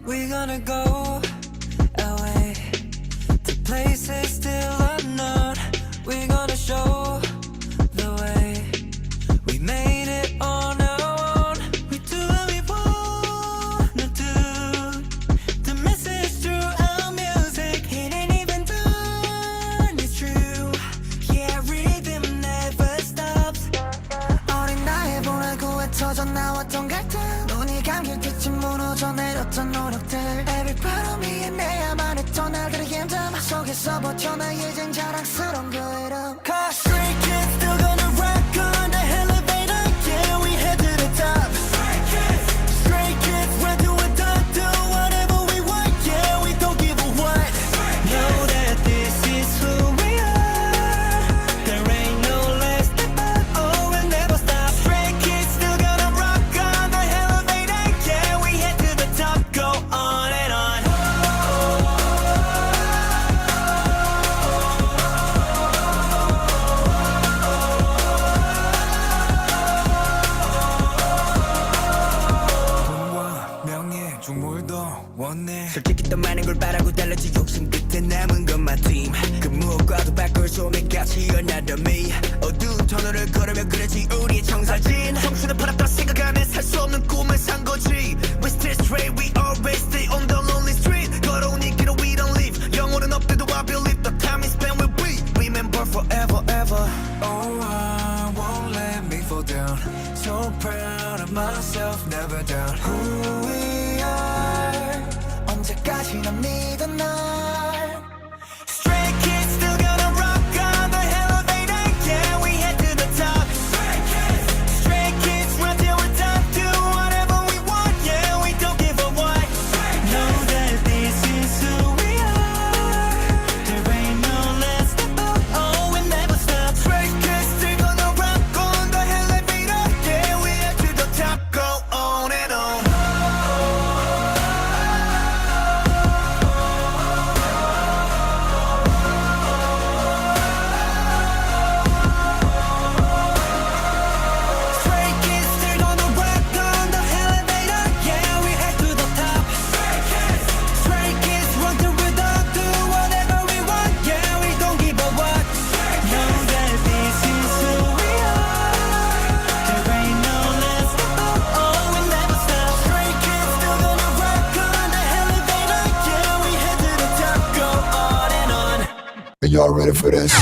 We gonna go away to places still unknown. We gonna show the way. We made it on our own. We do what we wanna do. The message through our music, it ain't even done. It's true. Yeah, rhythm never stops. 어린 나의 보라고 외쳐져 나왔던 갈등. 눈이 감길 때쯤 무너져 내렸던 노력들. Every part of me 내야만 했던 날들의 힘듦 속에서 버텨나 이젠 자랑스러운 그 이름. Cause Stray Kids still gonna rock on the elevator. Yeah, we head to the top. Stray Kids, we're doing do whatever we want. Yeah, we don't give a what. Know that this is who we are. There ain't no less step up. Oh, we'll never stop. Stray Kids still gonna rock on the elevator. Yeah, we head to the top. Go on and on. 돈과 명예 중물도 원해. 솔직히 더 많은 걸 바라고 달라지 욕심 끝에 남은 건 my team. 그 무엇과도 바꿀 수 없는 가치 another me. 어두운 터널을 걸으며 그려지 우리의 청사진. 청춘을 팔았다 생각하며 살 수 없는 꿈을 산 거지. We still straight, we always stay on the lonely street. 걸어온 이 길을 we don't leave. 영혼은 없대도 I believe the time is spent with we. Remember forever, ever. Oh, I won't let me fall down. So proud of myself, never down. Who we are. 언제까지나 믿어 날. Stray Kids still gonna rock on the elevator. Yeah, we head to the top. Stray Kids right till we're done. Do whatever we want. Yeah, we don't give a what. Know that this is who we are. There ain't no less step up. Oh, we'll never stop. Stray Kids still gonna rock on the elevator. Yeah, we head to the top. Go on and on. Stray Kids still gonna rock on the elevator. Yeah, we head to the top. Stray Kids run till we're done. Do whatever we want. Yeah, we don't give a what. Know that this is who we are. There ain't no less step up. Oh, we'll never stop. Stray Kids still gonna rock on the elevator. Yeah, we head to the top. Go on and on. Are y'all ready for this?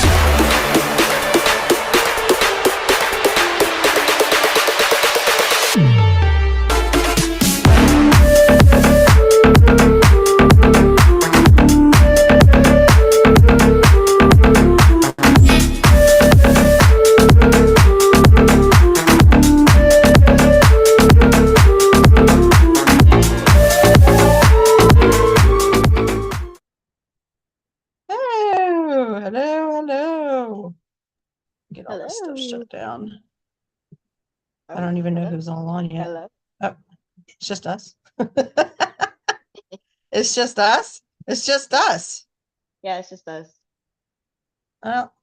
Hello, hello, hello. Get all this stuff Hello. shut down. I don't even know who's all on yet. Hello. Oh, it's just us. It's just us. It's just us. Yeah, it's just us. Well,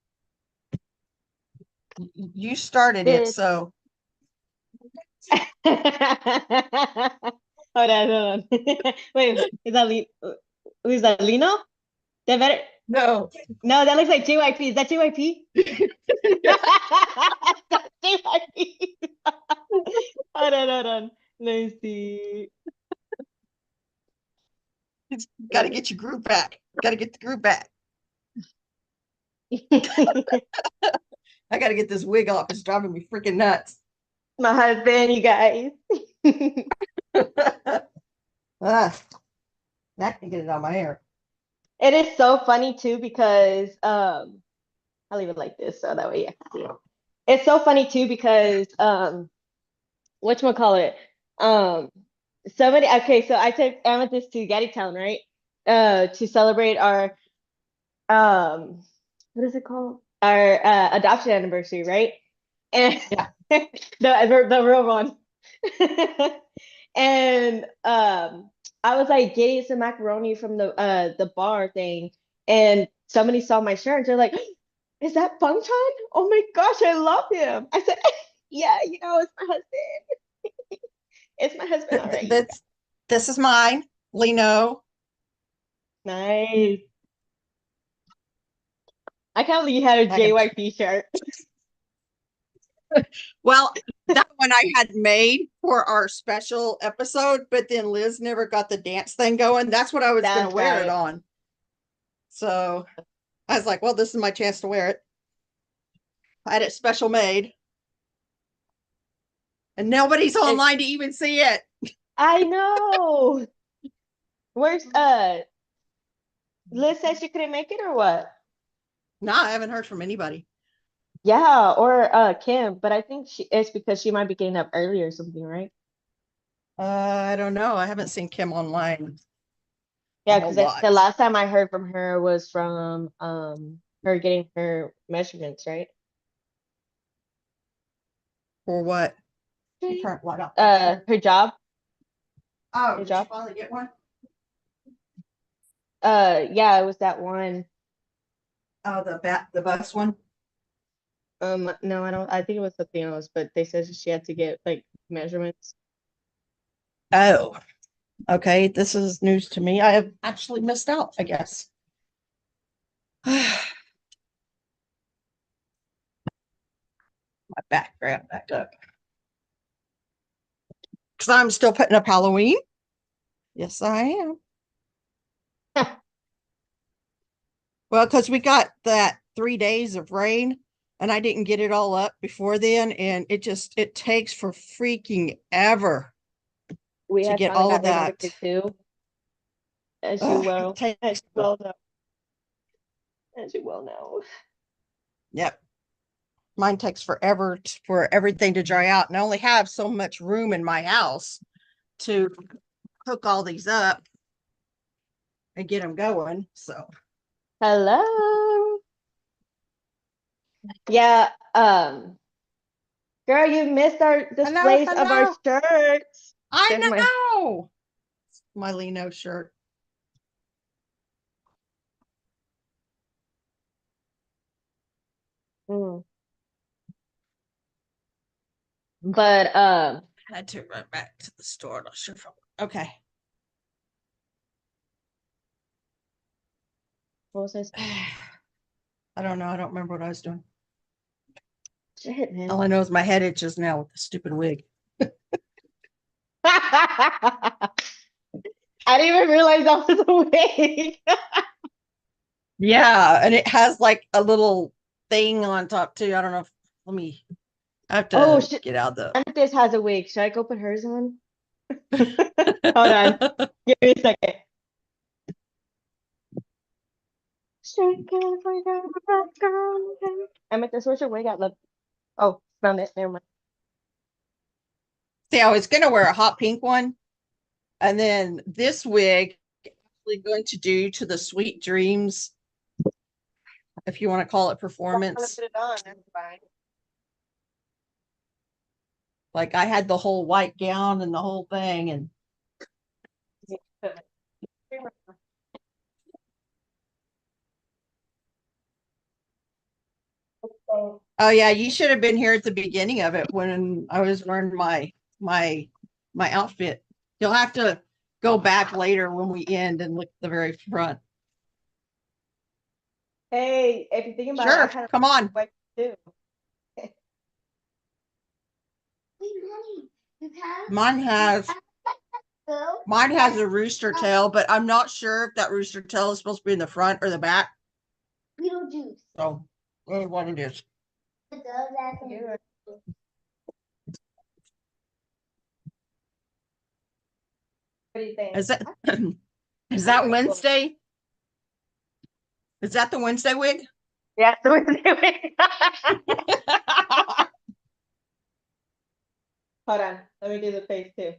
you started it, This- so Hold on. Wait, is that who's that? Lino? That better? no. No, that looks like JYP. Is that JYP? That's JYP. Hold on. Let me see. It's got to get your groove back. Got to get the groove back. I got to get this wig off. It's driving me freaking nuts. My husband, you guys. Ah, that can get it out of my hair. It is so funny too because I'll leave it like this so that way you can see it. It's so funny too because whatchamacallit, somebody, okay, so I took Amethyst to Gaddy Town, right? To celebrate our what is it called? Our adoption anniversary, right? And Yeah. the real one. And I was like getting some macaroni from the bar thing, and somebody saw my shirt and they're like, "Is that Fungchan? Oh my gosh, I love him." I said, "Yeah, you know, it's my husband. It's my husband already." This is mine. Lino. Nice. I can't believe you had a I can- JYP shirt. Well, that one I had made for our special episode, but then Liz never got the dance thing going. That's what I was going That's to wear it right. on. So I was like, well, this is my chance to wear it. I had it special made. And nobody's online to even see it. I know. Where's Liz said she couldn't make it or what? No, I haven't heard from anybody. Yeah, or Kim, but I think it's because she might be getting up early or something, right? I don't know. I haven't seen Kim online. Yeah, a whole because the lot. last time I heard from her was from her getting her measurements, right? For what? Turn light off. Her job. Oh, her did you job. finally get one? Yeah, it was that one. Oh, the bus one. No, I don't. I think it was something else, but they said she had to get like measurements. Oh, okay. This is news to me. I have actually missed out, I guess. My background back up. Because I'm still putting up Halloween. Yes, I am. Well, because we got that 3 days of rain and I didn't get it all up before then. And it takes for freaking ever We to had get finally all got of rain over that. here too, as you Ugh, well, it takes- as you well know, as you well know. Yep. Mine takes forever for everything to dry out. And I only have so much room in my house to hook all these up and get them going. So Hello. Yeah, girl, you missed our displays of our hello. shirts. I There's my know. My Lino shirt. Mm. But I had to run back to the store. Not sure if okay. what was this? I don't know. I don't remember what I was doing. Shit, man. All I know is my head itches now with the stupid wig. I didn't even realize that was a wig. Yeah, and it has like a little thing on top too. I don't know if let me I have to Oh shit. get out the This has a wig. Should I go put hers on? Hold on. Give me a second. I meant to switch your wig out. Look. Oh, found it. Never mind. See, I was gonna wear a hot pink one, and then this wig I'm actually going to do to the Sweet Dreams, if you want to call it performance. Put it on. That's fine. Like I had the whole white gown and the whole thing, and oh yeah, you should have been here at the beginning of it when I was wearing my outfit. You'll have to go back later when we end and look at the very front. Hey, if you think about it, I Sure, had come on. a wig too. Mine has a rooster tail, but I'm not sure if that rooster tail is supposed to be in the front or the back. Beetlejuice. So what it is. It does that. What do you think? Is that is that Wednesday? Is that the Wednesday wig? Yeah, so we're doing. Hold on. Let me do the face too.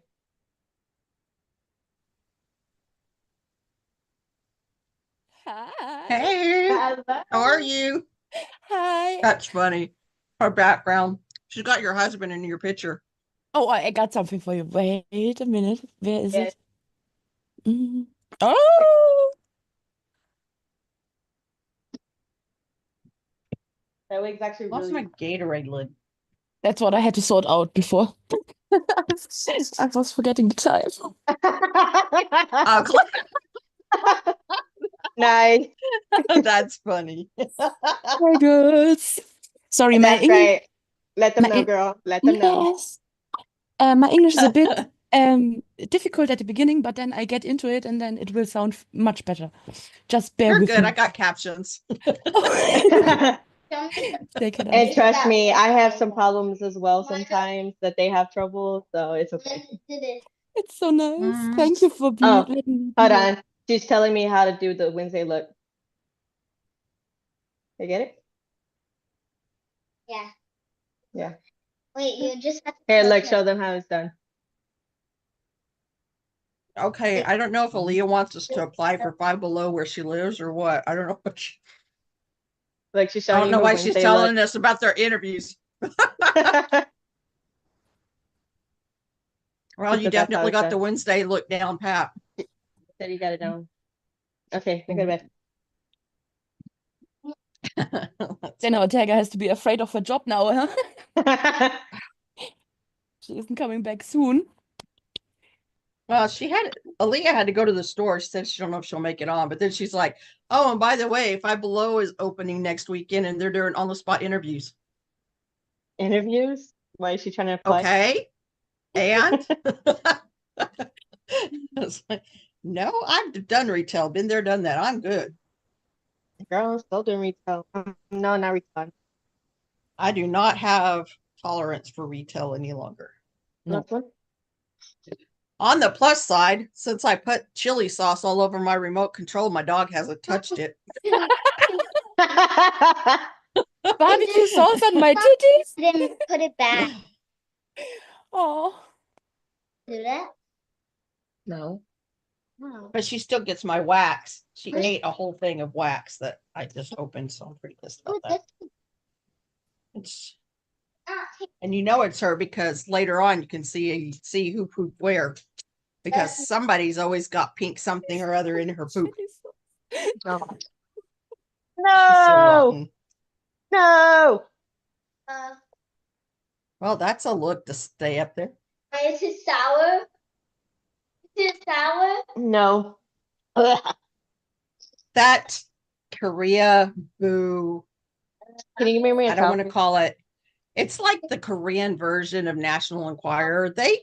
Hi. Hey, Hello. how are you? Hi. That's funny. Her background. She's got your husband in your picture. Oh, I got something for you. Wait a minute. Where is Yes. it? Oh, That wig's actually Lost really my Gatorade lid. That's what I had to sort out before. I was forgetting the time. Nice. That's funny. My girls. Sorry, my That's English. right. Let them my know, Eng- girl. Let them know. Yes. My English is a bit difficult at the beginning, but then I get into it and then it will sound much better. Just bear You're with good. me. I got captions. They can And understand. trust me, I have some problems as well sometimes that they have trouble, so it's okay. It's so nice. Mm. Thank you for Oh, letting me hold be here. on. She's telling me how to do the Wednesday look. You get it? Yeah. Yeah. Wait, you just have to Here, click look, it. show them how it's done. Okay, I don't know if Aaliyah wants us to apply for Five Below where she lives or what. I don't know. Like she's I showing don't you know her why she's Wednesday telling us about their interviews. look. Well, you Because that's how definitely it's got done. the Wednesday look down pat. Said you got it down. Okay, go back. Then our Tagger has to be afraid of her job now, huh? She isn't coming back soon. Well, Aaliyah had to go to the store. She said she don't know if she'll make it on, but then she's like, "Oh, and by the way, Five Below is opening next weekend, and they're doing on-the-spot interviews." Interviews? Why is she trying to apply? Okay, and it's like, no, I've done retail, been there, done that. I'm good. Girl, I'm still doing retail. No, not retail. I do not have tolerance for retail any longer. No. Next one. On the plus side, since I put chili sauce all over my remote control, my dog hasn't touched it. Barbecue sauce on my titties? Then put it back. Oh, Do that? No. No. But she still gets my wax. She ate a whole thing of wax that I just opened, so I'm pretty pissed about that. It's, and you know it's her because later on you can see who pooped where, because somebody's always got pink something or other in her poop. No. She's so No. rotten. Uh, Well, that's a look to stay up there. is it sour? Is it sour? No. Ugh. That Korea boo. Can you give me a I don't want to towel? call it. It's like the Korean version of National Enquirer. They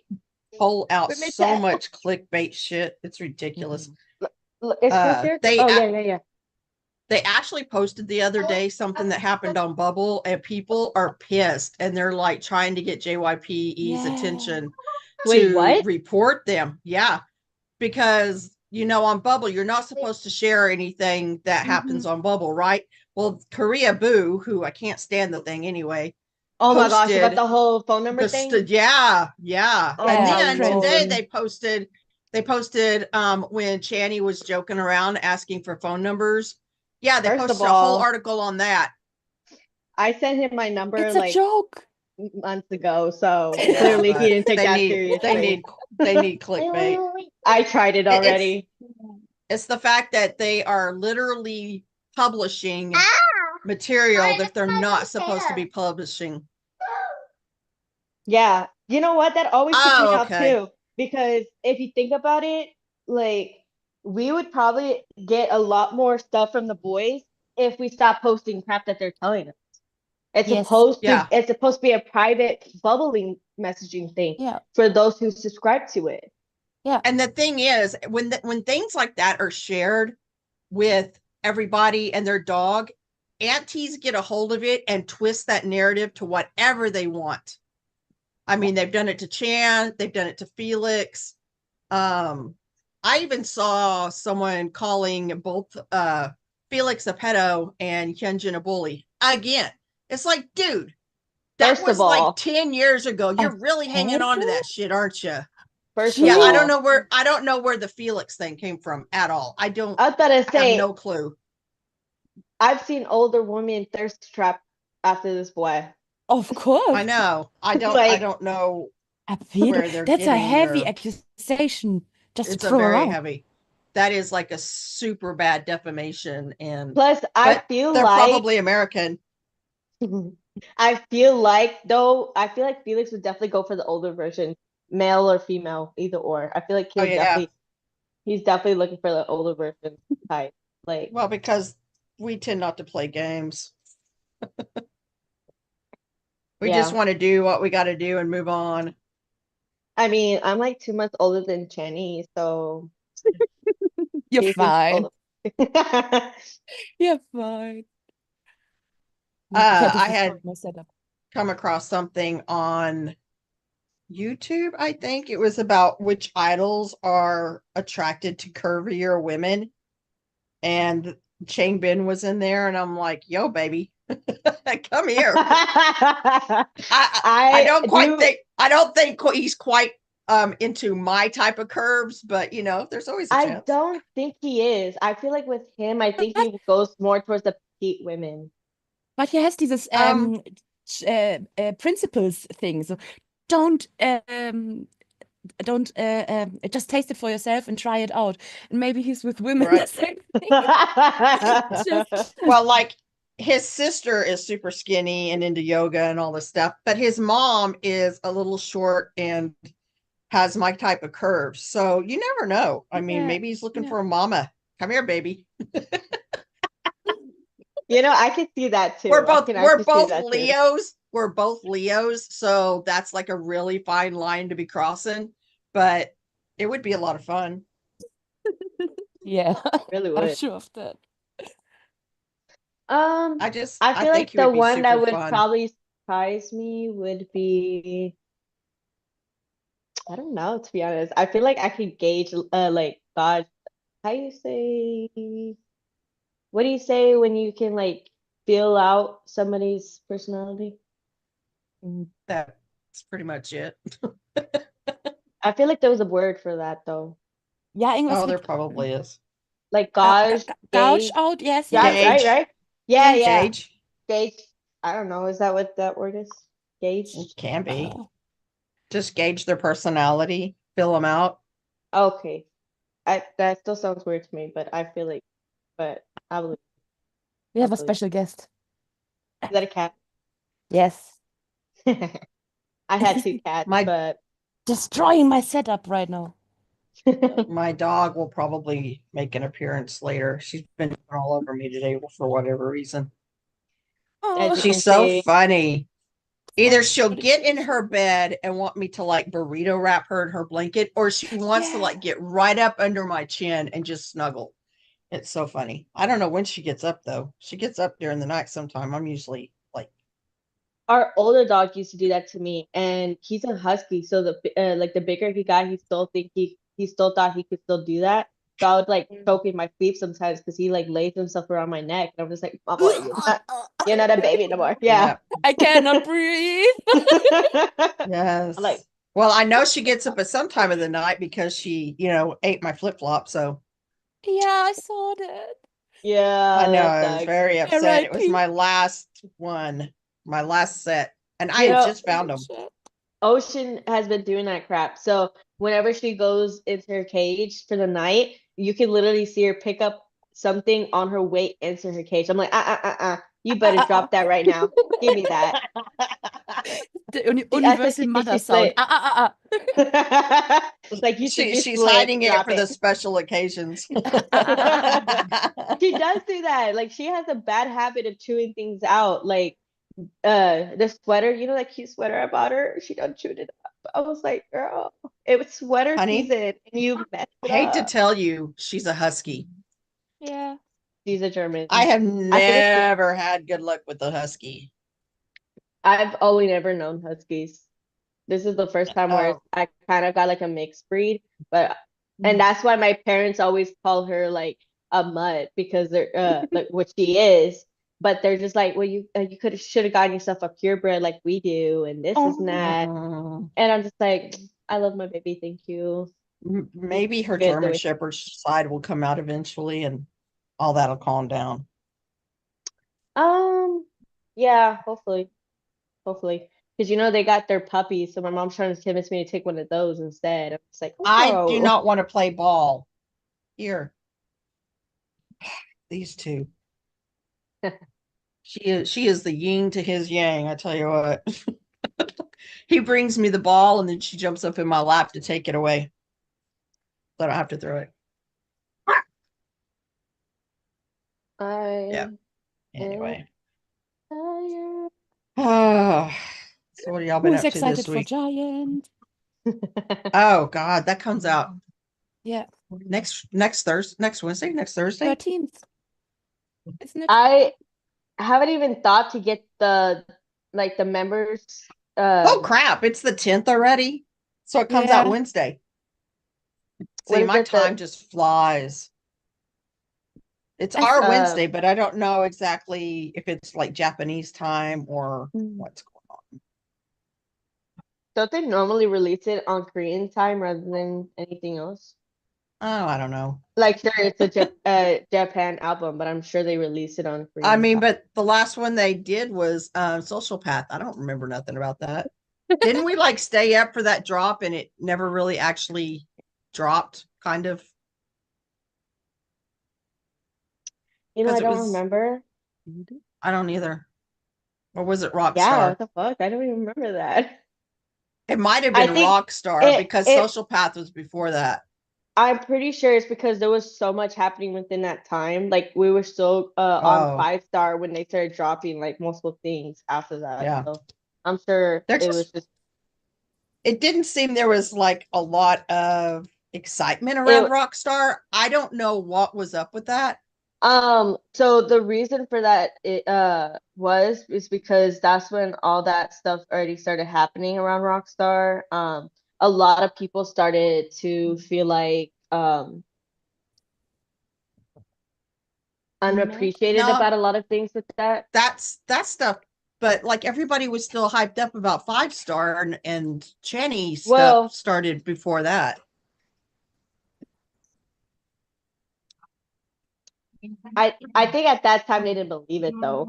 pull out Wait, so that- much clickbait shit. It's ridiculous. Look, is this here? they Oh, ac- yeah. They actually posted the other day something that happened on Bubble, and people are pissed, and they're like trying to get JYPE's Yeah. attention Wait, to what? report them. Yeah, because on Bubble, you're not supposed to share anything that happens on Bubble, right? Well, Korea Boo, who I can't stand the thing anyway. Oh my gosh, you got posted the whole phone number thing? Yeah. Oh, And my then Lord. today they posted when Channy was joking around asking for phone numbers. Yeah, they First of posted a whole all, article on that. I sent him my number It's a like joke. months ago, so Yeah, clearly but he didn't take they that need seriously. they need Wait, clickbait. wait. I tried it It's- already. It's the fact that they are literally publishing Ah! material Why that they're does my not little supposed to hair? be publishing. Yeah. You know what? That always freaks Oh, me out okay. too. Because if you think about it, like we would probably get a lot more stuff from the boys if we stop posting crap that they're telling us. It's Yes. supposed to Yeah. it's supposed to be a private bubbling messaging thing Yeah. for those who subscribe to it. And the thing is, when things like that are shared with everybody and their dog, aunties get a hold of it and twist that narrative to whatever they want. I mean, they've done it to Chan, they've done it to Felix. I even saw someone calling both Felix a pedo and Hyunjin a bully. Again, it's like, dude, that First of was all- like 10 years ago. You're A really hanging on to pedo? that shit, aren't you? First Yeah, of all, I don't know where the Felix thing came from at all. I don't I was about to have say no clue. I've seen older women thirst trap after this boy. Of course. I know. I Like- don't know. A pedo. Where they're That's a getting heavy their- accusation just It's to a throw very around. heavy. That is like a super bad defamation, and Plus, I but feel they're like probably American. I feel like Felix would definitely go for the older version, male or female, either or. I feel like Oh yeah. he's definitely looking for the older version type. Like, Well, because we tend not to play games. We just yeah. want to do what we got to do and move on. I mean, I'm like 2 months older than Jenny, so You're he seems fine. old. You're fine. Yeah, this I is had my setup. come across something on YouTube, I think it was about which idols are attracted to curvier women. And Chang Bin was in there, and I'm like, yo, baby, come here. I don't quite think he's quite into my type of curves, but you know, there's always a I chance. don't think he is. I feel like with him, I think he goes more towards the petite women. But he has dieses principles thing. So don't just taste it for yourself and try it out. And maybe he's with women the Right. same thing. Just Well, like his sister is super skinny and into yoga and all this stuff, but his mom is a little short and has my type of curves. So you never know. I mean, yeah, maybe he's looking yeah. for a mama. Come here, baby. You know, I can see that too. We're I both can we're actually see both that too. Leos. We're both Leos, so that's like a really fine line to be crossing, but it would be a lot of fun. Yeah, Really I'm would. sure of that. I feel I think like he the would be one that super would fun. probably surprise me would be, I don't know, to be honest. I feel like I could gauge like God, how you say, what do you say when you can like feel out somebody's personality? That's pretty much it. I feel like there was a word for that though. Ja, irgendwas Oh, there mit probably is. Like gauge, gouge gauge. out. Yes, Yeah, yes. Gauge. right. Yeah, Gauge. yeah. Gauge. Gauge. I don't know. Is that what that word is? Gauge? It can be. Uh, Just gauge their personality, fill them out. Okay. That still sounds weird to me, but I feel like, but I believe. we have a believe. special guest. Is that a cat? Yes. I had two cats, My but Destroying my setup right now. my dog will probably make an appearance later. She's been all over me today for whatever reason. as you Oh, She's can so see, funny. Either she'll but get in her bed and want me to like burrito wrap her in her blanket, or she wants to yeah. like get right up under my chin and just snuggle. It's so funny. I don't know when she gets up though. She gets up during the night sometime. I'm usually like, our older dog used to do that to me, and he's a husky, so the bigger he got, he still thought he could still do that. So I would like choke in my sleep sometimes because he like lays himself around my neck, and I'm just like, Mama, you're not a baby no more. Yeah. I cannot breathe. yes. Like, Well, I know she gets up at some time of the night because she, ate my flip flop. So Yeah, I saw that. yeah, I know that I was sucks. very upset. It was R.I.P. my last one, my last set, and I You had know, just found them. Shit. Ocean has been doing that crap. So whenever she goes into her cage for the night, you can literally see her pick up something on her way into her cage. I'm like, you better drop that right now. Give me that. The I said universal she thinks mother she's sound. slick. Like you think you're She's slick, hiding it drop for the special occasions. She does do that. Like she has a bad habit of chewing things out. Like the sweater, you know that cute sweater I bought her? She done chewed it up. I was like, girl, it was sweater Honey, season and you messed I it hate to up. tell you, she's a husky. Yeah. She's a German. I have I think never had good luck with the husky. I've only never known huskies. This is the first time where Oh, I kind of got like a mixed breed, but and that's why my parents always call her like a mutt because they're like what she is, but they're just like, well, you could have should have gotten yourself a purebred like we do, and this is Oh, that, mm, and I'm just like, I love my baby, thank you. maybe her Good the German way. Shepherd side will come out eventually, and all that'll calm down. Yeah, hopefully, hopefully, because they got their puppies, so my mom's trying to convince me to take one of those instead. I'm just like, I do oh. not want to play ball. Here, these two. She is the yin to his yang, I tell you what. He brings me the ball and then she jumps up in my lap to take it away. So I don't have to throw it. Yeah. Anyway. Tired. So what have y'all Who been is up to excited this for week? Giant? Oh God, that comes out Yeah, next Thursday, next Wednesday, next Thursday. 13th, isn't it? I haven't even thought to get the members. Oh crap, it's the 10th already. So it comes out Yeah. Wednesday. What See, is my it, the- time just flies. It's I our th- Wednesday, but I don't know exactly if it's like Japanese time or Mm. what's going on. Don't they normally release it on Korean time rather than anything else? Oh, I don't know. Like, sure, it's a Japan album, but I'm sure they release it on Korean I mean, time. but the last one they did was Social Path. I don't remember nothing about that. Didn't we like stay up for that drop and it never really actually dropped, kind of? You know, 'Cause I it don't was- remember. I don't either. Or was it Yeah, Rockstar? what the fuck? I don't even remember that. It might have I been think Rockstar because Social Path was before that. I'm pretty sure it's because there was so much happening within that time. Like we were still Oh. on 5-star when they started dropping like multiple things after that. Yeah. So I'm sure They're it was just It didn't seem there was like a lot of excitement around Rockstar. I don't know what was up with that. so the reason for that is because that's when all that stuff already started happening around Rockstar. A lot of people started to feel like unappreciated No. about a lot of things with that. That's that stuff. But like everybody was still hyped up about 5-star and Channy stuff Well- started before that. I think at that time they didn't believe it though.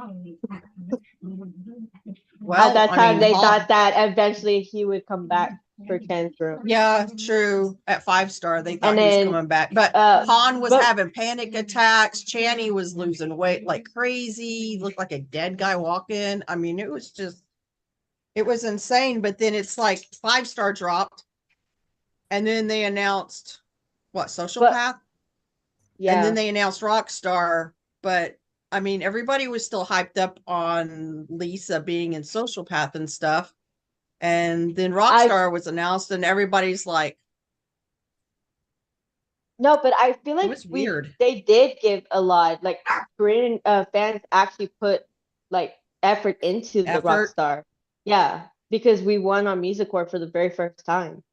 Well, At that I time mean, they Han- thought that eventually he would come back for Ken's room. Yeah, true. At 5-star, they thought And he was then, coming back. But Han was having panic attacks. Channy was losing weight like crazy. Looked like a dead guy walking. I mean, it was insane. But then it's like 5-star dropped. And then they announced what, Social Path? Yeah. And then they announced Rockstar. But I mean, everybody was still hyped up on Lisa being in Social Path and stuff. And then Rockstar was announced, and everybody's like, No, but I feel like was weird. They did give a lot. Like Korean fans actually put like effort into the Rockstar. Yeah, because we won on Music Award for the very first time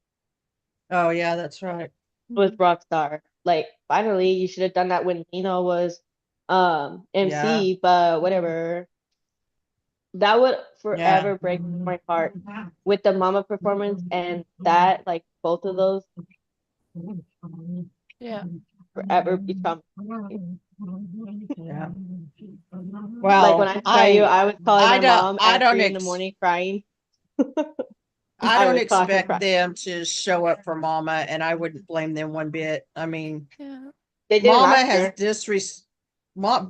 Oh yeah, that's right. with Rockstar. Like finally, you should have done that when Lino was MC, but whatever. That would forever break my heart with the Mama performance and that, like both of those Yeah. forever become. Yeah. Well, Like when I tell you, I was calling my mom I at don't 3 in the morning crying. I I don't was talking expect crap. them to show up for Mama, and I wouldn't blame them one bit. I mean, Yeah. They did Mama last has year.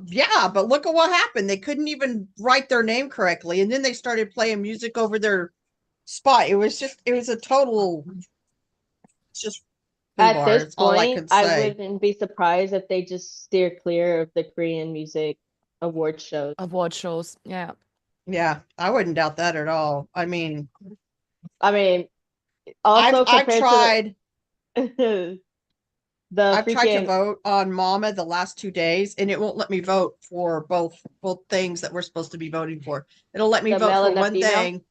yeah, but look at what happened. They couldn't even write their name correctly, and then they started playing music over their spot. It was a total. It's just At foobar. this It's all I point, could I say. wouldn't be surprised if they just steer clear of the Korean music award shows. Award shows. Yeah. Yeah, I wouldn't doubt that at all. I mean, I mean, also I've compared tried. to I've tried to freaking vote on Mama the last 2 days, and it won't let me vote for both things that we're supposed to be voting for. It'll let me The vote male for and the one female? thing.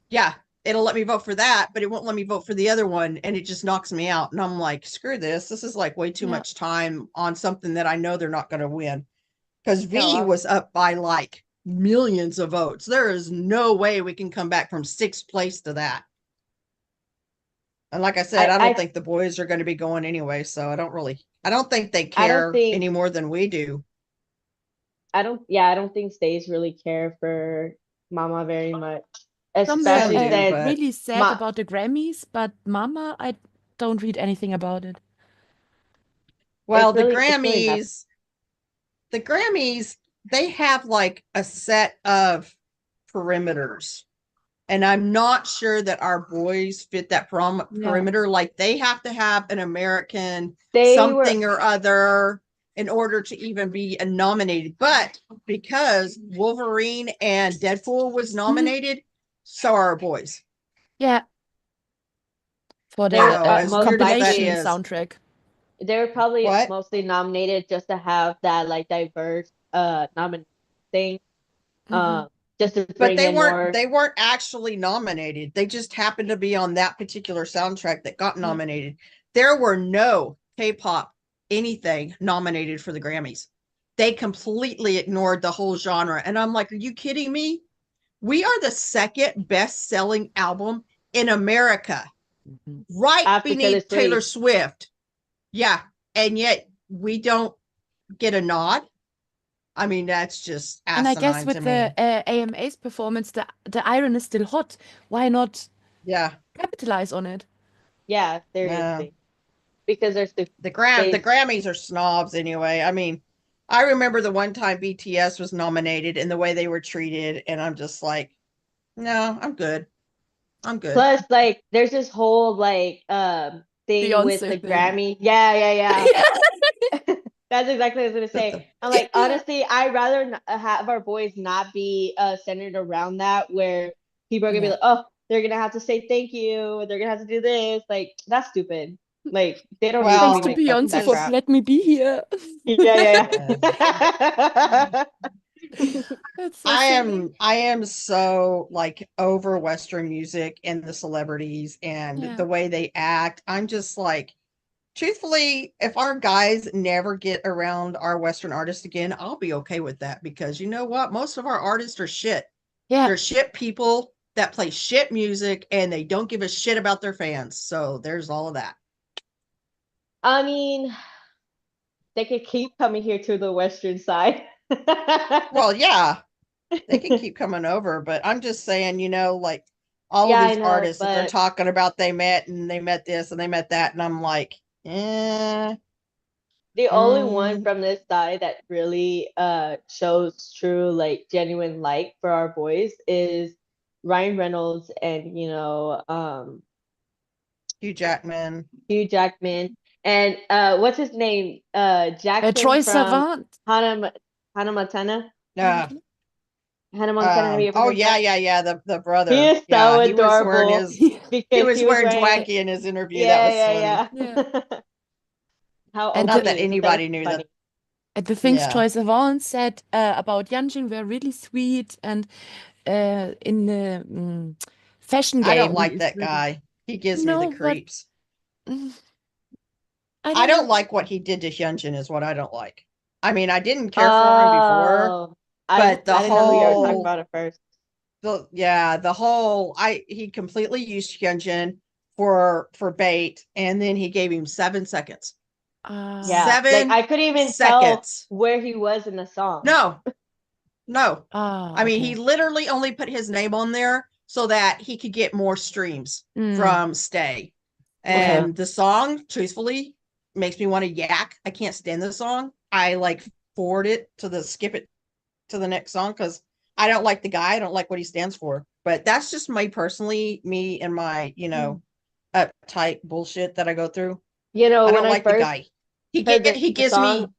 Yeah, it'll let me vote for that, but it won't let me vote for the other one, and it just knocks me out. And I'm like, screw this. This is like way too Yeah. much time on something that I know they're not going to win. Because V Yeah, well- was up by like millions of votes. There is no way we can come back from 6th place to that. And like I said, I don't think the boys are going to be going anyway. So I don't think they care think- any more than we do. I don't think stays really care for Mama very much. Some were Especially do, since but- really sad Ma- about the Grammys, but Mama, I don't read anything about it. Well, really- the it's really Grammys, they have like a set of perimeters. And I'm not sure that our boys fit that perimeter. Like they have to have an American They something were or other in order to even be nominated. But because Wolverine and Deadpool was nominated, so are our boys. Yeah, for They the were, So as most weird as that compilation is, soundtrack. they were probably what? mostly nominated just to have that like diverse nomination thing. Mhm. Just to But bring in more. they weren't actually nominated. They just happened to be on that particular soundtrack that got Mm. nominated. There were no K-pop anything nominated for the Grammys. They completely ignored the whole genre. And I'm like, are you kidding me? We are the second best-selling album in America, Mhm. right After Taylor beneath Taylor Swift. Swift. Yeah. And yet we don't get a nod. I mean, that's just And I guess asinine with to the me. AMA's performance, the iron is still hot. Why not Yeah. capitalize on it? Yeah, Yeah. seriously. Because there's the The they Grammys are snobs anyway. I mean, I remember the one time BTS was nominated and the way they were treated, and I'm just like, no, I'm good. I'm good. plus like there's this whole like thing with Beyonce the thing. Grammy. Yeah. That's exactly what I was gonna But say. I'm like, honestly, I'd rather have our boys not be centered around that, where people are gonna be Yeah. like, oh, they're gonna have to say thank you, they're gonna have to do this. Like, that's stupid. Like, they don't need to Thanks be Well, to mixed up with Beyonce that for just crap. let me be here. Yeah. That's so silly. I am so like over Western music and the celebrities and Yeah. the way they act. I'm just like, truthfully, if our guys never get around our Western artists again, I'll be okay with that because you know what? Most of our artists are shit. Yeah. They're shit people that play shit music and they don't give a shit about their fans. So there's all of that. I mean, they could keep coming here to the Western side. Well, yeah, they can keep coming over, but I'm just saying, you know, like all of Yeah, I these know, artists that they're but talking about, they met and they met this and they met that, and I'm like, the only one mm, from this side that really shows true like genuine like for our boys is Ryan Reynolds and Hugh Jackman. Hugh Jackman and what's his name? Jackson Troye from Sivan. Hannah Montana. Uh, Hannah Montana, have you ever oh heard that? yeah, the He brother. is Yeah, so he was wearing adorable his he because was he was wearing wearing Dwanky in his interview. That was funny. Yeah. How And Not open the that he is. So anybody knew funny. that. things Yeah. Troye Sivan said about Yanjin were really sweet, and in the fashion I don't game, he like is that really guy. He gives me the no, but creeps. mm, I I don't don't know. like what he did to Hyunjin is what I don't like. I mean, I didn't care for him before, Oh, I but the didn't know who you were talking whole about at first. the whole he completely used Hyunjin for bait, and then he gave him 7 seconds. Yeah, like 7 I couldn't even tell seconds. where he was in the song. No. I mean, he Okay. literally only put his name on there so that he could get more streams from Stay. Okay. And the song, truthfully, makes me want to yak. I can't stand the song. I like forward it to skip it to the next song because I don't like the guy. I don't like what he stands for. But that's just me and my, uptight bullshit that I go through. You know, I when don't I like the first guy. He heard get he the gives me song,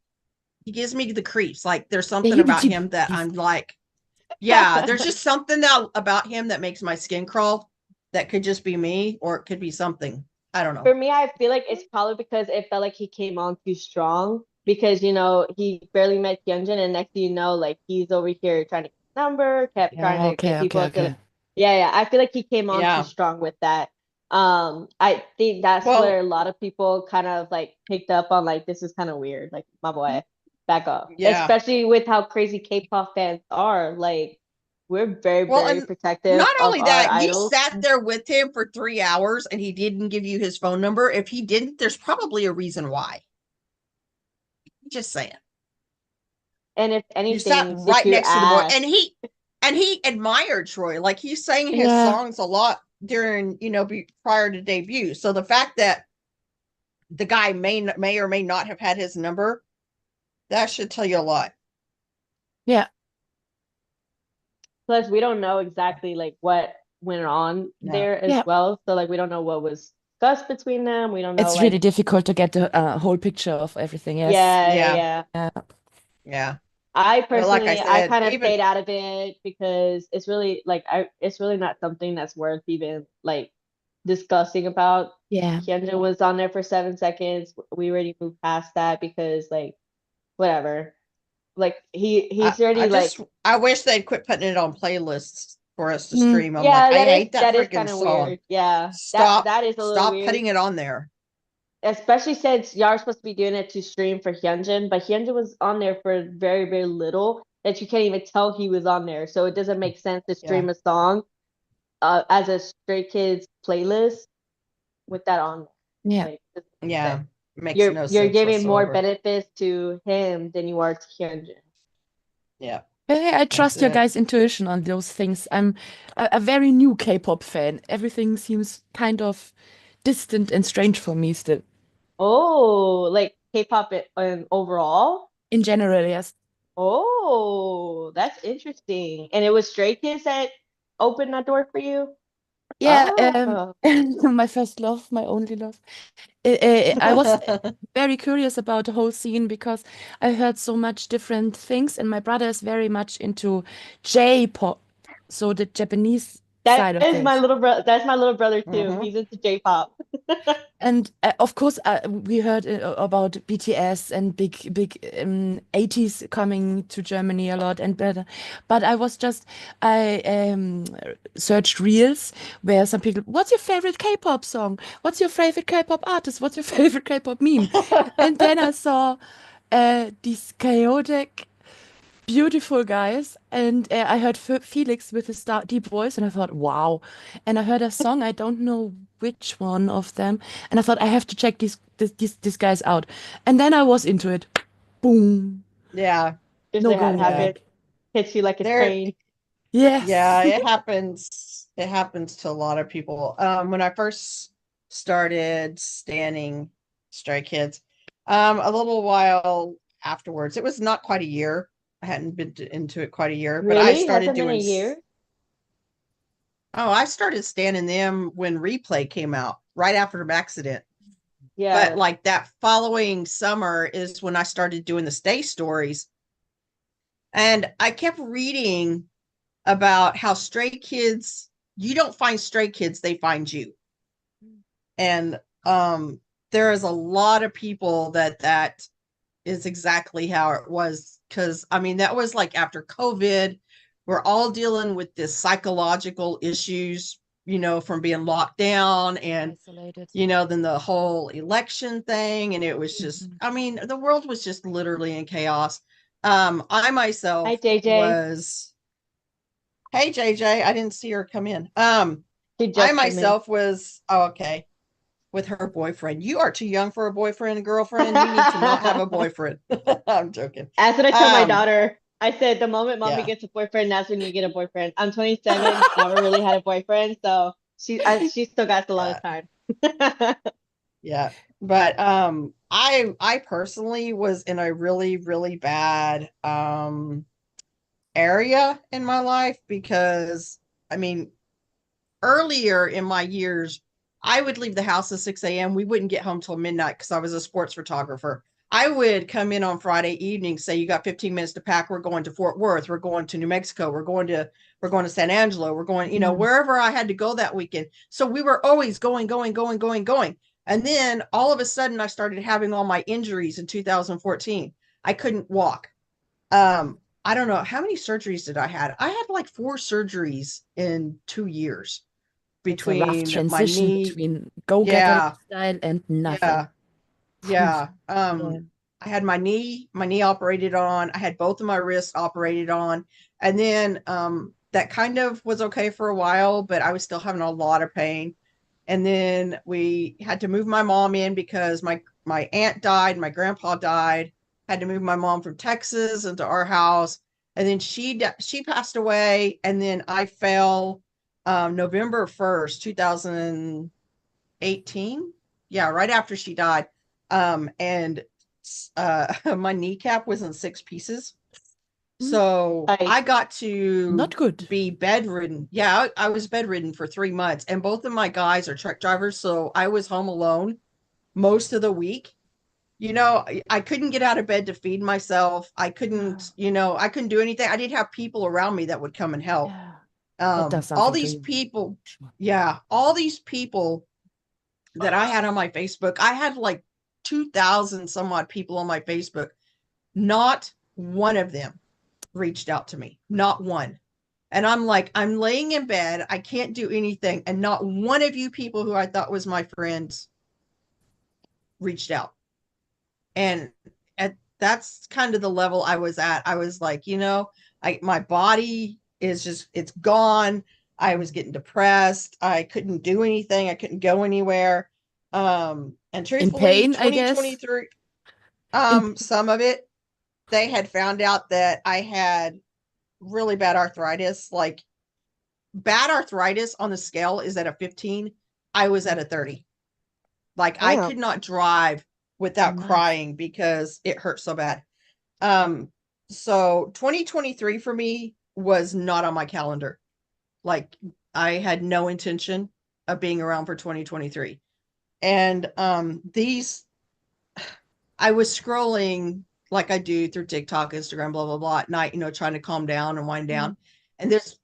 he gives me the creeps. Like there's The something about heebie-jeebies. him that I'm like, yeah, there's just something that about him that makes my skin crawl. That could just be me, or it could be something. I don't know. for me, I feel like it's probably because it felt like he came on too strong because he barely met Hyunjin and next thing you know, like he's over here trying to get a number, kept trying Yeah, to get people to okay. yeah. I feel like he came on too Yeah. strong with that. I think that's where a Well, lot of people kind of like picked up on like this is kind of weird. Like my boy, back up. yeah. Especially with how crazy K-pop fans are. Like we're very, Well, very and protective not of only our that, you idols. sat there with him for 3 hours and he didn't give you his phone number. If he didn't, there's probably a reason why. Just saying. And if You sat anything, if right you next to the boy, ask, and he admired Troy. Like he sang his Yeah. songs a lot during, prior to debut. So the fact that the guy may or may not have had his number, that should tell you a lot. Yeah. Plus, we don't know exactly like what went on Yeah. there as Yeah. well. So like we don't know what was discussed between them. We don't know It's really like difficult to get the whole picture of everything. Yes. Yeah. yeah. Yeah. Yeah. I But like I personally, I said, kind of even stayed out of it because it's really like it's really not something that's worth even like discussing about. Yeah. Hyunjin was on there for 7 seconds. We already moved past that because like whatever. Like I, he's I already like just I wish they'd quit putting it on playlists for us to Mm. stream. I'm like, yeah, I hate that that is freaking kind of song. weird. Yeah, Stop, that is a little stop weird. putting it on there. Especially since y'all are supposed to be doing it to stream for Hyunjin, but Hyunjin was on there for very, very little that you can't even tell he was on there. So it doesn't make sense to Yeah. stream a song as a Stray Kids playlist with that on there. Yeah. Like, it doesn't make Yeah. sense. Makes no You're sense giving more whatsoever. benefits to him than you are to Hyunjin. Yeah. Hey, I That's trust your it. guys' intuition on those things. I'm a very new K-pop fan. Everything seems kind of distant and strange for me still. Oh, like K-pop overall? In general, yes. Oh, that's interesting. And it was Stray Kids that opened that door for you? Yeah, Oh. my first love, my only love. I was very curious about the whole scene because I heard so much different things, and my brother is very much into J-pop, so the Japanese That side of is my things. little brother. That's my little brother too. Hmm. He's into J-pop. And of course, we heard about BTS and big 80s coming to Germany a lot and better. But I searched reels where some people, what's your favorite K-pop song? What's your favorite K-pop artist? What's your favorite K-pop meme? And then I saw these chaotic, beautiful guys, and I heard Felix with his deep voice, and I thought, wow. And I heard a song, I don't know which one of them, and I thought I have to check these guys out. And then I was into it. Boom. Yeah. Just No like going Yeah. habit back. hits you like a There, train. Yes. yeah, it happens. It happens to a lot of people. When I first started standing Stray Kids, a little while afterwards, it was not quite a year. I hadn't been into it quite a year, but I Really? started Hasn't been a doing. year? Oh, I started standing them when Replay came out, right after the accident. But Yeah. like that following summer is when I started doing the stay stories. And I kept reading about how stray kids, you don't find stray kids, they find you. And there is a lot of people that is exactly how it was, because I mean that was like after COVID, we're all dealing with this psychological issues, from being locked down, and Isolated. then the whole election thing, and it was just, Mhm. I mean, the world was just literally in chaos. I Hi, myself JJ. was, hey JJ, I didn't see her come in. She I just came in. myself was, oh, okay, with her boyfriend. You are too young for a boyfriend and girlfriend. You need to not have a boyfriend. I'm joking. That's what I tell my Um, daughter. I said the moment mommy yeah, gets a boyfriend, that's when you get a boyfriend. I'm 27, never really had a boyfriend, so she still got a lot yeah, of time. yeah. But I personally was in a really, really bad area in my life, because I mean, earlier in my years, I would leave the house at 6 a.m. We wouldn't get home till midnight because I was a sports photographer. I would come in on Friday evening, say you got 15 minutes to pack. We're going to Fort Worth. We're going to New Mexico. We're going to San Angelo. We're going, Mhm. wherever I had to go that weekend. So we were always going, going, going, going, going. And then all of a sudden I started having all my injuries in 2014. I couldn't walk. I don't know how many surgeries did I had. I had like 4 surgeries in 2 years, It's a rough between my transition knee. between go-getter Yeah, lifestyle and nothing. yeah, Phew. yeah. Yeah. I had my knee operated on. I had both of my wrists operated on. And then that kind of was okay for a while, but I was still having a lot of pain. And then we had to move my mom in because my aunt died, my grandpa died. Had to move my mom from Texas into our house, and then she passed away. And then I fell November 1st, 2018. Yeah, right after she died. And my kneecap was in 6 pieces. So Like- I got to Not good. be bedridden. Yeah, I was bedridden for 3 months, and both of my guys are truck drivers, so I was home alone most of the week. You know, I couldn't get out of bed to feed myself. I couldn't, I couldn't do anything. I didn't have people around me that would come and help. Yeah. That does All something to these you. people, yeah, all these people that I had on my Facebook, I had like 2,000 some odd people on my Facebook. Not one of them reached out to me, not one. And I'm like, I'm laying in bed, I can't do anything, and not one of you people who I thought was my friends reached out. And that's kind of the level I was at. I was like, my body is just, it's gone. I was getting depressed. I couldn't do anything. I couldn't go anywhere. And truthfully, pain, I guess? 2023, some of it, they had found out that I had really bad arthritis. Like, bad arthritis on the scale is at a 15. I was at a 30. Like, I Wow. could not drive without Nice. crying because it hurt so bad. So 2023 for me was not on my calendar. Like, I had no intention of being around for 2023. And I was scrolling like I do through TikTok, Instagram, blah blah blah at night, trying to calm down and wind down. And this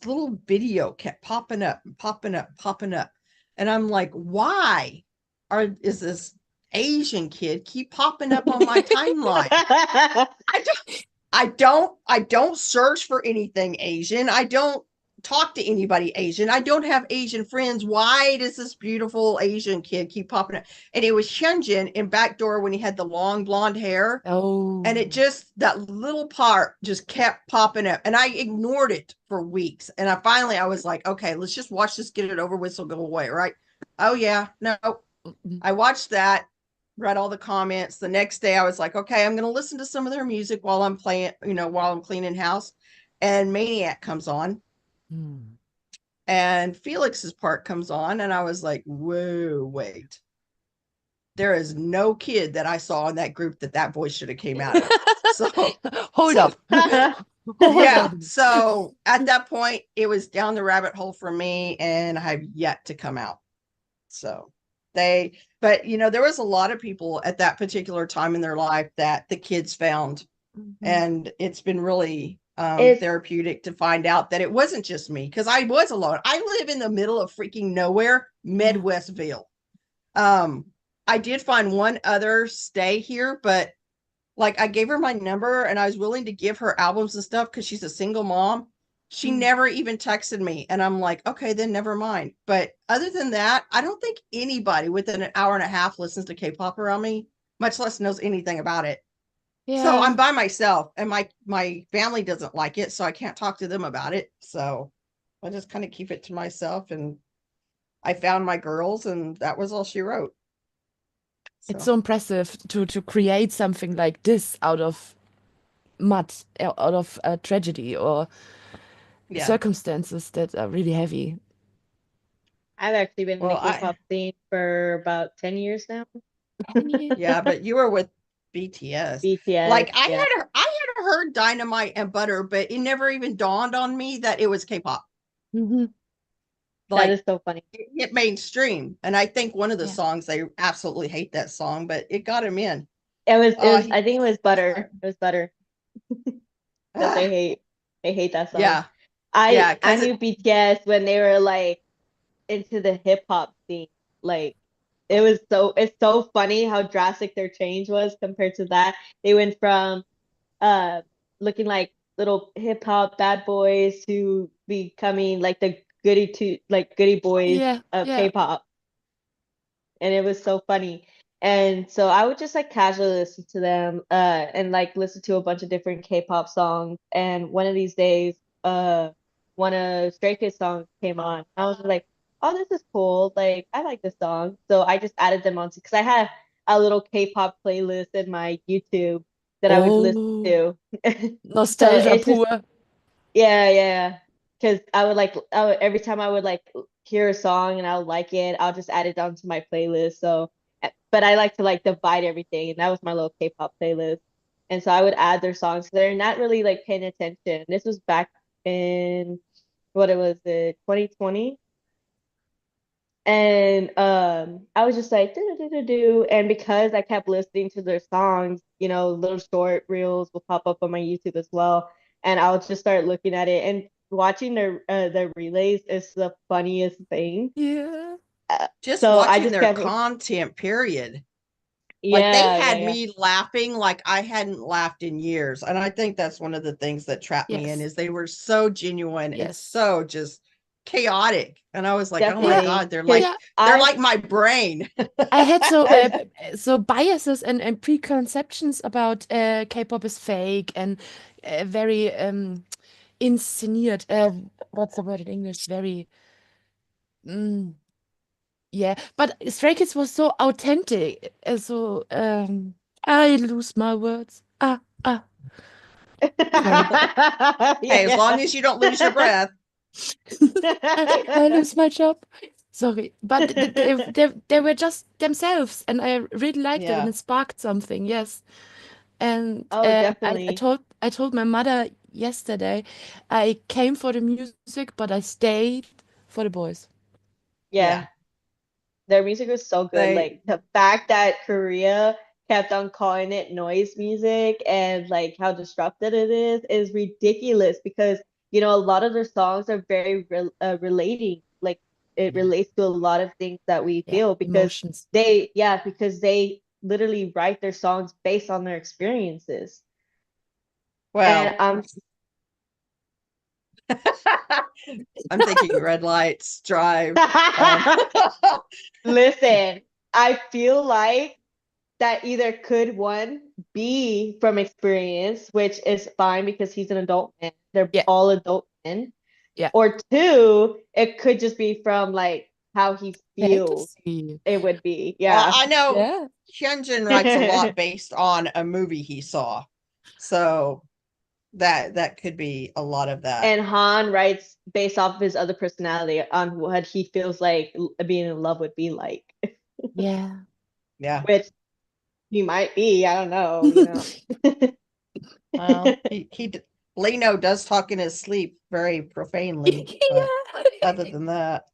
little video kept popping up, popping up, popping up. And I'm like, why is this Asian kid keep popping up on my timeline? I don't search for anything Asian. I don't talk to anybody Asian. I don't have Asian friends. Why does this beautiful Asian kid keep popping up? And it was Hyunjin in Backdoor when he had the long blonde hair. Oh. And it just, that little part just kept popping up. And I ignored it for weeks. And I was like, okay, let's just watch this, get it over with, so go away, right? Oh yeah, no. I watched that, read all the comments. The next day I was like, okay, I'm going to listen to some of their music while I'm playing, while I'm cleaning house. And Maniac comes on. And Felix's part comes on, and I was like, whoa, wait. There is no kid that I saw in that group that voice should have came out of. So Hold up. yeah. So at that point, it was down the rabbit hole for me, and I have yet to come out. So there was a lot of people at that particular time in their life that the kids found. And it's been really therapeutic to find out that it wasn't just me, because I was alone. I live in the middle of freaking nowhere, Midwestville. I did find one other stay here, but like, I gave her my number and I was willing to give her albums and stuff because she's a single mom. She never even texted me, and I'm like, okay, then never mind. But other than that, I don't think anybody within an hour and a half listens to K-pop around me, much less knows anything about it. Yeah. So I'm by myself, and my family doesn't like it, so I can't talk to them about it. So I just kind of keep it to myself, and I found my girls, and that was all she wrote. It's so impressive to create something like this out of mud, out of a tragedy or yeah. circumstances that are really heavy. I've actually been in Well, the K-pop scene for about 10 years now. Yeah, but you were with BTS. BTS. Like, I yeah. had heard Dynamite and Butter, but it never even dawned on me that it was K-pop. Mhm. Like, That is so funny. it hit mainstream, and I think one of the Yeah. songs, they absolutely hate that song, but it got him in. I think it was Butter. It was Butter that they hate. They hate that song. Yeah. I Yeah, 'cause knew BTS when they were like into the hip hop scene. Like, it's so funny how drastic their change was compared to that. They went from looking like little hip hop bad boys to becoming like the goody boys Yeah, of yeah. K-pop. And it was so funny. And so I would just like casually listen to them and like listen to a bunch of different K-pop songs. And one of these days, one of Stray Kids songs came on. I was like, oh, this is cool. Like, I like this song. So I just added them onto, because I have a little K-pop playlist in my YouTube that I would listen to. Nostalgia it's just- pur. Yeah. Because every time I would like hear a song and I would like it, I'll just add it onto my playlist. So, but I like to like divide everything, and that was my little K-pop playlist. And so I would add their songs there, not really like paying attention. This was back in what it was, 2020. And I was just like do do do do, and because I kept listening to their songs, you know, little short reels will pop up on my YouTube as well, and I'll just start looking at it and watching their relays is the funniest thing. Yeah. Just So I watching just their kept, content, period. Like they yeah, had yeah, me laughing like I hadn't laughed in years. And I think that's one of the things that trapped me in Yes. is they were so genuine and Yes. so just chaotic. And I was like, oh my definitely. God, they're 'Cause like Yeah. they're I like my brain. I had I so biases and preconceptions about K-pop is fake and very inszeniert. What's the word in English? Very mm, yeah. But Stray Kids was so authentic. So I lose my words. Sorry. Hey, as long yeah. as you don't lose your breath. I lose my job. Sorry, but they were just themselves, and I really liked it, and Yeah. it sparked something. Yes, and Oh, I definitely. told my mother yesterday, I came for the music, but I stayed for the boys. Yeah. Yeah. Their music was so good. They Like the fact that Korea kept on calling it noise music and like how disrupted it is ridiculous because you know a lot of their songs are very relating. Like it yeah. relates to a lot of things that we Yeah, feel because emotions. they literally write their songs based on their experiences. And Well, I'm thinking red lights, drive. listen, I feel like that either could one be from experience, which is fine because he's an adult man. They're Yeah, all adult men. yeah. Or two, it could just be from like how he feels Fantasy. it would be. Well, Yeah. I know Yeah. Hyunjin writes a lot based on a movie he saw. So that could be a lot of that. And Han writes based off of his other personality on what he feels like being in love would be like, Yeah. Yeah. which he might be. I don't know, you know. Well, Leno does talk in his sleep very profanely, but other than that,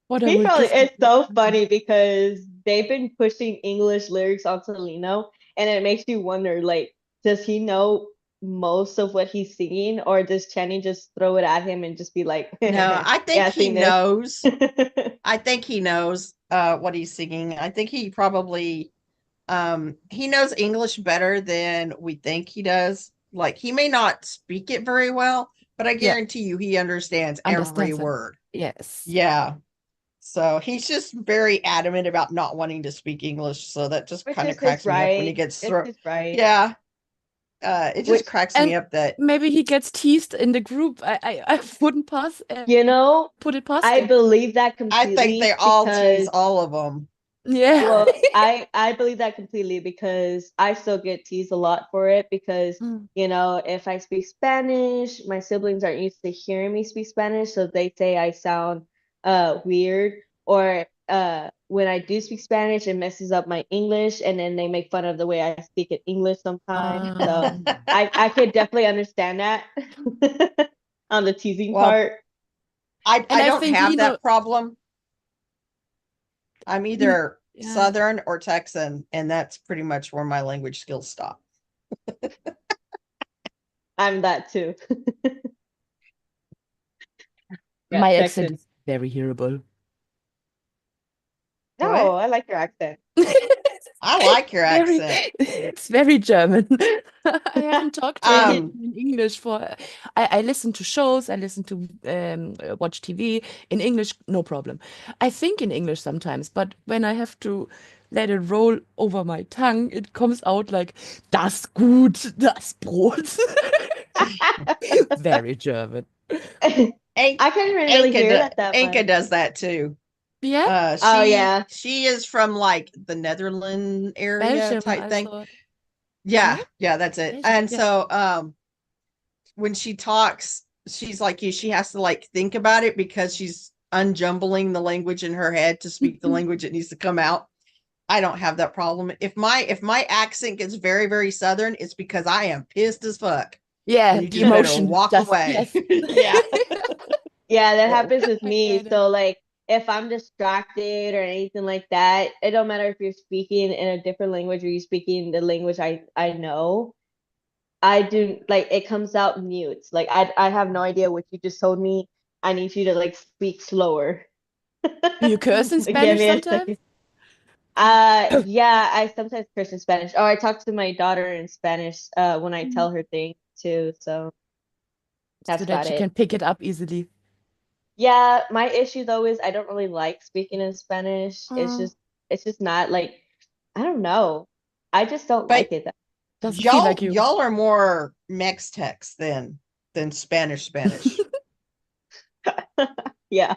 What I He will probably give it's to so funny because they've been pushing English lyrics onto Lino, and it makes you wonder, like, does he know most of what he's singing, or does Channing just throw it at him and just be like, no, I think "Yeah, he sing this." knows. I think he knows what he's singing. I think he probably he knows English better than we think he does. Like he may not speak it very well, but I Yeah, guarantee you he understands every understands it. word. Yes. Yeah. So he's just very adamant about not wanting to speak English. So that just Which kind of is his cracks me up when he right. gets It's thrown. his right. Yeah. It just Which, cracks And me up that maybe he gets teased in the group. I wouldn't you know, put it past I him. believe that I think they completely all tease because all of them. Yeah. well, I believe that completely because I still get teased a lot for it because Mm. you know if I speak Spanish, my siblings aren't used to hearing me speak Spanish, so they say I sound weird or when I do speak Spanish, it messes up my English, and then they make fun of the way I speak in English sometimes. So I could definitely understand that on the teasing Well, part. I And I don't think have Lino, that problem. I'm either yeah. Southern or Texan, and that's pretty much where my language skills stop. I'm that too. Yeah, My accent Texan. is very hearable. No, What? I like your accent. I like your Very, accent. it's very German. I haven't talked to anyone Um, in English for. I listen to shows. I listen to watch TV in English, no problem. I think in English sometimes, but when I have to let it roll over my tongue, it comes out like das gut, das Brot. Very German. An- I couldn't even really hear that Anka much. does that too. Yeah, Oh yeah. She is from like the Netherlands area Belgium, type I thing. thought. Yeah, No? yeah, that's it. Belgium, And yeah. so when she talks, she's like you, she has to like think about it because she's unjumbling the language in her head to speak the language that needs to come out. I don't have that problem. If my accent gets very, very southern, it's because I am pissed as fuck. Yeah, And you the just better emotion. walk Just away. yes. Yeah. Yeah, that Oh, happens with I me. get it. So like if I'm distracted or anything like that, it don't matter if you're speaking in a different language or you speaking the language I know. I do like it comes out mute. Like I have no idea what you just told me. I need you to like speak slower. Do you curse in Give Spanish me a sometimes? second. Yeah, I sometimes curse in Spanish. Or I talk to my daughter in Spanish when I tell her things too. So that's So that about she it. can pick it up easily. Yeah, my issue though is I don't really like speaking in Spanish. Oh, It's just not like I don't know. I just don't But like it. doesn't feel like you. y'all are more Mex-Tex than Spanish. Yeah.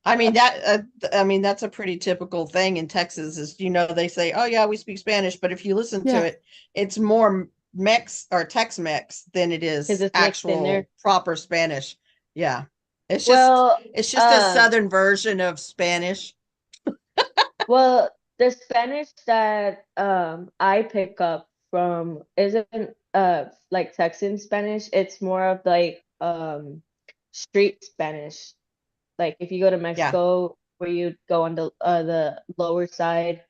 I mean that's a pretty typical thing in Texas is they say, "Oh yeah, we speak Spanish," but if you listen to Yeah. it, it's more Mex or Tex-Mex than it Because is it's mixed in there. actual proper Spanish. Yeah. It's just Well, it's just a southern version of Spanish. well, the Spanish that I pick up from isn't like Texan Spanish. It's more of like street Spanish. Like if you go to Yeah. Mexico, where you go on the lower side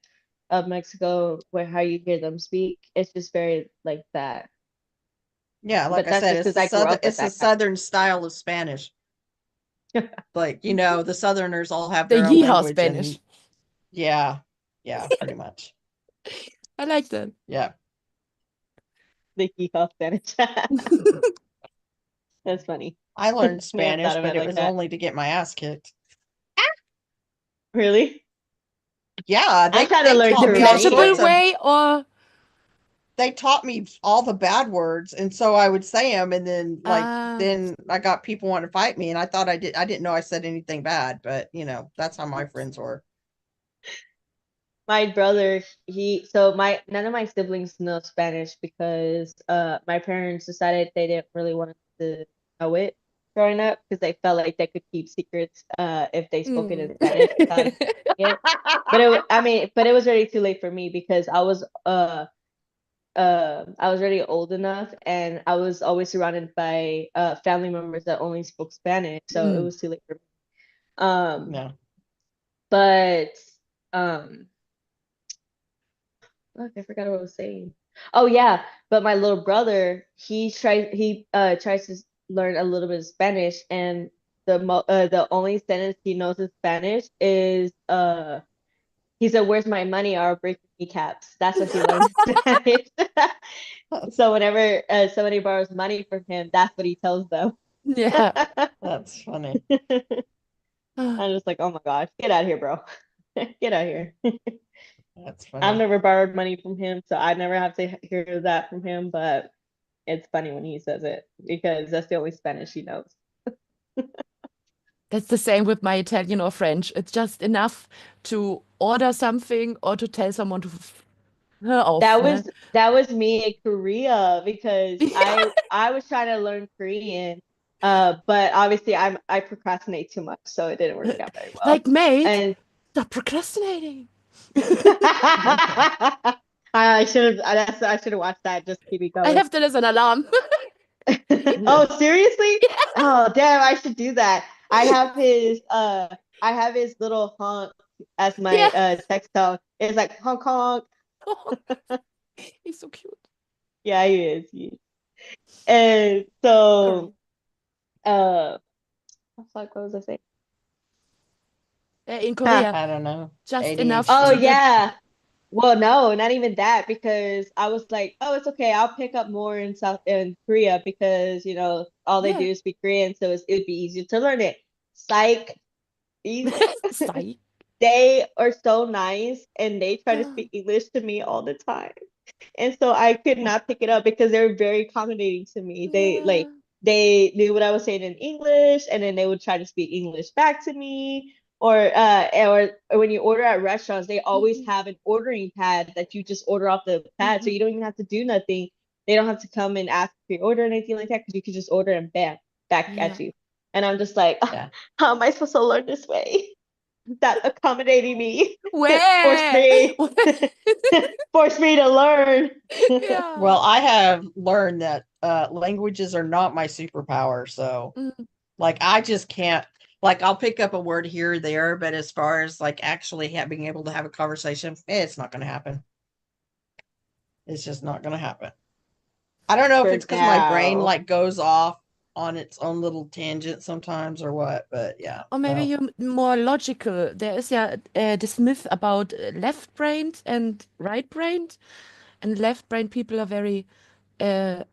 of Mexico, where how you hear them speak, it's just very like that. Yeah, like But I that's said, just because I grew up with it's the that kind southern style of Spanish. Like, the southerners all have The their own yeehaw language Spanish. and yeah. Yeah, pretty much. I like that. Yeah. the hee-haw Spanish. That's funny. I learned Never Spanish, thought of but it it like was that. only to get my ass kicked. Really? Yeah, I try to In learn the taught me all Korean. pleasurable sorts of way or they taught me all the bad words, and so I would say them, and then ah then I got people wanting to fight me, and I thought I didn't know I said anything bad, but that's how my friends were. My brother, so my none of my siblings know Spanish because my parents decided they didn't really want us to know it growing up because they felt like they could keep secrets if they spoke it in mm. Spanish without us knowing it. But I mean, but it was already too late for me because I was already old enough and I was always surrounded by family members that only spoke Spanish, so it Mm. was too late for me. Um, No. but um Fuck, I forgot what I was saying. Oh yeah, but my little brother, he tries to learn a little bit of Spanish, and the only sentence he knows in Spanish is he said, "Where's my money? Or I'll break your kneecaps." That's what he learned in Spanish. So whenever somebody borrows money from him, that's what he tells them. Yeah. That's funny. I'm just like, oh my gosh, get out of here, bro. Get out of here. That's I've funny. never borrowed money from him, so I never have to hear that from him, but it's funny when he says it because that's the only Spanish he knows. That's the same with my Italian or French. It's just enough to order something or to tell someone to hör auf, That ne? was that was me in Korea because I was trying to learn Korean, but obviously I procrastinate too much, so it didn't work out very well. Like, mate, And stop procrastinating. I should have watched that just to keep it I going. have that as an alarm. Oh, seriously? Oh, damn, I should do that. I have his little honk as my Yeah. text tone. It's like honk honk. He's so cute. Yeah, he is. And so fuck, what was I saying? In Korea, I don't know. just enough Oh to ADHD. get. yeah. Well, no, not even that because I was like, oh, it's okay. I'll pick up more in Korea because all they do Yeah. is speak Korean, so it'd be easier to learn it. Psych. These Psych. they are so nice and they try to speak English to me all the time. And so I could not pick it up because they were very accommodating to me. Yeah. They knew what I was saying in English and then they would try to speak English back to me. Or when you order at restaurants, they always Mhm. have an ordering pad that you just order off the pad. So you don't even have to do nothing. They don't have to come and ask for your order or anything like that because you could just order and bam, back Yeah. at you. And I'm just like, Yeah. how am I supposed to learn this way? that accommodating me, Where? forced me to learn. Yeah. Well, I have learned that languages are not my superpower. So, Mm. like, I just can't. Like, I'll pick up a word here or there, but as far as like actually being able to have a conversation, it's not going to happen. It's just not going to happen. I don't know if For it's because my brain now. like goes off on its own little tangent sometimes or what, but yeah. Or maybe So, you're more logical. There is this myth about left-brained and right-brained, and left-brained people are very have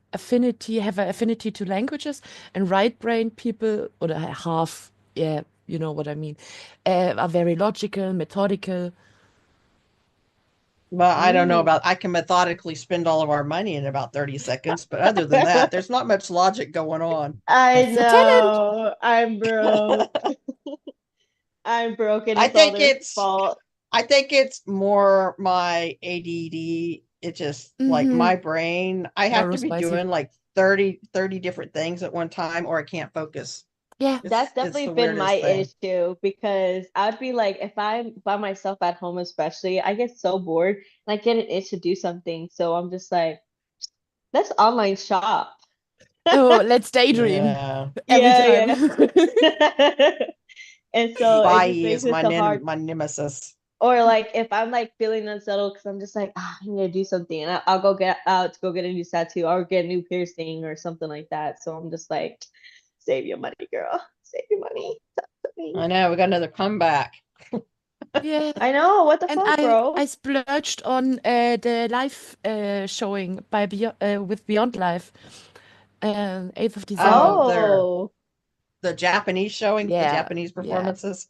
an affinity to languages, and right-brained people, or half, yeah, you know what I mean, are very logical, methodical. but I don't know Mm. about, I can methodically spend all of our money in about 30 seconds, but other than that, there's not much logic going on. I That's the talent. know. I'm broke. I'm broken. I It's all think their it's fault. I think it's more my ADD. It just like Mm-hmm. my brain, I have to be Neurospicy. doing like 30 different things at one time or I can't focus. Yeah. That's It's definitely the been my weirdest thing. issue because I'd be like, if I'm by myself at home, especially, I get so bored and I get an itch to do something. So I'm just like, let's online shop. Oh, let's daydream Yeah. every Yeah, time. yeah. And so it Bye just makes is it so hard. my nemesis. Or like if I'm like feeling unsettled because I'm just like, I need to do something, and I'll go get out to go get a new tattoo or get a new piercing or something like that. So I'm just like, save your money, girl. Save your money. Talk to me. I know we got another comeback. Yeah. I know, what the And fuck, I bro? I splurged on the live showing by with Beyond Live, 8th of December. Oh, Oh, the Japanese showing, the Yeah, Japanese yeah. performances.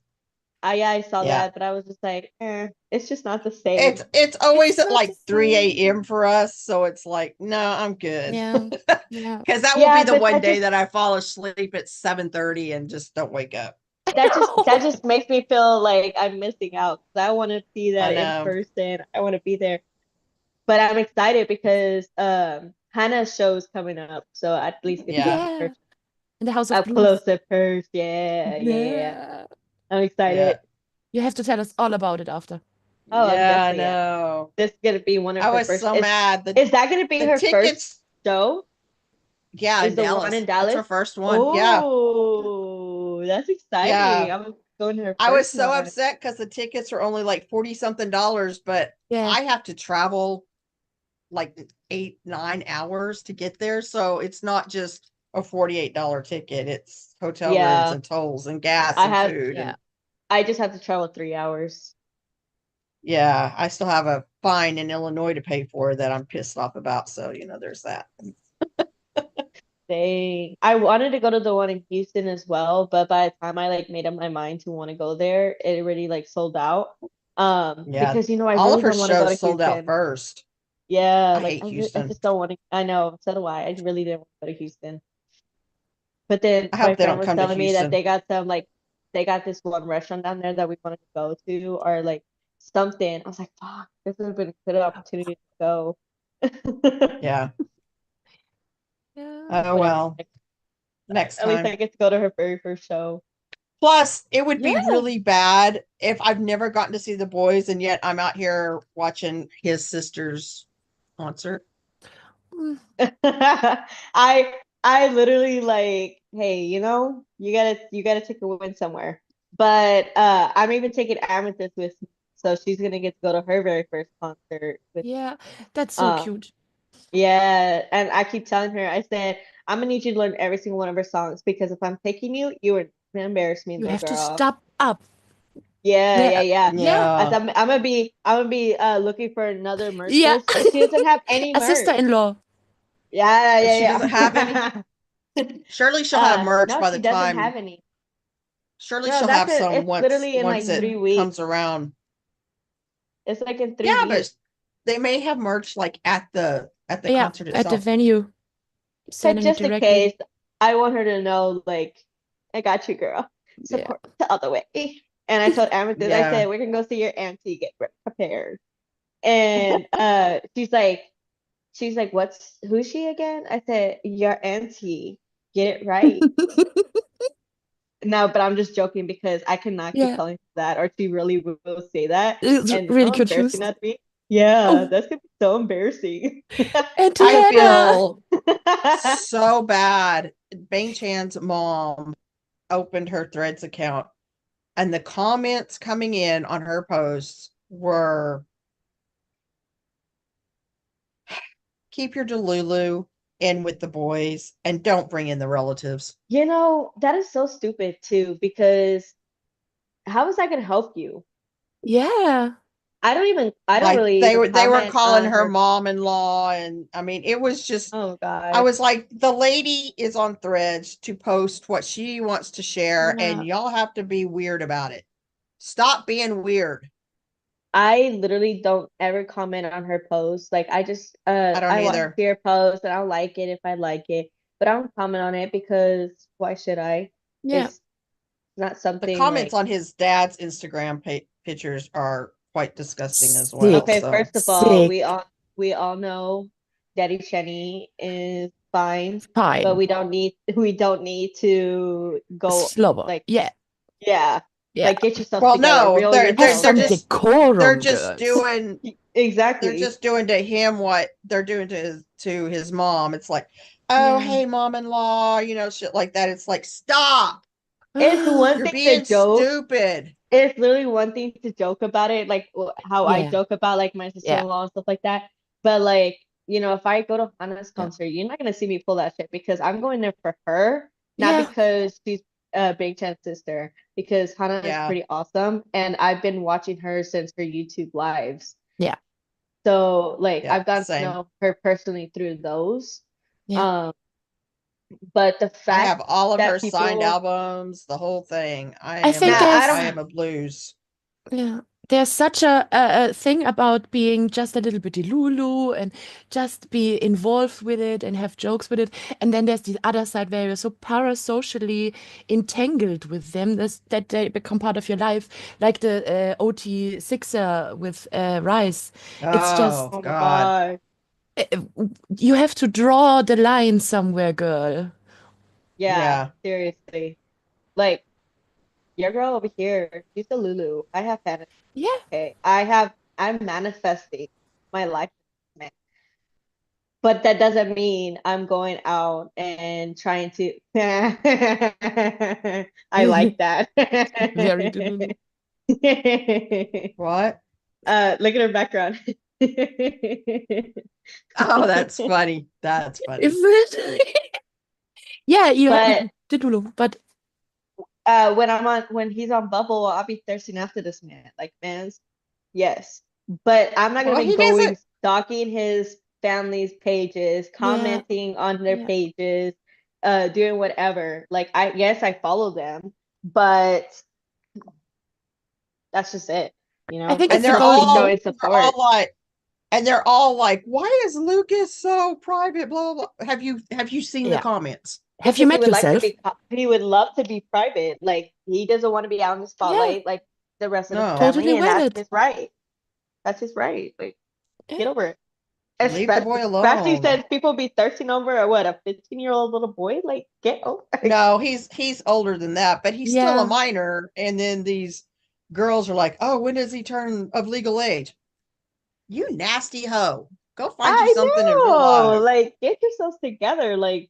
I saw Yeah. that, but I was just like, it's just not the same. It's always It's at not like the 3 same. a.m. for us, so it's like, no, I'm good. Yeah, yeah. Because that will be Yeah, the but one day that I fall asleep at 7:30 and just don't wake up. that just makes me feel like I'm missing out 'cause I want to see I that in know. person. I want to be there. But I'm excited because Hannah's show's coming up, so at least get to Yeah. see her Yeah, in the House of up Blues. close at first. Yeah, yeah, yeah, yeah. Yeah. I'm excited. Yeah. You have to tell us all about it after. Oh, I'm Yeah, I definitely am. know. This is gonna be one of I her was first. so mad. Is that gonna be The her first tickets, show? yeah, Is in the one in Dallas. That's her Dallas? first one. Yeah. Oh, that's Yeah. exciting. I'm going to her I was first so one. upset because the tickets are only like 40 something dollars, but Yeah. I have to travel like 8, 9 hours to get there. So it's not just a $48 ticket. It's hotel rooms Yeah, and tolls and gas I and have. food. Yeah. And I just have to travel 3 hours. yeah, I still have a fine in Illinois to pay for that I'm pissed off about. So, there's that. Dang. I wanted to go to the one in Houston as well, but by the time I like made up my mind to want to go there, it already like sold out. Yeah. Because I All of really her don't want to go to shows sold out Houston. first. Yeah, I like hate I Houston. just don't want to. I know, so do I. I really didn't want to go to Houston. But then I my hope they friend don't was come to telling me that Houston. they got this one restaurant down there that we wanted to go to or like something. I was like, fuck, this would have been a good opportunity to go. Yeah. Yeah. Oh, Whatever. well, next At least time. I get to go to her very first show. Plus, it would be Yeah. really bad if I've never gotten to see the boys and yet I'm out here watching his sister's concert. Mm. I literally like, hey, you gotta take a win somewhere. But I'm even taking Amethyst with me, so she's gonna get to go to her very first concert with Yeah, that's so um cute. yeah, and I keep telling her, I said, I'm gonna need you to learn every single one of her songs because if I'm taking you, you are gonna embarrass me, You little have to girl. step up. Yeah, yeah, Yeah, yeah. yeah, As Yeah. I'm gonna be looking for another merch yeah. list because she doesn't have any A merch. sister-in-law. Yeah, She doesn't have any. yeah, yeah. Surely she'll have merch No, by she the doesn't have time. any. Surely No, she'll have some it's once literally in like it 3 weeks. comes around. It's like in three Yeah, weeks. but they may have merch like at the Yeah, concert at the itself. venue, But sending it just in directly. case, I want her to know, like, I got you, girl. Yeah. Support the other way. And I told Amethyst, I Yeah. said, we're gonna go see your auntie, get prepared. And she's like, who's she again? I said, your auntie. Get it right. No, but I'm just joking because I cannot keep Yeah, telling her that, or she really will say that, it's and it's really so embarrassing confused. at me. Yeah, Oh, that's gonna be so embarrassing. and to I Hannah. feel so bad. Bang Chan's mom opened her Threads account, and the comments coming in on her posts were, keep your Delulu in with the boys and don't bring in the relatives. You know, that is so stupid too, because how is that gonna help you? Yeah, I don't Like really they even were comment calling on her her. mom-in-law, and I mean it was just, Oh I God. was like, the lady is on Threads to post what she wants to share, and yeah. y'all have to be weird about it. Stop being weird. I literally don't ever comment on her posts. Like I don't I watch either. her post and I'll like it if I like it, but I don't comment on it because why should I? Yeah. It's not The something comments like, on his dad's Instagram pictures are quite disgusting as well. Sick. okay, So first of all, Sick. we all know Daddy Chenny is fine, but Fine. we don't need to go Slobber. like, Yeah. yeah, Yeah. like get yourself well, together, no, reel Have yourself some in. they're decorum, just girls. doing they're Exactly. just doing to him what they're doing to his mom. It's like, oh, Yeah. hey, mom-in-law, shit like that. It's like, stop. It's one You're thing to being joke. stupid. It's literally one thing to joke about it, like how I Yeah. joke about like my Yeah. sister-in-law and stuff like that. But like, if I go to Hannah's Yeah. concert, you're not gonna see me pull that shit because I'm going there for her, not Yeah. because she's Big Chan's sister, because Hannah is Yeah. pretty awesome and I've been watching her since her YouTube lives. Yeah. So like Yeah. I've gotten to Same. know her personally through those. Yeah. Um, but the I fact have all of her that signed people, albums, the whole thing. I think nah, I I there's am don't. a blues. yeah, there's such a thing about being just a little bit Lulu and just be involved with it and have jokes with it. And then there's the other side where you're so parasocially entangled with them that they become part of your life, like the OT Sixer with Rice. It's Oh just Oh my God. God. uh, you have to draw the line somewhere, girl. Yeah, Yeah. seriously. Like your girl over here, she's a Lulu. I have fantasy. Yeah. Okay. I'm manifesting my life, man. But that doesn't mean I'm going out and trying to I like that. Very Lulu. What? Look at her background. Oh, that's funny. That's funny. Yeah, But you did Lulu, but when he's on Bubble, I'll be thirsting after this man. Like, man's yes. But I'm not gonna Well, be he going doesn't. stalking his family's pages, yeah, commenting on their yeah. pages, doing whatever. Like I yes, I follow them, but that's just it. I think And it's they're Supposed to be about showing all support. like, why is Lucas so private? Blah blah blah. Have you seen the yeah. comments? Have you Because he met would like to yourself? be he would love to be private. Like he doesn't want to be out in the Yeah, spotlight like the rest of the No. totally family, and that's valid. his right. That's his right. Like Yeah. get over it. Leave the boy Especially alone. since people be thirsting over a 15-year-old little boy. Like get over it. No, he's older than that, but he's still a Yeah. minor. And then these girls are like, "Oh, when does he turn of legal age?" You nasty hoe. Go find you I something in real know. life. Like get yourselves together. Like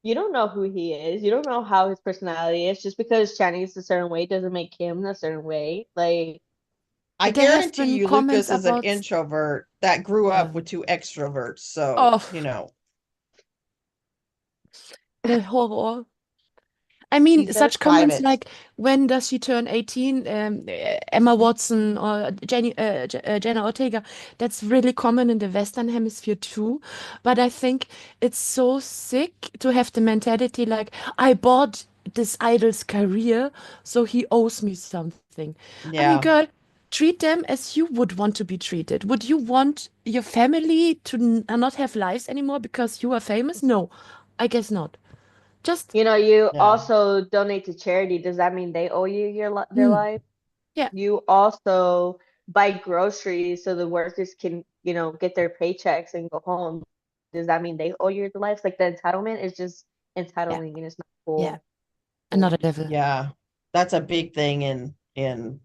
you don't know who he is. You don't know how his personality is. Just because Chinese a certain way doesn't make him a certain way. Like I There have guarantee been you, comments Lucas is an about introvert that grew yeah. up with two extroverts. So, Oh, you know, the horror. I mean, he's very such comments private. like, when does she turn 18? Emma Watson or Jenna Ortega. That's really common in the Western Hemisphere too. But I think it's so sick to have the mentality like, I bought this idol's career, so he owes me something. I mean, Yeah. girl, treat them as you would want to be treated. Would you want your family to not have lives anymore because you are famous? No, I guess not. Just, you Yeah. also donate to charity. Does that mean they owe you their mm, life? yeah. You also buy groceries so the workers can, get their paychecks and go home. Does that mean they owe you the life? Like the entitlement is just Yeah. entitling and it's not Yeah. cool. Another level. Yeah, that's a big thing in The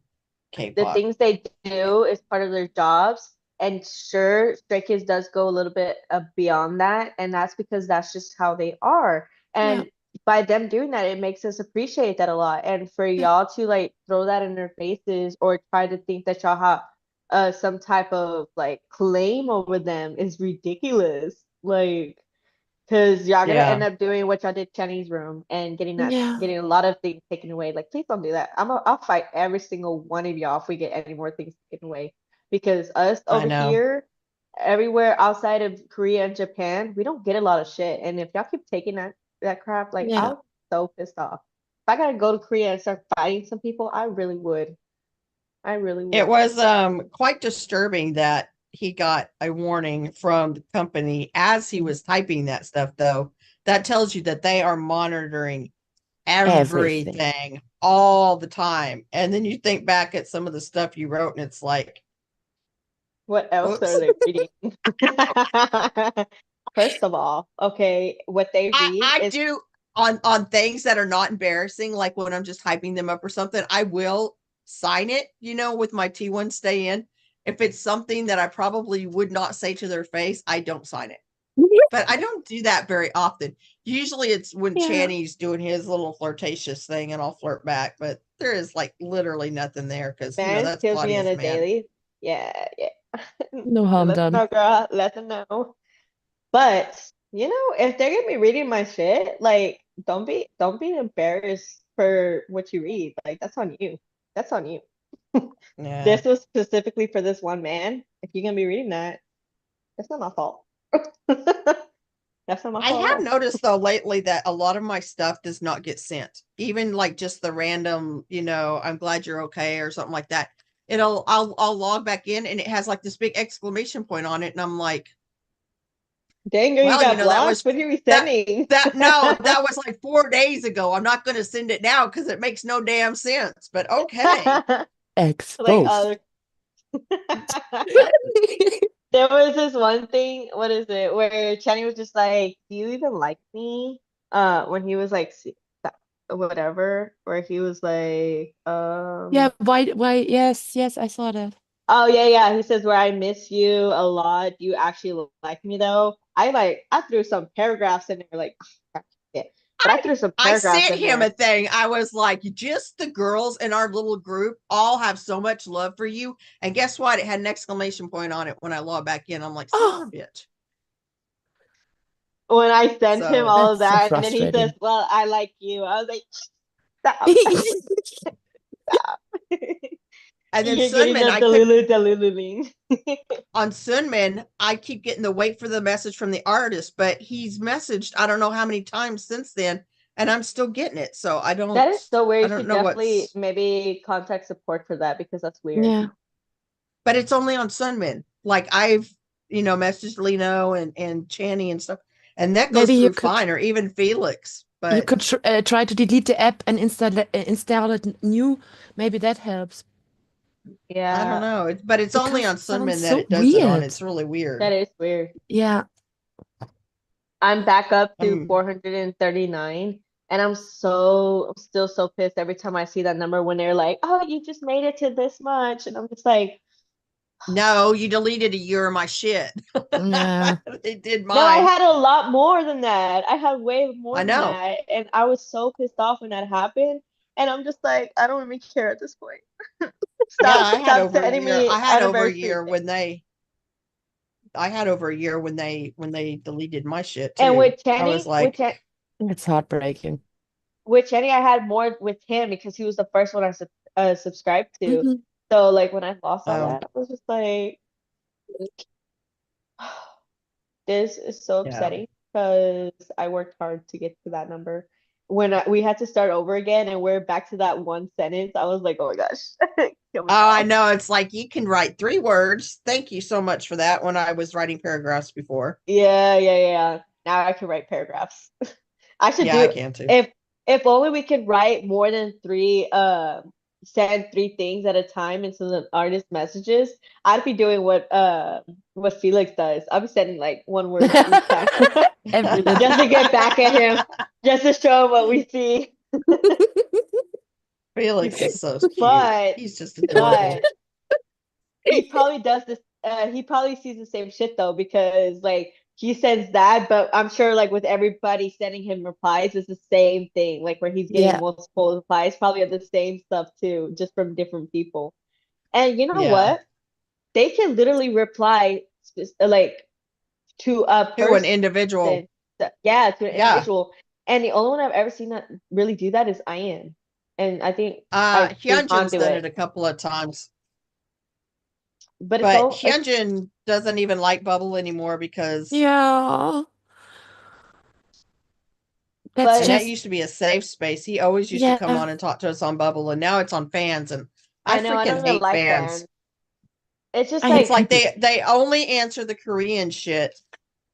K-pop. things they do is part of their jobs. And sure, Stray Kids does go a little bit beyond that, and that's because that's just how they are. Yeah. And by them doing that, it makes us appreciate that a lot. And for Yeah. y'all to like throw that in their faces or try to think that y'all have some type of like claim over them is ridiculous. Like, because y'all gonna Yeah. end up doing what y'all did Chinese room and Yeah. getting a lot of things taken away. Like, please don't do that. I'll fight every single one of y'all if we get any more things taken away. Because us I over know. here, everywhere outside of Korea and Japan, we don't get a lot of shit. And if y'all keep taking that crap, like Yeah. I'm so pissed off. If I gotta go to Korea and start fighting some people, I really would. I really It would. was quite disturbing that he got a warning from the company as he was typing that stuff, though. That tells you that they are monitoring Everything. everything all the time. And then you think back at some of the stuff you wrote, and it's like, What else oops. are they reading? First of all, okay, what they read I is do on things that are not embarrassing, like when I'm just hyping them up or something, I will sign it, with my T1 stay in. If it's something that I probably would not say to their face, I don't sign it. But I don't do that very often. Usually it's when Yeah. Channy's doing his little flirtatious thing and I'll flirt back, but there is like literally nothing there because man that's kills me on Claudia's a man. daily. Yeah, yeah. No harm Let them done. know, girl. Let them know. But if they're gonna be reading my shit, like don't be embarrassed for what you read. Like that's on you. That's on you. Yeah. This was specifically for this one man. If you're gonna be reading that, that's not my fault. That's not my I fault at have all. noticed though lately that a lot of my stuff does not get sent. Even like just the random, I'm glad you're okay or something like that. I'll log back in and it has like this big exclamation point on it and I'm like, Dang, girl, you well, got that blocked. was What are you that sending? no, that was like 4 days ago. I'm not going to send it now cuz it makes no damn sense. But okay. Like, Exposed. there was this one thing, what is it, where Channy was just like, "Do you even like me?" When he was like, whatever, where he was like, Yeah, why, yes, I saw that. oh yeah, yeah. He says, "Where I miss you a lot. Do you actually like me though?" I threw some paragraphs in there, like, yeah, but I threw some I paragraphs sent in him a there. thing. I was like, just the girls in our little group all have so much love for you. And guess what? It had an exclamation point on it when I logged back in. I'm like, son Oh, of a bitch. When I sent him So all of that's so that, and then he says, frustrating. "Well, I like you." I was like, "Stop, stop." and then You're getting Sunman, the I could delulu. on Sunman, I keep getting the wait for the message from the artist, but he's messaged I don't know how many times since then, and I'm still getting it. So That is so weird. I You don't should know definitely what's maybe contact support for that because that's weird. Yeah, but it's only on Sunman. Like I've messaged Lino and Channy and stuff, and that goes maybe through fine, or even Felix. you But could try to delete the app and install it new. Maybe that helps I don't Yeah, know. But it's only because on it sounds Sunman that so it does it on. weird. It's really that weird. is weird. Yeah. I'm back up to Um, 439, and I'm still so pissed every time I see that number when they're like, "Oh, you just made it to this much," and I'm just like, no, you deleted a year of my shit. Yeah. They did "No, I mine. had a lot more than that. I had way more I than know. that," and I was so pissed off when that happened. And I'm just like, I don't even care at this point. Yeah, Stop sending me I had over a anniversary year things. when they deleted my shit And too. I was like, It's heartbreaking. With Chenny, I had more with him because he was the first one I subscribed to. Mhm. So like when I lost all oh, that, I was just like, this is so yeah. upsetting because I worked hard to get to that number. When we had to start over again and we're back to that one sentence, I was like, oh my gosh, kill me Oh, I now. know. It's like you can write 3 words. Thank you so much for that when I was writing paragraphs before. Yeah, yeah, yeah. Now I can write paragraphs. I should Yeah, I do can too. if only we could write more than three send 3 things at a time into the artist messages. I'd be doing what Felix does. I'm sending like 1 word each time. Every little. Just to get back at him, just to show him what we see. Felix is so cute. But He's just adorable. he probably does this. He probably sees the same shit though, because like he sends that, but I'm sure like with everybody sending him replies, it's the same thing. Like where he's getting Yeah. multiple replies, probably of the same stuff too, just from different people. And you know Yeah. what? They can literally reply like to a To an individual. person. Yeah, to an Yeah. individual. And the only one I've ever seen that really do that is Ian. And I think I've seen Han Hyunjin's do done it. it a couple of times. But But it's Hyunjin doesn't even like Bubble anymore because Yeah. That's But- and that just used to be a safe space. He always used to come yeah. on and talk to us on Bubble, and now it's on fans, and I I know I don't freaking even hate like fans. fans. It's just I- It's like I- they only answer the Korean shit.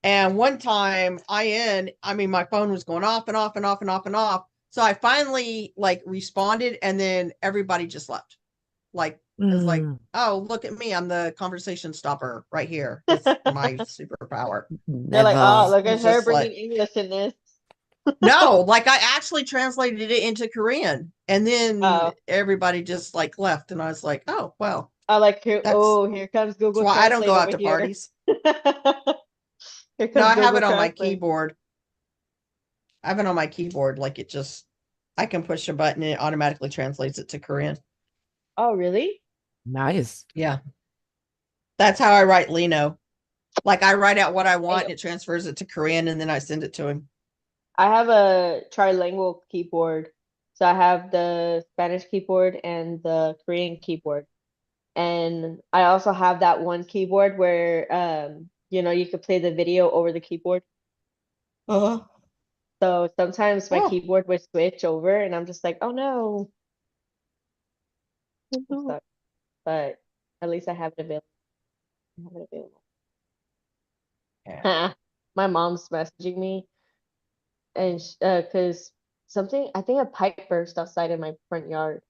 And one time I mean my phone was going off and off and off and off and off. So I finally like responded, and then everybody just left. Like it's like, Mm, oh, look at me, I'm the conversation stopper right here. It's my superpower. They're like, oh, never. look at It's her just bringing like- English in this. No, like I actually translated it into Korean, and then Oh. everybody just like left, and I was like, oh well, I like here. That's- Oh, here comes that's Google why I don't Translate go out over to here. parties. Here comes No, I have Google it on my Translate. keyboard. I have it on my keyboard, like it just I can push a button and it automatically translates it to Korean. Oh, really? Nice. Yeah. That's how I write Lino. Like I write out what I want and it transfers it to Korean and then I send it to him. I have a trilingual keyboard. So I have the Spanish keyboard and the Korean keyboard. And I also have that one keyboard where you could play the video over the keyboard. Uh-huh. So sometimes my Oh. keyboard would switch over and I'm just like, oh no. It sucks. But at least I have it available. I have it available. Yeah. My mom's messaging me and because something, I think a pipe burst outside in my front yard.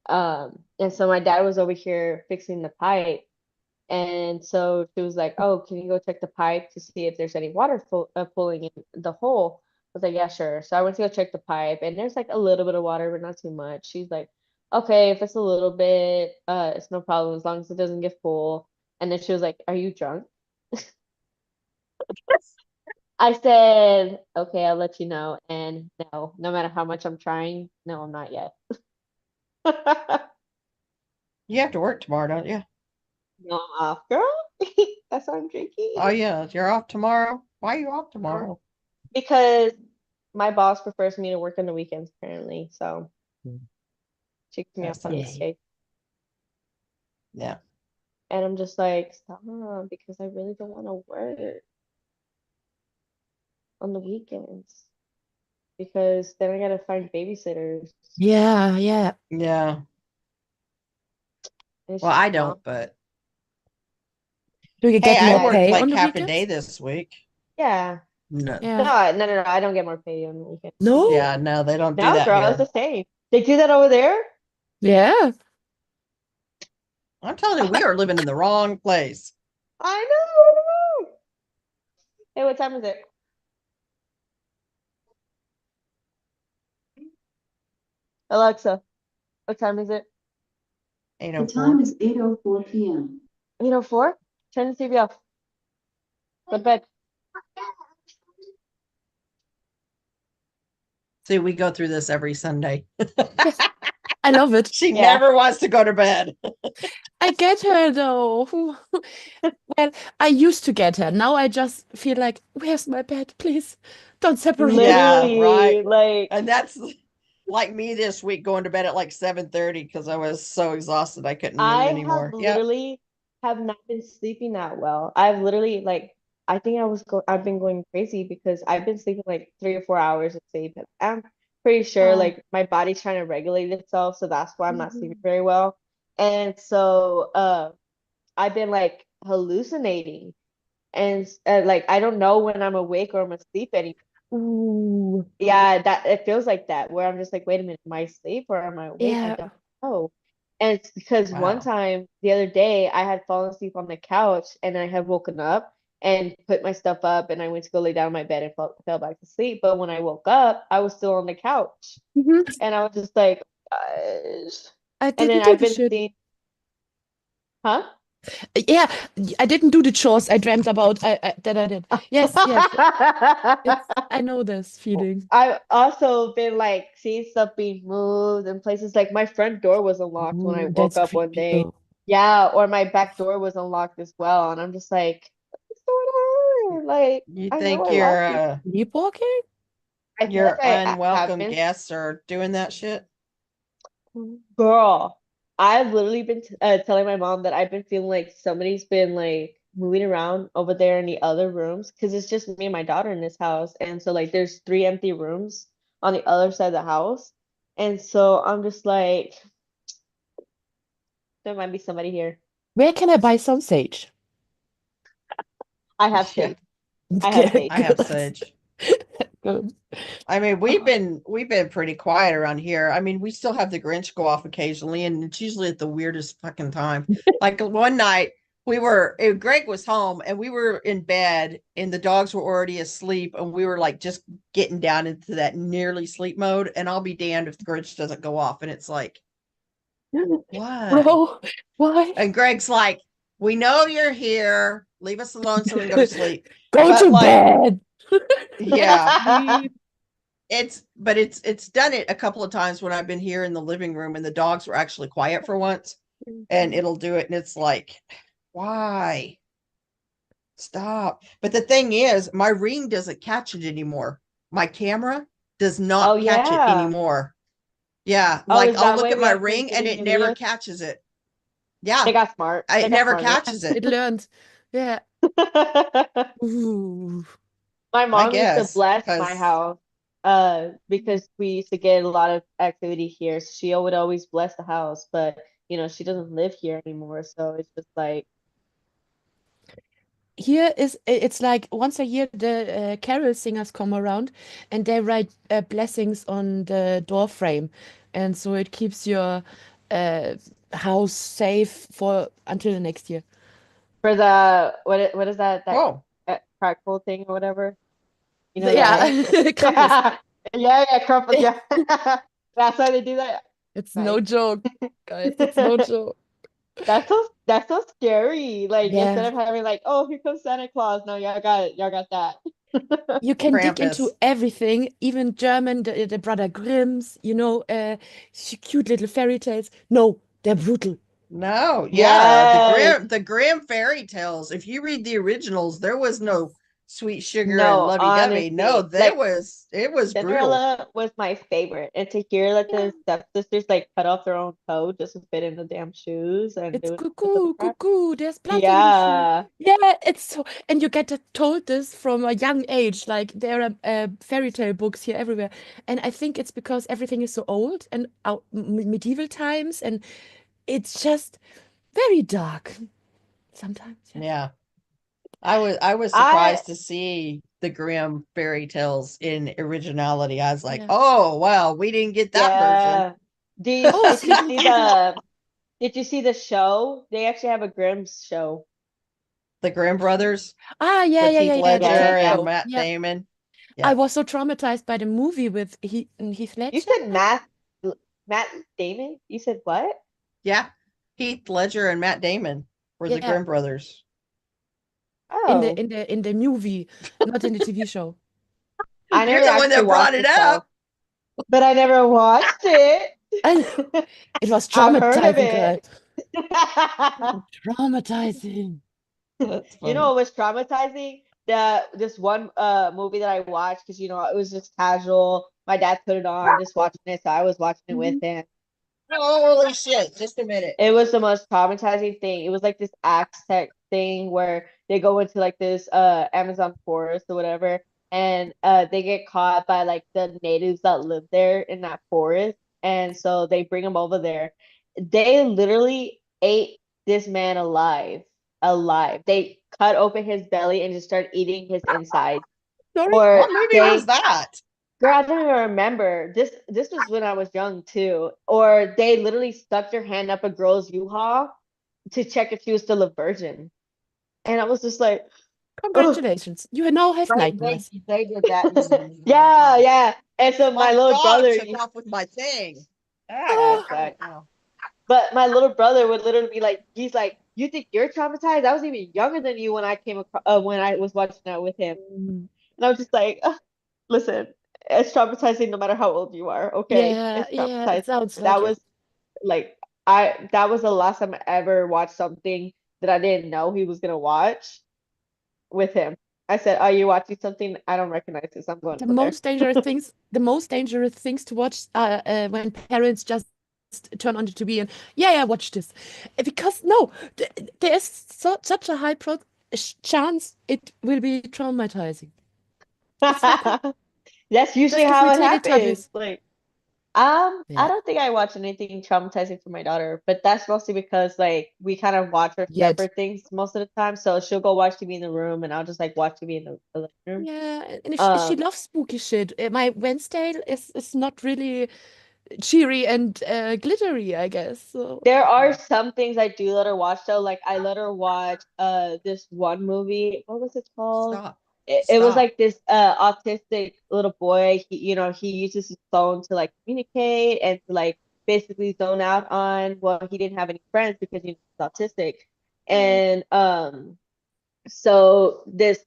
And so my dad was over here fixing the pipe. And so she was like, oh, can you go check the pipe to see if there's any water pulling in the hole? I was like, yeah, sure. So I went to go check the pipe and there's like a little bit of water, but not too much. She's like, okay, if it's a little bit, it's no problem as long as it doesn't get full. And then she was like, are you drunk? I said, okay, I'll let you know. And no matter how much I'm trying, no, I'm not yet. You have to work tomorrow, don't you? No, I'm off, girl. That's why I'm drinking. Oh yeah, you're off tomorrow. Why are you off tomorrow? Because my boss prefers me to work on the weekends apparently, so Hmm. she kicks me That's off on the nice. weekday. Yeah. And I'm just like, stop, because I really don't want to work on the weekends. Because then I gotta find babysitters. Yeah, yeah. Yeah. And it's Well, just I not- don't, but Do you hey, get I more worked pay like on the half a weekends? day this week. Yeah. No. Yeah. No, I don't get more pay on the weekends. No? Yeah, no, they don't do No, that girl, it's here. the same. They do that over there? Yeah. I'm telling you, we are living in the wrong place. I know. Hey, what time is it? Alexa, what time is it? Ain't The no time is 8:04 p.m. 8:04? Turn the TV off. Go to bed. See, we go through this every Sunday. I love it. She Yeah. never wants to go to bed. I get her though. Well, I used to get her. Now I just feel like, where's my bed? Please don't separate. Yeah, Literally, right. like, And that's like me this week going to bed at like 7:30 because I was so exhausted I couldn't move I anymore. have Yeah. literally have not been sleeping that well. I've literally like I think I've been going crazy because I've been sleeping like 3 or 4 hours of sleep. And I'm pretty sure Oh. like my body's trying to regulate itself, so that's why I'm not sleeping Mhm. very well. And so I've been like hallucinating and like I don't know when I'm awake or I'm asleep anymore. Ooh. Yeah, that it feels like that where I'm just like, wait a minute, am I asleep or am I awake? I Yeah. don't know. And it's because one Wow. time the other day I had fallen asleep on the couch and I had woken up and put my stuff up, and I went to go lay down in my bed and fell back to sleep. But when I woke up, I was still on the couch, Mhm. and I was just like, gosh. I And then didn't do I've the been shit. seeing, huh? Yeah, I didn't do the chores I dreamt about that I did. Yes, yes. I know this feeling. I've also been like seeing stuff being moved in places like my front door was unlocked when I Ooh, woke that's up one creepy day. though. Yeah, or my back door was unlocked as well. And I'm just like, what's going on? Like, You I know think I locked it. Sleepwalking? I feel your like I have unwelcome been. guests are doing that shit? Girl, I've literally been telling my mom that I've been feeling like somebody's been like moving around over there in the other rooms because it's just me and my daughter in this house. And so like there's 3 empty rooms on the other side of the house. And so I'm just like, there might be somebody here. Where can I buy some sage? I have Yeah, sage. I have sage. I have Good. Sage. Good. I mean, we've been pretty quiet around here. I mean, we still have the Grinch go off occasionally, and it's usually at the weirdest fucking time. Like one night, Greg was home, and we were in bed, and the dogs were already asleep, and we were like just getting down into that nearly sleep mode. And I'll be damned if the Grinch doesn't go off, and it's like, why? Bro, why? And Greg's like, "We know you're here. Leave us alone so we can go to sleep." Go But to like, bed. yeah, Sleep. it's done it a couple of times when I've been here in the living room and the dogs were actually quiet for once, and it'll do it, and it's like, why? Stop. But the thing is, my ring doesn't catch it anymore. My camera does Oh not catch it yeah. anymore. Yeah, Oh, like is I'll that look why at we my haven't been ring and getting it any never videos? catches it. Yeah, They got smart. They it got never smarter. catches it. It learned. Yeah. Ooh. My I mom used to guess bless my because house because we used to get a lot of activity here. So she would always bless the house, but you know, she doesn't live here anymore, so it's just like Here it's like once a year the carol singers come around and they write blessings on the door frame, and so it keeps your uh, house safe for until the next year. for the what is that oh, crackle thing or whatever? You know that, Yeah, right? Krampus. Yeah, yeah, Krampus, yeah. That's why they do that. It's no Nice. joke, guys. It's no joke. That's so scary. Like Yeah, instead of having like, oh, here comes Santa Claus. No, y'all got it. Y'all got that. you can dig into Krampus. everything, even German, the Brother Grimm's, cute little fairy tales. No, they're brutal. No, yeah, Yes. The Grimm fairy tales. If you read the originals, there was no sweet sugar and No, lovey-dovey. No, honestly, like it was brutal. Cinderella was my favorite. And to hear like Yeah. the stepsisters like cut off their own toe just to fit in the damn shoes and It's it was because of the cuckoo, crack. cuckoo, there's blood in the shoe. Yeah. Yeah, it's so, and you get told this from a young age. Like there are fairy tale books here everywhere. And I think it's because everything is so old and out medieval times, and it's just very dark sometimes. Yes. Yeah. I was I surprised to see the Grimm fairy tales in originality. I was like, Yeah. "Oh, well, we didn't get that version." yeah. Did Oh, did you see the show? They actually have a Grimm's show. The Grimm brothers yeah, with yeah, Heath yeah, yeah. The Ledger TV Yeah. and show. Matt Yeah. Damon. I Yeah. was so traumatized by the movie with Heath You Ledger. said Matt Damon? You said what? Yeah. Heath Ledger and Matt Damon were the Yeah, Grimm brothers. Oh, in the movie, not in the TV show. I You're never the one actually that brought watched it the show, up. but I never watched it. And it was I've heard of traumatizing, it. guys. Traumatizing. That's You know funny. what was traumatizing? This one movie that I watched because you know it was just casual. My dad put it on, just watching it, so I was watching it with Mhm. him. Holy shit. Just a minute. It was the most traumatizing thing. It was like this Aztec thing where they go into like this Amazon forest or whatever, and they get caught by like the natives that live there in that forest, and so they bring them over there. They literally ate this man alive, alive. They cut open his belly and just start eating his insides. Sorry? Or What movie was they that? Girl, I don't even remember. This was when I was young too. Or they literally stuck their hand up a girl's U-Haul to check if she was still a virgin. And I was just like, Congratulations. You now have Right, nightmares. they did that. Yeah, yeah. And so My my little dog brother, took off with my thing. yeah, exactly. But my little brother would literally be like, he's like, "You think you're traumatized? I was even younger than you when I came across when I was watching that with him." Mm. And I was just like, "Listen, it's traumatizing no matter how old you are. Okay, Yeah, it's yeah, it traumatizing." sounds like That it. was like that was the last time I ever watched something that I didn't know he was gonna watch with him. I said, "Are you watching something? I don't recognize this. I'm going over there." The most dangerous things to watch are when parents just turn on the TV and yeah, watch this. Because no, there is such a high chance it will be traumatizing. It's not cool. That's usually Just give me how it happens. Teletubbies. Like, I Yeah. don't think I watch anything traumatizing for my daughter, but that's mostly because like we kind of watch for Yet. separate things most of the time. So she'll go watch TV in the room, and I'll just like watch TV in the living room. Yeah, and if she Um, loves spooky shit. My Wednesday is not really cheery and glittery, I guess. So there are some things I do let her watch though. Like I let her watch this one movie. What was it called? Stop. It was Stop. like this autistic little boy. He uses his phone to like communicate and to like basically zone out on, well, he didn't have any friends because he's autistic. And so this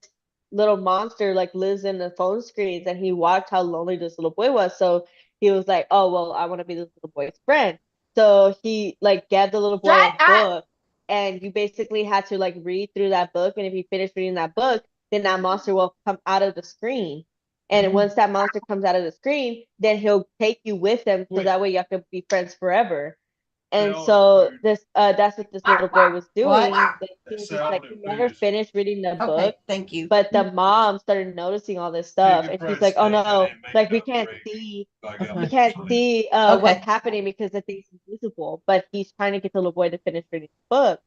little monster like lives in the phone screens, and he watched how lonely this little boy was. So he was like, "Oh well, I want to be this little boy's friend." So he like gave the little boy Shut a up. book, and you basically had to like read through that book. And if you finish reading that book, then that monster will come out of the screen. And once that monster comes out of the screen, then he'll take you with him, so that way you have to be friends forever. And so this that's what this little boy was doing. What? Like, he was just like he never finished reading the Okay, book, thank you. but the mom started noticing all this stuff, and she's like, "Oh no, like we can't see Okay. what's happening because the thing's invisible." But he's trying to get the little boy to finish reading the book.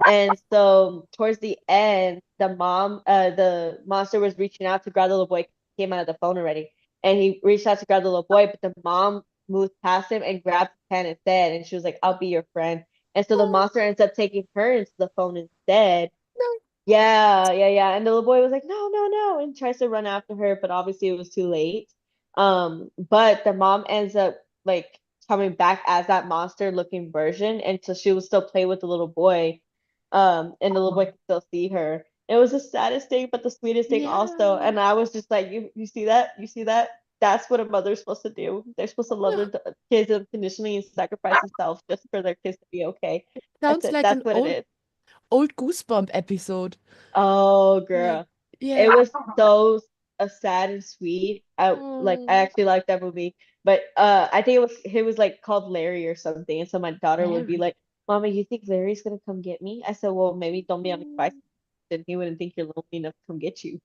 And so towards the end, the monster was reaching out to grab the little boy, came out of the phone already. And he reached out to grab the little boy, but the mom moved past him and grabbed his hand instead. And she was like, "I'll be your friend." And so the oh, monster ends up taking her into the phone instead. no. Yeah, yeah, yeah. And the little boy was like, "No, no, no," and tries to run after her, but obviously it was too late. But the mom ends up like coming back as that monster looking version, and so she will still play with the little boy. And the little boy can still see her. It was the saddest thing, but the sweetest thing also. Yeah. And I was just like, you see that? You see that? That's what a mother's supposed to do. They're supposed to love their kids unconditionally and sacrifice themselves just for their kids to be okay. I Sounds said, like that's an what it is. old Goosebump episode. Oh, Yeah. girl. Yeah. It was so sad and sweet. I Oh, actually liked that movie. But I think it was like called Larry or something. And so my daughter would be Larry. like, "Mama, you think Larry's gonna come get me?" I said, "Well, maybe don't be on the Mm. bicycle, then he wouldn't think you're lonely enough to come get you."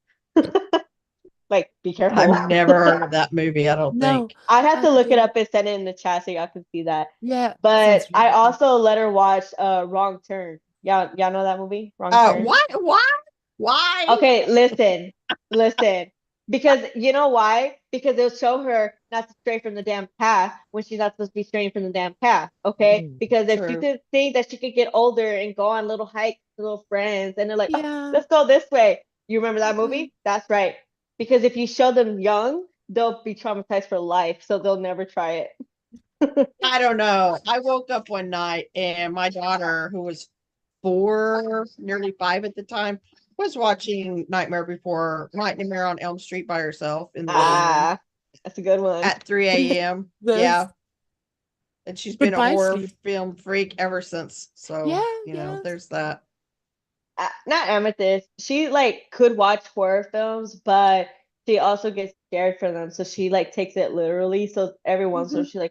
Like, be careful. I've never heard of that movie, I don't No, think. I have I to look it didn't. up and send it in the chat so y'all can see that. Yeah, But sounds I really cool. also let her watch Wrong Turn. Y'all know that movie? Wrong Turn? What? Why? Why? Okay, listen. Because you know why? Because it'll show her not to stray from the damn path when she's not supposed to be straying from the damn path. Okay? Mm. Because if she True. could think that she could get older and go on little hikes with little friends, and they're like, "Oh, Yeah. let's go this way." You remember that Mhm. movie? That's right. Because if you show them young, they'll be traumatized for life, so they'll never try it. I don't know. I woke up one night and my daughter, who was 4, nearly 5 at the time, was watching Nightmare on Elm Street by herself in the living room Ah, that's a good one. at 3 a.m. This Yeah. And she's been a goodbye horror sleep. film freak ever since. So, Yeah, you know, yeah. there's that. Not Amethyst. She like could watch horror films, but she also gets scared for them. So she like takes it literally. So every once in a while Mhm,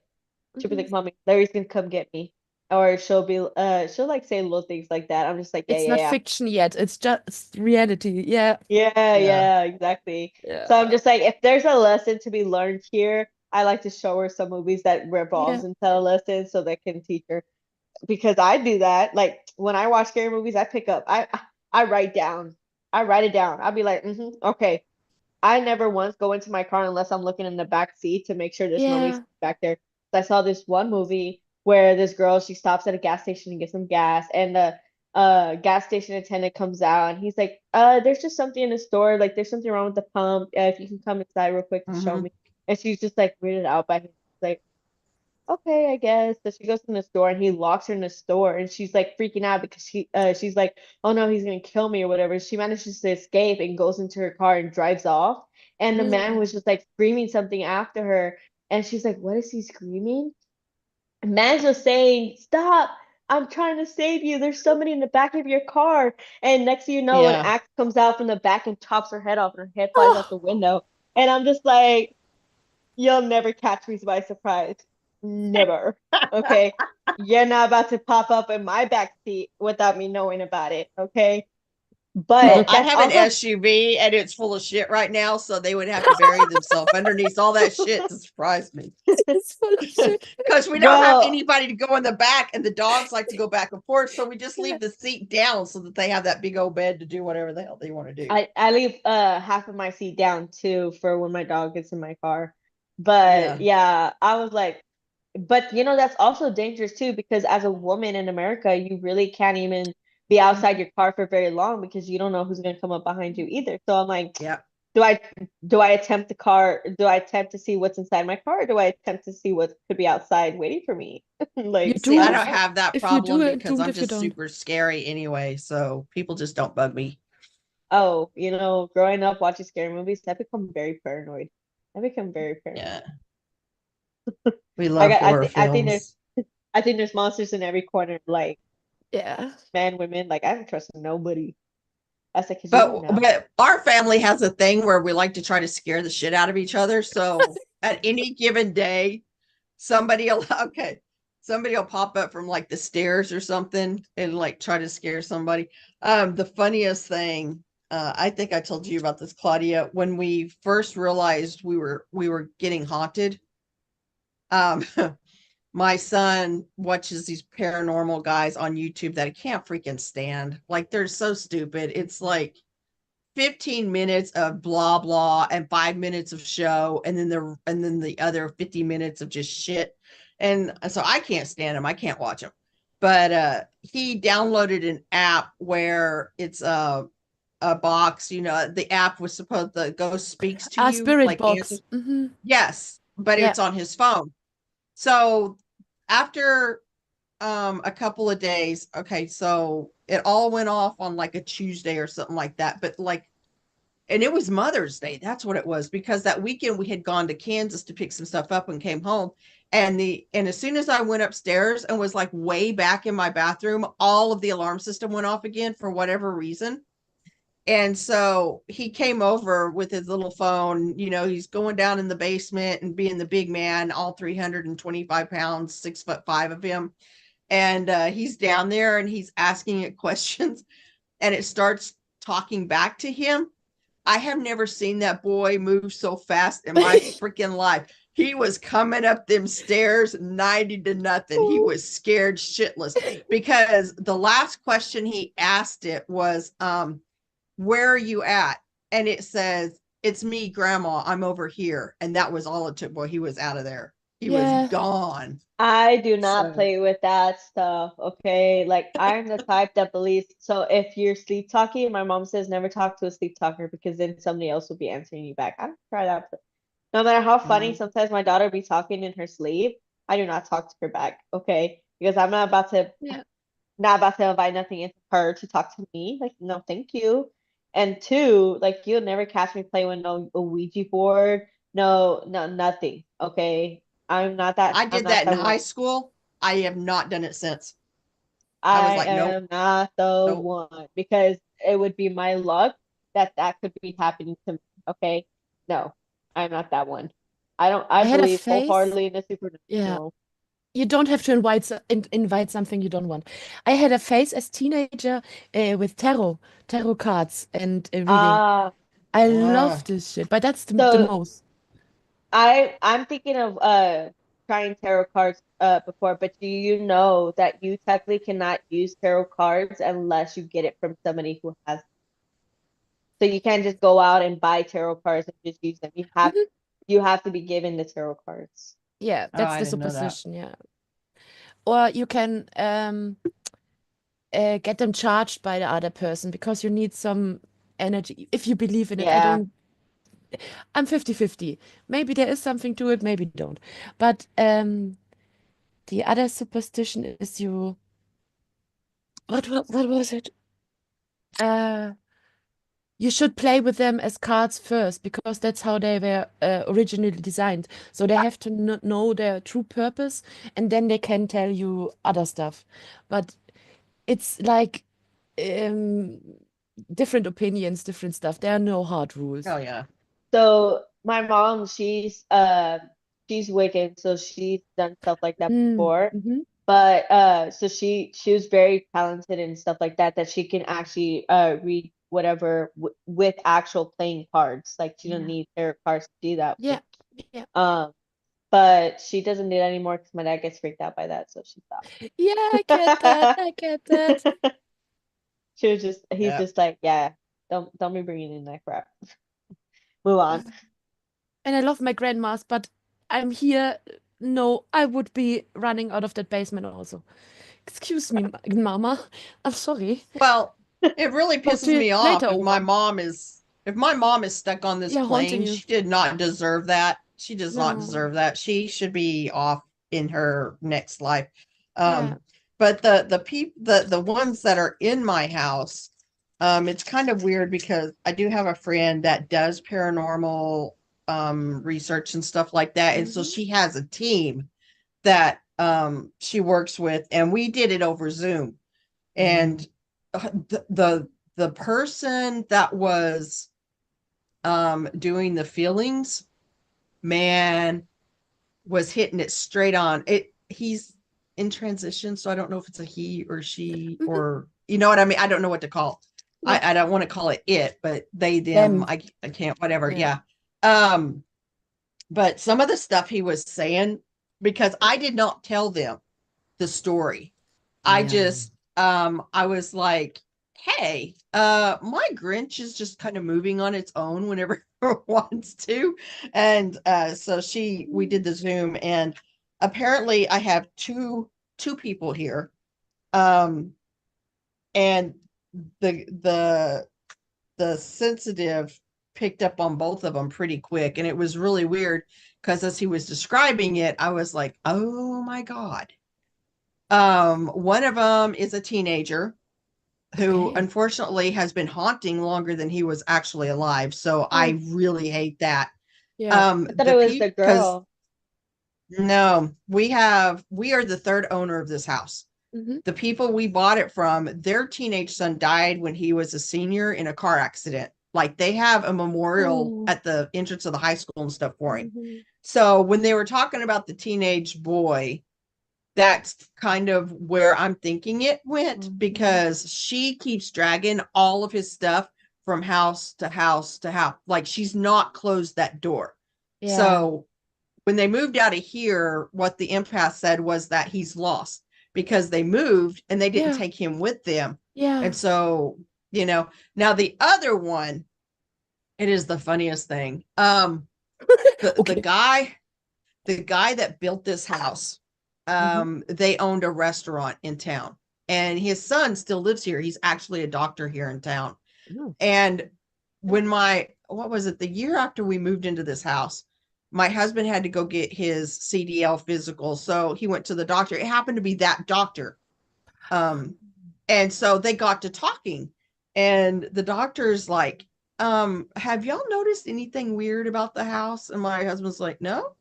she'll be mhm. like, "Mommy, Larry's gonna come get me." Or she'll like say little things like that. I'm just like, yeah, It's yeah, not yeah. fiction yet. It's just reality. Yeah. Yeah, Yeah. yeah, exactly. So I'm Yeah. just like, if there's a lesson to be learned here, I like to show her some movies that revolves Yeah. into a lesson so that can teach her. Because I do that. Like when I watch scary movies, I pick up, I write down, I write it down. I'll be like, okay. I never once go into my car unless I'm looking in the back seat to make sure there's nobody Yeah. back there. So I saw this one movie where this girl she stops at a gas station and gets some gas, and gas station attendant comes out and he's like, there's just something in the store, like there's something wrong with the pump. If you can come inside real quick to show Mhm. me. And she's just like weirded out by him. She's like, okay, I guess. So she goes in the store and he locks her in the store and she's like freaking out because she's like, oh no, he's gonna kill me or whatever. She manages to escape and goes into her car and drives off. And the man was just like screaming something after her. And she's like, what is he screaming? Man's just saying, stop. I'm trying to save you. There's somebody in the back of your car. And next thing you know, an Yeah. axe comes out from the back and chops her head off, and her head flies out the window. And I'm just like, you'll never catch me by surprise. Never. Okay. You're not about to pop up in my back seat without me knowing about it. Okay. Well, But I that's have an also SUV and it's full of shit right now, so they would have to bury themselves underneath all that shit to surprise me. It's full of shit. Because we don't have well, anybody to go in the back, and the dogs like to go back and forth, so we just leave the seat down so that they have that big old bed to do whatever the hell they want to do. I leave half of my seat down too for when my dog gets in my car. But yeah, I was like, but you know, that's also dangerous too, because as a woman in America, you really can't even be outside your car for very long because you don't know who's gonna come up behind you either. So I'm like, Yeah. do I attempt to see what's inside my car, or do I attempt to see what could be outside waiting for me? Like, do See, I it. don't have that If you do problem it, because do it I'm if you just don't. super scary anyway, so people just don't bug me. oh, you know, growing up watching scary movies, I become very paranoid. I become very paranoid. Yeah. We love horror I think films. there's monsters in every corner, like Yeah. men, women. Like I don't trust nobody. That's like, cause you don't know. But our family has a thing where we like to try to scare the shit out of each other. So at any given day, somebody will pop up from like the stairs or something and like try to scare somebody. The funniest thing, I think I told you about this, Claudia, when we first realized we were getting haunted. My son watches these paranormal guys on YouTube that I can't freaking stand. Like they're so stupid. It's like 15 minutes of blah blah and 5 minutes of show, and then the other 50 minutes of just shit. And so I can't stand him. I can't watch him. But he downloaded an app where it's a box, you know, the app was supposed, the ghost speaks to you, Spirit like box. answers. Hmm. Yes, but Yeah. it's on his phone. So after a couple of days, okay, so it all went off on like a Tuesday or something like that, but like, and it was Mother's Day, that's what it was, because that weekend we had gone to Kansas to pick some stuff up and came home, and as soon as I went upstairs and was like way back in my bathroom, all of the alarm system went off again for whatever reason. And so he came over with his little phone, you know, he's going down in the basement and being the big man, all 325 pounds, 6'5" of him. And he's down there and he's asking it questions, and it starts talking back to him. I have never seen that boy move so fast in my freaking life. He was coming up them stairs 90 to nothing. He was scared shitless because the last question he asked it was, where are you at? And it says, it's me, Grandma, I'm over here. And that was all it took. Boy, he was out of there. He Yeah. was gone. I do not So- play with that stuff. Okay, like I'm the type that believes. So if you're sleep talking, my mom says never talk to a sleep talker because then somebody else will be answering you back. I don't try that. No matter how funny, Mhm. sometimes my daughter be talking in her sleep. I do not talk to her back. Okay, because I'm not about to Yeah. invite nothing into her to talk to me. Like, no, thank you. And two, like you'll never catch me playing with no a Ouija board. No, nothing. Okay. I'm not that. I I'm did not that in that high one. school. I have not done it since. I was I like, nope, am not the nope. one because it would be my luck that could be happening to me. Okay. No, I'm not that one. I had a believe phase. wholeheartedly in the supernatural. Yeah. You don't have to invite something you don't want. I had a phase as teenager with tarot cards and reading. Ah, I Ah. love this shit, but that's the So- most. I'm thinking of trying tarot cards before, but do you know that you technically cannot use tarot cards unless you get it from somebody who has. So you can't just go out and buy tarot cards and just use them. You have to be given the tarot cards. Yeah, Oh, that's I the didn't know that. supposition, yeah. Or you can get them charged by the other person because you need some energy if you believe in it. Yeah. I'm 50-50. Maybe there is something to it, maybe don't. But the other superstition is what was it? You should play with them as cards first because that's how they were originally designed. So they have to know their true purpose and then they can tell you other stuff. But it's like um, different opinions, different stuff. There are no hard rules. Oh yeah. So my mom, she's Wiccan, so she's done stuff like that before. Mhm. But so she was very talented and stuff like that, that she can actually read whatever with actual playing cards. Like she doesn't Yeah. need tarot cards to do that with. Yeah. But she doesn't do that anymore because my dad gets freaked out by that, so she stopped. Yeah, I get that. I get that. He's Yeah. just like, yeah, don't be bringing in that crap. Move on. And I love my grandmas, but I'm here. No, I would be running out of that basement also. Excuse me, Mama. I'm sorry. Well, it really Talk pisses to you me off later, if my Oma. mom is stuck on this Yeah, haunting plane. you. She did not deserve that. She does not No. deserve that. She should be off in her next life. Yeah. But the ones that are in my house, it's kind of weird because I do have a friend that does paranormal research and stuff like that. And so she has a team that she works with, and we did it over Zoom. And the person that was doing the feelings, man, was hitting it straight on. He's in transition, so I don't know if it's a he or she or you know what I mean. I don't know what to call. Yeah. I don't want to call it, but they, them, I can't, whatever. Yeah. But some of the stuff he was saying, because I did not tell them the story. I just I was like, hey, my Grinch is just kind of moving on its own whenever it wants to. And so we did the Zoom, and apparently I have two people here. And the sensitive picked up on both of them pretty quick, and it was really weird because as he was describing it, I was like, oh my God. One of them is a teenager who Okay. unfortunately has been haunting longer than he was actually alive. So I really hate that. Yeah. I thought it was the girl. No, we are the third owner of this house. Mhm. The people we bought it from, their teenage son died when he was a senior in a car accident. Like they have a memorial at the entrance of the high school and stuff for him. Mhm. So when they were talking about the teenage boy, that's kind of where I'm thinking it went, because she keeps dragging all of his stuff from house to house to house. Like she's not closed that door. Yeah. So when they moved out of here, what the empath said was that he's lost because they moved and they didn't Yeah. take him with them. Yeah. And so, now the other one, it is the funniest thing. Okay. The guy that built this house, they owned a restaurant in town, and his son still lives here. He's actually a doctor here in town. Oh. And when the year after we moved into this house, my husband had to go get his CDL physical. So he went to the doctor. It happened to be that doctor. And so they got to talking, and the doctor's like, have y'all noticed anything weird about the house? And my husband's like, no,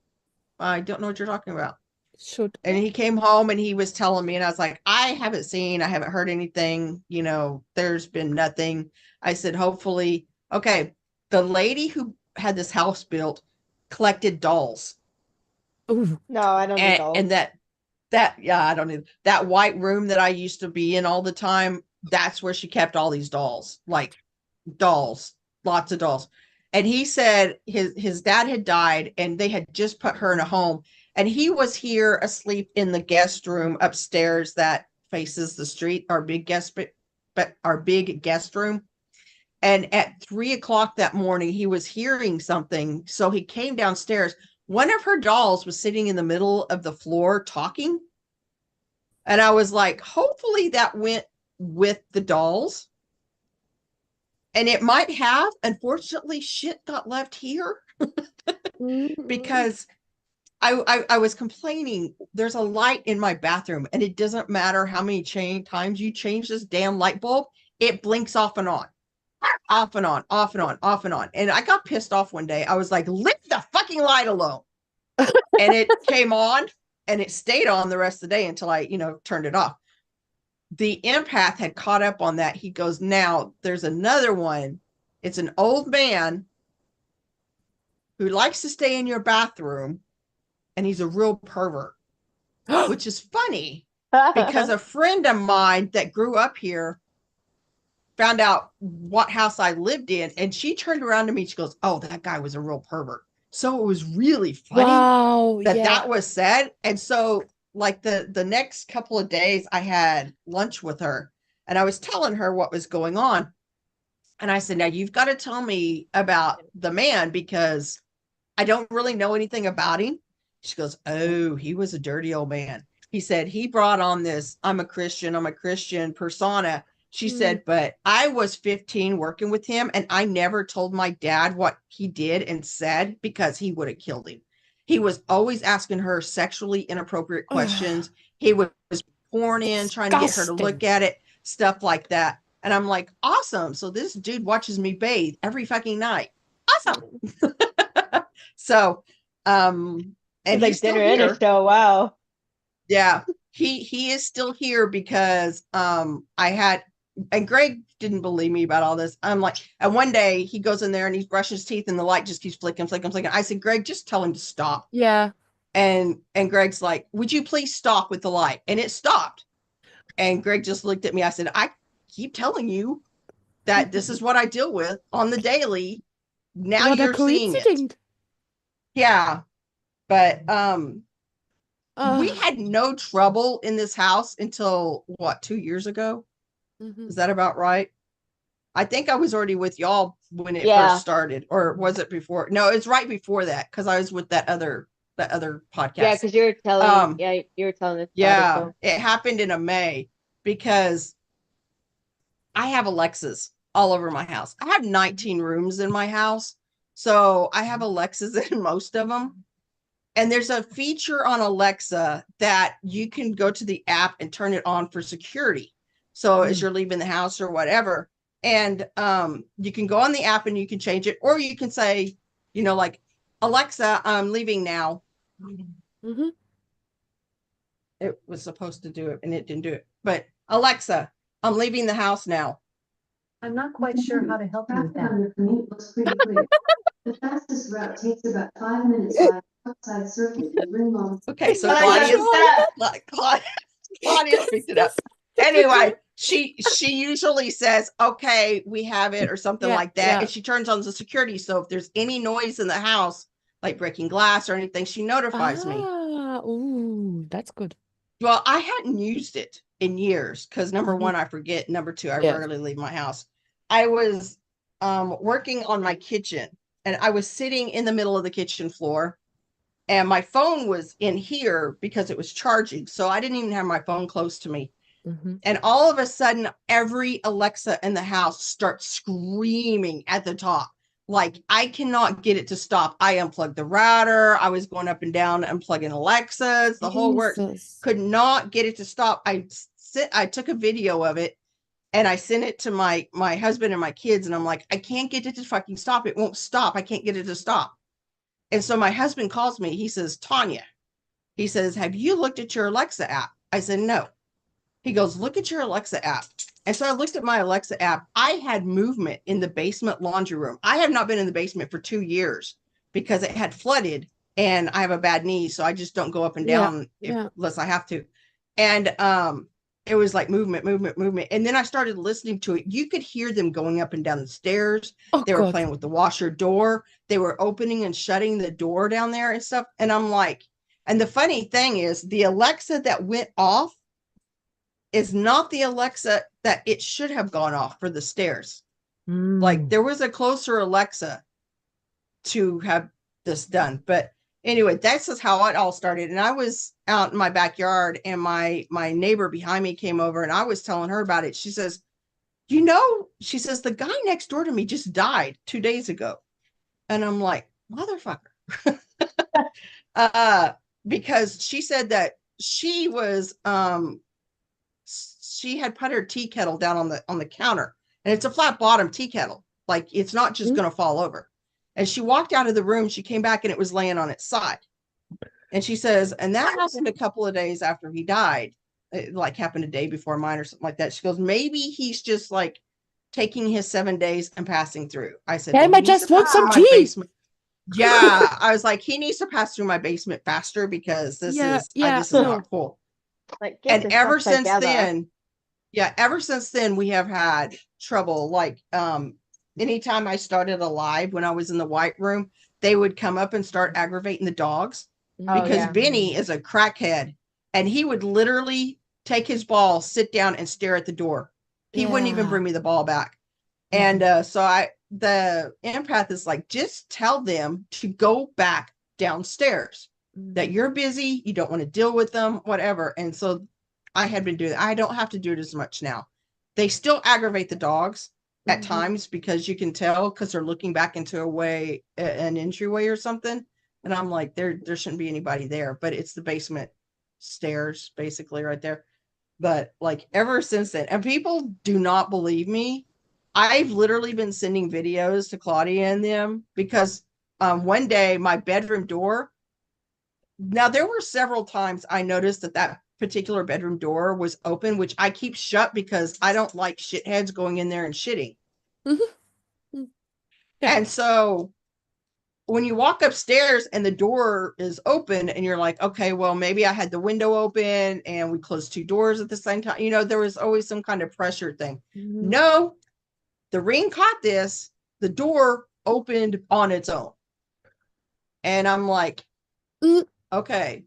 I don't know what you're talking about. Should. And he came home and he was telling me, and I was like, I haven't heard anything, there's been nothing. I said, hopefully, okay. The lady who had this house built collected dolls. Ooh. No, I don't need dolls. And I don't need that white room that I used to be in all the time. That's where she kept all these dolls, like dolls, lots of dolls. And he said his dad had died and they had just put her in a home, and he was here asleep in the guest room upstairs that faces the street, our big guest room. And at 3:00 that morning, he was hearing something. So he came downstairs. One of her dolls was sitting in the middle of the floor talking. And I was like, hopefully that went with the dolls. And it might have, unfortunately, shit got left here because I was complaining. There's a light in my bathroom, and it doesn't matter how many times you change this damn light bulb, it blinks off and on, off and on, off and on, off and on. And I got pissed off one day. I was like, leave the fucking light alone. And it came on, and it stayed on the rest of the day until I, turned it off. The empath had caught up on that. He goes, now there's another one. It's an old man who likes to stay in your bathroom, and he's a real pervert, which is funny because a friend of mine that grew up here found out what house I lived in, and she turned around to me. She goes, oh, that guy was a real pervert. So it was really funny that was said. And so like the next couple of days I had lunch with her, and I was telling her what was going on. And I said, now you've got to tell me about the man because I don't really know anything about him. She goes, oh, he was a dirty old man. He said he brought on this, I'm a Christian persona. She said, but I was 15 working with him, and I never told my dad what he did and said because he would have killed him. He was always asking her sexually inappropriate questions. He was pouring in, trying to get her to look at it, stuff like that. And I'm like, awesome. So this dude watches me bathe every fucking night. Awesome. So, and It's like he's still dinner and here. a show. Wow. Yeah, he is still here because and Greg didn't believe me about all this. I'm like, and one day he goes in there and he's brushing his teeth and the light just keeps flicking. I said, Greg, just tell him to stop. Yeah. And Greg's like, would you please stop with the light? And it stopped. And Greg just looked at me. I said, I keep telling you that this is what I deal with on the daily. Now What a you're seeing it. coincidence. Yeah. But we Oh. had no trouble in this house until 2 years ago? Mhm. Is that about right? I think I was already with y'all when it Yeah. first started, or was it before? No, it's right before that because I was with that other podcast. Yeah, because you were telling you were telling us about it, Yeah, so. it happened in a May because I have Alexas all over my house. I have 19 rooms in my house, so I have Alexas in most of them. And there's a feature on Alexa that you can go to the app and turn it on for security. So as you're leaving the house or whatever, and you can go on the app and you can change it, or you can say, like, Alexa, I'm leaving now. Mhm. It was supposed to do it and it didn't do it. But Alexa, I'm leaving the house now. I'm not quite sure how to help you with Traffic on that. your commute looks pretty clear. The fastest route takes about 5 minutes by outside circuit and ring on. Okay, so Alexa, Claudia's picked it up. Anyway, she usually says, okay, we have it, or something Yeah, like that. yeah. And she turns on the security. So if there's any noise in the house, like breaking glass or anything, she notifies me. Ooh, that's good. Well, I hadn't used it in years because number one, I forget. Number two, I Yeah. rarely leave my house. I was working on my kitchen, and I was sitting in the middle of the kitchen floor, and my phone was in here because it was charging. So I didn't even have my phone close to me. Mhm. And all of a sudden, every Alexa in the house starts screaming at the top. Like, I cannot get it to stop. I unplugged the router. I was going up and down unplugging Alexas, the whole works. Jesus. Could not get it to stop. I took a video of it and I sent it to my husband and my kids. And I'm like, I can't get it to fucking stop. It won't stop. I can't get it to stop. And so my husband calls me. He says, Tanya, he says, have you looked at your Alexa app? I said, no. He goes, look at your Alexa app. And so I looked at my Alexa app. I had movement in the basement laundry room. I have not been in the basement for 2 years because it had flooded and I have a bad knee. So I just don't go up and down unless I have to. And it was like movement. And then I started listening to it. You could hear them going up and down the stairs. Oh, They were God. playing with the washer door. They were opening and shutting the door down there and stuff. And I'm like, and the funny thing is the Alexa that went off is not the Alexa that it should have gone off for the stairs. Like, there was a closer Alexa to have this done, but anyway, that's just how it all started. And I was out in my backyard, and my neighbor behind me came over, and I was telling her about it. She says, she says, the guy next door to me just died 2 days ago. And I'm like, motherfucker. Because she said that she was she had put her tea kettle down on the counter, and it's a flat bottom tea kettle, like it's not just gonna fall over. And she walked out of the room, she came back, and it was laying on its side. And she says, and that happened a couple of days after he died. It like happened a day before mine or something like that. She goes, maybe he's just like taking his 7 days and passing through. I said, Damn, well, I he needs just to want pass some through my tea. basement. Yeah, I was like, he needs to pass through my basement faster, because this Yeah, is yeah. this is not cool. Like, get And this ever stuff since together. ever since then, we have had trouble. Like, anytime I started a live when I was in the white room, they would come up and start aggravating the dogs, Oh, because yeah. Benny is a crackhead, and he would literally take his ball, sit down, and stare at the door. He wouldn't even Yeah. bring me the ball back. And so the empath is like, just tell them to go back downstairs, that you're busy, you don't want to deal with them, whatever. And so I had been doing that. I don't have to do it as much now. They still aggravate the dogs at times, because you can tell, because they're looking back into an entryway or something. And I'm like, there shouldn't be anybody there, but it's the basement stairs basically right there. But like ever since then, and people do not believe me, I've literally been sending videos to Claudia and them, because one day my bedroom door, now there were several times I noticed that particular bedroom door was open, which I keep shut because I don't like shitheads going in there and shitting. Yeah. And so when you walk upstairs and the door is open, and you're like, okay, well, maybe I had the window open and we closed 2 doors at the same time. There was always some kind of pressure thing. No, the ring caught this. The door opened on its own. And I'm like, okay.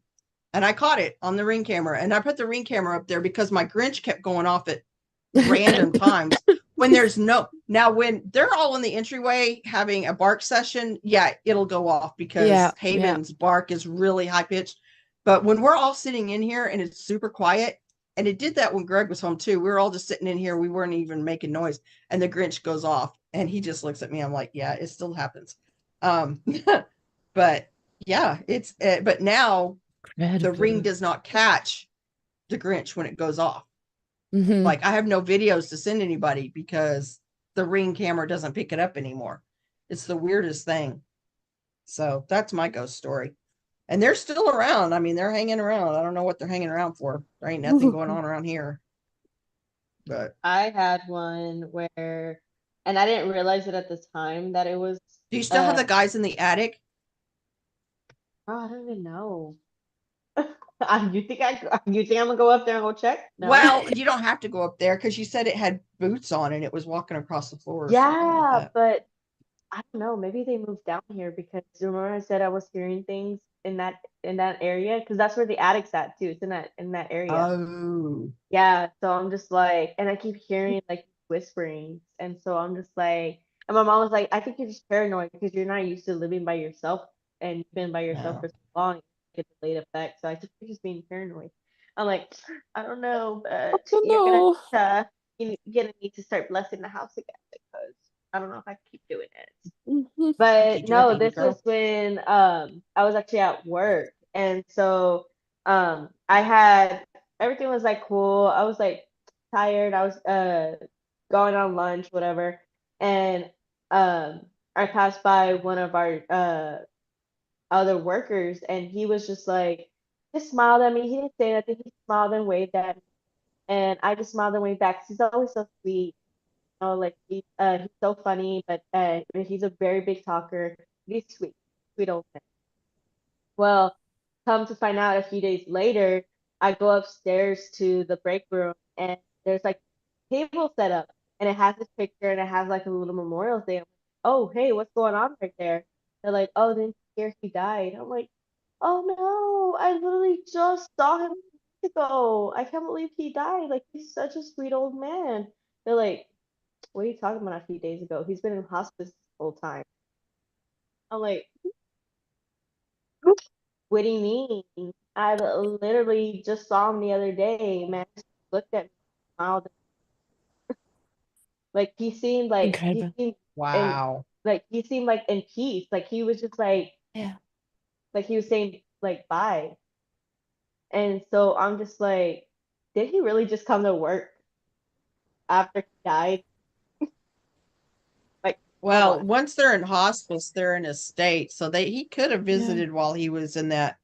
And I caught it on the ring camera. And I put the ring camera up there because my Grinch kept going off at random times when there's when they're all in the entryway having a bark session, yeah, it'll go off because Haven's bark is really high pitched. But when we're all sitting in here and it's super quiet, and it did that when Greg was home too, we were all just sitting in here, we weren't even making noise, and the Grinch goes off and he just looks at me. I'm like, yeah, it still happens. But yeah, it's but now the ring does not catch the Grinch when it goes off. Like, I have no videos to send anybody because the ring camera doesn't pick it up anymore. It's the weirdest thing. So that's my ghost story. And they're still around. I mean, they're hanging around. I don't know what they're hanging around for. There ain't nothing going on around here. But I had one where, and I didn't realize it at the time that it was. do you still have the guys in the attic? Oh, I don't even know. You think I'm gonna go up there and go check? No. Well, you don't have to go up there because you said it had boots on and it was walking across the floor. Or something like Yeah, that. but I don't know. Maybe they moved down here because remember I said I was hearing things in that area because that's where the attic's at too. It's in that area. Oh, Yeah, so I'm just like, and I keep hearing like whisperings, and so I'm just like, and my mom was like, I think you're just paranoid because you're not used to living by yourself and you've been by yourself for so long, it's a delayed effect. So I think you're just being paranoid. I'm like, I don't know, but you're gonna need to start blessing the house again because I don't know if I can keep doing it. But keep doing no, it, baby this was girl. when I was actually at work, and so I had everything was like cool. I was like tired. I was going on lunch, whatever, and I passed by one of our other workers, and he was just like just smiled at me. He didn't say nothing. He smiled and waved at me, and I just smiled and waved back. He's always so sweet. Like he's so funny, but he's a very big talker. He's sweet, sweet old man. Well, come to find out a few days later, I go upstairs to the break room and there's like table set up and it has this picture and it has like a little memorial thing. I'm like, oh, hey, what's going on right there? They're like, oh, didn't you hear he died? I'm like, oh no, I literally just saw him weeks ago. I can't believe he died. Like he's such a sweet old man. They're like, what are you talking about a few days ago? He's been in hospice this whole time. I'm like, What do you mean? I literally just saw him the other day. Man, just looked at me, smiled. Like he seemed like he Incredible. seemed in Wow. like he seemed like in peace. Like he was just Yeah. like he was saying like bye. And so I'm just like, did he really just come to work after he died? Like, come Well, on. once they're in hospice, they're in a state, so he could have Yeah. visited while he was in that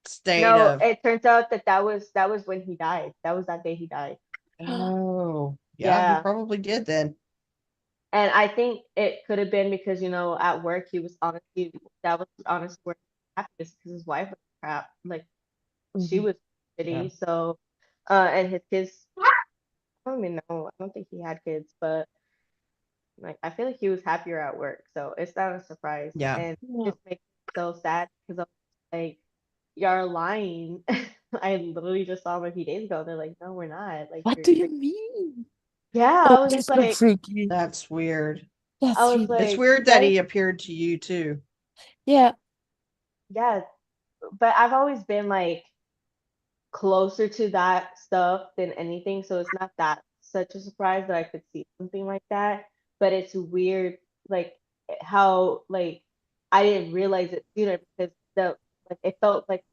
state No, of. it turns out that that was when he died. That was that day he died. Oh, yeah, he Yeah. probably did then. And I think it could have been because, at work he was honestly that was honestly where he was happiest because his wife was crap. Like she Mhm. was Yeah. shitty. So and his kids, I don't even know. I don't think he had kids, but like I feel like he was happier at work. So it's not a surprise. Yeah. And it Yeah. just makes me so sad because I'm like, you're lying. I literally just saw him a few days ago. They're like, no, we're not. Like What you're do you mean? yeah, Oh, I was that's just so like freaky. That's weird. I That's was really, It's like, weird that guys, he appeared to you too. yeah. yeah, but I've always been like closer to that stuff than anything, so it's not that such a surprise that I could see something like that. But it's weird, like how like I didn't realize it sooner because the like it felt like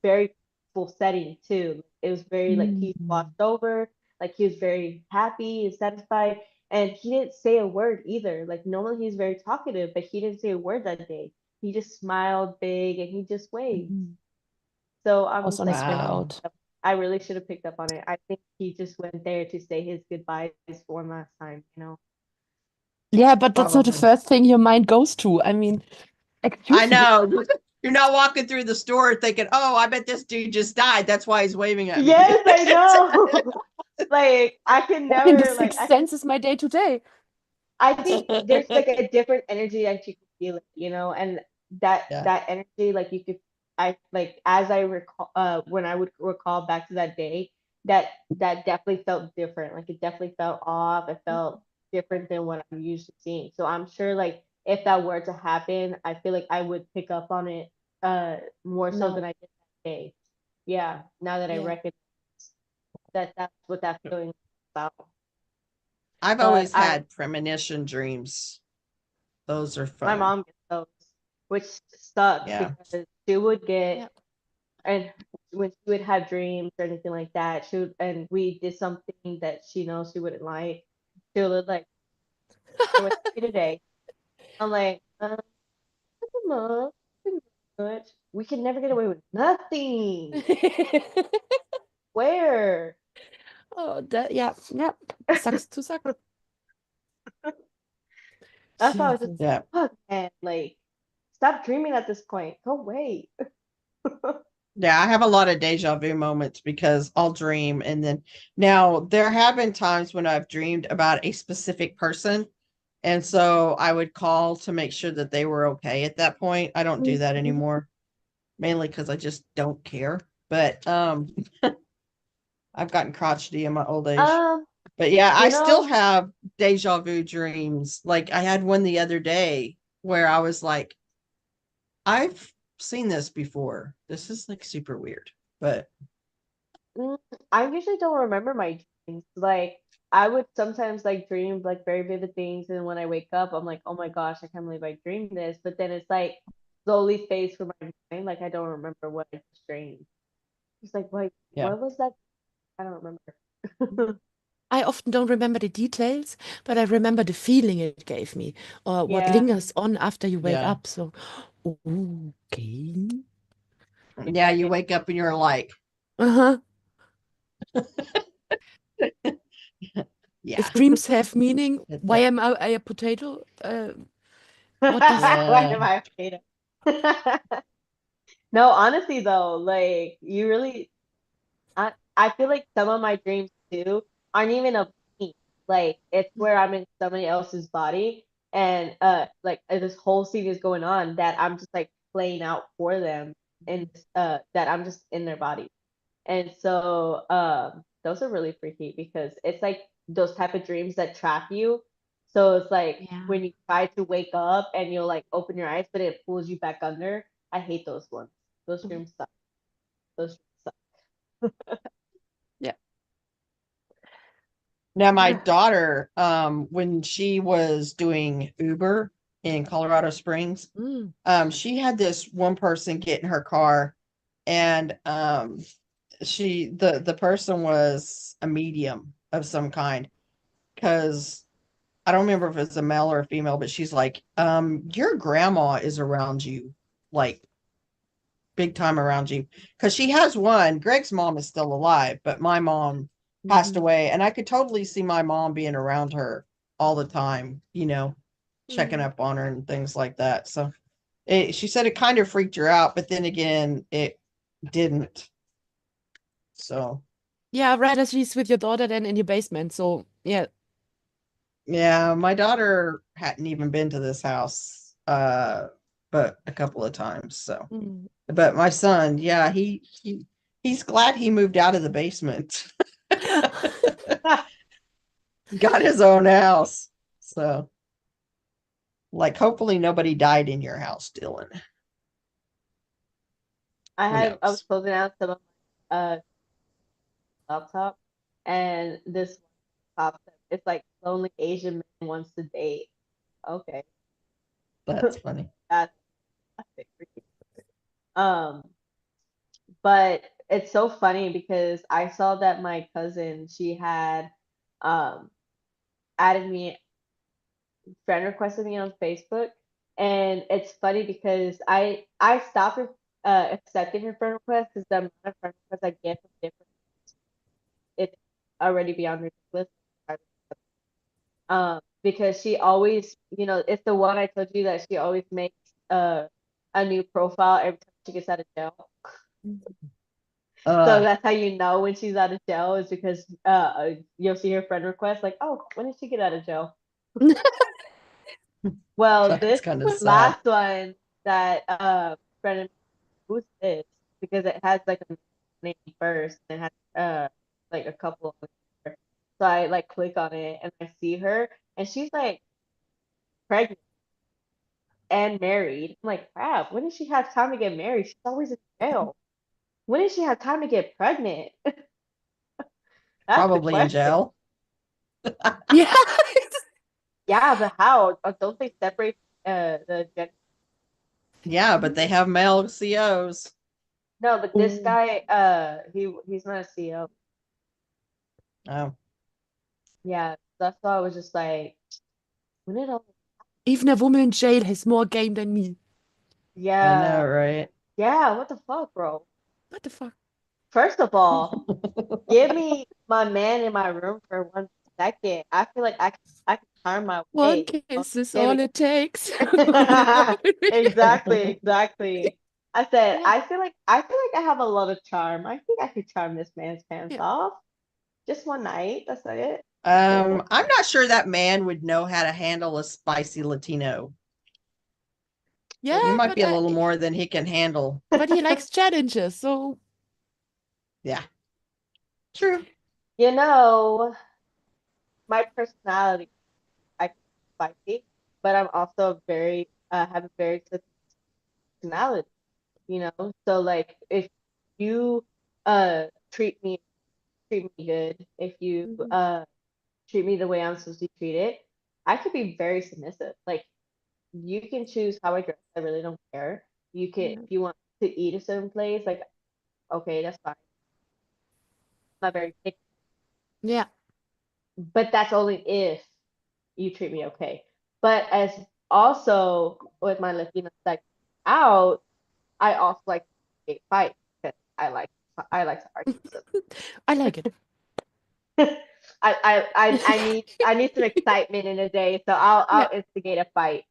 very peaceful setting too. It was very like he Mm. washed over, like he was very happy and satisfied, and he didn't say a word either. Like normally he's very talkative, but he didn't say a word that day. He just smiled big and he just waved. Mhm. So I'm Was just on like, his way Wow. out. I really should have picked up on it. I think he just went there to say his goodbyes for one last time. Yeah, but that's not the Probably. first thing your mind goes to. I mean, I excuse me. know. You're not walking through the store thinking, "Oh, I bet this dude just died. That's why he's waving at me." Yes, I know. Like I can Walking the never like sixth sense is my day to day. I think there's like a different energy that you can feel it, and that Yeah. that energy like you could I like as I recall when I would recall back to that day that definitely felt different. Like it definitely felt off. It felt different than what I'm used to seeing. So I'm sure like if that were to happen, I feel like I would pick up on it more so than No. I did that day. Yeah, now that I Yeah. recognize that that's what that feeling is about. I've But always I had premonition dreams. Those are My fun. mom gets those, which sucks Yeah. because she would Yeah. get, and when she would have dreams or anything like that, and we did something that she knows she wouldn't like, she would like, "What did you today?" I'm like, nothing much, nothing much. We can never get away with nothing. Where? Oh, that, yeah, yeah. Sucks to suck. That's why I was just Jesus. Yeah. fuck, man. Like, stop dreaming at this point. Go away. Yeah, I have a lot of deja vu moments because I'll dream and then now there have been times when I've dreamed about a specific person. And so I would call to make sure that they were okay at that point. I don't do that anymore, mainly because I just don't care. But I've gotten crotchety in my old age. Um, But yeah, I you still know, have deja vu dreams. Like I had one the other day where I was like, I've seen this before. This is like super weird. But Mm, I usually don't remember my dreams. Like I would sometimes like dream like very vivid things, and when I wake up, I'm like, oh my gosh, I can't believe I dreamed this. But then it's like slowly fades from my mind. Like I don't remember what I just dreamed. It's like, wait, yeah. what was that? I don't remember. I often don't remember the details, but I remember the feeling it gave me or what Yeah. lingers on after you wake Yeah. up. So, okay. Yeah, you wake up and you're like, Uh-huh. yeah. If dreams have meaning, It's why am I a potato? What does Why Yeah. am I afraid of? No, honestly though, like you really I feel like some of my dreams too aren't even of me. Like it's where I'm in somebody else's body and like this whole scene is going on that I'm just like playing out for them and that I'm just in their body. And so those are really freaky because it's like those type of dreams that trap you. So it's like Yeah. when you try to wake up and you'll like open your eyes, but it pulls you back under. I hate those ones. Those streams suck. Those streams suck. Now, my daughter, when she was doing Uber in Colorado Springs, Mm. she had this one person get in her car, and the person was a medium of some kind, because I don't remember if it's a male or a female, but she's like, your grandma is around you, like big time around you. Because she has one, Greg's mom is still alive, but my mom passed Mhm. away, and I could totally see my mom being around her all the time, checking Mm. up on her and things like that. So she said it kind of freaked her out, but then again, it didn't. So Yeah, rather she's with your daughter than in your basement. So yeah. yeah, my daughter hadn't even been to this house, but a couple of times. So, Mm. but my son, yeah, he's glad he moved out of the basement, got his own house. So, like, hopefully nobody died in your house, Dylan. Who I was knows? closing out some of my laptop, and this pops up. It's like lonely Asian man wants to date. Okay, That's funny. that's it for you. Um, but it's so funny because I saw that my cousin, she had um added me, friend requested me on Facebook, and it's funny because I stopped accepting her friend request because the amount of friend requests I get from different, it's already beyond ridiculous. Because she always, it's the one I told you that she always makes a new profile every time she gets out of jail. So Uh, that's how you know when she's out of jail, is because you'll see her friend request like, oh, when did she get out of jail? Well, that's this kind of sad. last one that friend, who's this? Because it has like a name first and it has like a couple of them. So I like click on it and I see her and she's like pregnant and married. I'm like, crap, when does she have time to get married? She's always in jail. When does she have time to get pregnant? That's the Probably in question. jail. Yeah. Yeah, but how? Don't they separate the gender? Yeah, but they have male COs. No, but this Oh. guy, he's not a CEO. Oh, Yeah, that's why I was just like, when did all? Even a woman in jail has more game than me. I know, Yeah, right? yeah. What the fuck, bro? What the fuck? First of all, give me my man in my room for 1 second. I feel like I can turn my One way. kiss is Give all me. it takes. Exactly, exactly. Yeah. I feel like I have a lot of charm. I think I could charm this man's pants Yeah. off. Just one night. That's not it. I'm not sure that man would know how to handle a spicy Latino. You Yeah, might be a little more than he can handle. but he likes challenges, so Yeah, true. You know, my personality, I can be spicy, but I'm also very have a very sensitive personality, So like if you uh treat me treat me good, if you Mhm. treat me the way I'm supposed to be treated, I could be very submissive. Like you can choose how I dress, I really don't care. You can if Yeah. you want to eat a certain place, like okay, that's fine. I'm not very picky, Yeah. but that's only if you treat me okay. But as also with my Latino side out, I also like to fight because I like to argue with I like it. them. I need some excitement in a day, so I'll Yeah. I'll instigate a fight.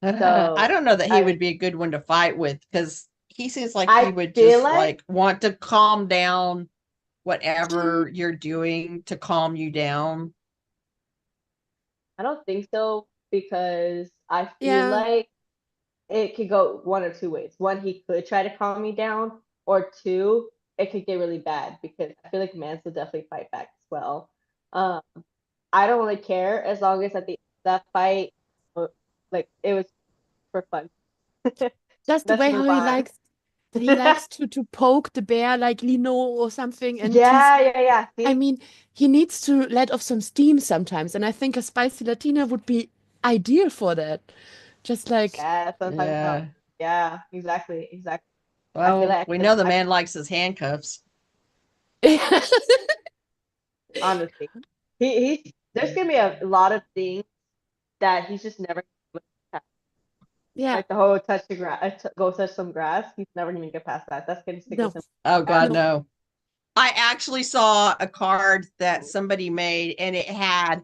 I So don't know that he I would be a good one to fight with, because he seems like he I would feel just like like want to calm down whatever you're doing to calm you down. I don't think so because I feel Yeah. like it could go one or two ways. One, he could try to calm me down, or two, it could get really bad because I feel like Mance will definitely fight back as well. Um, I don't really care as long as at the that fight, like it was for fun. Just the Let's way move how on. he likes to poke the bear like Lino or something, and Yeah. I See? mean, he needs to let off some steam sometimes, and I think a spicy Latina would be ideal for that. Just like, Yeah, that's what I'm talking about. Yeah. Yeah, exactly. I feel Well, like we know the man likes his handcuffs. honestly, there's gonna be a lot of things that he's just never gonna get past. yeah, Like the whole touch the grass, go touch some grass. He's never gonna get past that. That's gonna stick no, with him. Oh God, no. no. I actually saw a card that somebody made and it had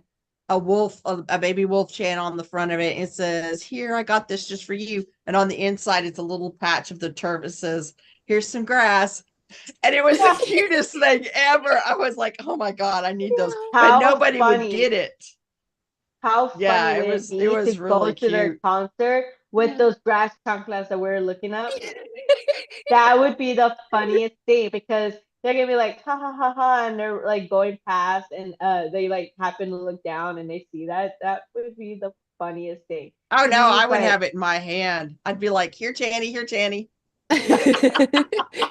a wolf, a baby wolf chant on the front of it. It says, "Here, I got this just for you." And on the inside, it's a little patch of the turf. It says, "Here's some grass." And it was the cutest thing ever. I was like, "Oh my God, I need those." But How nobody would funny! get it. How Yeah, funny would it it be to was go really to their cute. concert with Yeah. those grass chanclas that we're looking up? That would be the funniest thing because they're gonna be like ha ha ha ha, and they're like going past, and they like happen to look down and they see that. That would be the funniest thing. Oh To no, be I just would like, have it in my hand. I'd be like, "Here, Tanny, here, Tanny."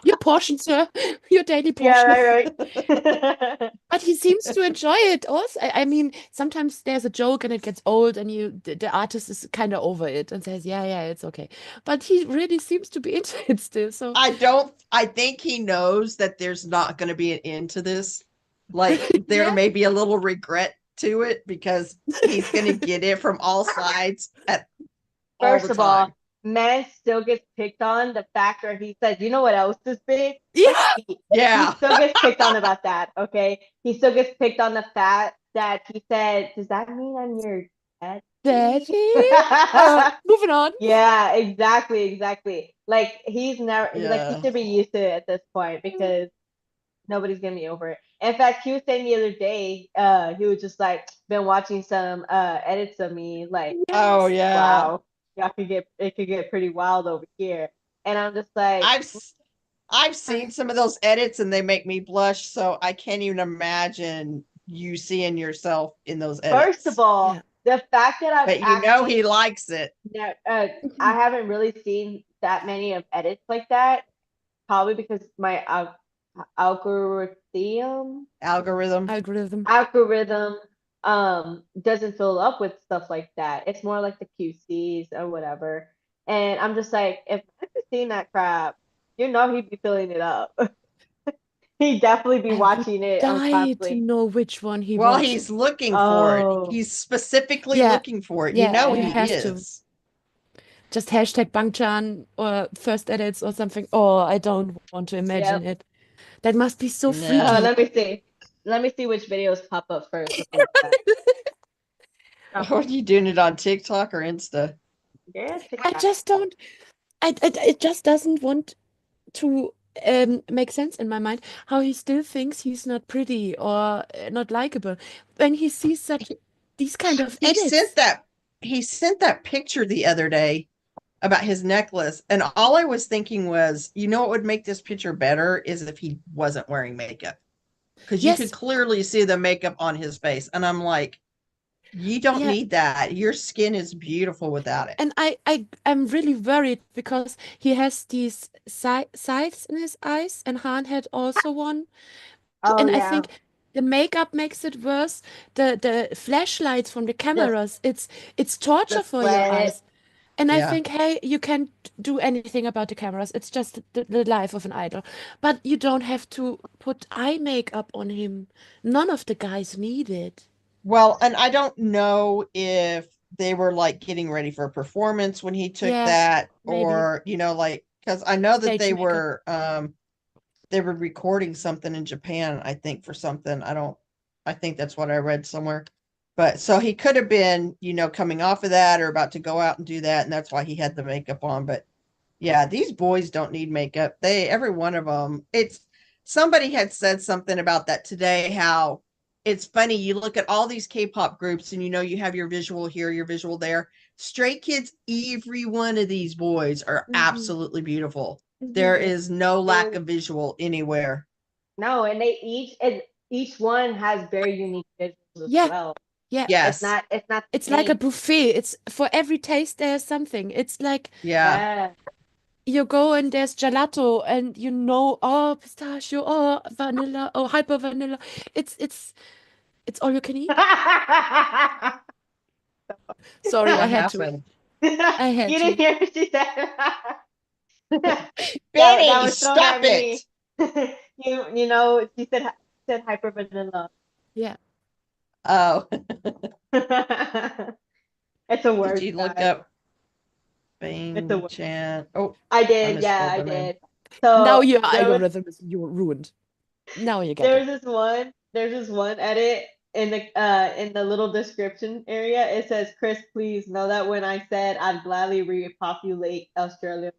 Your portion, sir. Your daily yeah, portion. right. But he seems to enjoy it also. I mean, sometimes there's a joke and it gets old, and the artist is kind of over it and says, yeah, it's okay. But he really seems to be into it still. So I think he knows that there's not going to be an end to this. Like there yeah, may be a little regret to it because he's going to get it from all sides at all First the of all, time. man still gets picked on the fact where he says, you know what else is big? yeah, He Yeah. still gets picked on about that, okay? He still gets picked on the fact that he said, does that mean I'm your dad? daddy. Moving on. Yeah, exactly. Like he's never like he Yeah. should be used to it at this point because nobody's gonna be over it. In fact, he was saying the other day, he was just like been watching some edits of me, like, Oh Yes. yeah. wow, it could get pretty wild over here. And I'm just like, I've seen some of those edits and they make me blush, so I can't even imagine you seeing yourself in those edits. first of all, Yeah. the fact that I've But you know actually he likes it. I haven't really seen that many of edits like that, probably because my algorithm Algorithm. Algorithm. doesn't fill up with stuff like that. It's more like the QCs or whatever. And I'm just like, if I've seen that crap, you know he'd be filling it up. He'd definitely be I would watching it die to constantly. know which one he Well, watches. he's looking for it. Oh, He's specifically Yeah, looking for it. You yeah, know he he has to. is. Just hashtag Bangchan or first edits or something. Oh, I don't want to imagine yep. it. That must be so No. freaky. Let me see. Let me see which videos pop up first. Before that. What are you doing it on TikTok or Insta? Yeah, I TikTok. just don't. It just doesn't want to make sense in my mind how he still thinks he's not pretty or not likable when he sees such these kind of He edits. sent that picture the other day about his necklace, and all I was thinking was, you know what would make this picture better is if he wasn't wearing makeup. Because you could Yes, clearly see the makeup on his face. And I'm like, you don't yeah. need that. Your skin is beautiful without it. And I'm really worried because he has these sides in his eyes, and Han had also one. Oh And I yeah. think the makeup makes it worse. The flashlights from the cameras, it's torture The for your sweat. eyes. And I Yeah. think, hey, you can't do anything about the cameras. It's just the life of an idol. But you don't have to put eye makeup on him. None of the guys need it. Well, and I don't know if they were like getting ready for a performance when he took Yeah, that, maybe. or, you know, like, because I know that Stage makeup. they were recording something in Japan, I think, for something. I think that's what I read somewhere. But so he could have been, you know, coming off of that or about to go out and do that, and that's why he had the makeup on. But yeah, these boys don't need makeup. Every one of them, somebody had said something about that today, how it's funny. You look at all these K-pop groups and, you know, you have your visual here, your visual there. Stray Kids, every one of these boys are absolutely beautiful. There is no lack of visual anywhere. No, and each one has very unique visuals as Yeah, well. yeah. Yes. It's not the It's like a same. buffet. It's for every taste there's something. It's like Yeah. you go and there's gelato and you know, oh, pistachio, oh, vanilla, oh, hyper vanilla. It's all you can eat. Sorry, I What had to. happened? I had You didn't to. hear what she said. That Benny, was thrown stop at it. me. You know, she said hyper vanilla. Yeah. Oh, It's a did word, you look guys. up It's a Bing word. Chan? Oh, I I did, yeah, misspelled I the name. did. Now So your there was algorithm is ruined. Now you get it. there's this one edit in the little description area. It says, Chris, please know that when I said I'd gladly repopulate Australia.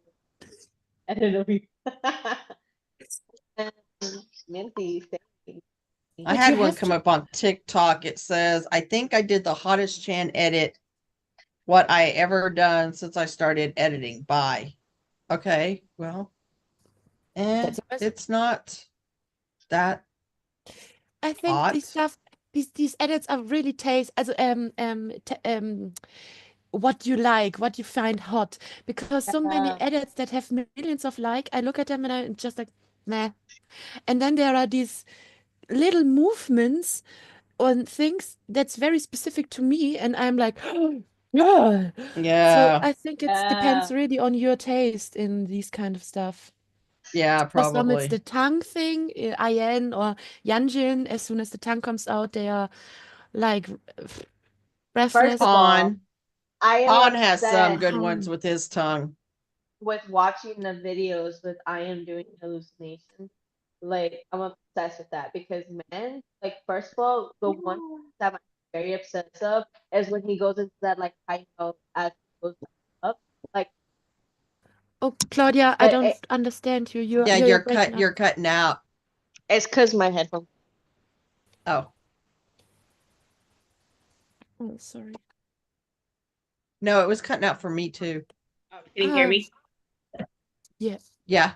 And it'll be and Minty saying, I But had you one have come to. up on TikTok. It says, I think I did the hottest Chan edit what I ever done since I started editing. Bye. Okay, well, That's impressive. it's not that I think these hot. stuff, these edits are really taste as what you like, what you find hot. Because so many edits that have millions of like, I look at them and I'm just like, meh. And then there are these little movements on things that's very specific to me, and I'm like, yeah. So Yeah, I think it depends really on your taste in these kind of stuff. yeah, For some, it's the probably. tongue thing, Ayen or Yanjin. As soon as the tongue comes out, they are like First of breathless. all, Han. I am Han has some obsessed good ones with his tongue. with watching the videos with I am doing hallucinations. Like I'm obsessed with that because man, like first of all, the one that I'm very obsessed of is when he goes into that like high note as he goes up. Like Oh, Claudia, I but don't understand you. Yeah, You're breaking up. you're cutting out. it's cause my headphones. Oh, Oh, sorry. no, it was cutting out for me too. Oh, can you hear Ah, me? yes. Yeah.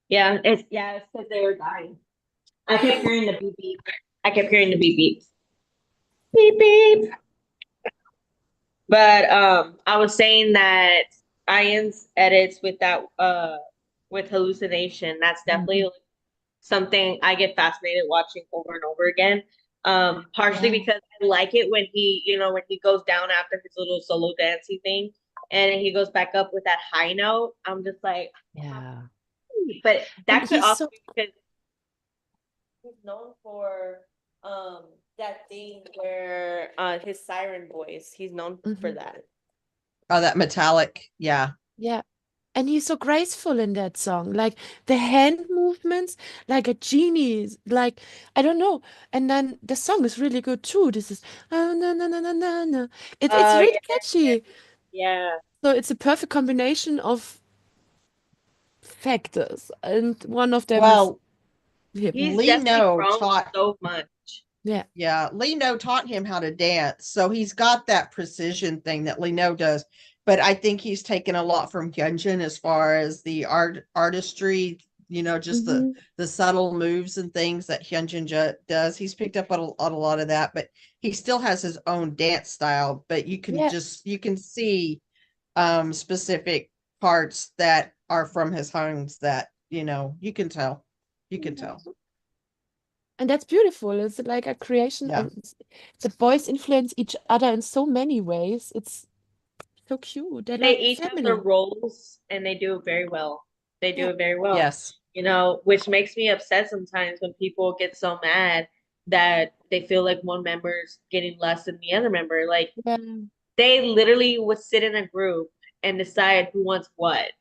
It's because they were dying. I kept hearing the beep beep. I kept hearing the beep beep. Beep beep. But I was saying that Ian's edits with that with hallucination, that's definitely like something I get fascinated watching over and over again. Partially Yeah. because I like it when he, you know, when he goes down after his little solo dancey thing and then he goes back up with that high note. I'm just like, Yeah. but And that could he's also so be because he's known for that thing where his siren voice, he's known for Mhm. that. Oh, that metallic. Yeah. Yeah. And he's so graceful in that song. Like the hand movements, like a genie, like I don't know. And then the song is really good too. This is oh, no no no no no no. It's Oh really yeah, catchy. yeah. So it's a perfect combination of factors. And one of them is Well, him. He's Lee definitely No grown taught, so much. Yeah. yeah, Lee No taught him how to dance. So he's got that precision thing that Lee No does. But I think he's taken a lot from Hyunjin as far as the artistry, just Mhm. the subtle moves and things that Hyunjin does. He's picked up on a lot of that, but he still has his own dance style. But Yeah. you can see specific parts that are from his homes that you can tell. You can tell. And that's beautiful. It's like a creation Yeah. of the boys influence each other in so many ways. It's so cute. They're They like each have their family. roles and they do it very well. They do Yeah. it very well. Yes. You know, which makes me upset sometimes when people get so mad that they feel like one member's getting less than the other member. Like Yeah. they literally would sit in a group and decide who wants what.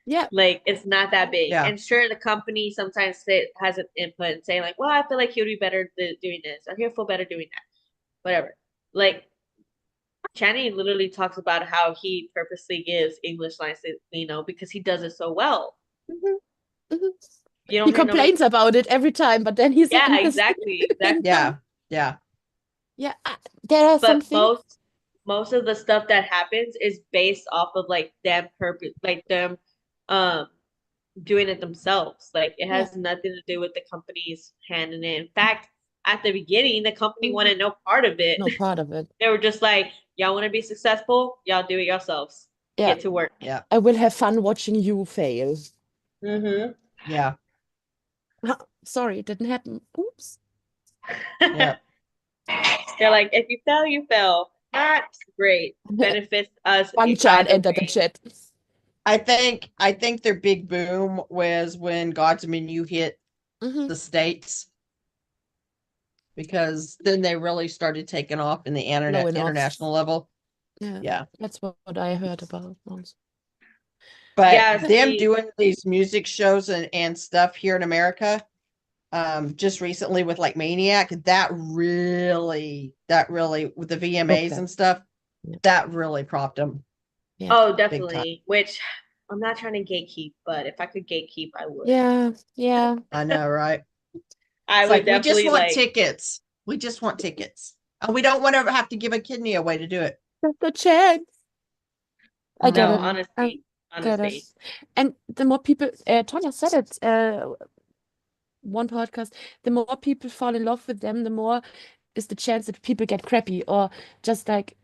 Yeah. Like it's not that big. Yeah. And sure, the company sometimes has an input and saying like, well, I feel like he would be better doing this, or he'll feel better doing that. Whatever. Like Channing literally talks about how he purposely gives English lines to Lino because he does it so well. Mhm. Mhm. You don't He hear nobody. complains about it every time, but then he's Yeah, in exactly, exactly. Yeah. Yeah. Yeah, there are some But things. most of the stuff that happens is based off of like them purpose, like them doing it themselves. Like it Yeah. has nothing to do with the company's hand in it. In fact, at the beginning, the company Mhm. wanted no part of it. No part of it. They were just like, y'all want to be successful? Y'all do it yourselves. Yeah, get to work. Yeah. I will have fun watching you fail. Mm-hmm. Yeah. Sorry, it didn't happen. Oops. Yeah. They're like, if you fail, you fail. That's great. Benefits us One child either entered the way. chat. I think their big boom was when God's Menu hit Mhm. the States, because then they really started taking off in the Low enough. international level. Yeah, Yeah. that's what I heard about once. But Yeah, them see- doing these music shows and stuff here in America, just recently with like Maniac, that really with the VMAs them. and stuff, Yeah. that really propped them. Yeah. Oh, time. definitely. Which I'm not trying to gatekeep, but if I could gatekeep, I would. Yeah, yeah. I know, right? I It's would like we just definitely want like. tickets. We just want tickets. And we don't want to have to give a kidney away to do it. Just a chance. I get No, it. honestly, Get honestly. it. And the more people, Tonya said it, one podcast, the more people fall in love with them, the more is the chance that people get crappy or just like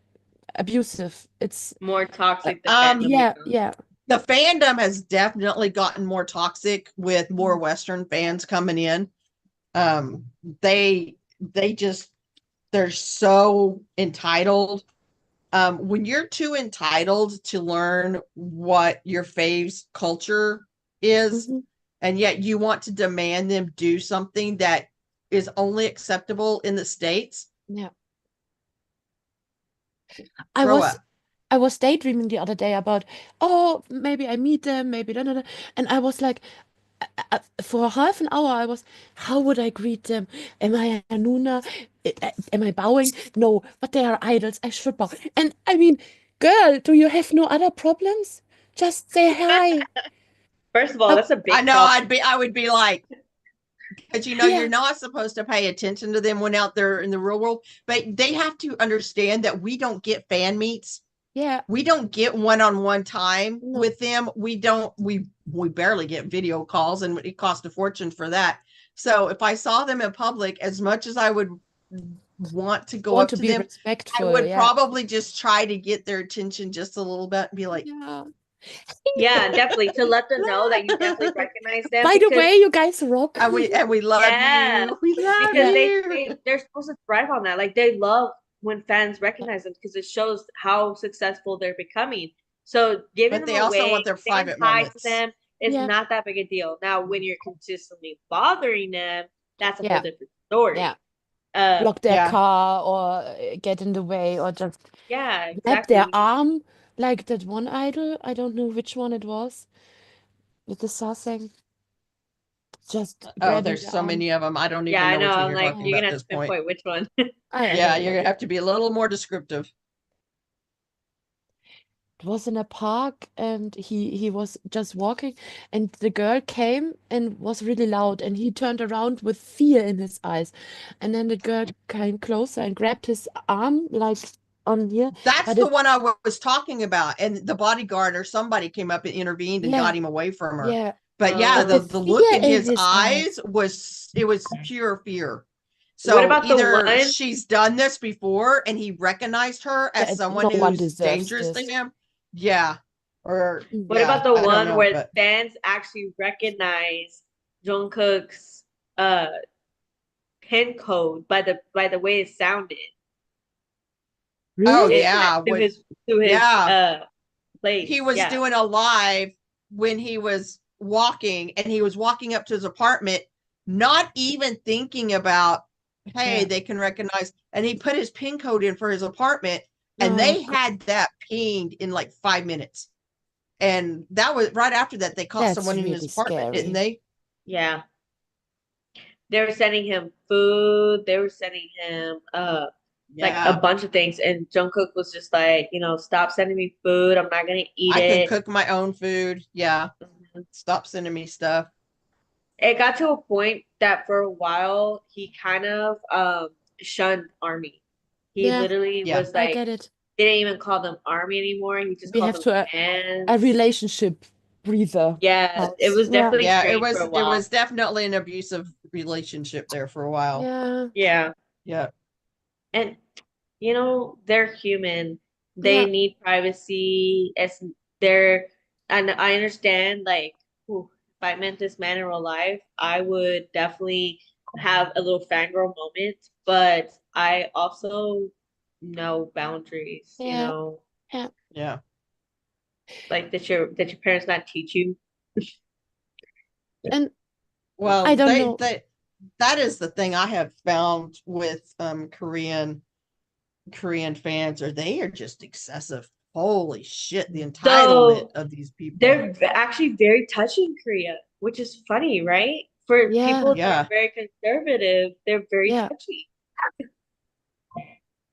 abusive. It's More toxic the Um, fandom yeah, becomes. yeah, The fandom has definitely gotten more toxic with more Western fans coming in. They just, they're so entitled. When you're too entitled to learn what your fave's culture is, Mhm. and yet you want to demand them do something that is only acceptable in the States, yeah. grow up. I was daydreaming the other day about, oh, maybe I meet them, maybe da, da, da. And I was like, for half an hour, I was, how would I greet them? Am I a Nuna? Am I bowing? No, but they are idols. I should bow. And I mean, girl, do you have no other problems? Just say hi. First of all, Oh, that's a big I know problem. I would be like, because Yeah. you're not supposed to pay attention to them when out there in the real world, but they have to understand that we don't get fan meets. Yeah. We don't get one-on-one time No. with them. We barely get video calls, and it costs a fortune for that. So if I saw them in public, as much as I would want to go Want up to to be them, I respectful. would Yeah. probably just try to get their attention just a little bit and be like, Yeah. Yeah, definitely. To let them know that you definitely recognize them. By the because- way, you guys rock. and we love Yeah, you. We love because you. they're supposed to thrive on that. Like they love when fans recognize them because it shows how successful they're becoming. So giving But them they also away, want their saying private hi moments. to them is Yeah. not that big a deal. Now, when you're consistently bothering them, that's a Yeah. whole different story. Yeah. Uh, Block their Yeah. car or get in the way or just yeah, grab their exactly. arm like that one idol. I don't know which one it was. With the sasaeng. Just Oh, grabbing there's the so arm. many of them. I don't even Yeah, I know know. which one I'm you're like, talking you're about gonna at have this to point. pinpoint which one. Yeah, you're gonna have to be a little more descriptive. It was in a park and he was just walking and the girl came and was really loud and he turned around with fear in his eyes. And then the girl came closer and grabbed his arm like on here. That's But the it, one I was talking about, and the bodyguard or somebody came up and intervened and yeah, got him away from her. yeah. But yeah, But the the look fear in in his his eyes. eyes was pure fear. What So about the either one? she's done this before and he recognized her as Yeah, someone no one who's deserves dangerous to this. him. Yeah. Or What yeah, about the I don't one know, where but fans actually recognize Jungkook's pin code by the way it sounded? oh Really? yeah, To when, his yeah, place. he was Yeah. doing a live when he was walking, and he was walking up to his apartment, not even thinking about, hey, Yeah. they can recognize, and he put his pin code in for his apartment, and Oh, they God. had that pinged in like 5 minutes. And that was right after that they caught That's someone in his really apartment, didn't scary. they? Yeah. They were sending him food. They were sending him like a Yeah, bunch of things. And Jungkook was just like, stop sending me food. I'm not gonna eat I can it. cook my own food. Yeah, Mhm. stop sending me stuff. It got to a point that for a while he kind of shunned Army. He Yeah, literally Yeah. was I like, get it. didn't even call them Army anymore. He just We called have them to a fans. relationship breather Yeah, it house. was Yeah. definitely Yeah, strange for a it while. was definitely an abusive relationship there for a while. Yeah. Yeah. Yeah. And they're human. Yeah. They need privacy. and I understand like, ooh, if I met this man in real life, I would definitely have a little fangirl moment, but I also know boundaries, you Yeah. know, Yeah. Yeah. like that your parents not teach you. And Well, I don't know. that is the thing I have found with Korean fans, or they are just excessive. Holy shit, the entitlement So of these people. they're actually very touchy in Korea, which is funny, right? For Yeah. people that Yeah. are very conservative, they're very Yeah. touchy.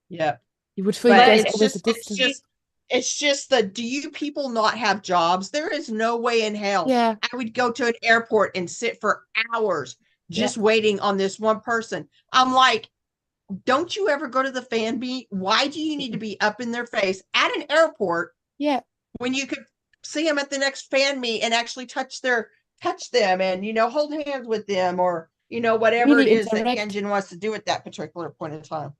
Yeah. You would think But there's it's always a just it's distance. just it's just that, do you people not have jobs? There is no way in hell Yeah. I would go to an airport and sit for hours just waiting on this one person. I'm like, don't you ever go to the fan meet? Why do you need to be up in their face at an airport Yeah. when you could see them at the next fan meet and actually touch them and, you know, hold hands with them, or, you know, whatever Really it is that interact. Hyunjin wants to do at that particular point in time.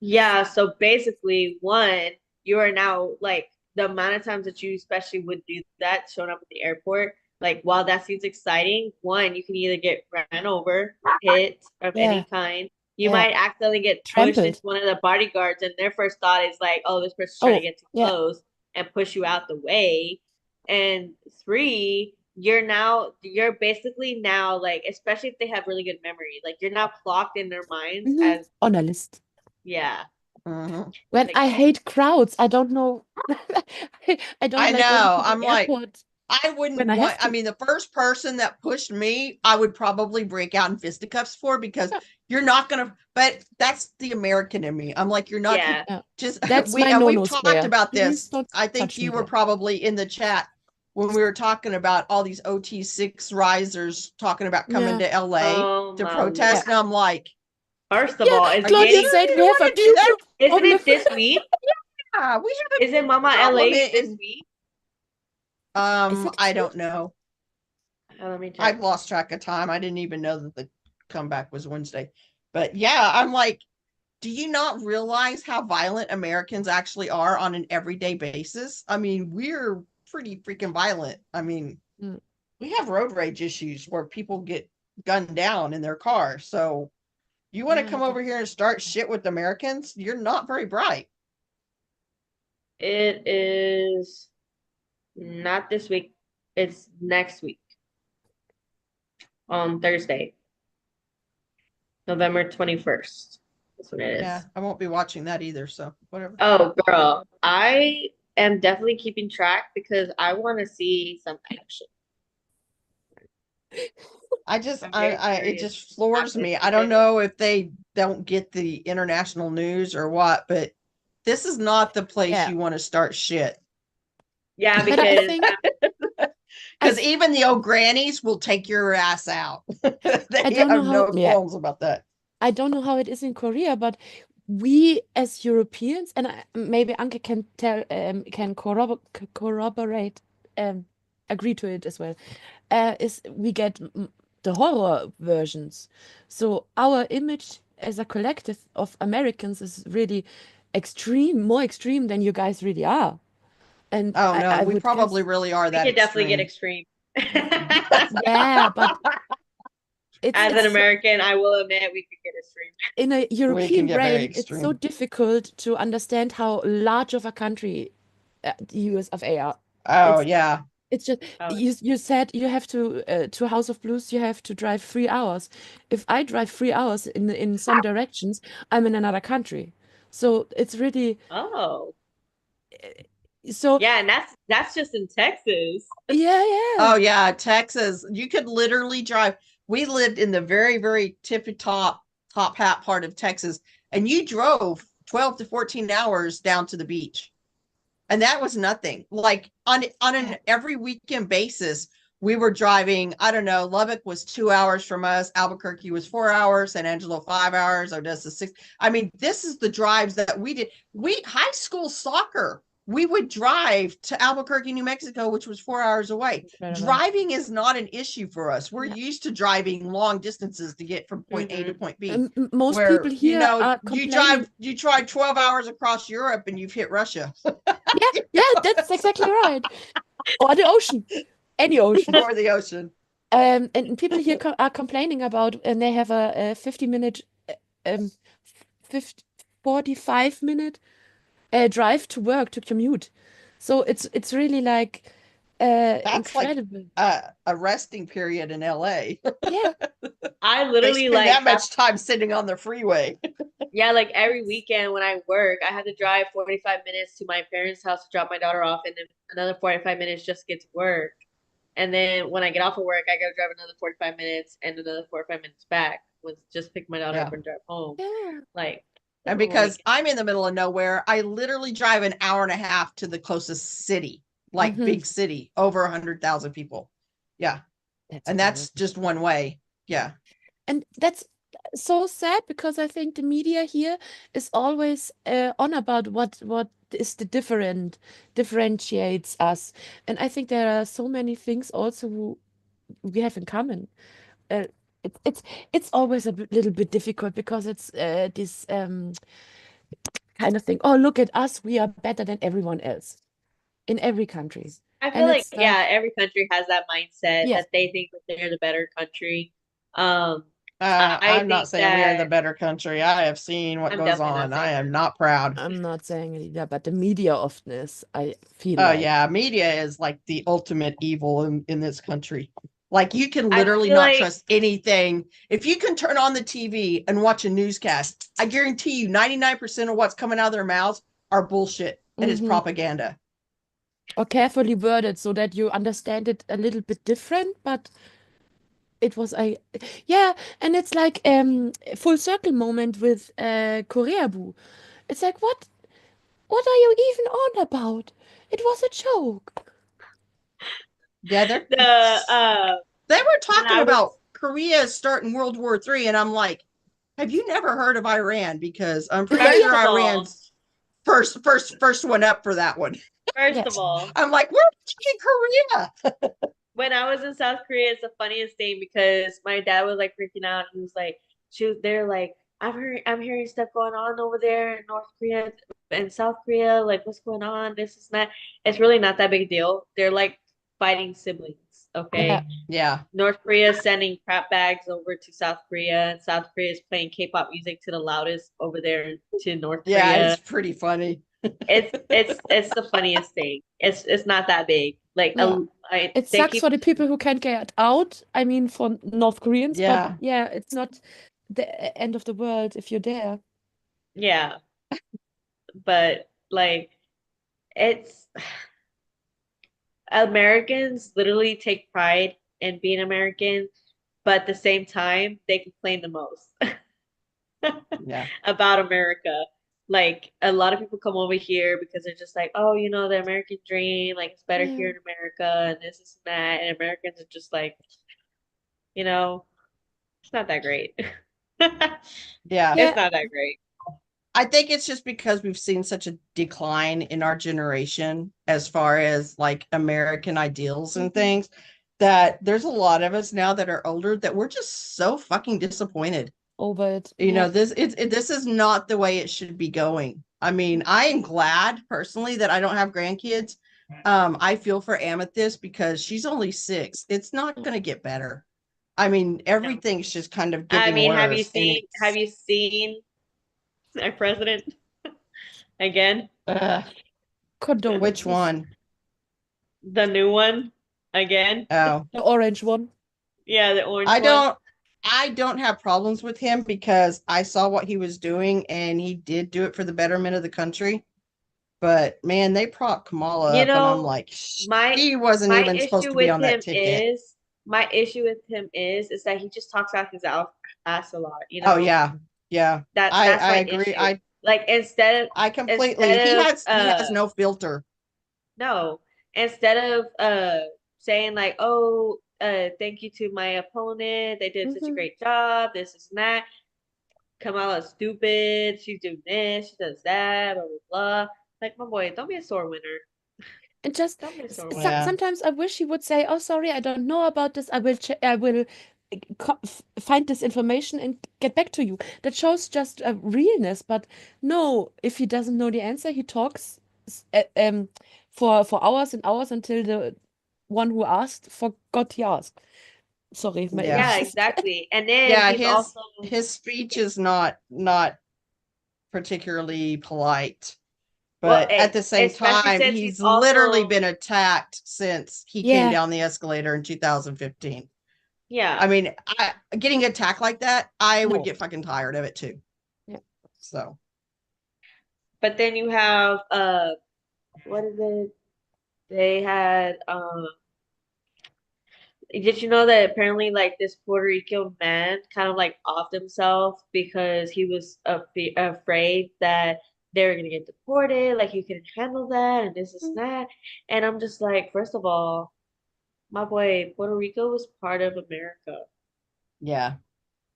Yeah, so basically, one, you are now like the amount of times that you especially would do that, showing up at the airport, like while that seems exciting, one, you can either get ran over, hit of Yeah. any kind. You Yeah. might accidentally get pushed Trampled. into one of the bodyguards, and their first thought is like, oh, this person's trying to Oh, get too yeah. close and push you out the way. And three, you're basically now like, especially if they have really good memory, like you're now clocked in their minds Mhm. as, On a list. yeah. Mhm. When Like- I hate crowds, I don't know. I don't I like going know. to the I'm like, airport. I wouldn't When I want, have I to. mean, the first person that pushed me, I would probably break out in fisticuffs for, because you're not gonna, but that's the American in me. I'm like, you're not Yeah. Yeah. just That's we've my no-no talked square. about Please this. don't I think touch me you were there. probably in the chat when we were talking about all these OT6 risers talking about coming Yeah. to LA Oh to my protest. And I'm like, First of Yeah, all, is Claudia Getty, said we you have a wanna do that? pew-pew isn't it problem. this week? Yeah, we have a Isn't Mama problem LA this in, week? Is it I this don't know. Let me check. I've lost track of time. I didn't even know that the comeback was Wednesday. But yeah, I'm like, do you not realize how violent Americans actually are on an everyday basis? I mean, we're pretty freaking violent. I mean, Mm. we have road rage issues where people get gunned down in their car. So you want to Yeah, come over here and start shit with Americans? You're not very bright. It is not this week. It's next week. On Thursday. November 21st. That's what it is. Yeah, I won't be watching that either. So whatever. Oh, girl. I am definitely keeping track because I want to see some action. I just, I'm very it curious just floors after me. this I don't weekend. know if they don't get the international news or what, but this is not the place Yeah. you want to start shit. Yeah, But I because think Because I- even the old grannies will take your ass out. They don't know have how- no yeah. qualms about that. I don't know how it is in Korea, but we as Europeans, and maybe Anke can can corroborate, agree to it as well, is we get the horror versions. So our image as a collective of Americans is really more extreme than you guys really are. And Oh no, I we would probably guess, really are we that could definitely get extreme. extreme. yeah, but As an it's American, I will admit we could get extreme. in a European get very brain, it's so extreme. difficult to understand how large of a country the US of A are. Oh It's- yeah. It's just Oh. you said you have to House of Blues, you have to drive 3 hours. If I drive 3 hours in some directions, I'm in another country. So it's really Oh. so Yeah, and that's just in Texas. yeah. Oh yeah, Texas. You could literally drive. We lived in the very, very tippy top hat part of Texas, and you drove 12 to 14 hours down to the beach. And that was nothing. Like on an every weekend basis, we were driving, I don't know, Lubbock was 2 hours from us, Albuquerque was 4 hours, San Angelo 5 hours, Odessa 6. I mean, this is the drives that we did. High school soccer, we would drive to Albuquerque, New Mexico, which was 4 hours away. Incredible. Driving is not an issue for us. We're used to driving long distances to get from point A to point B. Most Where, people here are you complaining. drive 12 hours across Europe and you've hit Russia. Yeah, that's exactly right. Or the ocean, any ocean. Or the ocean. And people here are complaining about, and they have a 50-minute, 50, 45-minute drive to work to commute. So it's really like That's like incredible. a resting period in LA. Yeah, I They literally spend like that much time sitting on the freeway. yeah, like every weekend when I work, I have to drive 45 minutes to my parents' house to drop my daughter off, and then another 45 minutes just to get to work. And then when I get off of work, I gotta drive another 45 minutes and another 45 minutes back with just pick my daughter Yeah. up and drive home. yeah. Like, And because I'm in the middle of nowhere, I literally drive an hour and a half to the closest city, like Mhm. big city, over 100,000 people. Yeah. And that's just one way. Yeah. And that's so sad because I think the media here is always on about what is the differentiates us. And I think there are so many things also we have in common. Uh, it's always a little bit difficult because it's this kind of thing. Oh, look at us, we are better than everyone else in every country. I And feel like it's yeah, every country has that mindset Yes. that they think that they're the better country. I I'm not think saying we are the that better country. I have seen what I'm goes definitely not on. I saying am not proud. I'm not saying it either, but the media often is, I feel Oh like. yeah, media is like the ultimate evil in this country. Like you can I literally feel not like- trust anything. If you can turn on the TV and watch a newscast, I guarantee you 99% of what's coming out of their mouths are bullshit and it's Mhm. propaganda. Or carefully worded so that you understand it a little bit different, but it was yeah, and it's like full circle moment with Korea Boo. It's like what are you even on about? It was a joke. Yeah, the they were talking I was- about Korea starting World War III, and I'm like, have you never heard of Iran? Because I'm pretty First sure of all- Iran's first one up for that one. first Yes. of all, I'm like, we're fucking Korea. when I was in South Korea, it's the funniest thing because my dad was like freaking out. He was like, they're like, I'm hearing stuff going on over there in North Korea and South Korea. Like, what's going on? This is not. It's really not that big a deal. They're like fighting siblings. Okay. Yeah. Yeah. North Korea is sending crap bags over to South Korea, and South Korea is playing K-pop music to the loudest over there to North Yeah, Korea. it's pretty funny. It's the funniest thing. It's not that big. Like Yeah. It they sucks keep for the people who can't get out. I mean, for North Koreans, Yeah. but yeah, it's not the end of the world if you're there. yeah. But like it's Americans literally take pride in being American, but at the same time they complain the most Yeah. about America. Like a lot of people come over here because they're just like, oh, you know, the American dream, like it's better Yeah. here in America and this is that, and Americans are just like, you know, it's not that great. Yeah. Yeah. It's not that great. I think it's just because we've seen such a decline in our generation as far as like American ideals and things that there's a lot of us now that are older that we're just so fucking disappointed. Over it. You Yeah. know, this is not the way it should be going. I mean, I am glad personally that I don't have grandkids. I feel for Amethyst because she's only 6. It's not going to get better. I mean, everything's just kind of getting I mean, worse. have you and seen it's- our president again? Condolences. Which one? The new one again? Oh, The orange one. Yeah, the orange I one. don't have problems with him because I saw what he was doing and he did do it for the betterment of the country. But man, they prop Kamala You up and I'm know, like, my he wasn't my even supposed issue to be with on that him ticket. is my issue with him is that he just talks out his ass a lot, you Oh know? yeah. Yeah. That's I my agree. issue. Like instead I completely Instead of, he has no filter. no, instead of saying like, oh, thank you to my opponent, they did such a Mhm. great job, this is that. Kamala's stupid, she's doing this, she does that, blah blah blah. Like my boy, don't be a sore winner. And just Don't be a sore winner. Yeah. sometimes I wish he would say, "Oh, sorry, I don't know about this. I will find this information and get back to you." That shows just a realness. But no, if he doesn't know the answer, he talks for hours and hours until the one who asked forgot he asked. Sorry, my Yeah. Yeah, English is exactly. And then Yeah, he's also his speech is not particularly polite. well, But at the same especially time, since he's he's literally also been attacked since he came Yeah. down the escalator in 2015. yeah. I mean, getting attacked like that, I would No. get fucking tired of it too. Yeah. So But then you have what is it? They had did you know that apparently like this Puerto Rican man kind of like offed himself because he was afraid that they were gonna get deported, like he couldn't handle that and this and that. And I'm just like, first of all, my boy, Puerto Rico was part of America. yeah,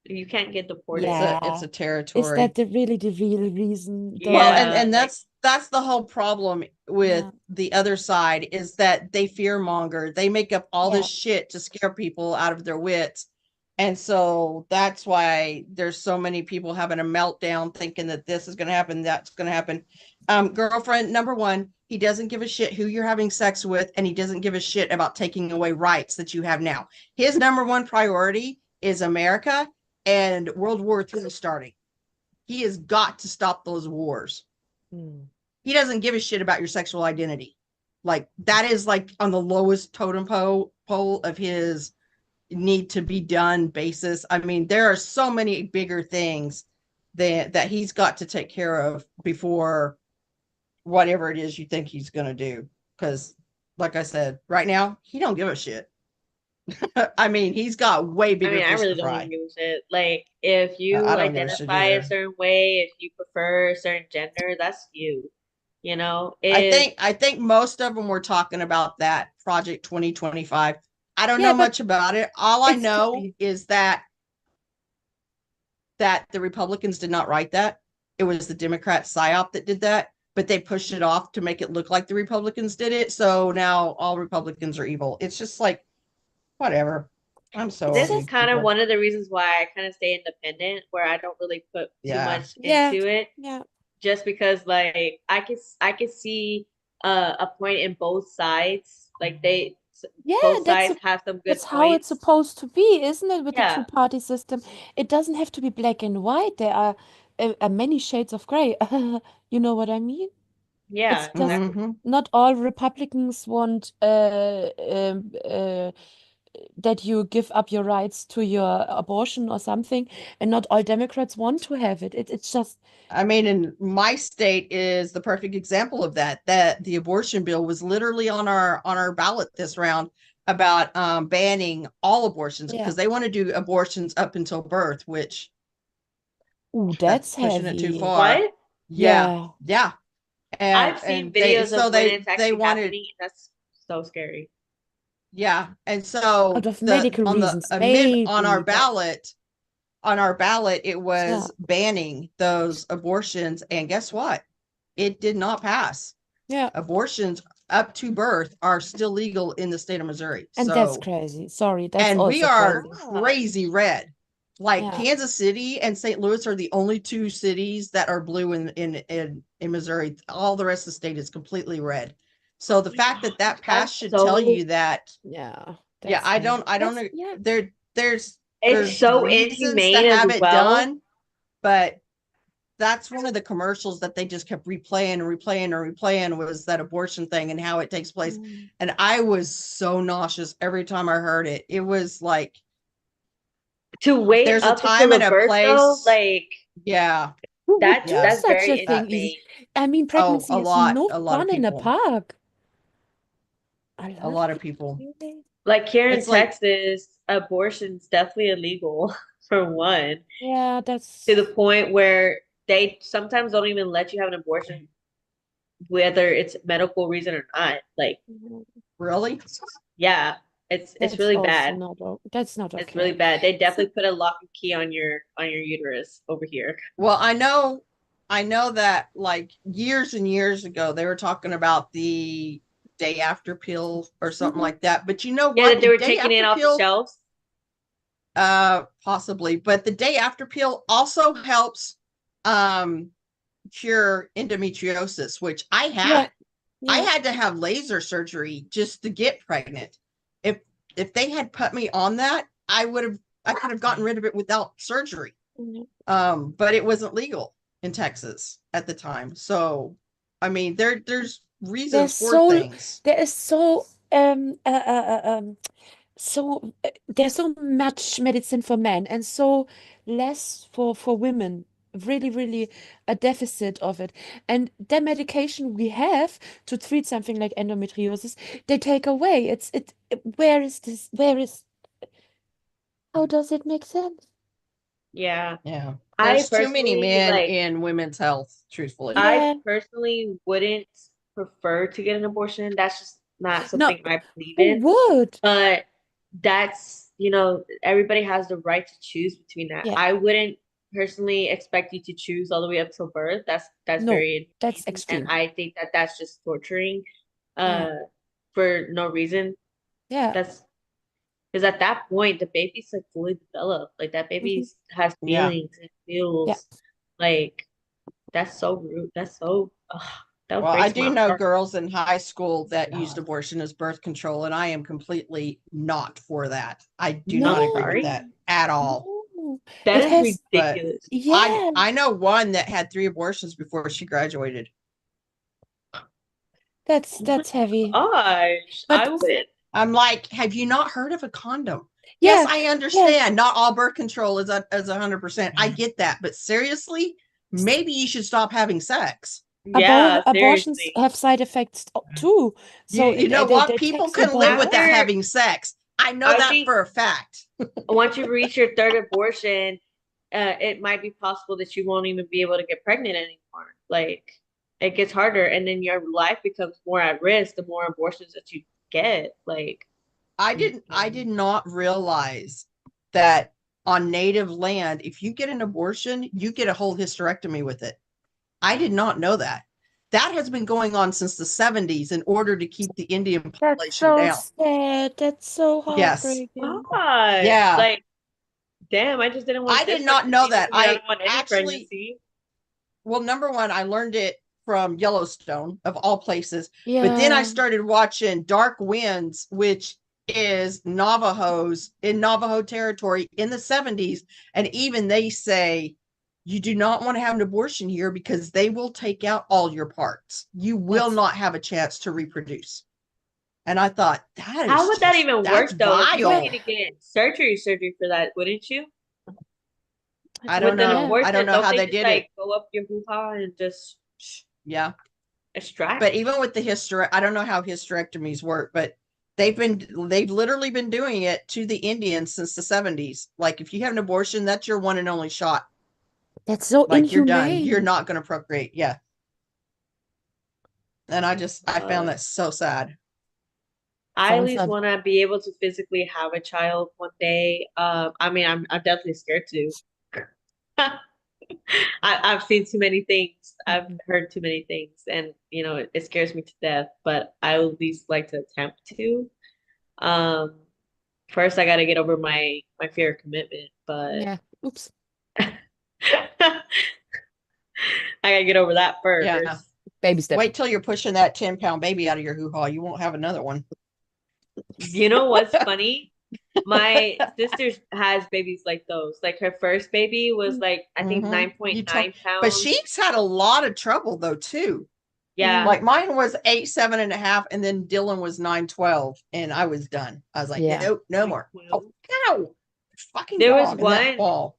You can't get deported. it's Yeah. a Is territory. that really the real reason? Well, Yeah, and like that's the whole problem with Yeah. the other side is that they fear monger. They make up all this shit to scare people out of their wits. And so that's why there's so many people having a meltdown thinking that this is going to happen, that's going to happen. Girlfriend number one, he doesn't give a shit who you're having sex with, and he doesn't give a shit about taking away rights that you have now. His number one priority is America and World War III starting. He has got to stop those wars. Hmm. He doesn't give a shit about your sexual identity. Like that is like on the lowest totem pole of his need to be done basis. I mean, there are so many bigger things that he's got to take care of before whatever it is you think he's going to do. Because like I said, right now, he don't give a shit. I mean, he's got way I bigger mean, I fish really to don't fry. even give a shit. Like, if you I don't give a shit identify a either. certain way, if you prefer a certain gender, that's you. You know, I think most of them were talking about that Project 2025. I don't Yeah, know but much about it. All I it's know funny. is that the Republicans did not write that. It was the Democrat psyop that did that, but they pushed it off to make it look like the Republicans did it. So now all Republicans are evil. It's just like whatever. I'm so this over is these kind of people. one of the reasons why I kind of stay independent, where I don't really put too Yeah. much Yeah. into it, Yeah. just because like I could see a point in both sides. Like Yeah, both that's sides have some good that's how it's points. supposed to be, isn't it? With the Yeah, two-party system, it doesn't have to be black and white. There are many shades of gray. You know what I mean? yeah, It's just exactly. Mm-hmm. not all Republicans want that you give up your rights to your abortion or something, and not all Democrats want to have it. It's just I mean, in my state is the perfect example of that. That the abortion bill was literally on our ballot this round about banning all abortions yeah. because they want to do abortions up until birth, which Ooh, that's that's pushing it too heavy. far. What? Yeah, Yeah. yeah, I've seen and they videos so of when it's they actually wanted happening, and that's so scary. yeah, and so Out of medical on the reasons, amendment on our maybe, but ballot it yeah. was banning those abortions, and guess what? It did not pass. Yeah. Abortions up to birth are still legal in the state of Missouri. And that's So, crazy. Sorry, that's and we also are crazy. crazy red. Like Yeah. Kansas City and St. Louis are the only two cities that are blue in Missouri. All the rest of the state is completely red. So the fact that That's passed should tell so you that Yeah. yeah, That's I heavy. don't That's know. yeah. it's There's so reasons to inhumane as have it well. done, but that's one of the commercials that they just kept replaying was that abortion thing and how it takes place. Mm. And I was so nauseous every time I heard it. It was like To wait there's a up until time and the a birth though, place. like Yeah. Who would do Yeah. that's such very a thing? inhumane. I mean, Oh, pregnancy is no a lot fun of in a people. park. A A lot lot of of people. really? Like here in It's like Texas, abortion's definitely illegal for one, Yeah, to the that's point where they sometimes don't even let you have an abortion, whether it's medical reason or not. Like, really? yeah, it's that's really also bad. not that's not It's really okay. bad. They definitely put a lock and key on your uterus over here. Well, I know that like years and years ago they were talking about the day after pill or something Mhm. like that. But you know Yeah, what? that they The were day taking it after off the pill, shelves. possibly, but the day after pill also helps cure endometriosis, which I Yeah, had. I Yeah. had to have laser surgery just to get pregnant. If they had put me on that, I could have gotten rid of it without surgery. Mhm. But it wasn't legal in Texas at the time. So, I mean, there's reasons There's for so things. there is so there's so much medicine for men and so less for women. Really, really a deficit of it. And the medication we have to treat something like endometriosis, they take away. Where is this? How does it make sense? Yeah. Yeah. I There's too many personally men like in women's health, truthfully. Yeah. I personally wouldn't prefer to get an abortion. That's just not No, something I believe who in. would? But that's, everybody has the right to choose between that. Yeah. I wouldn't personally expect you to choose all the way up till birth. That's No, very that's inhumane, extreme. and I think that that's just torturing Yeah. for no reason. Yeah. That's because at that point the baby's like fully developed. Like that baby has Yeah. feelings and Yeah. feels like that's so rude. That's so that Well, I breaks do my know heart. girls in high school that used abortion as birth control, and I am completely not for that. I do not agree with Sorry? that at all. No. That It is has, But ridiculous. yeah, I know one that had 3 abortions before she graduated. that's heavy. Gosh, But I would. I'm like, have you not heard of a condom? Yes, yeah, I yeah, understand. Not all birth control is 100%. I get that, but seriously, maybe you should stop having sex. Yeah, abortions seriously. have side effects too. So You know they what? take People your can live body without After having sex. I know I that think for a fact. once you reach your third abortion, it might be possible that you won't even be able to get pregnant anymore. Like it gets harder, and then your life becomes more at risk the more abortions that you get. Like, I did not realize that on native land, if you get an abortion, you get a whole hysterectomy with it. I did not know that. That has been going on since the 70s in order to keep the Indian That's population so down. sad. That's so Yes. heartbreaking. gosh, Yeah. like, damn, I just didn't want I did this not know pregnancy that. because I I don't want any actually, pregnancy. well, number one, I learned it from Yellowstone of all places. But then I Yeah. started watching Dark Winds, which is Navajos in Navajo territory in the 70s. And even they say, you do not want to have an abortion here because they will take out all your parts. You will That's not have a chance to reproduce. And I thought, that is How would that just, even that's work though? Like you would vile. need to get surgery for that, wouldn't you? I don't With an know. I abortion, don't know don't how they they just did like it. go up your hoo-ha and just Yeah. extract? But even with the I don't know how hysterectomies work, but they've literally been doing it to the Indians since the 70s. Like if you have an abortion, that's your one and only shot. that's so Like you're done. You're inhumane. not going to procreate. Yeah. And I found that so sad. I at Sounds least like want to be able to physically have a child one day. I mean, I'm definitely scared to. I've seen too many things. I've heard too many things, and it scares me to death. But I would at least like to attempt to. Um, First I got to get over my fear of commitment, but yeah. Oops. I gotta get over that first. Yeah. Baby step. Wait till you're pushing that 10-pound baby out of your hoo-ha. You won't have another one. You know what's funny? My sister has babies like those. Like her first baby was like I think Mhm. 9.9 But pounds. she's had a lot of trouble though too. Yeah. Like mine was 8.7.5, and then Dylan was 9.12, and I was done. I was like, Yeah. nope, no more. Oh, no. Fucking There was dog in that one- ball.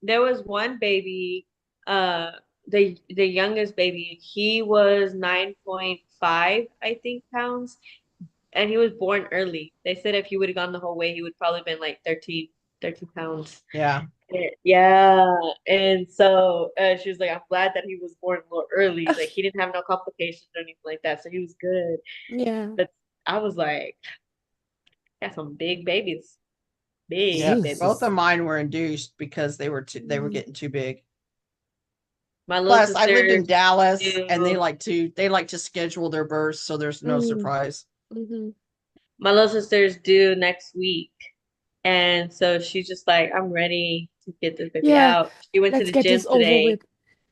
There was one baby, the youngest baby, he was 9.5, I think, pounds, and he was born early. They said if he would have gone the whole way, he would probably been like 13 pounds. Yeah. Yeah, and so she was like, I'm glad that he was born a little early. Like he didn't have no complications or anything like that, so he was good. Yeah. But I was like, got some big babies, big Yeah. Jesus. babies. Both of mine were induced because they were getting too big. My little Plus, I lived in sister, Dallas, do- and they like to schedule their births, so there's no Mm. surprise. Mhm. my little sister's due next week, and so she's just like, I'm ready to get this baby Yeah, out. She went to Let's the get gym this over today. with.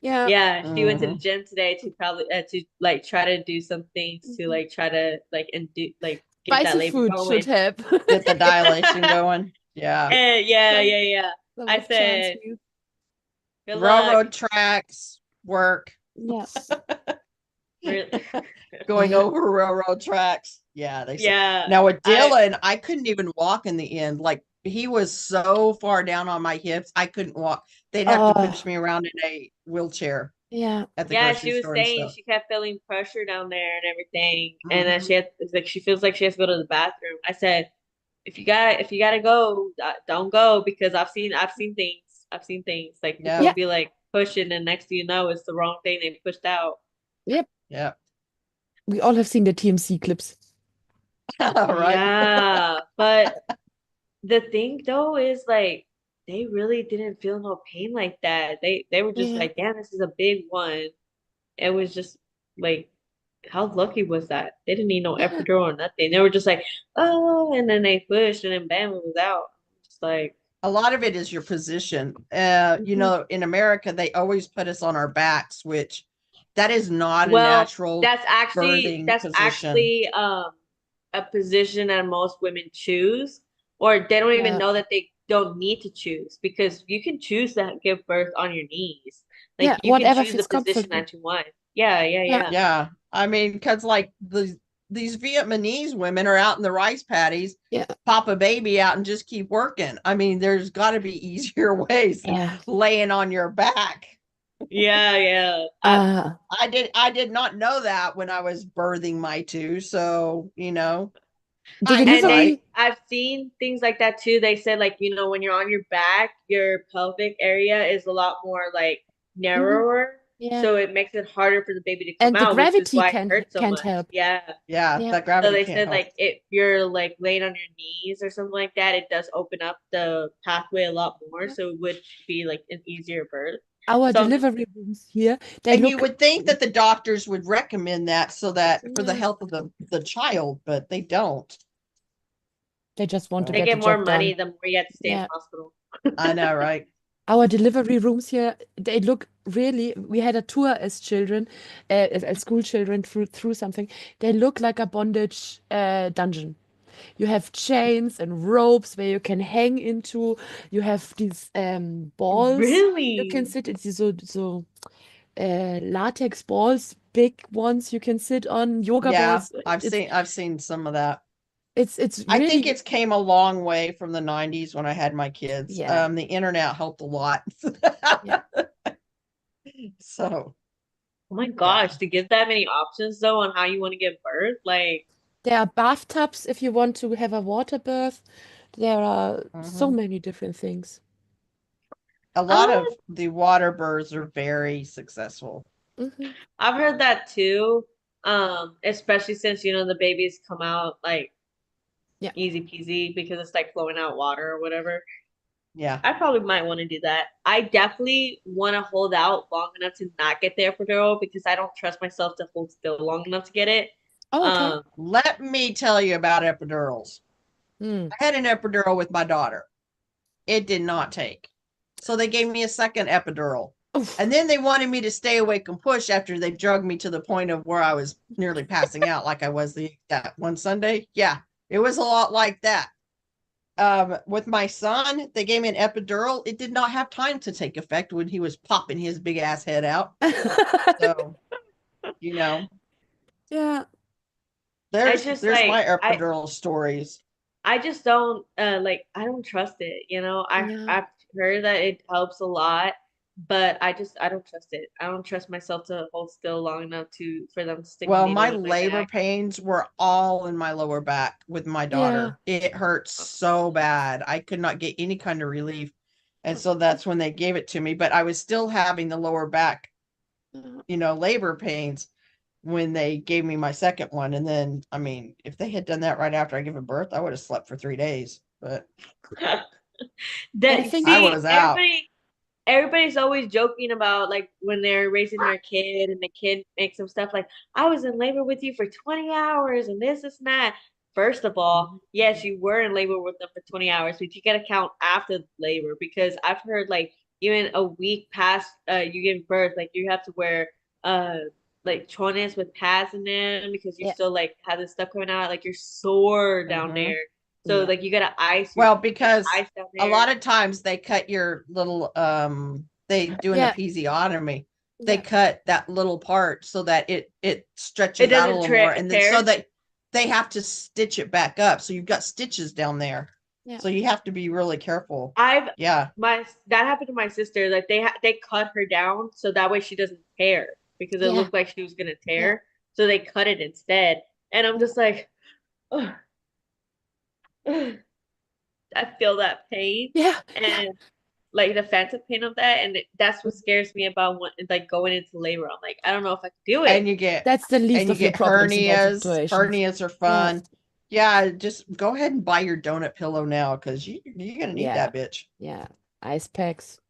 Yeah. Yeah, she went to the Mhm. gym today to probably to like try to do some things to like try to like and do like get that Spicy labor food should going. help. Get the dilation going. Yeah. And yeah, Some, yeah, yeah. some I of Chan's said, meals. good luck. Railroad tracks work. Yeah. Really. Going over railroad tracks. Yeah, they say. Yeah, Now with I Dylan, I couldn't even walk in the end. Like he was so far down on my hips, I couldn't walk. They'd have to push Oh, me around in a wheelchair yeah. at the yeah, grocery she was store and saying stuff. she kept feeling pressure down there and everything, and that Mhm. she had it's like she feels like she has to go to the bathroom. I said, if you gotta go, don't go because I've seen things. I've seen things like people Yeah, Yeah. be like pushing, and next thing you know, it's the wrong thing they pushed out. Yep. yeah. We all have seen the TMC clips. Right. Yeah, but the thing though is like they really didn't feel no pain like that. They were just Yeah. like, damn, this is a big one. It was just like, how lucky was that? They didn't need no Yeah. epidural or nothing. They were just like, oh, and then they pushed, and then bam, it was out. Just like, A lot of it is your position. Mhm. In America, they always put us on our backs, which that is not a well, natural that's actually birthing that's position. actually a position that most women choose, or they don't even Yeah. know that they don't need to choose because you can choose to give birth on your knees. Yeah. Like you can Whatever choose the feels position comfortable. that you want. Yeah, yeah, Yeah. yeah. Yeah. I mean, because like these Vietnamese women are out in the rice paddies, Yeah. pop a baby out and just keep working. I mean, there's got to be easier ways than Yeah. laying on your back. Yeah, yeah. I did not know that when I was birthing my two. So, The hindsight. And delivery. I've seen things like that too. They said like, when you're on your back, your pelvic area is a lot more like Mhm. narrower. Yeah. So it makes it harder for the baby to come And the out, which is gravity why it hurts so can't much. help. Yeah. Yeah, Yeah. that So gravity they can't said help. like if you're like laying on your knees or something like that, it does open up the pathway a lot more. Yeah. So it would be like an easier birth. Our So I'm just delivery rooms here, they And you look, would think that the doctors would recommend that so that for the yeah, health of the child, but they don't. they just want to they get the get more job money done. the more you have to stay in Yeah. the hospital. I know, right? Our delivery rooms here, they look really, we had a tour as children, as school children through something. They look like a bondage dungeon. You have chains and ropes where you can hang into. You have these balls you can Really? sit in, latex balls, big ones you can sit on, yoga Yeah, balls. I've seen some of that. It's I think really, it's came a long way from the 90s when I had my kids. yeah, The internet helped a lot. yeah. So, Oh my yeah. gosh, to give that many options though on how you want to give birth, like There are bathtubs if you want to have a water birth. There are so Mhm. many different things. A lot um, of the water births are very successful. Hmm. I've heard that too. Especially since the babies come out like Yeah. easy peasy because it's like flowing out water or whatever. Yeah. I probably might want to do that. I definitely want to hold out long enough to not get the epidural because I don't trust myself to hold still long enough to get it. Oh, okay. Let me tell you about epidurals. Mm. I had an epidural with my daughter. It did not take. So they gave me a second epidural. Oof. And then they wanted me to stay awake and push after they drugged me to the point of where I was nearly passing out like I was that one Sunday. Yeah, it was a lot like that. With my son, they gave me an epidural. It did not have time to take effect when he was popping his big ass head out. So, Yeah. just there's my like epidural stories. I just don't like I don't trust it, Yeah. I've heard that it helps a lot, but I don't trust it. I don't trust myself to hold still long enough for them to stick a Well, needle my in my labor back. pains were all in my lower back with my Yeah. daughter. It hurt so bad. I could not get any kind of relief. And so that's when they gave it to me, but I was still having the lower back, labor pains when they gave me my second one. And then, I mean, if they had done that right after I gave birth, I would have slept for 3 days, but I That think I see, was out. everybody's always joking about like when they're raising their kid and the kid makes some stuff like, I was in labor with you for 20 hours and this and that. First of all, yes, you were in labor with them for 20 hours, but you gotta count after labor because I've heard like even a week past you give birth, like you have to wear like chones with pads in them because you Yeah. still like have this stuff coming out, like you're sore down Mhm. there. So Yeah. like you gotta ice Well, your because ice down a there. lot of times they cut your little they do an Yeah. episiotomy. They Yeah. cut that little part so that it It stretches out a doesn't little more, and then so tear. that they have to stitch it back up. So you've got stitches down there. Yeah. So you have to be really careful. I've Yeah. that happened to my sister. Like they cut her down so that way she doesn't tear because it Yeah. looked like she was gonna tear. So they cut it instead. And I'm just like, ugh. I feel that pain Yeah. and like the phantom pain of that, and that's what scares me about like going into labor. I'm like, I don't know if I can do it. And you get That's the least you of your get problems in that hernias. situations. Hernias are fun. Yeah, just go ahead and buy your donut pillow now because you're gonna need Yeah. that bitch. Yeah. Ice packs.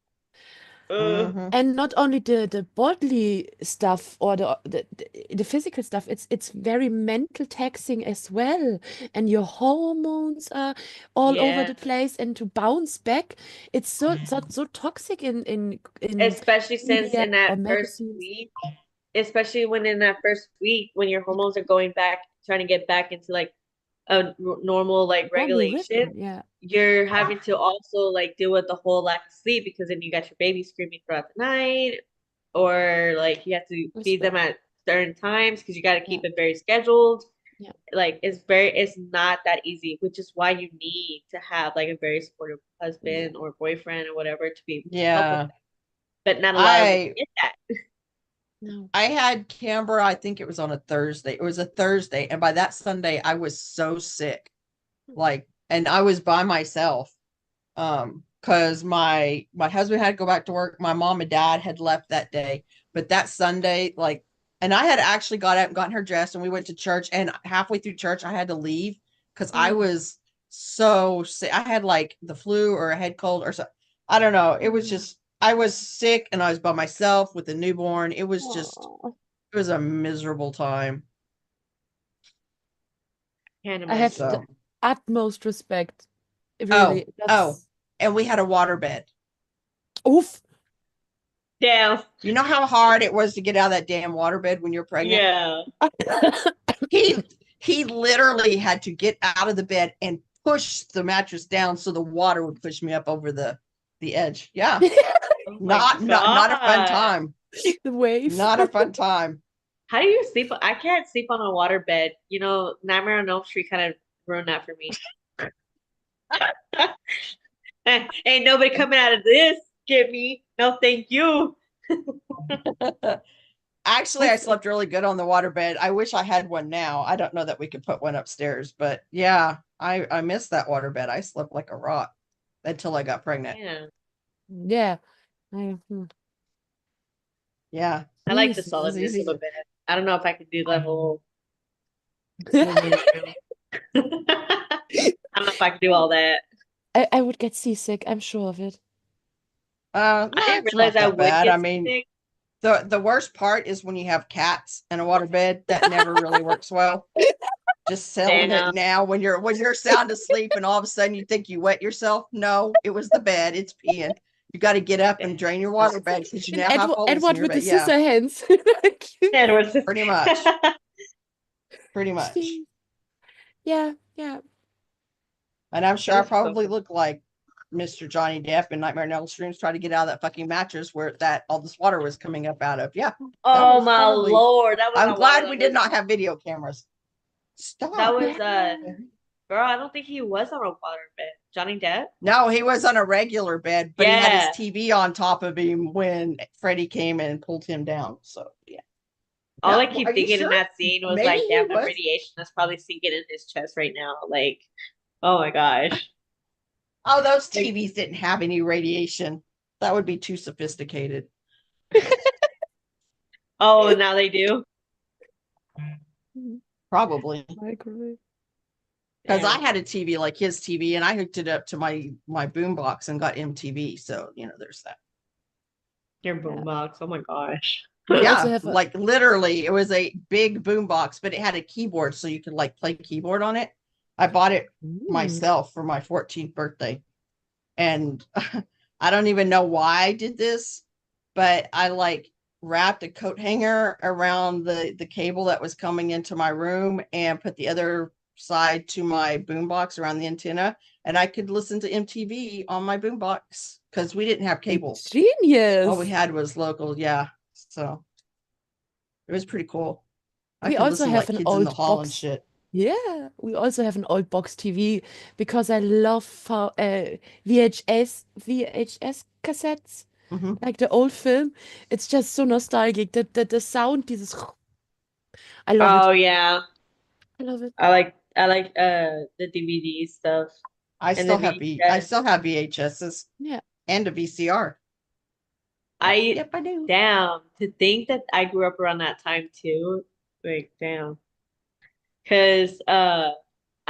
Mhm. And not only the bodily stuff or the physical stuff, it's very mental taxing as well. And your hormones are all over Yeah. the place, and to bounce back, it's so toxic in Especially since media in or that first magazines. week, especially when in that first week when your hormones are going back, trying to get back into like a normal like Normal regulation, rhythm, yeah. you're having to also like deal with the whole lack of sleep because then you got your baby screaming throughout the night, or like you have to feed them at certain times because you got to keep it very scheduled. Yeah. Like it's not that easy, which is why you need to have like a very supportive husband or boyfriend or whatever to be able to help with Yeah. that. But not a lot of people get that. No. I had Canberra, I think it was on a Thursday. It was a Thursday, and by that Sunday I was so sick. Like, and I was by myself. Because my husband had to go back to work. My mom and dad had left that day. But that Sunday, like, and I had actually got up and gotten her dressed, and we went to church, and halfway through church I had to leave because I was so sick. I had like the flu or a head cold or something. I don't know. It was just I was sick and I was by myself with a newborn. It was just it was a miserable time. Can't I have imagine. the So utmost respect. Really. and we had a waterbed. Oof. Damn. You know how hard it was to get out of that damn waterbed when you're pregnant? Yeah. He literally had to get out of the bed and push the mattress down so the water would push me up over the edge. Yeah. Oh my Not a fun God. time. The wave. Not a fun time. How do you sleep? I can't sleep on a water bed. You know, Nightmare on Elm Street kind of ruined that for me. Ain't nobody coming out of this. Get me. No, thank you. Actually, I slept really good on the waterbed. I wish I had one now. I don't know that we could put one upstairs, but yeah, I miss that waterbed. I slept like a rock until I got pregnant. Yeah. Yeah. Yeah. I like the Easy. solidness easy. of a bed. I don't know if I could do the whole. I don't know if I could do all that. I would get seasick, I'm sure of it. I didn't it's realize not I that would bad. get I mean, sick. the worst part is when you have cats and a waterbed. That never really works well. Just selling Damn. it now when you're sound asleep and all of a sudden you think you wet yourself. No, it was the bed. It's peeing. You got to get up and drain your waterbed because you now have holes in Edward your with the bed. Yeah, scissor hands. Edward's pretty much. Pretty much. Yeah. And I'm sure I That's so probably look like Mr. Johnny Depp in Nightmare on Elm Street trying to get out of that fucking mattress where that all this water was coming up out of. Yeah. Oh was my probably- Lord. That was I'm not glad water, we that did was- not have video cameras. Stop. That was girl, I don't think he was on a water bed. Johnny Depp? No, he was on a regular bed, but he Yeah. had his TV on top of him when Freddie came and pulled him down. So yeah. All I Yeah, keep are you thinking in sure? that scene was Maybe like, he damn, that was. radiation is probably sinking in his chest right now. Like, oh my gosh. Oh, those TVs didn't have any radiation. That would be too sophisticated. Oh, now they do? Probably. Microwave. Because I Damn. had a TV like his TV and I hooked it up to my boombox and got MTV. So, there's that. Your boombox. Oh my gosh. Yeah, also have a- like literally it was a big boombox, but it had a keyboard so you could like play keyboard on it. I bought it myself for my 14th birthday. And I don't even know why I did this, but I like wrapped a coat hanger around the cable that was coming into my room and put the other side to my boombox around the antenna, and I could listen to MTV on my boombox because we didn't have cable. Genius. All we had was local. Yeah. So it was pretty cool. I We could also listen to have like an Kids in the old Hall and box. shit. Yeah, we also have an old box TV because I love VHS cassettes, Mhm. like the old film. It's just so nostalgic. The sound, dieses I love it. Oh yeah. I love it. I like the DVD stuff I and still the have I VHS. still have VHSs Yeah. and a VCR. I Yep, I do. damn, to think that I grew up around that time too. Like damn. Cause I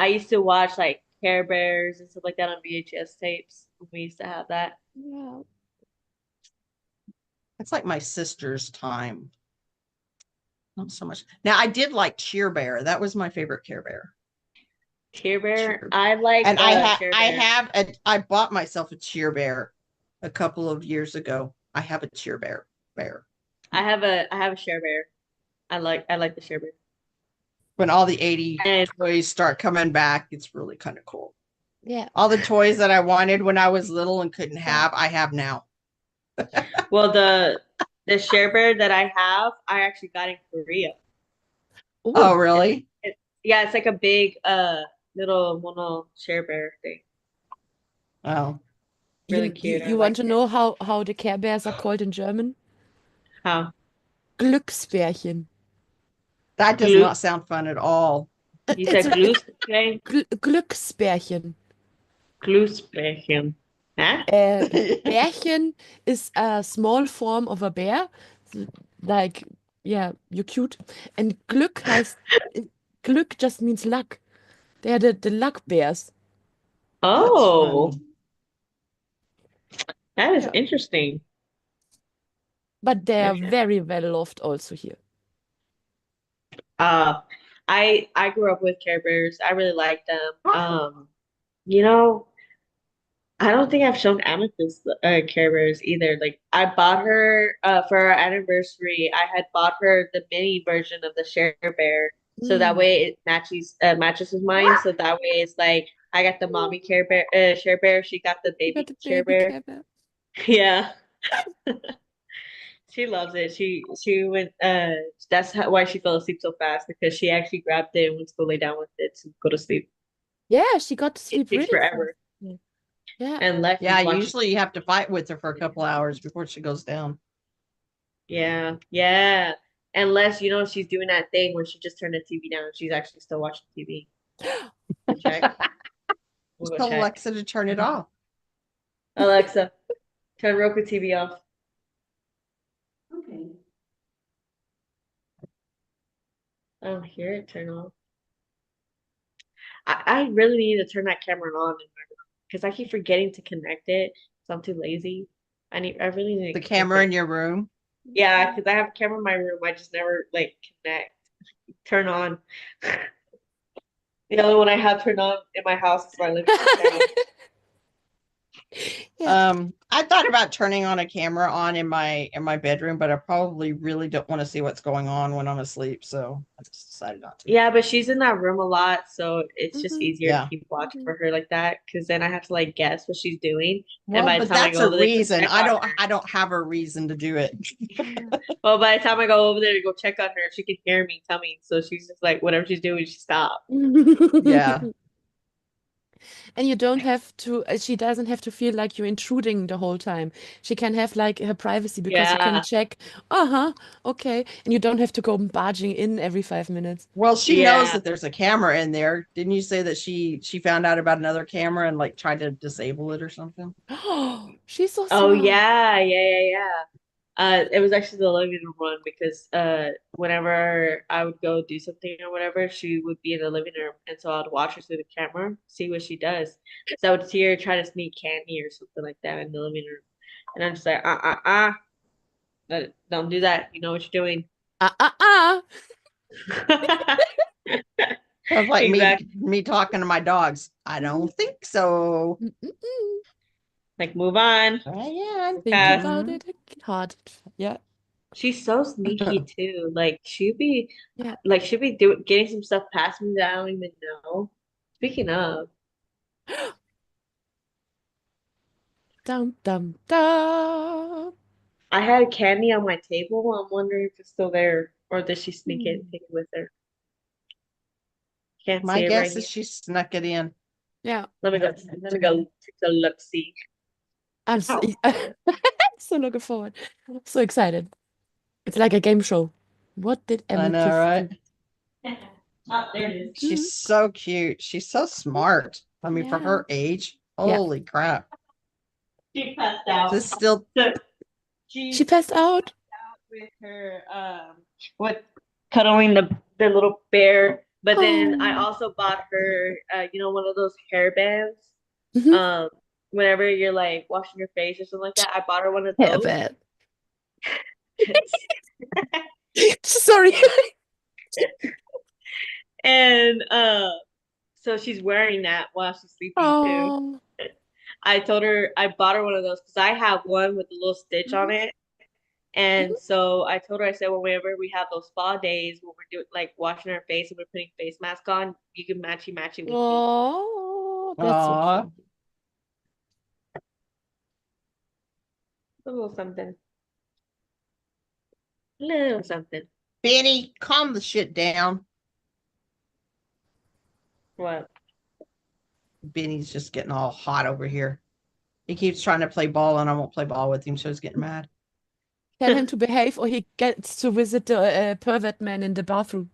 used to watch like Care Bears and stuff like that on VHS tapes. We used to have that. Yeah. It's like my sister's time. Not so much. Now I did like Cheer Bear. That was my favorite Care Bear. Care Bear. Cheer. I like And Care I Bear. have I bought myself a Cheer Bear a couple of years ago. I have a Cheer Bear. I have a Share Bear. I like the Share Bear. When all the 80 And toys start coming back, it's really kind of cool. Yeah. All the toys that I wanted when I was little and couldn't have, I have now. well, the Share Bear that I have, I actually got in Korea. Ooh. Oh, really? Yeah, it's like a big little mono Share Bear thing. Oh, Really You cute. I you want liked to it. know how the Care Bears are called in German? How? Glücksbärchen. that does Glue. not sound fun at all. You It's said a Glücksbärchen? Glücksbärchen. Glücksbärchen. Huh? Bärchen is a small form of a bear, like yeah, you're cute. And Glück Glück just means luck. They are the luck bears. Oh, funny. that is Yeah. interesting. But they are Okay. very well loved also here. I grew up with Care Bears. I really like them. You know, I don't think I've shown Amethyst Care Bears either. Like I bought her for our anniversary. I had bought her the mini version of the Share Bear, so that way it matches with mine. So that way it's like I got the mommy Care Bear Share Bear. She got the You baby got the Share baby Bear. Care Bear. Yeah. She loves it. She went that's why she fell asleep so fast because she actually grabbed it and went to go lay down with it to go to sleep. Yeah, she got to It sleep takes really forever. fast. Yeah. Unless Yeah, she's watching. usually you have to fight with her for a couple hours before she goes down. Yeah, yeah. Unless she's doing that thing where she just turned the TV down and she's actually still watching TV. We'll check. We'll Just go tell check. Alexa to turn it off. Alexa, turn Roku TV off. Okay. I don't hear it turn off. I really need to turn that camera on in my room because I keep forgetting to connect it, so I'm too lazy. I really need to The connect camera it. in your room. Yeah, because I have a camera in my room. I just never like connect, turn on. The only one I have turned on in my house is my living room camera. Yeah. I thought about turning on a camera on in my bedroom, but I probably really don't want to see what's going on when I'm asleep, so I just decided not to. Yeah, but she's in that room a lot, so it's just Mhm. easier Yeah. to keep watching for her like that. Because then I have to like guess what she's doing, and Well, by the but time I that's go a over there to reason. check I on her, don't have a reason to do it. well, by the time I go over there to go check on her, she can hear me coming, so she's just like whatever she's doing, she stop. Yeah. And you don't have to, she doesn't have to feel like you're intruding the whole time. She can have like her privacy because you can Yeah, check, okay. And you don't have to go barging in every 5 minutes. Well, she knows yeah. that there's a camera in there. Didn't you say that she found out about another camera and like tried to disable it or something? She's so Oh smart. yeah. It was actually the living room one because whenever I would go do something or whatever, she would be in the living room, and so I'd watch her through the camera, see what she does. So I would see her try to sneak candy or something like that in the living room, and I'm just like, don't do that. You know what you're doing. Sounds like Exactly. me talking to my dogs. I don't think so. Mm-mm-mm. Like move on. Diane. Think Fast. about it hard. Yeah. She's so sneaky too. Like she'd be Yeah. like she'd be getting some stuff past me that I don't even know. Speaking of, Dum dum dum. I had candy on my table. I'm wondering if it's still there or did she sneak it and take it with her? Can't My see it guess right is she snuck it in. Yeah. Let me go. Let me go take a look. See. I'm so, so looking forward. So excited. It's like a game show. What did I Emmy know, just right? do? Oh, there it is. She's so cute. She's so smart. I mean, for Yeah. her age, Yeah. holy crap. She passed out. This still So She passed out. with her with cuddling the little bear. But then I Oh. also bought her one of those hair bands. Mhm. Whenever you're like washing your face or something like that, I bought her one of those. Hairband. Sorry. And so she's wearing that while she's sleeping too. Oh. I told her I bought her one of those because I have one with a little stitch on it. And so I told her, I said, well, whenever we have those spa days when we're doing like washing our face and we're putting face mask on, you can matchy with me. Oh, that's so Aw. cute. A little something. A little something. Benny, calm the shit down. What? Benny's just getting all hot over here. He keeps trying to play ball and I won't play ball with him, so he's getting mad. Tell him to behave or he gets to visit the pervert man in the bathroom.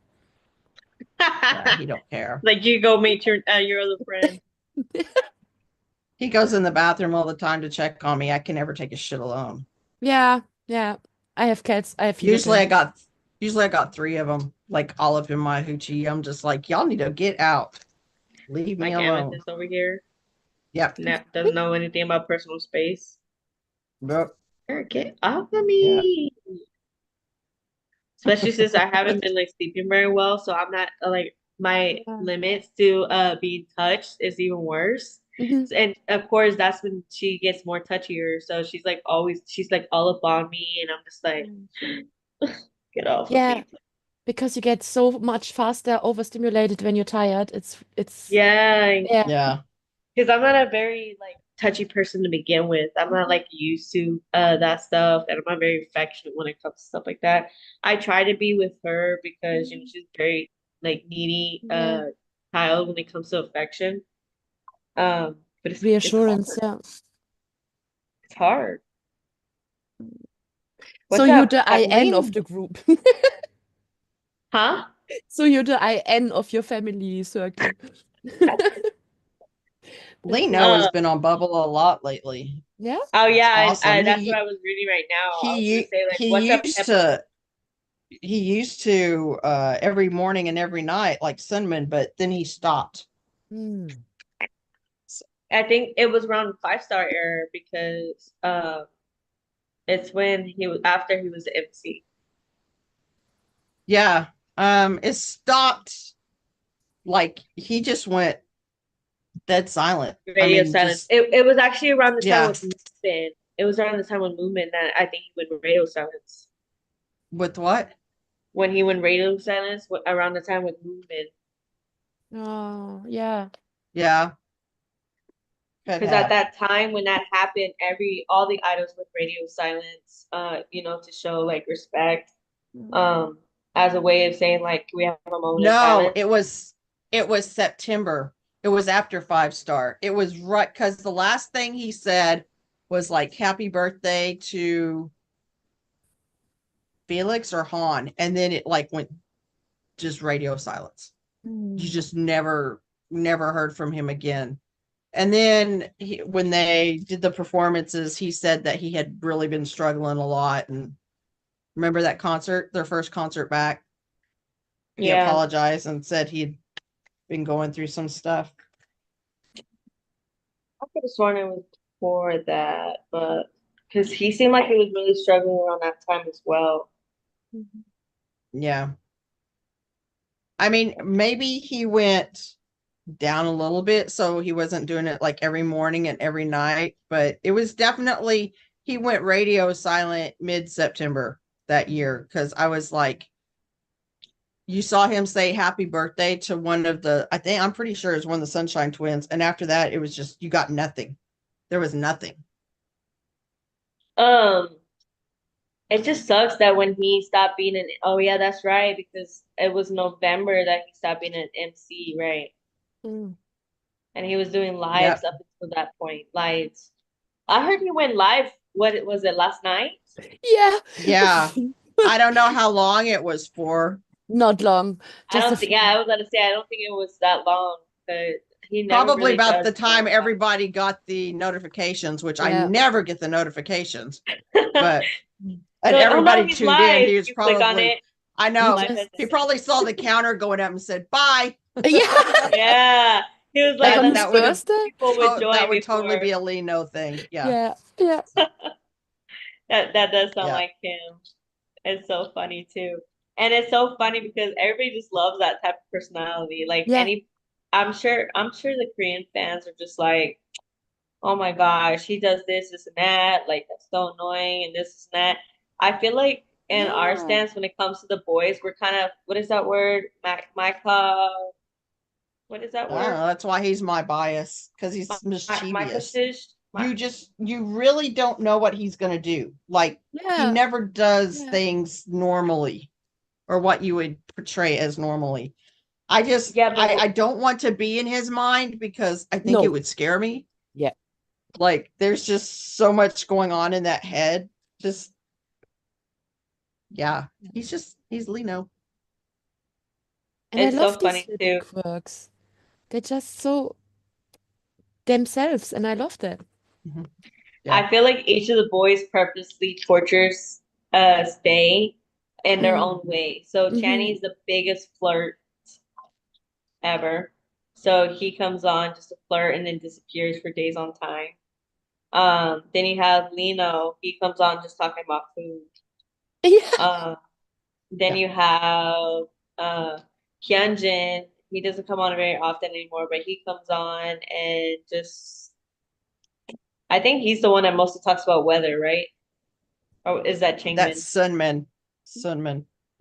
He don't care. Like you go meet your other friend. He goes in the bathroom all the time to check on me. I can never take a shit alone. Yeah, yeah. I have cats. I have Usually Vögel. I got 3 of them, like all up in my hoochie. I'm just like, y'all need to get out. Leave me Like alone. Amethyst over here. Yep. Doesn't know anything about personal space. Nope. Get off of me. Especially since I haven't been like sleeping very well, so I'm not like my Yeah. limits to being touched is even worse. Mhm. And of course that's when she gets more touchier. So she's like all up on me and I'm just like get off of Yeah, me. because you get so much faster overstimulated when you're tired. It's Yeah, yeah. Yeah. because I'm not a very like touchy person to begin with. I'm not like used to that stuff, and I'm not very affectionate when it comes to stuff like that. I try to be with her because she's very like needy Yeah. child when it comes to affection. But it's Reassurance, yeah. it's hard. So What's you're up, the IN of Eileen? the group. huh? So you're the IN of your family circle. Leno cool. has been on Bubble a lot lately. Yeah? Oh yeah, Awesome. that's what I was reading right now. I was gonna He say like, he what's up, used Pepper? to every morning and every night like cinnamon, but then he stopped. Hmm. I think it was around the 5-star era because it's when he was after he was the MC. Yeah. It stopped, like he just went dead silent. Radio silence. It was actually around the time Yeah. with Moonman. It was around the time with Moonman that I think he went radio silence. With what? When he went radio silence, around the time with Moonman. Oh, yeah. Yeah. Could Because at have. that time when that happened, all the idols went radio silence, to show like respect, as a way of saying like we have a moment of No, silence. it was September. It was after 5-star. It was right because the last thing he said was like happy birthday to Felix or Han, and then it like went just radio silence. Hmm. You just never heard from him again. And then when they did the performances, he said that he had really been struggling a lot. And remember that concert, their first concert back? He Yeah. apologized and said he'd been going through some stuff. I could have sworn it was before that, but because he seemed like he was really struggling around that time as well. Yeah. I mean, maybe he went down a little bit, so he wasn't doing it like every morning and every night, but it was definitely, he went radio silent mid-September that year, because I was like, you saw him say happy birthday to one of the, I'm pretty sure it was one of the Sunshine Twins, and after that it was just, you got nothing. There was nothing. It just sucks that when he stopped being an, oh yeah, that's right, because it was November that he stopped being an MC, right? Mm. And he was doing lives up until that point. Lives. I heard he went live, what was it, last night? Yeah. Yeah. I don't know how long it was for. Not long. I Just a don't think, few. yeah, I was gonna say, I don't think it was that long, but he never Probably really about does the time go live. everybody got the notifications, which I Yeah. never get the notifications, but and They're like, oh no, everybody he's tuned live. in. He was You click on probably, it. I know, Live just- has he it. probably saw the counter going up and said, bye. Yeah. Yeah. He was Like like, on his that would've- birthday? people would join That would totally before. be a Lino thing. Yeah. Yeah. Yeah. That does sound Yeah. like him. It's so funny too. And it's so funny because everybody just loves that type of personality. Like Yeah. I'm sure the Korean fans are just like, oh my gosh, he does this, this and that, like that's so annoying and this and that. I feel like in our Yeah. stance when it comes to the boys, we're kind of, what is that word? Micah, what is that I don't word? know. That's why he's my bias, because he's Micah mischievous. Shish? You really don't know what he's going to do. Like, he Yeah. never does Yeah. things normally, or what you would portray as normally. I just, Yeah, but I don't want to be in his mind, because I think No. it would scare me. Yeah. Like, there's just so much going on in that head. Just, yeah, he's Lino. And It's I so love these funny little too. quirks. They're just so themselves, and I love that. Yeah. I feel like each of the boys purposely tortures Stay in their Mm. own way. So Mhm. Channy's the biggest flirt ever. So he comes on just to flirt and then disappears for days on time. Then you have Lino, he comes on just talking about food. Yeah. Then Yeah. you have Hyunjin, he doesn't come on very often anymore, but he comes on and just, I think he's the one that mostly talks about weather, right? Or is that Changmin? That's Sunman.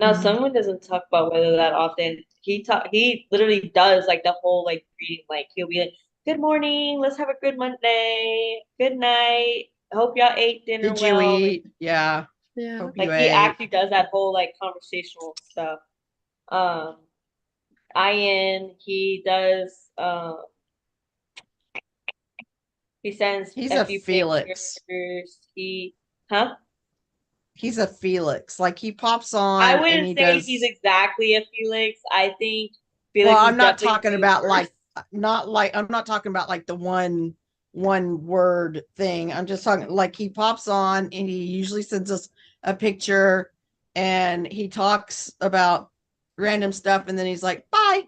No, Mhm. Sungwon doesn't talk about weather that often. He literally does like the whole like greeting, like he'll be like, "Good morning, let's have a good Monday. Good night. Hope y'all ate dinner Did you well." eat? Yeah. Yeah. Hope Like you he ate. actually does that whole like conversational stuff. Ian, he does he sends He's a a few Felix. pictures. Huh? He's a Felix. Like, he pops on I and wouldn't he say does. he's exactly a Felix. I think Felix Well, is I'm not definitely talking the about worst. I'm not talking about like the one word thing. I'm just talking like he pops on and he usually sends us a picture and he talks about random stuff and then he's like, bye.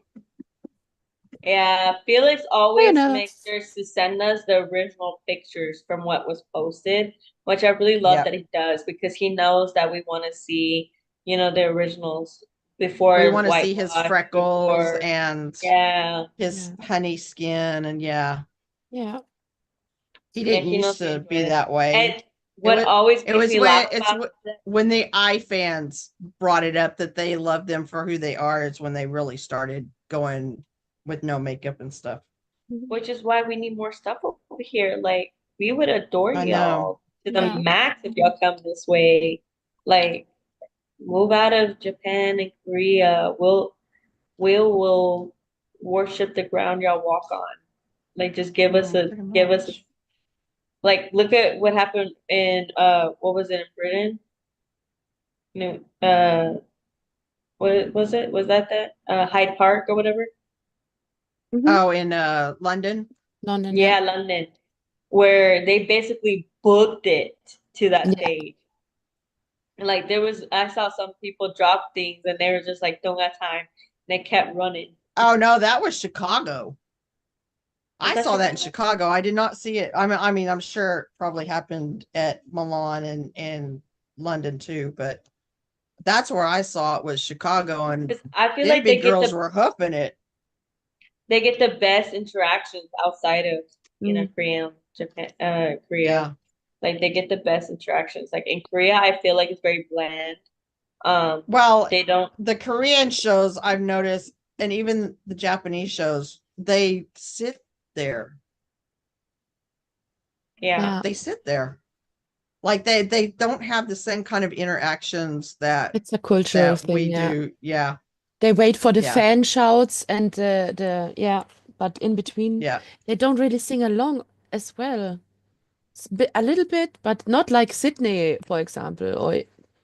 Yeah, Felix always enough. makes sure to send us the original pictures from what was posted, which I really love Yep. that he does because he knows that we want to see, the originals before We want to see his whitewash, freckles before, and yeah, his Yeah. honey skin, and yeah, Yeah. he and didn't he used knows to he's be right. that way. And what wa- always It makes was me when laugh it's about when the I fans brought it up that they love them for who they are is when they really started going with no makeup and stuff. which is why we need more stuff over here. Like we would adore I know. y'all to the Yeah. max if y'all come this way. Like move out of Japan and Korea. We'll worship the ground y'all walk on. Like just give us Yeah, a pretty give us much. like look at what happened in what was it in Britain? No, what was it? Was that Hyde Park or whatever? Mhm. Oh, in London. London. Yeah, London, where they basically booked it to that Yeah. stage. And like I saw some people drop things and they were just like, don't got time. And they kept running. Oh no, that was Chicago. Was I that saw that in Chicago? Chicago. I did not see it. I mean, I'm sure it probably happened at Milan and London too, but that's where I saw it was Chicago, and 'Cause I feel them like they big get girls the were hoofing it. they get the best interactions outside of Mm. Korea, Japan, Korea. Yeah. Like they get the best interactions. Like in Korea, I feel like it's very bland. Well, They don't. the Korean shows I've noticed, and even the Japanese shows, they sit there. Yeah. Yeah. They sit there. Like they don't have the same kind of interactions that It's a cultural we thing, yeah. do. Yeah. They wait for the Yeah. fan shouts and the yeah, but in between Yeah. they don't really sing along as well. A little bit, but not like Sydney, for example. Or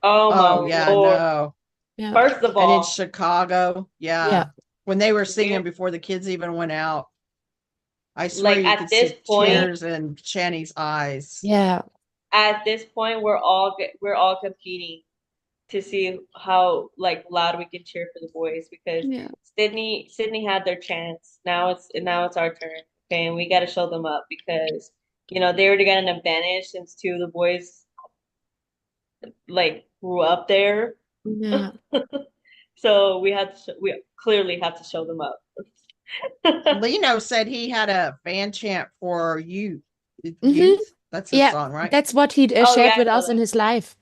Oh Oh my yeah, Lord. no. yeah, First of And in all, Chicago, yeah. yeah, When they were we're- singing before the kids even went out, I swear Like, you at could this see point- tears in Channy's eyes. yeah, at this point, we're all competing to see how like loud we can cheer for the boys because yeah. Sydney had their chance. Now it's our turn. Okay, and we got to show them up because they already got an advantage since two of the boys like grew up there. Yeah. So we clearly have to show them up. Lino said he had a fan chant for you. Mhm. Youth. That's his Yeah, song, right? that's what he Oh, shared yeah, I with know us in that. his live,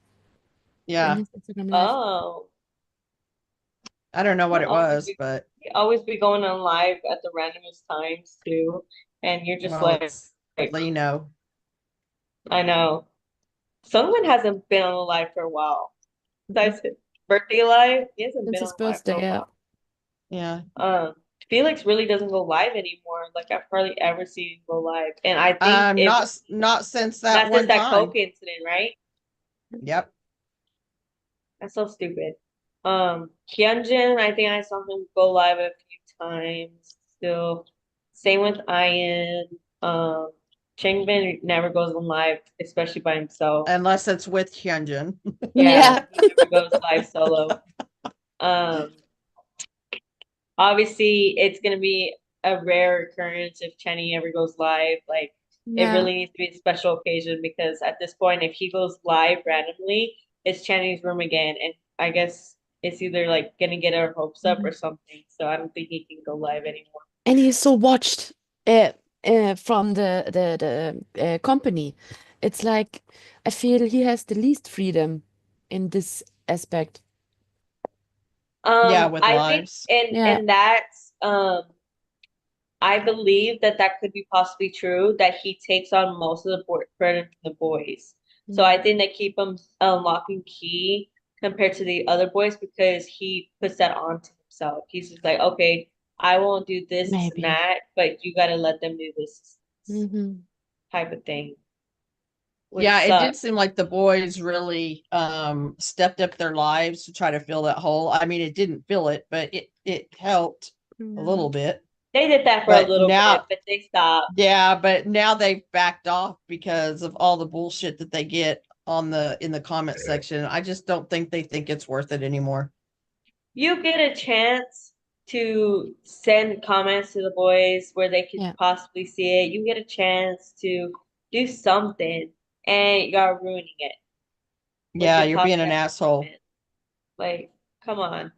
in Yeah. his Instagram live. Oh, I don't know what it Well, was, we- but we always be going on live at the randomest times too, and you're just well, like, it's Lino. I know. Someone hasn't been on the live for a while. Besides his birthday live, he hasn't Since been his on live for a birthday, yeah. while. Yeah. Felix really doesn't go live anymore. Like I've hardly ever seen him go live, and I think Not since that not one since that time. Coke incident, right? Yep. That's so stupid. Hyunjin, I think I saw him go live a few times still. Same with Ian. Changbin never goes on live, especially by himself. Unless it's with Hyunjin. Yeah. He never goes live solo. Obviously, it's gonna be a rare occurrence if Chenny ever goes live. Like, it Yeah. really needs to be a special occasion because at this point, if he goes live randomly, it's Chenny's room again, and I guess it's either like gonna get our hopes up or something. So I don't think he can go live anymore. And he's so watched from the company. It's like I feel he has the least freedom in this aspect. Yeah, with I lives. think, Yeah. and that's I believe that could be possibly true, that he takes on most of the burden from the boys. So I think they keep him lock and key compared to the other boys because he puts that onto himself. He's just like, okay, I won't do this Maybe. and that, but you got to let them do this Hmm. type of thing. Which Yeah, it did sucks. seem like the boys really stepped up their lives to try to fill that hole. I mean, it didn't fill it, but it helped a little bit. They did that for But a little now- bit, but they stopped. Yeah, but now they've backed off because of all the bullshit that they get in the comment section. I just don't think they think it's worth it anymore. You get a chance to send comments to the boys where they can Yeah. possibly see it. You get a chance to do something, and you're ruining it. with Yeah, your you're being an toxic asshole. comment. Like, come on.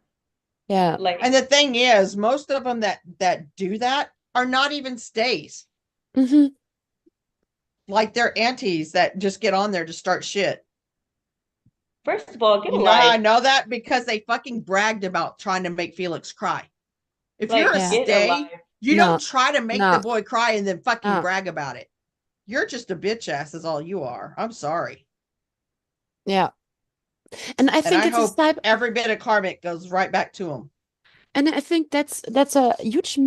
Yeah. Like, And the thing is, most of them that do that are not even stays. Hmm. Like they're aunties that just get on there to start shit. first of all, get a You know how I life. know that? Because they fucking bragged about trying to make Felix cry. If Like, you're a Yeah. get a stay, life. you No. don't try to make No. the boy cry and then fucking No. brag about it. You're just a bitch ass is all you are. I'm sorry. Yeah. And I And think I it's a hope type, every bit of karmic goes right back to him. and I think that's a huge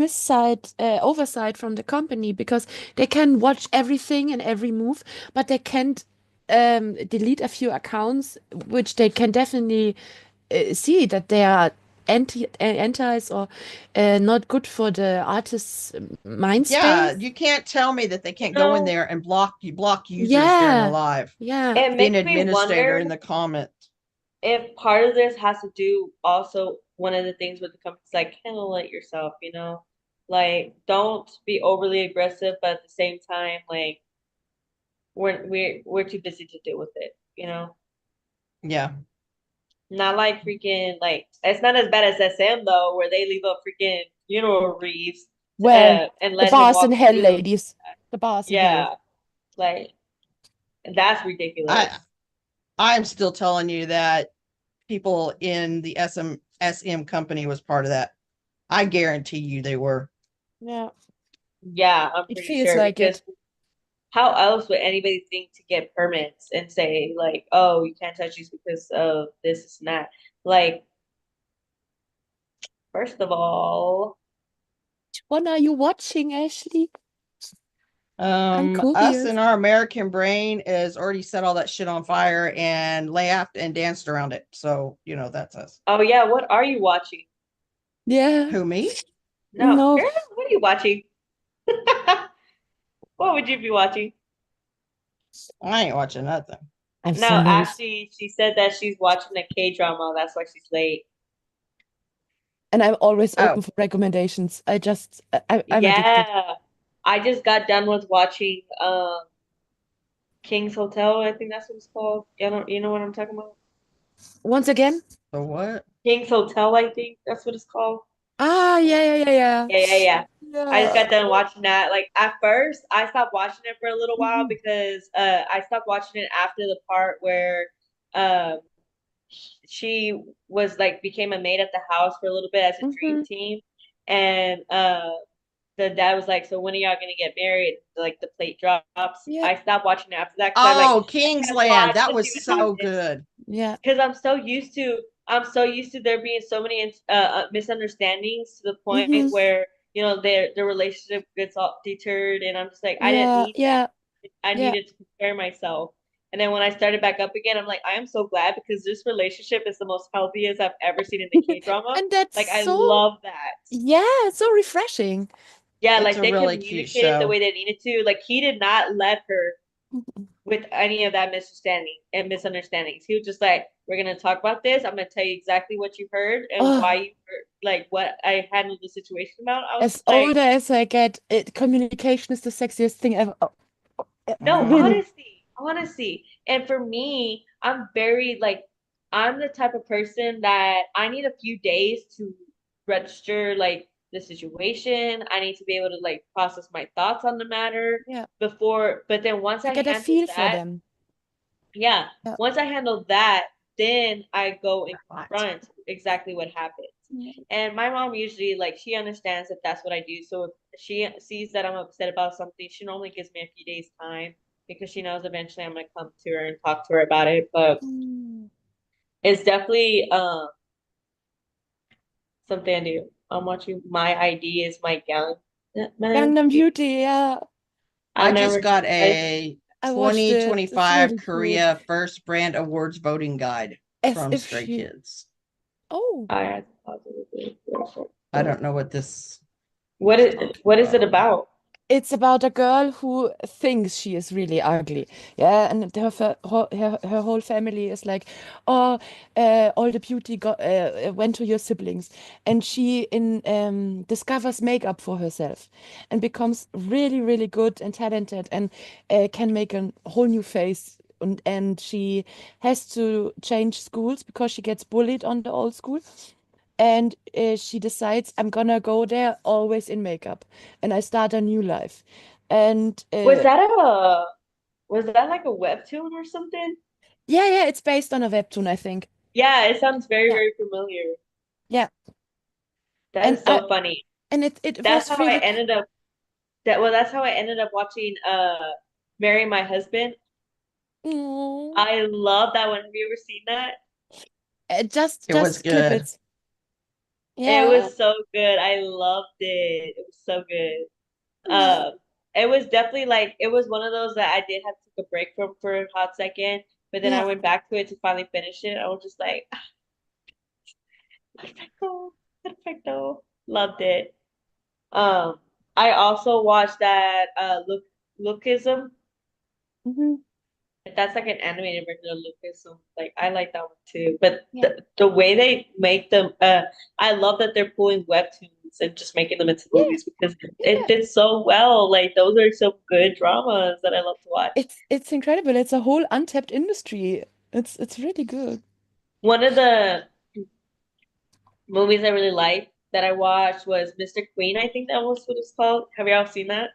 oversight from the company because they can watch everything and every move, but they can't delete a few accounts, which they can definitely see that they are antis or not good for the artist's mind Yeah, space. you can't tell me that they can't go in No. there and block users during Yeah. a live. Yeah. It Be an makes me administrator wonder in the comment. if part of this has to do also one of the things with the companies, like handle it yourself, like don't be overly aggressive, but at the same time, like we're too busy to deal with it, Yeah. not like freaking like it's not as bad as SM though, where they leave a freaking funeral wreaths Well, and the let him bars in walk hell, through. ladies. The bars in hell. Yeah, like that's ridiculous. I'm still telling you that people in the SM company was part of that. I guarantee you they were. Yeah, Yeah, I'm it pretty feels sure like because it. how else would anybody think to get permits and say like, oh, you can't touch these because of this and that? Like, first of all, What are you watching, Ashley? I'm Us curious. in our American brain is already set all that shit on fire and laughed and danced around it. So, that's us. oh yeah, what are you watching? Yeah. Who, me? No, No. girl, what are you watching? What would you be watching? I ain't watching nothing. I'm No, so nervous. actually, she said that she's watching a K-drama. That's why she's late. And I'm always Oh. open for recommendations. I'm addicted. Yeah, I just got done with watching King's Hotel. I think that's what it's called. You know what I'm talking about? Once again? The what? King's Hotel, I think that's what it's called. Ah, yeah. Yeah. I just got Yeah. done watching that. Like at first, I stopped watching it for a little while Mhm. because I stopped watching it after the part where um she was like became a maid at the house for a little bit as a dream Mhm. team, and the dad was like, "So when are y'all gonna get married?" Like the plate drops. Yeah. I stopped watching it after that because Oh, I can't Kingsland. watch That to was see what so happens. good. Yeah. Because I'm so used to there being so many misunderstandings to the point Mhm. where their relationship gets all deterred, and I'm just like, I didn't Yeah, need yeah, that. I yeah. needed to prepare myself. And then when I started back up again, I'm like, I am so glad because this relationship is the most healthiest I've ever seen in the K-drama. And that's Like I so, love that. yeah, it's so refreshing. Yeah, It's like a they really cute communicated the show. way they needed to. Like he did not let her Mhm. with any of that misunderstanding and misunderstandings. He was just like, "We're gonna talk about this. I'm gonna tell you exactly what you heard and why Oh, you heard, like what I handled the situation about." I was as just like, older as I get, communication is the sexiest thing ever. "No, Really. honestly." And for me, I'm very like, I'm the type of person that I need a few days to register like the situation. I need to be able to like process my thoughts on the matter Yeah. before. But then once To I get a handle feel for that. them. Yeah. Yeah. Once I handle that, then I go and What? confront exactly what happened. Yeah. And my mom usually like she understands that that's what I do. So if she sees that I'm upset about something, she normally gives me a few days time because she knows eventually I'm gonna come to her and talk to her about it. But Mm. it's definitely something I do. I'm watching My ID is my gown. Gangnam Beauty, yeah. I I've just never got I, a I watched it. It's 2025 really cool. Korea First Brand Awards voting guide As from if Stray she. Kids. Oh, I had positively. I don't know what this What is it about? it's about a girl who thinks she is really ugly. Yeah, and her whole family is like, oh, all the beauty went to your siblings, and she discovers makeup for herself, and becomes really, really good and talented, and can make a whole new face. And she has to change schools because she gets bullied on the old school. And she decides, I'm gonna go there always in makeup, and I start a new life. And Was that a Was that like a webtoon or something? yeah, it's based on a webtoon, I think. Yeah, it sounds very, Yeah, very familiar. yeah, That and is so funny. it That's was how I really ended up that's how I ended up watching Marry My Husband. mm, I love that one. Have you ever seen that? it was just clip good. it. It Yeah, was so good. I loved it. It was so good. yeah, It was definitely like it was one of those that I did have to take a break from for a hot second, but then I yeah. went back to it to finally finish it. I was just like, perfecto, perfecto. Loved it. Um, I also watched that Lookism. Mhm. That's like an animated version of Lookism. Like I like that one too. But Yeah, the way they make them, I love that they're pulling webtoons and just making them into yeah, movies because it yeah. fits so well. Like those are some good dramas that I love to watch. It's incredible. It's a whole untapped industry. It's really good. One of the movies I really like that I watched was Mr. Queen. I think that was what it's called. Have y'all seen that?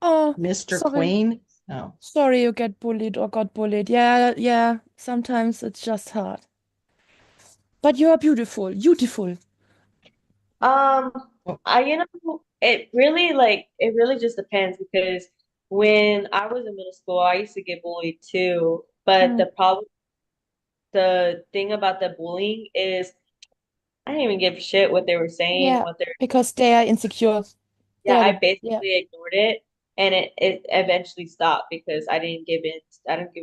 Oh, Mr. sorry. Queen? Oh. Sorry you get bullied or got bullied. Yeah, yeah. Sometimes it's just hard. But you are beautiful. Beautiful. Um, Oh. it really just depends because when I was in middle school, I used to get bullied too. But the thing about the bullying is I didn't even give a shit what they were saying, Yeah, what they're because they are insecure. They yeah, are I the, yeah. basically ignored it and it eventually stopped because I didn't give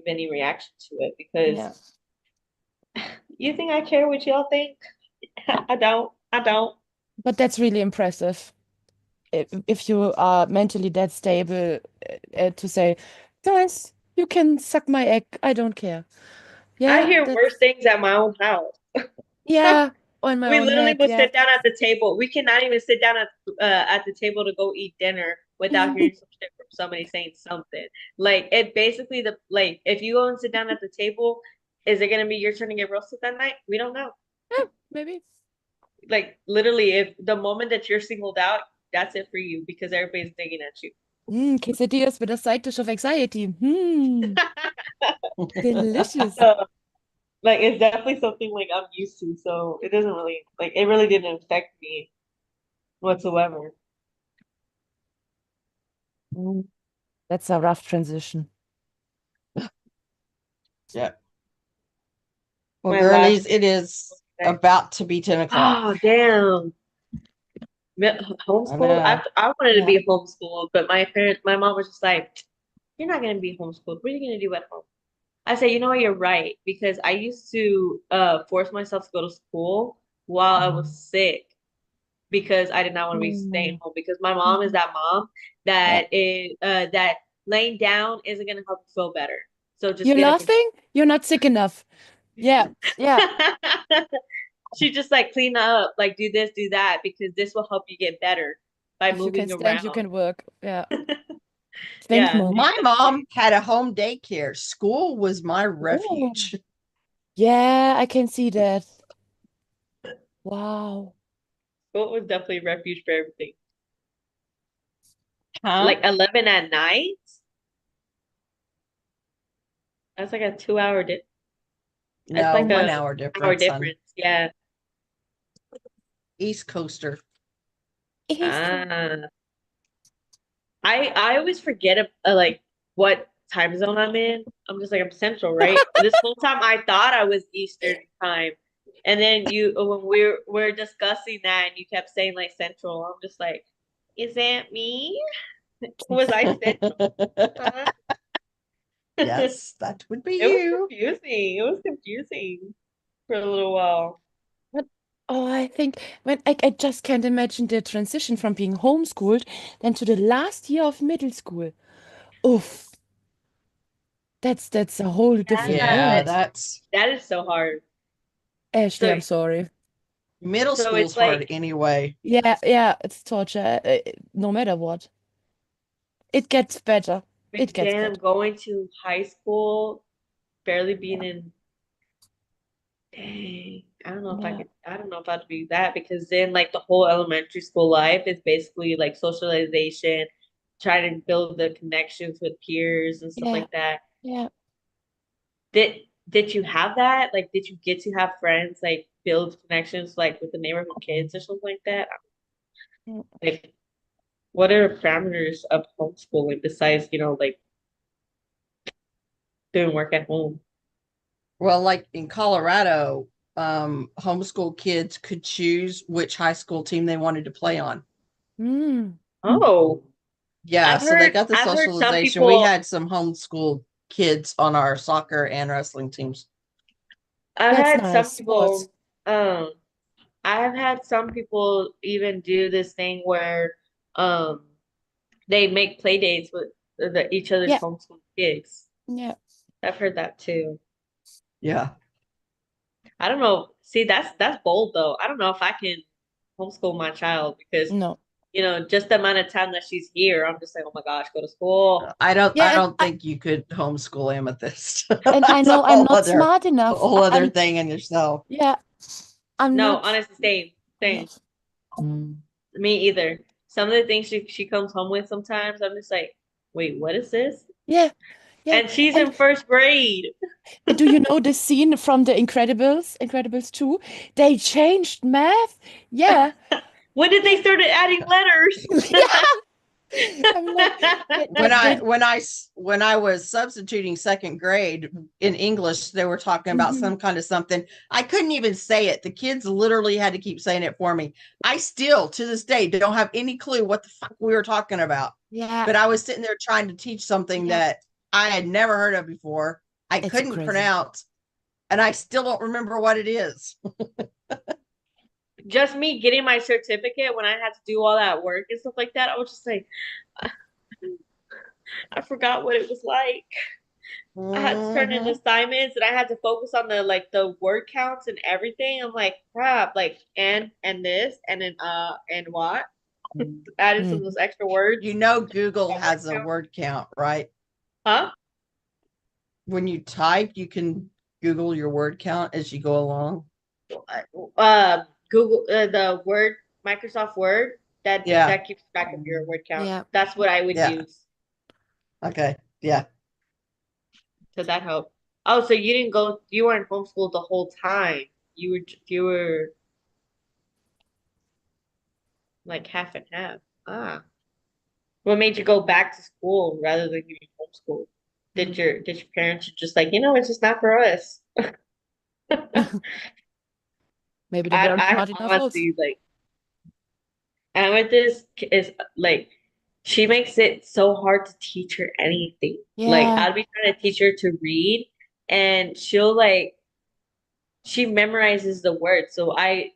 any reaction to it because Yeah. you think I care what y'all think? I don't. But that's really impressive. If you are mentally that stable, to say, guys, you can suck my egg. I don't care. I Yeah, hear worse that's things at my own house. yeah, on my We own literally head. would Yeah. sit down at the table. We cannot even sit down at the table to go eat dinner without hearing some shit from somebody saying something. Like it basically if you go and sit down at the table, is it gonna be your turn to get roasted that night? We don't know. Yeah, maybe. Like literally, if the moment that you're singled out, that's it for you because everybody's digging at you. Quesadillas with a side dish of anxiety. Delicious. So, like it's definitely something like I'm used to, so it doesn't really it really didn't affect me whatsoever. That's a rough transition. Yeah. Well, My girlies, last it is Okay. about to be 10 o'clock. Oh, damn. Homeschooled. know. I wanted to Yeah. be homeschooled, but my mom was just like, "You're not gonna be homeschooled. What are you gonna do at home?" I said, "You know what? You're right." Because I used to force myself to go to school while I was sick because I did not want to be staying home. Because my mom is that mom that laying down isn't gonna help you feel better. So just You're get up. laughing? You're not sick enough. Yeah, yeah. She just like clean up, like do this, do that, because this will help you get better by If you can moving stand, you around. can work. Yeah. Thanks, Yeah. Mom. My mom had a home daycare. School was my refuge. Yeah, I can see that. Wow. School was definitely a refuge for everything. Huh? Like 11 at night. That's like a 2 hour difference. No, That's like 1 a hour hour difference, hon. difference. Yeah. East Coaster. Ah. I always forget like what time zone I'm in. I'm just like I'm Central, right? This whole time I thought I was Eastern time. And then when we're discussing that and you kept saying like Central, I'm just like, is that me? Was I Central? Huh? Yes, that would be It was you. confusing. It was confusing for a little while. Oh, I think when I just can't imagine the transition from being homeschooled then to the last year of middle school. Oof. That's a whole different Yeah, world. That is so hard. Ashley, So I'm sorry. middle So school's it's hard like anyway. Yeah, yeah, it's torture, no matter what. It gets better. It gets damn better. going to high school, barely being in dang, Yeah. I don't know if I'd do that because then like the whole elementary school life is basically like socialization, trying to build the connections with peers and stuff Yeah. like that. Yeah. Did you have that? Like did you get to have friends like build connections like with the neighborhood kids or something like that? Mm. Like what are the parameters of homeschooling besides, like doing work at home? Well, like in Colorado, homeschool kids could choose which high school team they wanted to play on. Mm. Oh, Yeah, so they got the I've heard some socialization. We people had some homeschool kids on our soccer and wrestling teams. I've That's had some nice. people Sports. um I've had some people even do this thing where um they make play dates with each other's Yeah. homeschool kids. Yeah. I've heard that too. Yeah. I don't know. See, that's bold though. I don't know if I can homeschool my child because No. just the amount of time that she's here, I'm just like, oh my gosh, go to school. I Yeah, and don't think you could homeschool Amethyst. I That's a know I'm whole not other smart enough. whole other I'm thing in yourself. yeah. I'm No, not. honestly, same. I'm not. Mm. Me either. Some of the things she comes home with sometimes, I'm just like, wait, what is this? Yeah, yeah. And she's And in first grade. do you know the scene from The Incredibles, Incredibles 2? They changed math. Yeah. When did they started adding letters? Yeah. I'm like, When I was substituting second grade in English, they were talking about Mhm. some kind of something. I couldn't even say it. The kids literally had to keep saying it for me. I still to this day don't have any clue what the fuck we were talking about. Yeah, But I was sitting there trying to teach something yeah, that I had never heard of before. I it's so couldn't crazy. pronounce, and I still don't remember what it is. Just me getting my certificate when I had to do all that work and stuff like that, I was just like, I forgot what it was like. I had to turn in Mhm. assignments and I had to focus on the word counts and everything. I'm like, crap, like and this and then and what? Added some of Mm. those extra words. You know, Google That has word a count. word count, right? Huh? When you type, you can Google your word count as you go along. Google the Word, Microsoft Word Yeah. that keeps track of your word count. Yeah. That's what I would Yeah. use. Okay. Yeah. So that helped. Oh, so you weren't homeschooled the whole time. You were like half and half. Ah. What made you go back to school rather than getting homeschooled? Did your parents just like, it's just not for us? Maybe they weren't I smart enough also. honestly like, and with this is like, she makes it so hard to teach her anything. Like, Yeah. I'd be trying to teach her to read, and she memorizes the words. So I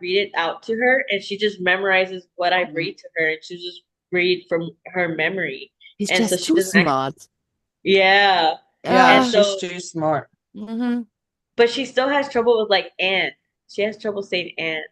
read it out to her, and she just memorizes what I read to her, and she just read from her memory. He's And so just she too doesn't actually, smart. yeah. Yeah. And Ah. She's so, too smart. Mhm. but she still has trouble with like and. She has trouble saying and,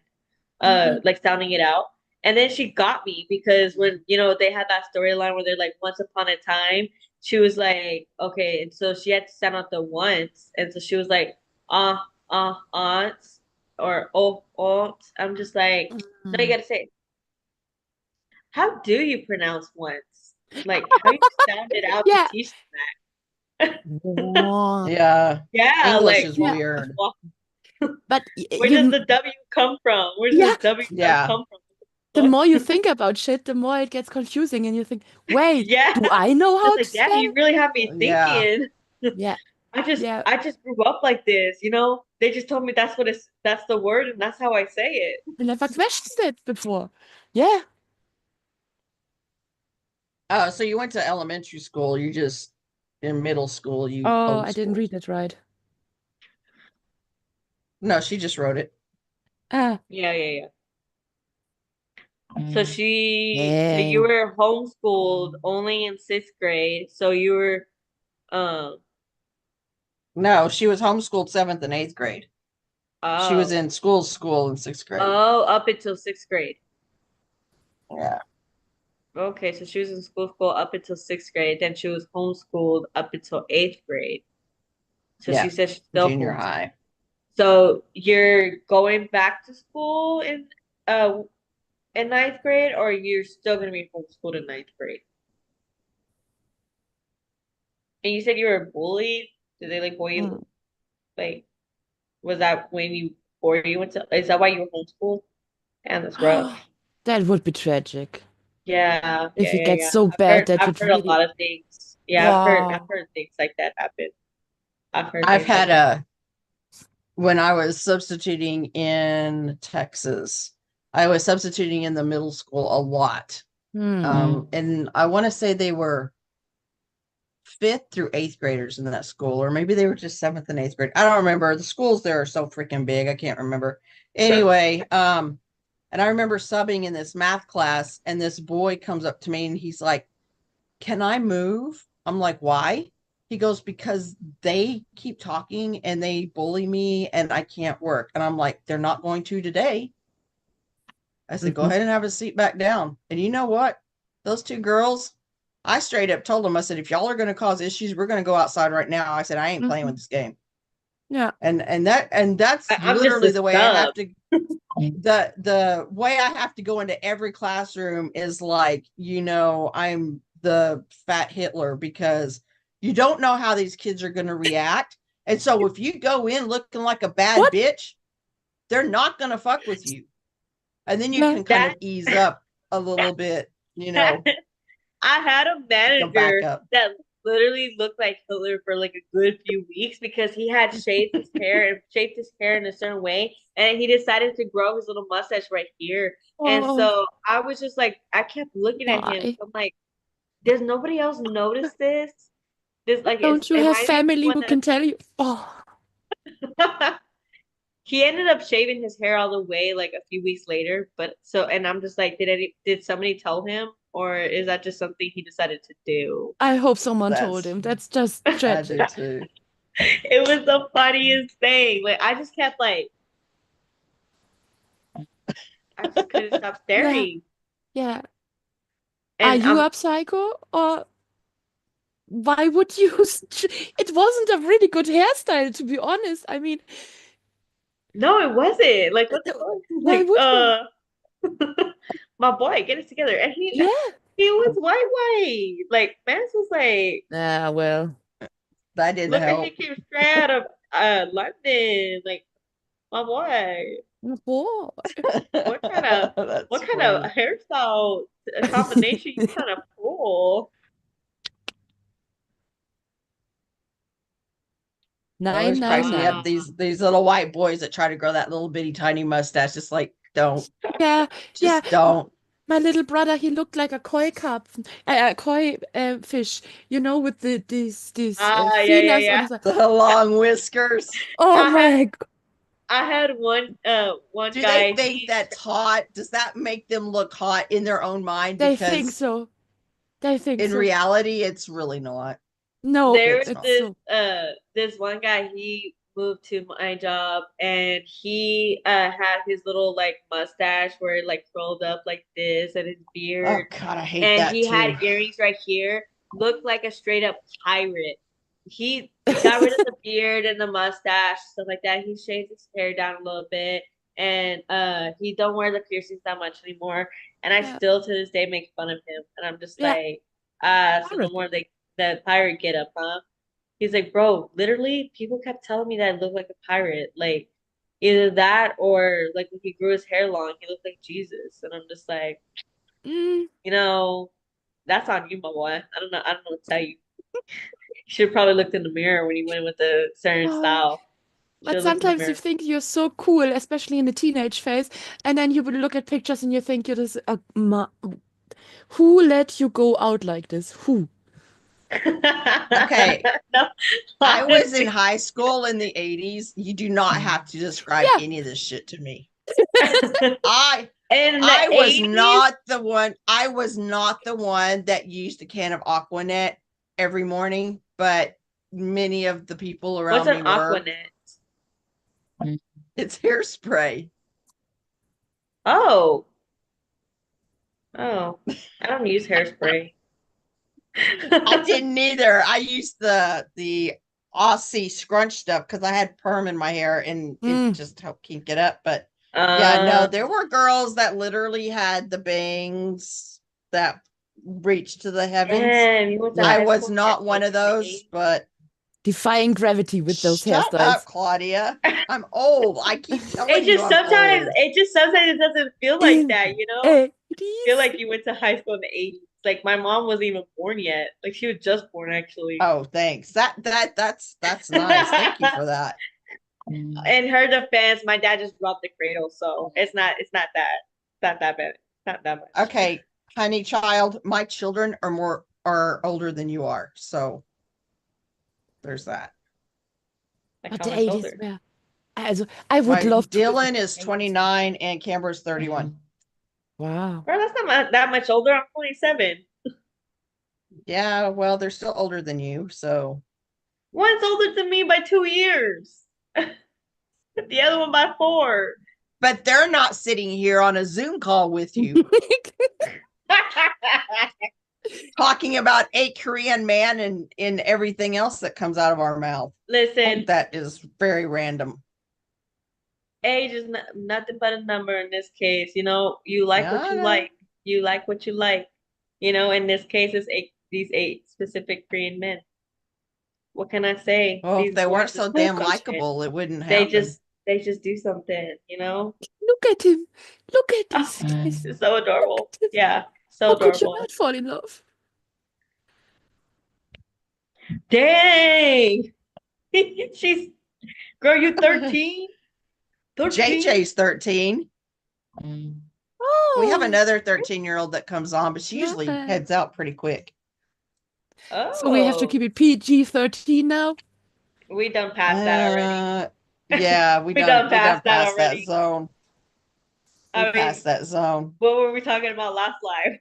Mhm. like sounding it out. And then she got me because when, they had that storyline where they're like, once upon a time, she was like, okay, and so she had to sound out the once. And so she was like, aunts, or aunts. I'm just like, no, you Mm. gotta say, how do you pronounce once? Like, how you sound it out to Yeah. teach them that? Wah. Yeah. Yeah, English like, is Yeah. weird. But where does the W come from? Where does yeah, the W Yeah. come from? the more you think about shit, the more it gets confusing, and you think, wait, Yeah. do I know how It's to like, Daddy, you spell? really have me Yeah. thinking. Yeah, yeah. I just grew up like this, They just told me that's the word and that's how I say it. I never questioned it before. Yeah. Oh, so you went to elementary school. You just in middle school, you Oh, I didn't homeschooled. read it right. No, she just wrote it. Ah, Yeah, yeah, yeah. So so you dang. were homeschooled only in sixth grade. So you were, um, No, she was homeschooled 7th and 8th grade. She was oh, in school in 6th grade. up until sixth grade. Yeah. Okay, so she was in school up until sixth grade. Then she was homeschooled up until eighth grade. So Yeah. she said she's still Junior homeschooled. high. So you're going back to school in ninth grade, or you're still gonna be homeschooled in ninth grade? And you said you were bullied. Did they like bully you? Mm. Like, was that when you before you went to? Is that why you were homeschooled? And that's rough. That would be tragic. Yeah, If yeah, it yeah, gets yeah. so bad, that I've would heard a really. lot of things. Yeah, I've Wow. heard things like that happen. I've heard I've things like had that. when I was substituting in Texas, I was substituting in the middle school a lot. Hmm. And I want to say they were 5th through 8th graders in that school, or maybe they were just 7th and 8th grade. I don't remember. The schools there are so freaking big. I can't remember. Anyway, and I remember subbing in this math class, and this boy comes up to me and he's like, "Can I move?" I'm like, "Why?" He goes, "Because they keep talking and they bully me and I can't work." And I'm like, "They're not going to today." I said, "Go Mhm. ahead and have a seat back down." And you know what? Those 2 girls, I straight up told them, I said, "If y'all are going to cause issues, we're going to go outside right now." I said, "I ain't playing Mhm. with this game." Yeah. And that's I'm just a literally the way I have sub. to. the way I have to go into every classroom is like, I'm the fat Hitler, because you don't know how these kids are going to react. And so if you go in looking like a bad What? bitch, they're not going to fuck with you. And then you Yeah. can kind of ease up a little bit, I had a go back manager up. that literally looked like Hitler for like a good few weeks because he had shaved his hair and shaped his hair in a certain way, and he decided to grow his little mustache right here. And Oh, so I was just like, I kept looking at him. why? I'm like, does nobody else notice this? This like, Don't you am have I the only family one who can tell you? Oh, that? He ended up shaving his hair all the way like a few weeks later, but and I'm just like, did somebody tell him, or is that just something he decided to do? I hope someone told That's- him. That's just I do tragic. too. It was the funniest thing. Like I just kept like, I just couldn't stop staring. Yeah. Are And you a psycho, or why would you? It wasn't a really good hairstyle, to be honest. I mean, no, it wasn't. Like what the why fuck? would you? My boy, get it together. And Yeah. he was white. Like Mance was like, Ah, well. That didn't look at help. he came straight out of London. Like my boy. Boy. What kind of That's what kind of funny. hairstyle combination you trying to pull? Always cracks me up. Wow. These little white boys that try to grow that little bitty tiny mustache. Just like, don't. Yeah, yeah. Just don't. My little brother, he looked like a koi carp, a koi fish, with these Yeah, feelers on yeah. his. The long whiskers. Oh I my God. I had one Do guy. they think that's hot? Does that make them look hot in their own mind? They Because think so. They think in so. reality, it's really not. No, There it's was not. this one guy, he moved to my job and he had his little like mustache where it like curled up like this and his Oh beard, God, I hate and that he too. had earrings right here, looked like a straight up pirate. He got rid of the beard and the mustache, stuff like that. He shaved his hair down a little bit, and he don't wear the piercings that much anymore. And I Yeah. still to this day make fun of him, and I'm just Yeah. like, so no Pirate. more the pirate get up, huh? He's like, bro, literally, people kept telling me that I look like a pirate. Like, either that or like when he grew his hair long, he looked like Jesus. And I'm just like, Mm, that's on you, my boy. I don't know what to tell you. You should have probably looked in the mirror when you went with a certain oh. style. But Should've looked in the sometimes you mirror. think you're so cool, especially in the teenage phase, and then you would look at pictures and you think you're this. Who let you go out like this? Who? Okay. No, I was in honestly. high school in the 80s. You do not have to describe Yeah. any of this shit to me. I In the I was 80s, not the one. I was not the one that used a can of Aquanet every morning, but many of the people around what's me an were. Aquanet? It's hairspray. Oh. I don't use hairspray. I didn't either. I used the Aussie scrunch stuff because I had perm in my hair and it just helped keep it up. But yeah, no, there were girls that literally had the bangs that reached to the heavens. Damn, you went to I high was school not in one of those, 1980? but Defying gravity with those shut hairstyles. up, Claudia. I'm old. I keep telling It you just I'm sometimes old. it doesn't feel like that, you know? It Feel is. like you went to high school in the 80s. Like my mom wasn't even born yet. Like she was just born actually. Oh, thanks. That's nice. Thank you for that. In her defense, my dad just dropped the cradle, so it's not that bad. It's not that much. Okay, honey child, my children are older than you are, so there's that. Like But how the much 80s older? were. I would love to. Dylan is 29 and Camber's 31. Wow. Bro, that's not that much older. I'm 27. Yeah, well, they're still older than you, so One's older than me by 2 years. The other one by 4. but they're not sitting here on a Zoom call with you talking about 8 Korean man and everything else that comes out of our mouth. Listen, That is very random. age is nothing but a number in this case. You know, you like what I you know. like. You like what you like. You know, in this case, it's these 8 specific Korean men. What can I say? Well, These if they weren't boys so just damn do something. likable, it wouldn't They happen. just do something, you know? Look at him. Look at this. It's so adorable. Yeah, so How could you adorable. not fall in love? Dang! She's girl, you 13? 13? JJ's 13. Oh, We have another 13-year-old that comes on, but she usually Yeah. heads out pretty quick. So we have to Oh, keep it PG-13 now. we done past that already. Yeah, We done passed that past that already. zone. We I mean, passed that zone. what were we talking about last live?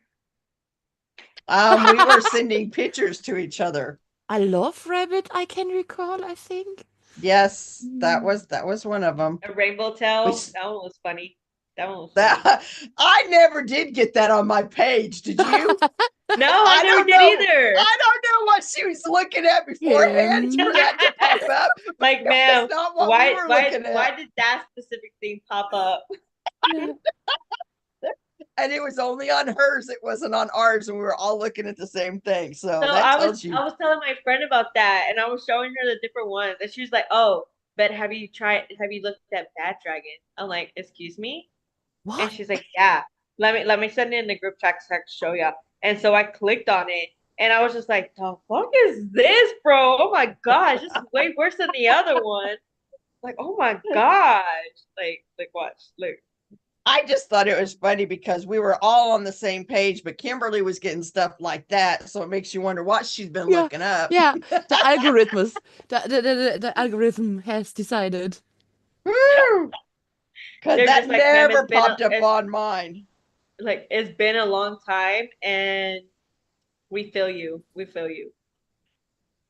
We were sending pictures to each other. I love Rabbit, I can recall, I think. Yes, that was one of them. A rainbow tail. s- That one was funny. That one was funny. That I never did get that on my page. Did you? No, I never don't did know. either. I don't know what she was looking at beforehand for that to pop up. Like, That ma'am, was not what why we were looking at. why did that specific thing pop up? Yeah. And it was only on hers, it wasn't on ours, and we were all looking at the same thing. So So that I tells was you. I was telling my friend about that, and I was showing her the different ones, and she was like, "Oh, but have you looked at Bad Dragon?" I'm like, "Excuse me?" And What? she's like, "Yeah, let me send it in the group chat so I can show ya." And so I clicked on it, and I was just like, "The fuck is this, bro? Oh my gosh, this is way worse than the other one." Like, oh my gosh, like watch, look. I just thought it was funny because we were all on the same page, but Kimberly was getting stuff like that. So it makes you wonder what she's been Yeah, looking up. Yeah, the algorithms. The algorithm has decided. Woo! Because They're that just like, "Ma'am, never it's been popped up it's on mine. like it's been a long time, and we feel you. We feel you.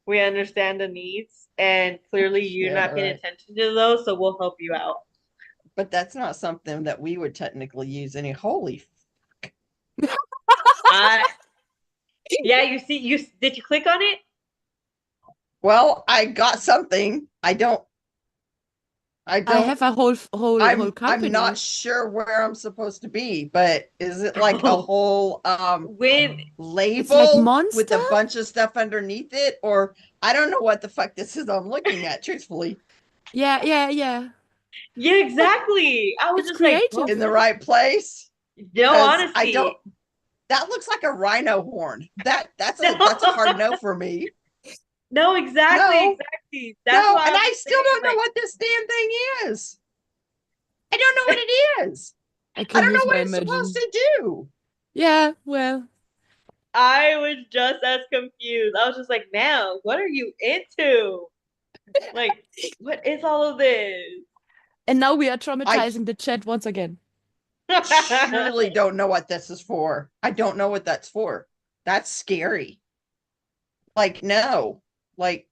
We understand the needs, and clearly you're Yeah, not paying right. attention to those, so we'll help you out." But that's not something that we would technically use any. Holy. Yeah, you see, did you click on it? Well, I got something. I don't. I have a whole I'm company. not sure where I'm supposed to be, but is it like a whole When label with a Monster? bunch of stuff underneath it? Or I don't know what the fuck this is I'm looking at, truthfully. Yeah. yeah, exactly. I was It's just like, creative. In the right place? no, 'Cause honestly, I don't. That looks like a rhino horn. That's No. a hard no for me. no, exactly, No. exactly. That's No, why and was I still saying, don't know like, what this damn thing is. I don't know what it is. I I can don't know use what my it's supposed imagination. to do. Yeah, well, I was just as confused. I was just like, "Man, what are you into? Like, what is all of this?" and now we are traumatizing the chat once again. Surely don't know what this is for. I don't know what that's for. That's scary. Like, no. Like,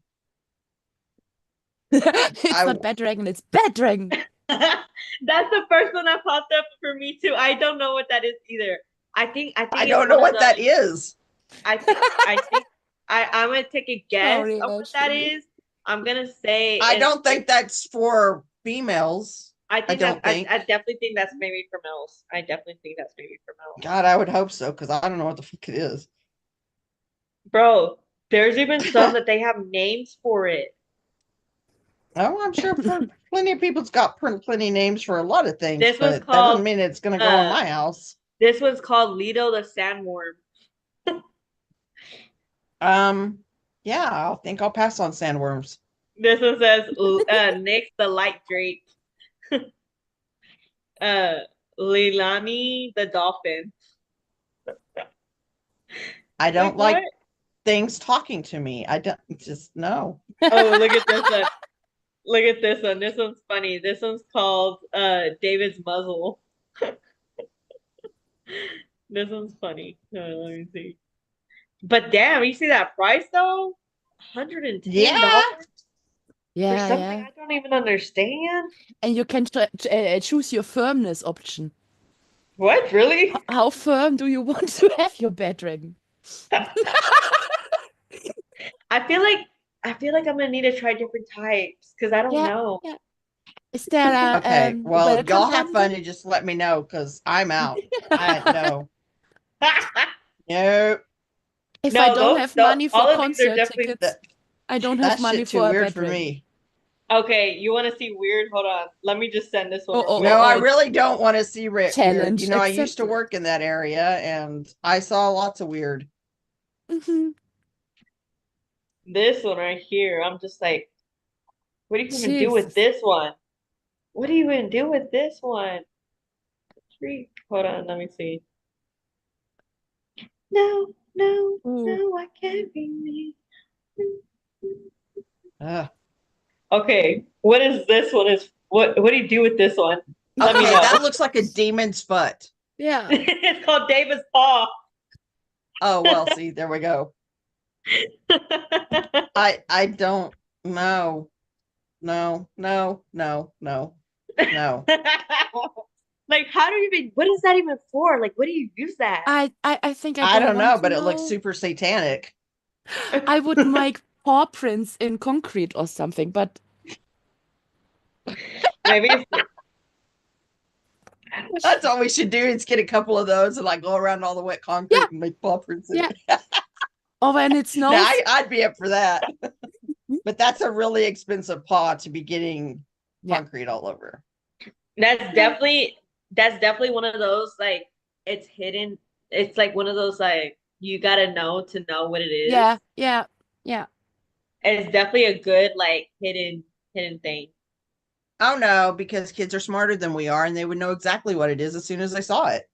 It's I- not Bad Dragon, it's Bad Dragon. That's the first one that popped up for me too. I don't know what that is either. I think I it's don't know one of what that those- is. I think I'm gonna take a guess Sorry, of what that Ashley. is. I'm gonna say I it's- don't think that's for females. I think don't think. I definitely think that's maybe for males. I definitely think that's maybe for males. God, I would hope so, because I don't know what the fuck it is. Bro, there's even some that they have names for it. Oh, I'm sure plenty of people's got plenty of names for a lot of things, This one's but that doesn't called, mean it's gonna go in my house. This one's called Lido the Sandworm. Yeah, I think I'll pass on sandworms. This one says Nick the Light Drake. Leilani the Dolphin. I don't like what? things talking to me. I don't just no. Oh, look at this one. Look at this one. This one's funny. This one's called David's Muzzle. This one's funny. Let me see. But damn, you see that price though? $110 Yeah. for Yeah, something yeah. I don't even understand. And you can choose your firmness option. What, really? How firm do you want to have your Bad Dragon? I feel like I'm gonna need to try different types because I don't Yeah, know. yeah. Is there a Okay, well, welcome y'all have button? fun and just let me know because I'm out. No, no, If I No, don't those, have those money all for of these are concert definitely tickets, I don't have that money shit too for a weird for bedroom. me. okay. You want to see weird? Hold on. Let me just send this one. Oh, real oh, quick. No, I oh, really don't want to see weird. challenge You know, I used to accepted. work in that area and I saw lots of weird. Mhm. This one right here. I'm just like, what do you even do with Jesus. this one? What do you even do with this one? Freak. Hold on. Let me see. No, no, Ooh. no, I can't be me. Ugh. Okay, what is this one? Is what do you do with this one? Let me Okay, know. that looks like a demon's butt. Yeah. It's called David's Paw. Oh, well, see, there we go. I don't know. No, no, no, no, no. Like, how do you even? What is that even for? Like, what do you use that? I think I I don't don't want know, to but it looks know. super satanic. I would make paw prints in concrete or something, but Maybe it's That's all we should do is get a couple of those and like go around all the wet concrete yeah, and make paw prints in yeah. it. Or when it Now, snows. I'd be up for that. But that's a really expensive paw to be getting Yeah. concrete all over. that's definitely one of those like it's hidden. It's like one of those like you gotta know to know what it is. Yeah, yeah, yeah. It's definitely a good like hidden thing. Oh no, because kids are smarter than we are and they would know exactly what it is as soon as they saw it.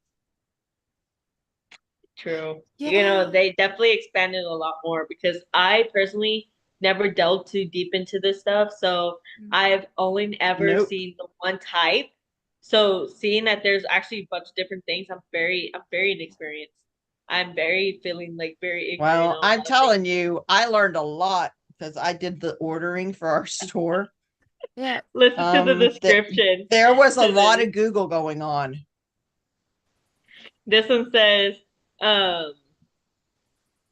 True. You Yeah. know, they definitely expanded a lot more because I personally never delved too deep into this stuff. So I've only ever Nope. seen the one type. So seeing that there's actually a bunch of different things, I'm very inexperienced. I'm very feeling like very ignorant Well, on a I'm lot of telling things. you, I learned a lot because I did the ordering for our store. Yeah. Listen to the description. There was a to lot this. of Google going on. This one says, um,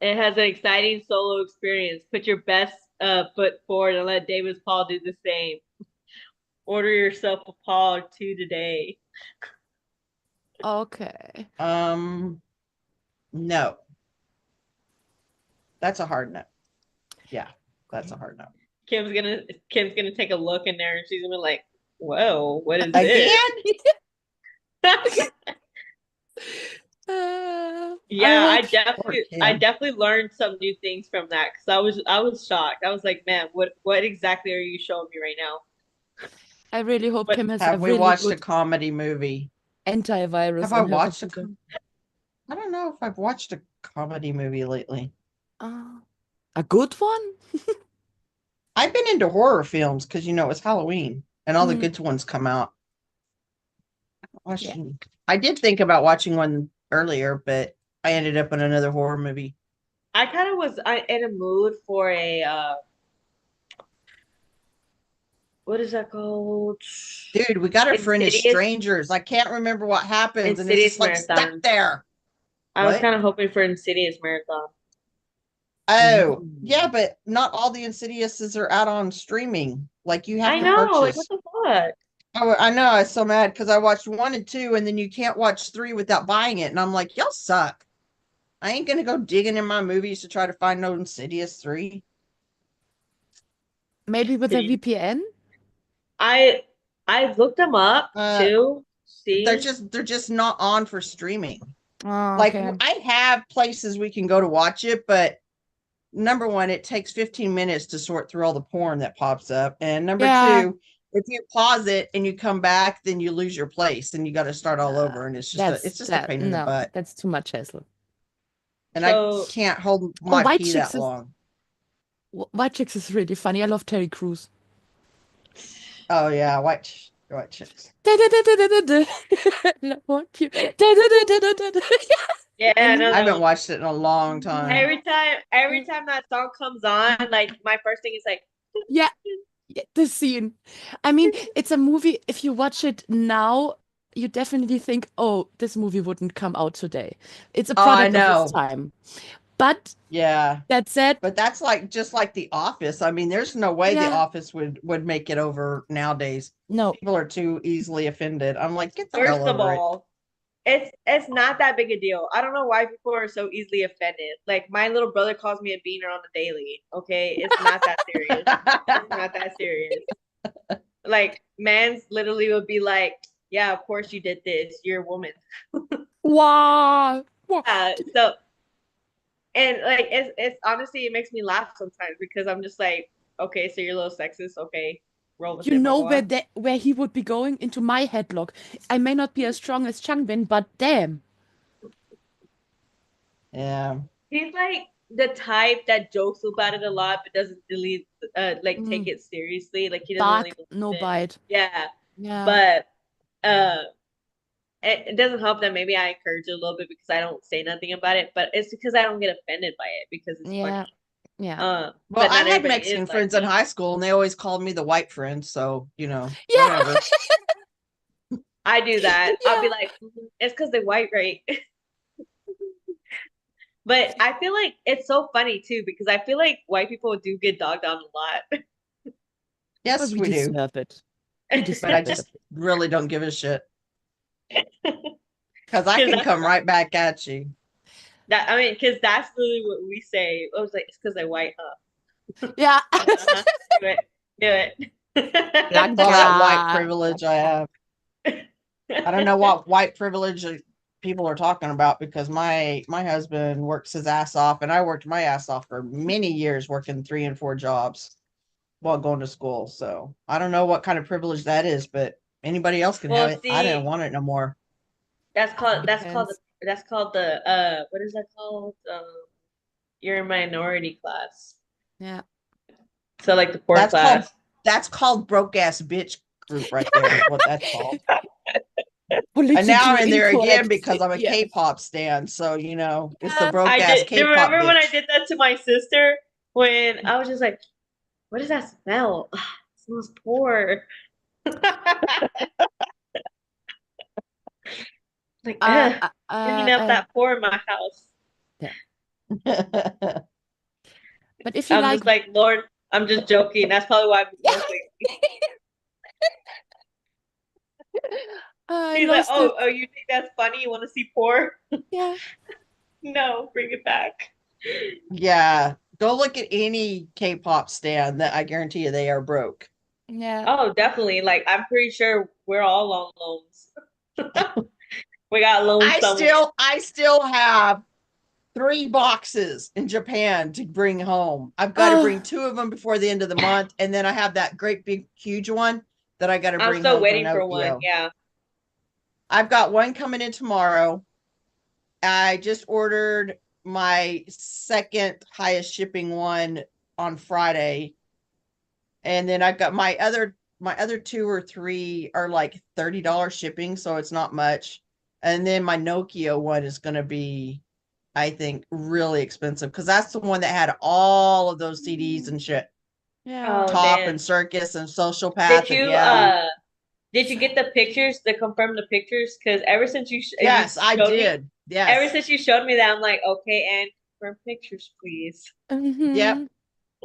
it has an exciting solo experience. Put your best foot forward and let Davis Paul do the same. Order yourself a paw or two today. Okay. No. That's a hard no. Yeah, that's a hard no. Kim's gonna take a look in there and she's gonna be like, "Whoa, what is Again? this?" Yeah, I I hope definitely Poor I Kim. definitely learned some new things from that because I was shocked. I was like, man, what exactly are you showing me right now? I really hope But Kim has a Have we really watched a good comedy movie? antivirus Have I on her watched a computer. I don't know if I've watched a comedy movie lately. A good one? I've been into horror films because you know it's Halloween and all the Mm. good ones come out. Yeah. I did think about watching one earlier, but I ended up in another horror movie. I kind of was in a mood for a what is that called? Dude, we got our friend as Insidious strangers. I can't remember what happens, and it's Insidious just like stuck Marathon. there. I was What? kind of hoping for Insidious Marathon. Oh, yeah, Mm. but not all the Insidiouses are out on streaming. Like you have I to know, like purchase. what the fuck? Oh, I know. I was so mad because I watched 1 and 2, and then you can't watch 3 without buying it. And I'm like, y'all suck. I ain't gonna go digging in my movies to try to find no Insidious 3. Maybe with a See, VPN? I looked them up too. They're See, just not on for streaming. Oh, Like okay. I have places we can go to watch it, but number one, it takes 15 minutes to sort through all the porn that pops up. And number Yeah. two, if you pause it and you come back, then you lose your place and you got to start all over. And it's just a pain in the No, butt. that's too much hassle. And so I can't hold Oh, my White pee Chicks that is long. White Chicks is really funny. I love Terry Crews. Oh yeah, white chicks. I want you. yeah, And no, I haven't no. watched it in a long time. Every time that song comes on, like my first thing is like, yeah, the scene. I mean, it's a movie. If you watch it now, you definitely think, oh, this movie wouldn't come out today. It's a Oh, I product of its know. time. But Yeah. that said, But that's like just like The Office. I mean, there's no way The Yeah. Office would make it over nowadays. no, People are too easily offended. I'm like, get the First hell of over it. all, it's not that big a deal. I don't know why people are so easily offended. Like my little brother calls me a beaner on the daily. Okay, it's not that serious. It's not that serious. Like man's literally would be like, yeah, of course you did this. You're a woman. wow. So and like it's honestly it makes me laugh sometimes because I'm just like, okay, so you're a little sexist. Okay, roll with You it, know Baba. where he would be going? Into my headlock. I may not be as strong as Changbin, but damn. Yeah. He's like the type that jokes about it a lot, but doesn't really like take Mm. it seriously. Like he doesn't really Bark, no believe it. bite. Yeah, Yeah. but it doesn't help that maybe I encourage it a little bit because I don't say nothing about it. But it's because I don't get offended by it because it's Yeah. funny. Yeah. Well, But I not had everybody Mexican is like friends in me. high school and they always called me the white friend. So, Yeah. whatever. I do that. I'll be Yeah. like, it's because they're white, right? But I feel like it's so funny too because I feel like white people do get dogged on a lot. But Yes, we we do. deserve it. We But deserve I it. just really don't give a shit. Because I 'Cause can that's- come right back at you. That I mean, because that's really what we say. I was like, it's because they're white, huh? Yeah. Uh-huh. Do it. Do it. All that white Blanca. privilege I have. I don't know what white privilege people are talking about because my husband works his ass off and I worked my ass off for many years working 3 and 4 jobs while going to school. So I don't know what kind of privilege that is, but anybody else can Well, have it. I didn't see- want it no more. That's called Depends. the what is that called? You're in minority class. Yeah. So like the poor That's class. That's called broke ass bitch group right there. Is what that's called. And Politically now I'm in there again incorrect. because I'm a Yeah. K-pop stan. So it's the Yeah. broke I ass did. K-pop Remember when I bitch. did that to my sister when I was just like, "What does that smell? It smells poor." Like, bringing up that poor in my house. But if you I'm like, just like, Lord, I'm just joking. That's probably why I'm joking. I He's like, lost it. oh, you think that's funny? You want to see poor? Yeah. No, bring it back. Yeah. Go look at any K-pop stan that I guarantee you they are broke. Yeah. Oh, definitely. Like, I'm pretty sure we're all on loans. We got loans somewhere. I still have 3 boxes in Japan to bring home. I've got to bring 2 of them before the end of the month, and then I have that great big huge one that I got to bring I'm still home waiting from for Nokia. one. Yeah. I've got one coming in tomorrow. I just ordered my second highest shipping one on Friday. And then I've got my other 2 or 3 are like $30 shipping, so it's not much. And then my Nokia one is going to be, I think, really expensive because that's the one that had all of those CDs and shit. Yeah. Oh, Top damn. and Circus and Social Path. Did and you yeah. did you get the pictures to confirm the pictures? Because ever since you Yes, you I showed me- did. Yes. ever since you showed me that, I'm like, okay, and confirm pictures, please. Mhm. Yep.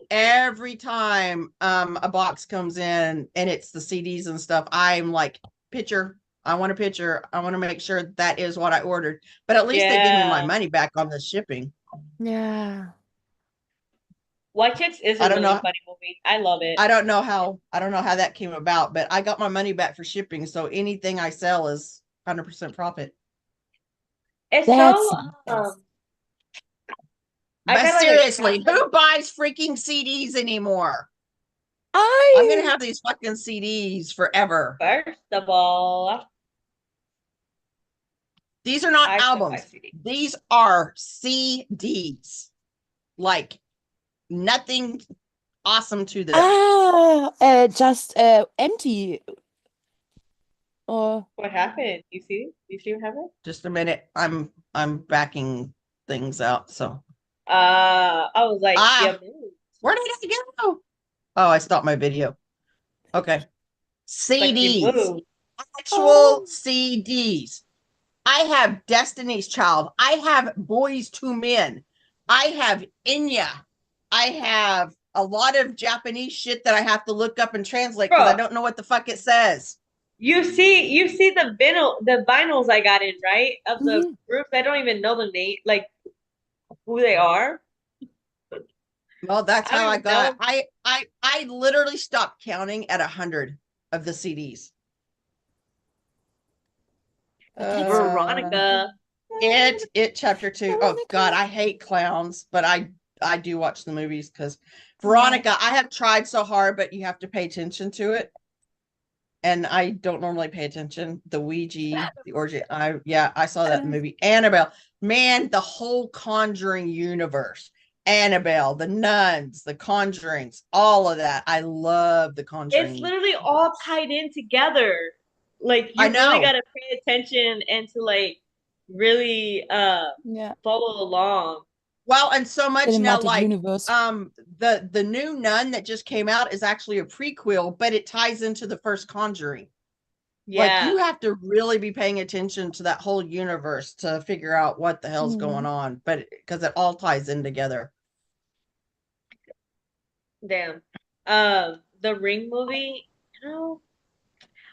Every time a box comes in and it's the CDs and stuff, I'm like, picture. I want a picture. I want to make sure that is what I ordered. But at least they give me my Yeah. money back on the shipping. Yeah. White Chicks is I a don't really know. funny movie. I love it. I don't know how that came about, but I got my money back for shipping. So anything I sell is 100% profit. It's That's so nice. I But got, like, a seriously, Catholic- who buys freaking CDs anymore? I'm I gonna have these fucking CDs forever. First of all, These are not I still buy albums. CD. These are CDs. Like nothing awesome to them. just empty. Or What happened? You see? You see what happened? Just a minute. I'm backing things out. So I was like, Ah. yeah, where did I go? Oh, I stopped my video. Okay. like CDs. you moved. Actual CDs. I have Destiny's Child. I have Boys to Men. I have Enya. I have a lot of Japanese shit that I have to look up and translate because I Bro. don't know what the fuck it says. You see the vinyls I got in, right? Of the Mhm. groups. I don't even know the name, like who they are. Well, that's I don't how I even got. know. I literally stopped counting at 100 of the CDs. But that's Veronica. It chapter 2. Oh God, Veronica. I hate clowns, but I do watch the movies because Yeah. Veronica, I have tried so hard, but you have to pay attention to it. And I don't normally pay attention. The Ouija, the orgy. I saw that movie. Annabelle. Man, the whole Conjuring universe. Annabelle, the nuns, the Conjurings, all of that. I love the Conjuring. It's literally all tied in together. Like I you really know. gotta pay attention and to like really Yeah. follow along. Well, and so much now, Cinematic like universe. the new Nun that just came out is actually a prequel, but it ties into the first Conjuring. Like Yeah. you have to really be paying attention to that whole universe to figure out what the hell's going on, but because it all ties in together. Damn. The Ring movie, you know,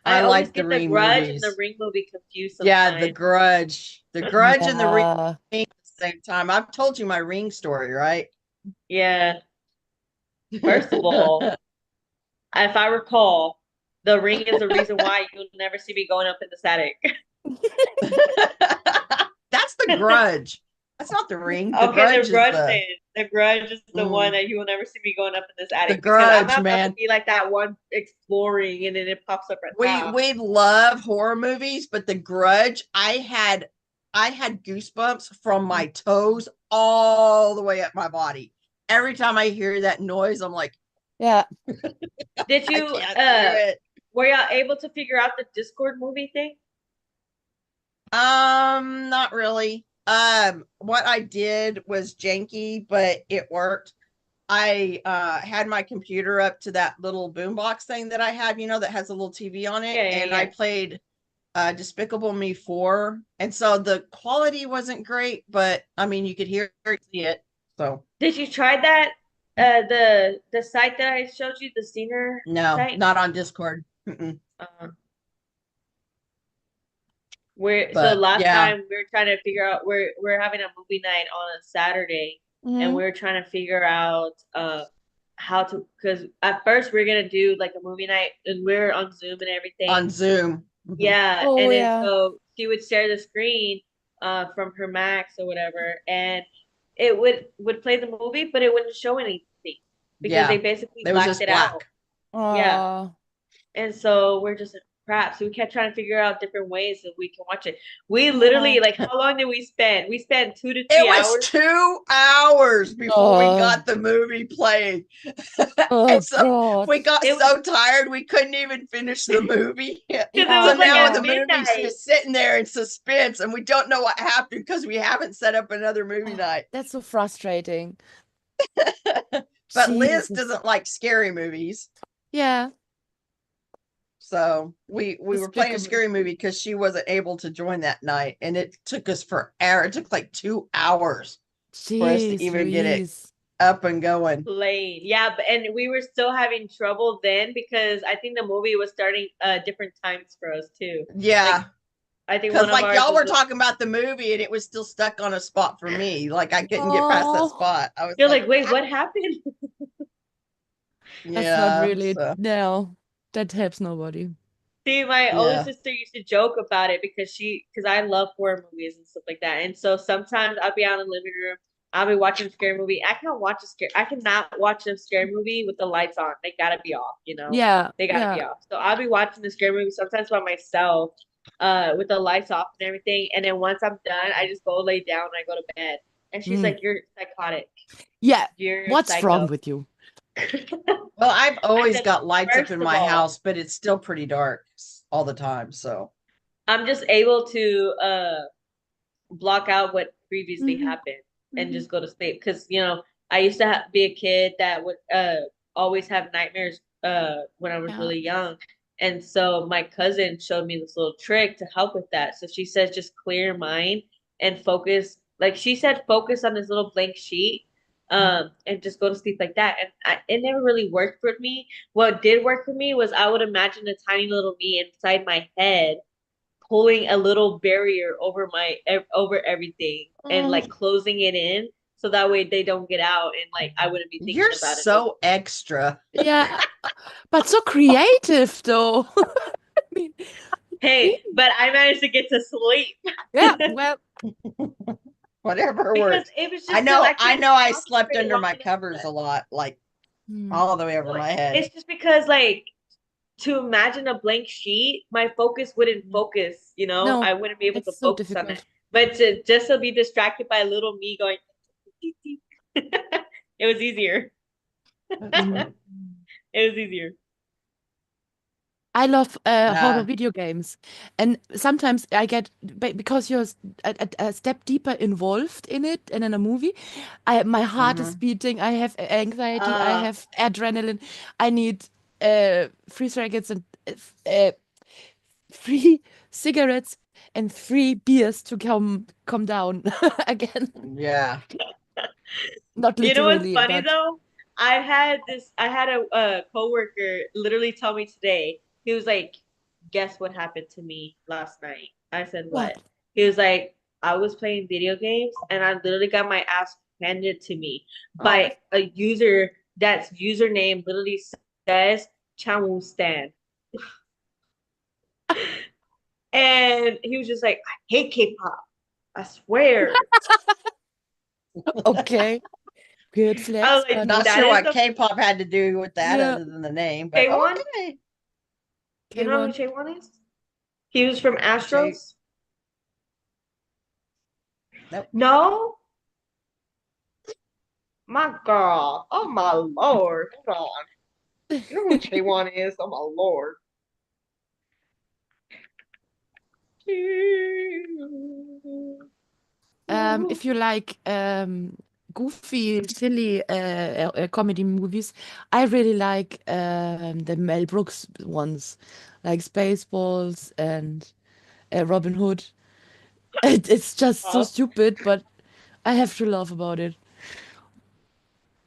I I always like the get the Ring Grudge and the movies. Ring movie confused Yeah, sometimes. the Grudge and the Ring Yeah. at the same time. I've told you my Ring story, right? Yeah. First of all, if I recall, the Ring is the reason why you'll never see me going up in the attic. That's the Grudge. That's not the Ring. The Okay, Grudge the is Grudge the then. The Grudge is the one Mm. that you will never see me going up in this the attic because I'm Grudge, not about to man. be like that one exploring and then it pops up right now. We love horror movies, but the Grudge, I had goosebumps from my toes all the way up my body. Every time I hear that noise, I'm like, Yeah. Did I you can't do it. were y'all able to figure out the Discord movie thing? Not really. What I did was janky, but it worked. I had my computer up to that little boombox thing that I have, that has a little TV on it, and I played Despicable Me 4, and so the quality wasn't great, but I mean you could hear it, see it. So Did you try that? The site that I showed you, the Scener no, site? not on Discord. Uh, so But last yeah, time we were trying to figure out we're having a movie night on a Saturday and we were trying to figure out how to, because at first we are gonna do like a movie night and we're on Zoom and everything. on Zoom. Yeah, Oh, and then yeah. so she would share the screen from her Max or whatever, and it would play the movie, but it wouldn't show anything because Yeah, they basically it was blacked just it black. out. Yeah. Aw. And so we're just crap. So we kept trying to figure out different ways that we can watch it. We literally, like, how long did we spend? We spent 2 to 3 It was hours. 2 hours before we Oh. got the movie playing. Oh, And so God. we got It so tired we couldn't even finish the movie. Because Yeah. it So was like now at the movie's midnight. just sitting there in suspense, and we don't know what happened because we haven't set up another movie night. That's so frustrating. But Liz Jesus. doesn't like scary movies, Yeah. so we were playing a Despicable. scary movie because she wasn't able to join that night, and it took us forever. It took like 2 hours for us to Jeez even get it Louise. up and going. Played. Yeah, and we were still having trouble then because I think the movie was starting different times for us too. Yeah. I think Because one of like ours y'all were was talking about the movie and it was still stuck on a spot for me. Like I couldn't get past that Oh. spot. I was you're like, wait, what happened? That's yeah. not really, so, no, that helps nobody. See, my older Yeah. sister used to joke about it because I love horror movies and stuff like that. And so sometimes I'll be out in the living room, I'll be watching a scary movie. I cannot watch a scary movie with the lights on. They gotta be off, Yeah, They gotta be yeah. off. So I'll be watching the scary movie sometimes by myself, with the lights off and everything. And then once I'm done, I just go lay down and I go to bed. And she's like, "You're psychotic. Yeah. You're What's psycho." wrong with you? Well, I've always said, got lights up first in of my all- house, but it's still pretty dark all the time. So I'm just able to block out what previously Mhm. happened and just go to sleep because I used to be a kid that would always have nightmares when I was Yeah. really young, and so my cousin showed me this little trick to help with that. So she says just clear your mind and focus Like she said, focus on this little blank sheet, and just go to sleep like that. And it never really worked for me. What did work for me was I would imagine a tiny little me inside my head pulling a little barrier over over everything and like closing it in so that way they don't get out and like I wouldn't be thinking You're about it. so extra. Yeah, but so creative though. I mean, Hey, but I managed to get to sleep yeah, well, Whatever because works. it was just I 'cause know. I couldn't know. I slept concentrate under long my enough covers to- a lot, like hmm, all the way over my head. It's just because like to imagine a blank sheet, my focus wouldn't focus, you know? no, I wouldn't be able to it's so focus on it. difficult. But to be distracted by little me going it was easier. Mm. It was easier. I love horror Nah. video games, and sometimes I get because you're a step deeper involved in it and in a movie. My heart is beating. I have anxiety. I Uh, have adrenaline. I need free circuits and free cigarettes and free beers to come down again. Yeah. Not you know what's literally, funny but though? I had a coworker literally tell me today. He was like, "Guess what happened to me last night?" I said, "What?" what? He was like, "I was playing video games and I literally got my ass handed to me Oh, by a user that's username literally says Chamu Stan." And he was just like, "I hate K-pop. I swear." okay. Good I flex, was like, but Not that sure is what the K-pop had to do with that yeah, other than the name, but K1. okay. You know who K1. Chaewon is? He was from Jay. Astros. Nope. No, my girl. Oh my lord. Hold on. You know who Chaewon is? Oh my lord. If you like goofy, silly comedy movies, I really like the Mel Brooks ones, like Spaceballs and Robin Hood. It's just so Oh, stupid, but I have to laugh about it.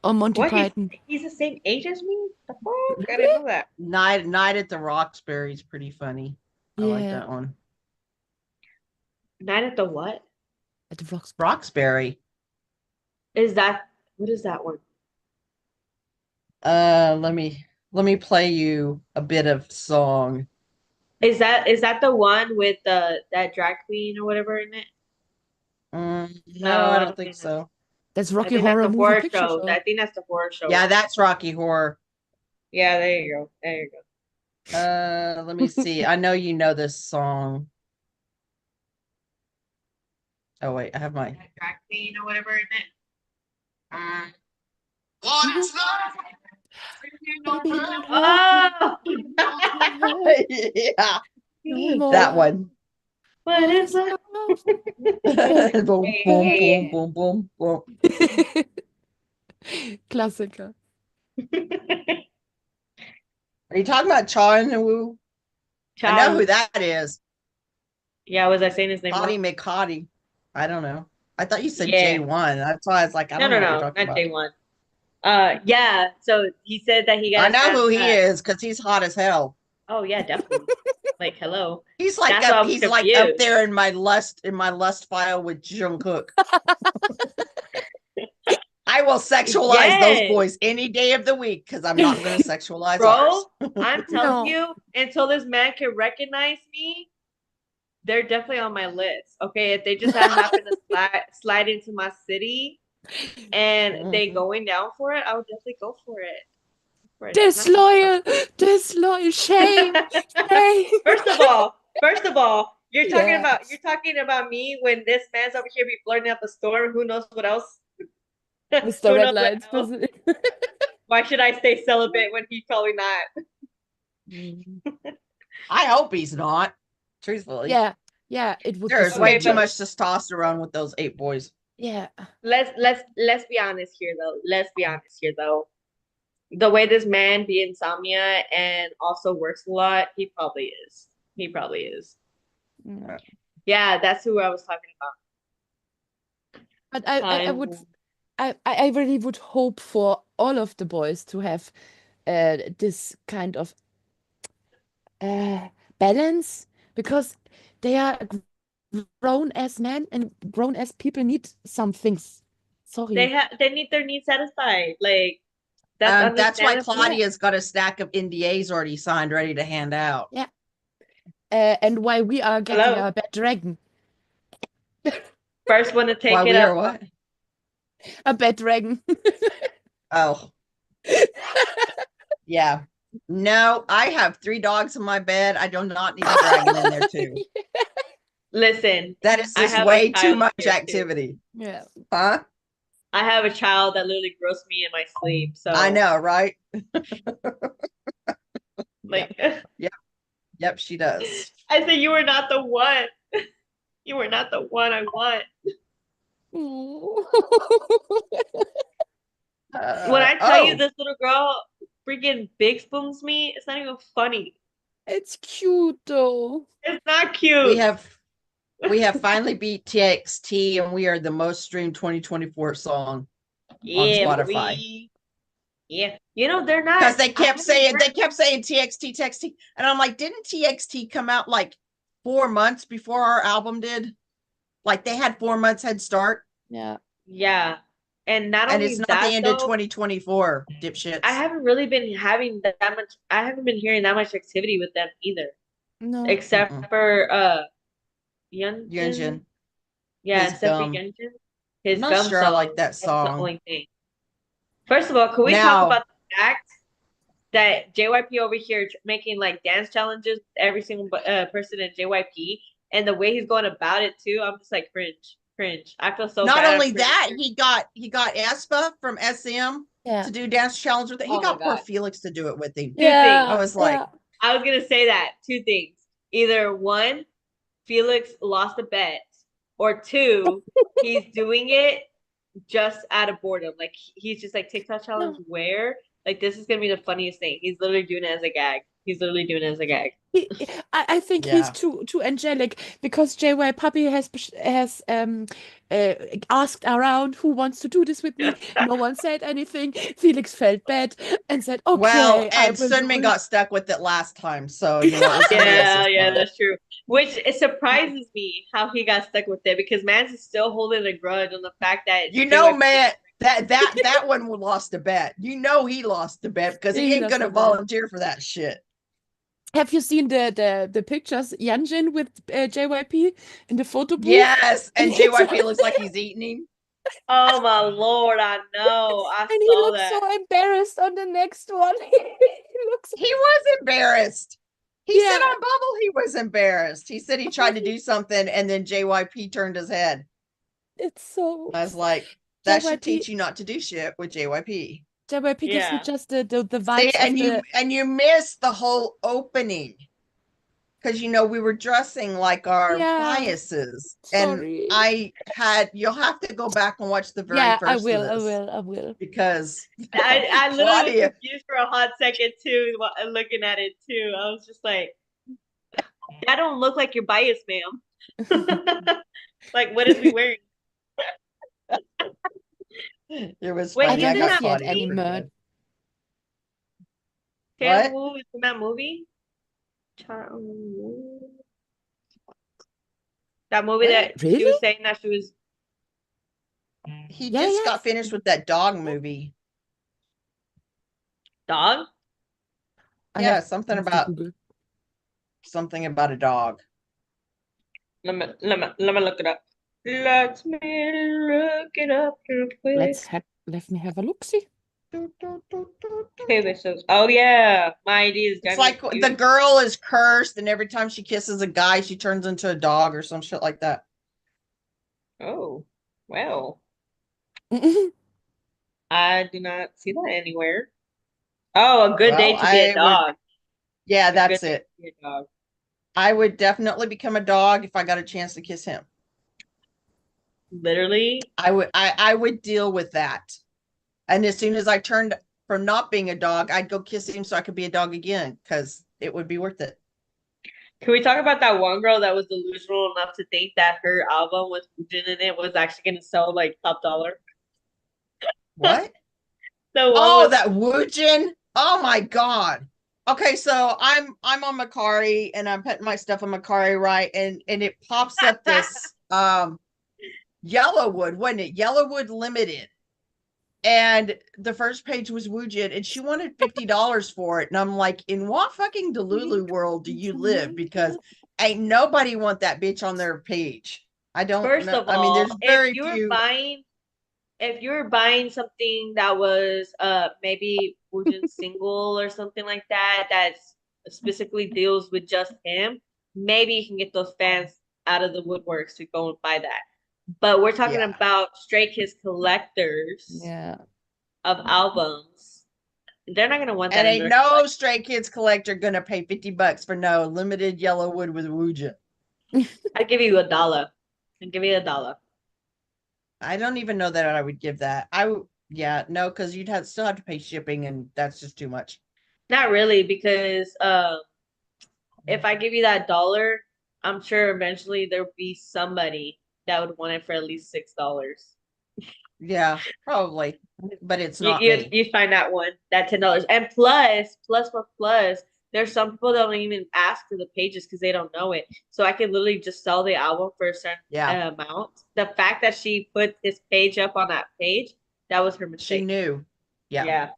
Or Monty what? Python. He's the same age as me? The fuck? I didn't Really? know that. Night at the Roxbury is pretty funny. I like Yeah, that one. Night at the what? at the Roxbury. Roxbury. Is that what is that one? Let me play you a bit of song. Is that the one with that drag queen or whatever in it? No, No, I I don't don't think think that's so. That's I Rocky think that's Horror the Movie horror Picture show. Show. I think that's the horror show Yeah, one. that's Rocky Horror. Yeah, there you go. There you go. Let me see. I know you know this song. Oh wait, I have my That drag queen or whatever in it. Baby, don't hurt me Oh, yeah, no more. that one. what What is is love? love? Boom, boom, boom, boom, boom, boom. Klassiker. Are you talking about Cha and Wu? I know who that is. Yeah, was I saying his name Hottie wrong? McHottie. I don't know. I thought you said Yeah. J1. That's why I was like, I No, don't no, know what you're no, talking not about. J1. Yeah. So he said that he got I his know ass. who he is because he's hot as hell. Oh yeah, definitely. Like, hello. He's like That's why I up. was He's like up confused. there in my lust file with Jungkook. I will sexualize those Yes, boys any day of the week because I'm not going to sexualize ours. bro. I'm telling No. you, until this man can recognize me, they're definitely on my list. Okay, if they just happen to slide into my city and they going down for it, I would definitely go for it. Disloyal, disloyal, shame, shame. First of all, you're Yes. talking about me when this man's over here be flirting up a storm. Who knows what else? Mr. Who Red knows what Lights. else? Why should I stay celibate when he's probably not? I hope he's not. Truthfully, Yeah, yeah, it would be there's so way Okay, too but- much testosterone with those 8 boys. Yeah. Let's be honest here though. Let's be honest here though. The way this man be insomnia and also works a lot, he probably is. He probably is. Yeah. Yeah, that's who I was talking about. But I would I really would hope for all of the boys to have this kind of balance, because they are grown as men and grown as people need some things. Sorry. They need their needs satisfied. Like that's That's why understandable. Claudia's got a stack of NDAs already signed, ready to hand out. Yeah. And why we are getting Hello? a bad dragon. First one to take Why it we up. are what? A bad dragon. Oh. Yeah. No, I have 3 dogs in my bed. I do not need a dragon in there too. Listen, That is I just have a way too child much here, too. activity. Yeah. Huh? I have a child that literally grosses me in my sleep. So I know, right? like Yep, she does. I said you were not the one. You were not the one I want. When I tell you Oh, this little girl freaking big spoons me, it's not even funny. It's cute though. It's not cute. we have finally beat TXT, and we are the most streamed 2024 song Yeah, Spotify. yeah. You know, they're not because they kept saying heard- TXT, and I'm like, didn't TXT come out like 4 months before our album did? Like they had 4 months head start, Yeah. Yeah. And not and only it's not that, the end of though, 2024, dipshits. I haven't really been having that much. I haven't been hearing that much activity with them either, No. except for Yunjin. Yunjin. Yeah, His except gum. for Yunjin. His I'm not gum sure I like song, that that's the song. only thing. First of all, can we Now- talk about the fact that JYP over here making like dance challenges with every single person in JYP, and the way he's going about it too? I'm just like cringe. I feel so Not bad. only that, he got Espa from SM Yeah. to do dance challenge with it. He Oh my got poor God. Felix to do it with him. Yeah. I was like, yeah. I was gonna say that 2 things. Either 1, Felix lost a bet, or 2, he's doing it just out of boredom. Like he's just like TikTok challenge where? Like this is gonna be the funniest thing. He's literally doing it as a gag. I think Yeah. he's too angelic, because JY Puppy has asked around who wants to do this with me. No one said anything. Felix felt bad and said, "Okay, well, I and will do Sunmin it." got stuck with it last time, so you know. It's somebody Yeah, else's yeah, fault. that's true. Which it surprises me how he got stuck with it, because Mans is still holding a grudge on the fact that You know, JYP man, that one lost a bet. You know he lost a bet because he He ain't lost gonna a bet. volunteer for that shit. Have you seen the pictures, Yanjin with JYP in the photo booth? Yes, and And he JYP took- looks like he's eating him. Oh my lord, I know. I And he saw looks that. so embarrassed on the next one. He looks He was embarrassed. He said Yeah. on Bubble he was embarrassed. He said he tried to do something and then JYP turned his head. It's so I was like, that should JYP teach you not to do shit with JYP. JYP gives Yeah. me just the See, vibes and of you missed the whole opening. Because you know we were dressing like our Yeah. biases. Sorry. And you'll have to go back and watch the very Yeah, first I will, of I this. will, I will. Because I literally was Claudia, confused for a hot second too, looking at it too. I was just like, that don't look like your bias, ma'am. Like, what is he wearing? it was Wait, funny. he's I in got that Claudia movie? pretty Any good. Taylor What? Wu is in that movie? That movie What? that she Really? was saying that she was He Yeah, just yeah. got finished with that dog movie. dog? I Yeah, have something to about Google. a dog. Let me look it up. Let me look it up real quick. Let me have a look. See. Okay, this is, oh yeah, my idea is It's Diamond like Beauty. the girl is cursed, and every time she kisses a guy, she turns into a dog or some shit like that. Oh, well, Mhm. I do not see that anywhere. Oh, a good day Well, to be I a would- dog. Yeah, A good that's day it. to be a dog. I would definitely become a dog if I got a chance to kiss him. Literally, I would deal with that. And as soon as I turned from not being a dog, I'd go kiss him so I could be a dog again because it would be worth it. Can we talk about that one girl that was delusional enough to think that her album with Woojin in it was actually gonna sell like top dollar? What? The one Oh, with that Woojin. Oh my God. Okay, so I'm on Macari and I'm putting my stuff on Macari, right? And it pops up this Yellowwood, wasn't it? Yellowwood Limited. And the first page was Woojin, and she wanted $50 for it. And I'm like, in what fucking Delulu world do you live? Because ain't nobody want that bitch on their page. I don't First know. of I mean, all, there's very few. if you were buying something that was maybe Woojin single or something like that specifically deals with just him, maybe you can get those fans out of the woodworks to go and buy that. But we're talking Yeah. about Stray Kids collectors Yeah. of albums. They're not gonna want that And in ain't their no collection. Stray Kids collector gonna pay $50 for no limited Yellowwood with Woojin. I'd give you $1. I'd give you $1. I don't even know that I would give that. Yeah, no, because you'd still have to pay shipping, and that's just too much. Not really, because if I give you that $1, I'm sure eventually there'll be somebody that would want it for at least $6. Yeah, probably, but it's not me. You find that one, that $10. And plus, there's some people that don't even ask for the pages because they don't know it. So I could literally just sell the album for a certain amount. The fact that she put his page up on that page, that was her mistake. She knew. Yeah. Yeah.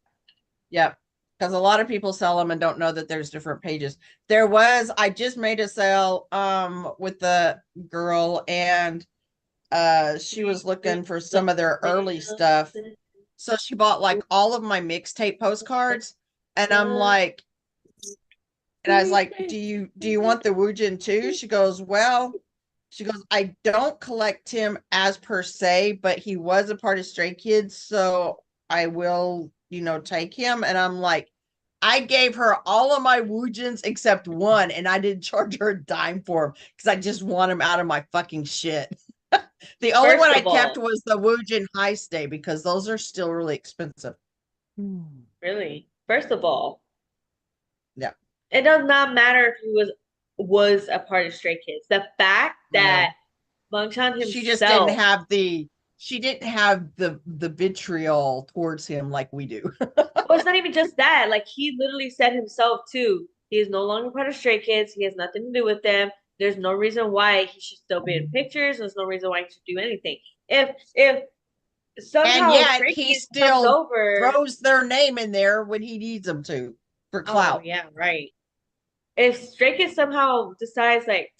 Yep. Because a lot of people sell them and don't know that there's different pages. I just made a sale with the girl, and she was looking for some of their early stuff. So she bought like all of my mixtape postcards, and I was like, do you want the Woojin too? She goes, I don't collect him as per se, but he was a part of Stray Kids, so I will, take him. And I'm like, I gave her all of my Woojins except one, and I didn't charge her a dime for him because I just want him out of my fucking shit. The only one I kept was the Woojin High Stay because those are still really expensive. Really? First of all, yeah, it does not matter if he was a part of Stray Kids. The fact that Bangchan himself, she didn't have the vitriol towards him like we do. Well, it's not even just that. Like, he literally said himself too, he is no longer part of Stray Kids. He has nothing to do with them. There's no reason why he should still be in pictures. There's no reason why he should do anything. If somehow and yet Stray he Kids still throws their name in there when he needs them to for clout. Oh, yeah, right. If Stray Kids somehow decides like,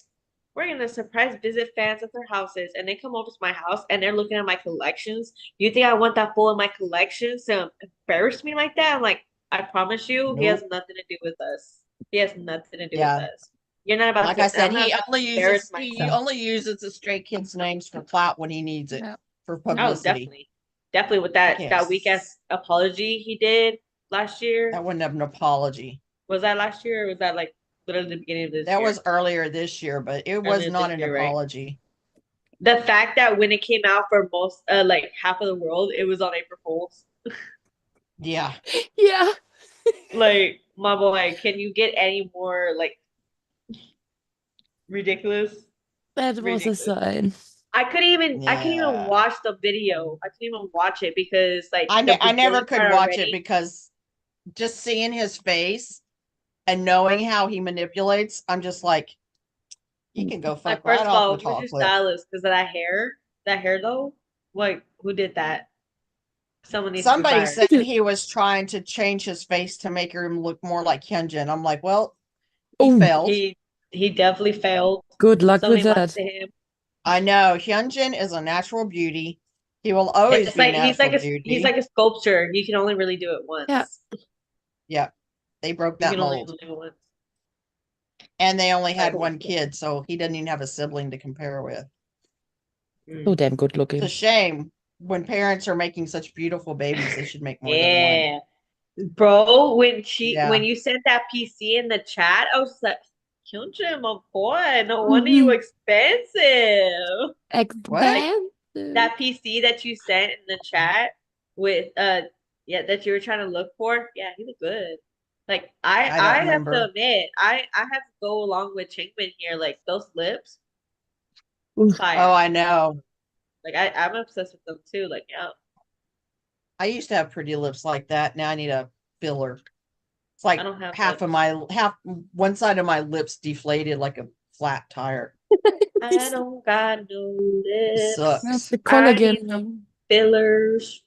we're gonna surprise visit fans at their houses, and they come over to my house and they're looking at my collections, you think I want that fool in my collections to embarrass me like that? I'm like, I promise you, he has nothing to do with us. He has nothing to do with us. You're not about like to, I said, he embarrass only uses the Stray Kids names for clout when he needs it for publicity. Definitely with that weak ass apology he did last year. That wasn't an apology. Was that last year, or was that like literally the beginning of this year? That was earlier this year, but it was not an apology. Right? The fact that when it came out for most like half of the world, it was on April Fools. Yeah. Yeah. Like, my boy, can you get any more like ridiculous? That was a sign. I couldn't even watch the video. I couldn't even watch it because like I never could watch it because just seeing his face and knowing how he manipulates, I'm just like, he can go fuck right off the top. Who's your stylist? Because of that hair though, like, who did that? Somebody said he was trying to change his face to make him look more like Hyunjin. I'm like, well, he failed. He definitely failed. Good luck with that. I know Hyunjin is a natural beauty. He will always be natural beauty. He's like a sculpture. You can only really do it once. Yeah. They broke that mold. And they only had one kid, so he doesn't even have a sibling to compare with. So damn good looking. It's a shame. When parents are making such beautiful babies, they should make more than one. Bro, when you sent that PC in the chat, I was like, Hyunjin, my boy, no wonder you expensive. Expensive. That PC that you sent in the chat with that you were trying to look for, yeah, he looked good. Like I don't I have to remember. admit, I have to go along with Chingman here. Like those lips, Oof. fire. Oh, I know. Like I'm obsessed with them too. Like yeah, I used to have pretty lips like that. Now I need a filler. It's like I don't have half of lips. my half one side of my lips deflated like a flat tire. I don't got no It lips. That's sucks. the I need collagen. some fillers.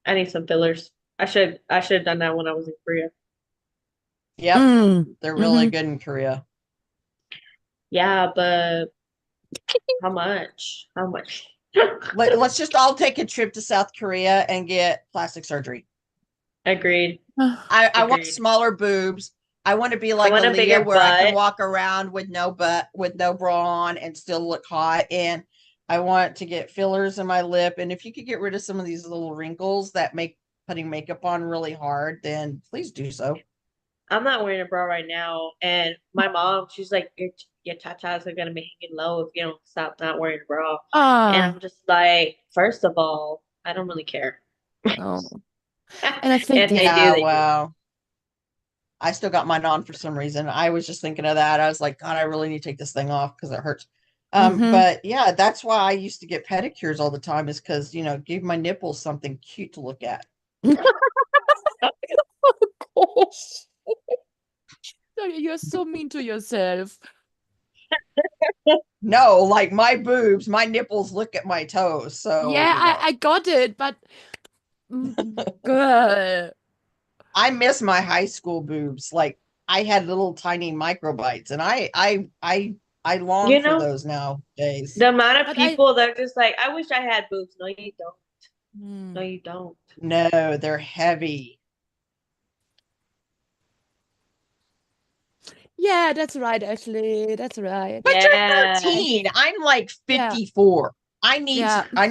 I need some fillers. I should have done that when I was in Korea. Yep, Mm, they're really mhm. good in Korea. Yeah, but how much? How much? Let's just all take a trip to South Korea and get plastic surgery. Agreed. I want Agreed. smaller boobs. I want to be I like want a Aaliyah, bigger where I can butt. walk around with no butt, with no bra on, and still look hot. And I want to get fillers in my lip. And if you could get rid of some of these little wrinkles that make putting makeup on really hard, then please do so. I'm not wearing a bra right now, and my mom, she's like, your tatas are gonna be hanging low if you don't stop not wearing a bra. And Ah, I'm just like, first of all, I don't really care. no. And I think If they do, Yeah, they do. well, I still got mine on for some reason. I was just thinking of that. I was like, God, I really need to take this thing off because it hurts. Mhm. But yeah, that's why I used to get pedicures all the time, is because give my nipples something cute to look at. Gosh. You're so mean to yourself. No, like my boobs, my nipples look at my toes. So, Yeah, I got it, but girl. I miss my high school boobs. Like I had little tiny microbites, and I long You for know, those nowadays. the amount of But people that are just like, I wish I had boobs. No, you don't. No, Hmm. you don't. No, they're heavy. Yeah, that's right, Ashley. That's right. But you're Yeah. 13. I'm like Yeah, 54. I need yeah. I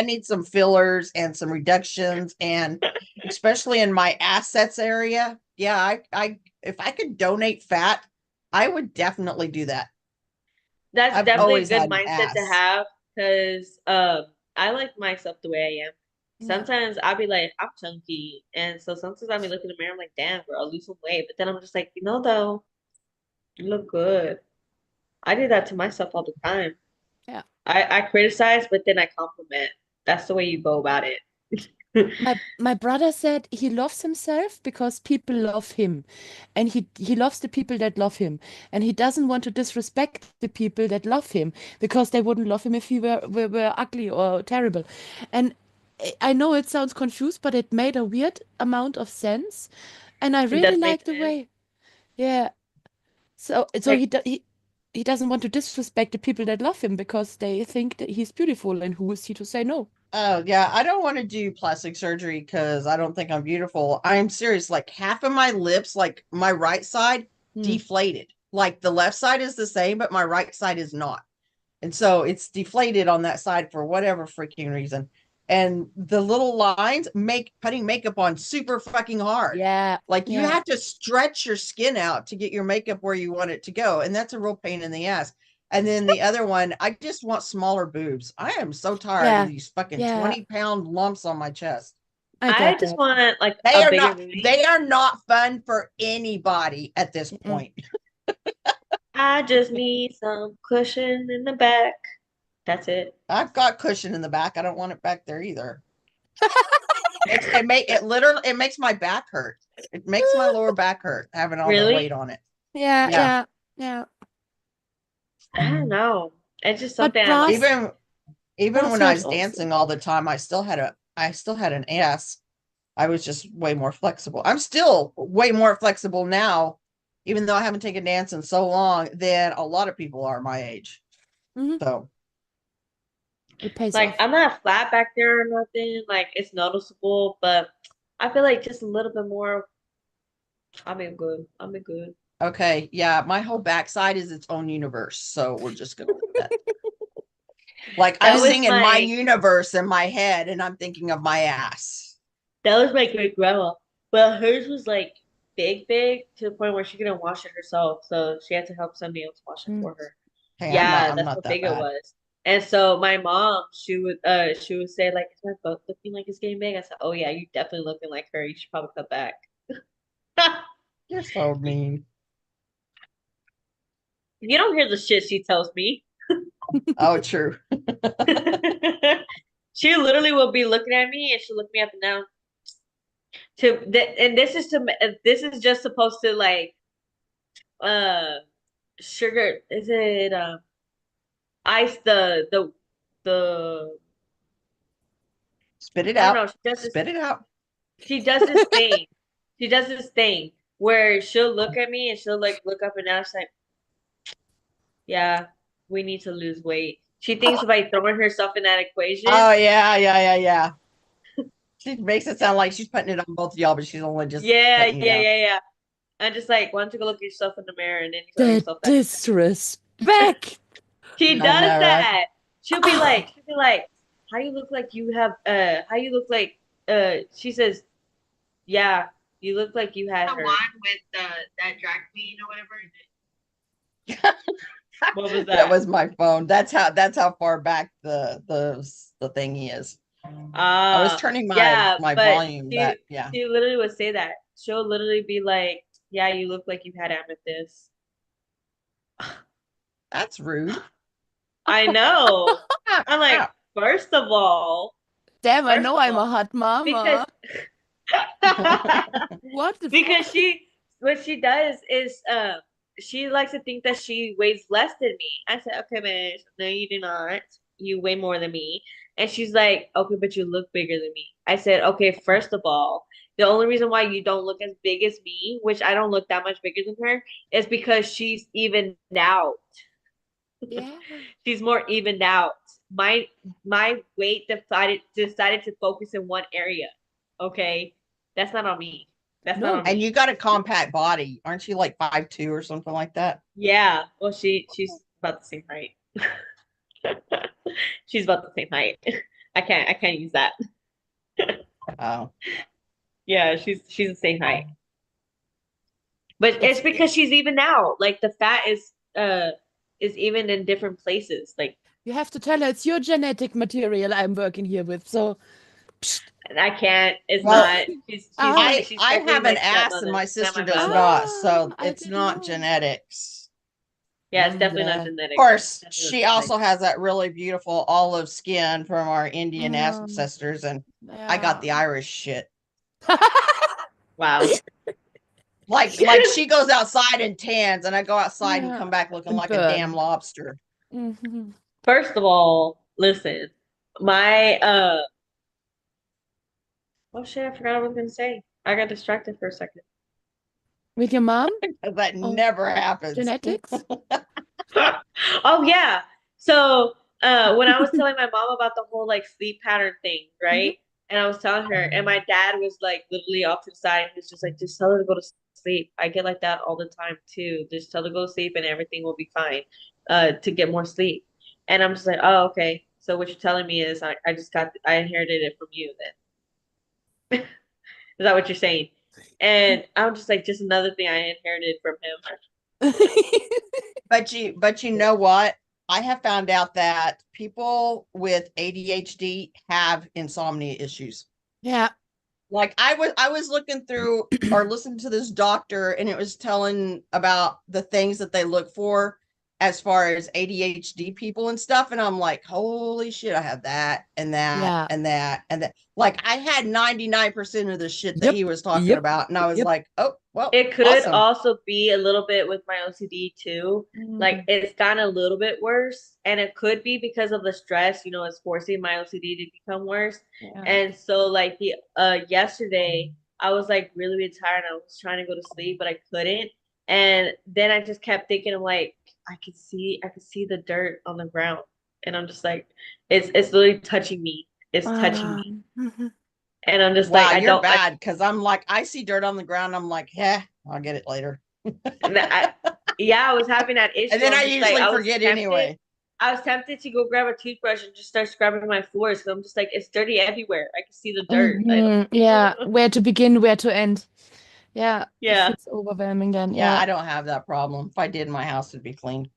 need some fillers and some reductions, and especially in my assets area. Yeah, I if I could donate fat, I would definitely do that. That's I've definitely a always good had an mindset to ass. have because I like myself the way I am. Yeah. Sometimes I'll be like, I'm chunky. And so sometimes I'll be looking in the mirror, I'm like, damn, girl, I'll lose some weight. But then I'm just like, though, you look good. I do that to myself all the time. Yeah. I criticize, but then I compliment. That's the way you go about it. My brother said he loves himself because people love him, and he loves the people that love him, and he doesn't want to disrespect the people that love him because they wouldn't love him if he were ugly or terrible. And I know it sounds confused, but it made a weird amount of sense, and I It really does make like the sense. way. Yeah. So Like, he doesn't want to disrespect the people that love him because they think that he's beautiful, and who is he to say no? Oh, yeah, I don't want to do plastic surgery because I don't think I'm beautiful. I'm serious. Like half of my lips, like my right side, Hmm. deflated. Like the left side is the same, but my right side is not. And so it's deflated on that side for whatever freaking reason. And the little lines make putting makeup on super fucking hard. Yeah, Like you yeah. have to stretch your skin out to get your makeup where you want it to go. And that's a real pain in the ass. And then the other one, I just want smaller boobs. I am so tired of Yeah, these fucking yeah, 20-pound lumps on my chest. I I get just that. want like They a are bigger not booty. they are not fun for anybody at this Mm-mm. point. I just need some cushion in the back. That's it. I've got cushion in the back. I don't want it back there either. It makes my back hurt. It makes my lower back hurt having all that Really? weight on it. Yeah, Yeah. yeah, yeah. I don't know. It's just But something I bras, like. Even when I hurt was also. dancing all the time, I still had an ass. I was just way more flexible. I'm still way more flexible now, even though I haven't taken dance in so long, than a lot of people are my age. Mhm. So It pays Like off. I'm not flat back there or nothing. Like it's noticeable, but I feel like just a little bit more. I'll be good. I'll be good. okay, yeah, my whole backside is its own universe. So we're just gonna let that. Like I'm That was singing my my universe in my head, and I'm thinking of my ass. that was my great grandma, but hers was like big to the point where she couldn't wash it herself, so she had to help somebody else wash it Mm. for her. Hey, Yeah, I'm that's not how that big it bad. was. And so my mom, she would say like, "Is my butt looking like it's getting big?" I said, "Oh yeah, you definitely looking like her. You should probably cut back." You're so mean. You don't hear the shit she tells me. Oh, true. She literally will be looking at me and she'll look me up and down. And this is just supposed to like uh sugar is it ice the Spit it I don't out. know, she does this Spit it out. she does this thing. She does this thing where she'll look at me and she'll like look up and down. She's like, yeah, we need to lose weight. She thinks by throwing herself in that equation. Oh yeah. She makes it sound like she's putting it on both of y'all, but she's only just putting you down. Yeah. I'm just like, why don't you go look at yourself in the mirror and then you tell The yourself that. disrespect. She I does know, right? that. She'll be like, how you look like you have how you look like she says, yeah, you look like you had The her. one with that drag queen or whatever. What was That was my phone. That's how far back the thingy is. I was turning my but volume she, back. Yeah. she literally would say that. She'll literally be like, yeah, you look like you had amethyst. That's rude. I know. I'm like, first of all, Damn, I First know of I'm a all, hot mama. What the because what she does is she likes to think that she weighs less than me. I said, okay, man, no, you do not. You weigh more than me. And she's like, okay, but you look bigger than me. I said, okay, first of all, the only reason why you don't look as big as me, which I don't look that much bigger than her, is because she's evened out. Yeah. She's more evened out. My weight decided to focus in one area. Okay, that's not on me. That's not No. on me. And you got a compact body. Aren't you like 5'2" or something like that? Yeah. Well, she's about the same height. She's about the same height. I can't use that. Oh. Yeah, she's the same height. But it's because she's even out. Like the fat is even in different places. Like You have to tell her it's your genetic material I'm working here with. So I can't. It's Well, not. She's I technically have my an ass stepmother, and my not sister my does mother. not, so I it's didn't not know. genetics. Yeah, it's definitely not Yeah. genetic. Of course, Definitely not she genetic. also has that really beautiful olive skin from our Indian Mm. ancestors, and I got the Irish shit. Wow. Like she goes outside and tans, and I go outside and Yeah, come back looking and like a burn. damn lobster. Mhm. First of all, listen, my oh shit, I forgot what I was gonna say. I got distracted for a second. With your mom? That never happens. Genetics? Oh yeah. So when I was telling my mom about the whole like sleep pattern thing, right? And I was telling her, and my dad was like literally off to the side. He was just like, just tell her to go to sleep. I get like that all the time too. Just tell her to go to sleep and everything will be fine. To get more sleep. And I'm just like, oh, okay. So what you're telling me is I inherited it from you then. Is that what you're saying? And I'm just like, just another thing I inherited from him. But you know what? I have found out that people with ADHD have insomnia issues. Yeah. Like I was looking through or listening to this doctor, and it was telling about the things that they look for as far as ADHD people and stuff. And I'm like, holy shit, I have that and that Yeah. and that and that. Like I had 99% of the shit that Yep, he was talking yep, about. And I was yep. like, oh, well, It could awesome. also be a little bit with my OCD too. Like it's gotten a little bit worse, and it could be because of the stress, you know, it's forcing my OCD to become worse. Yeah. And so like the yesterday I was like really, really tired. I was trying to go to sleep, but I couldn't. And then I just kept thinking, I'm like, I could see the dirt on the ground. And I'm just like, it's literally touching me. It's touching me. Mhm. And I'm just Wow, like, I you're don't bad because I'm like, I see dirt on the ground. I'm like, yeah, I'll get it later. yeah, I was having that issue. And then I'm I just usually I was forget tempted- anyway. I was tempted to go grab a toothbrush and just start scrubbing my floors because I'm just like, it's dirty everywhere. I can see the dirt. Yeah, where to begin, where to end. Yeah, Yeah. it's overwhelming then. Yeah, Yeah. I don't have that problem. If I did, my house would be clean.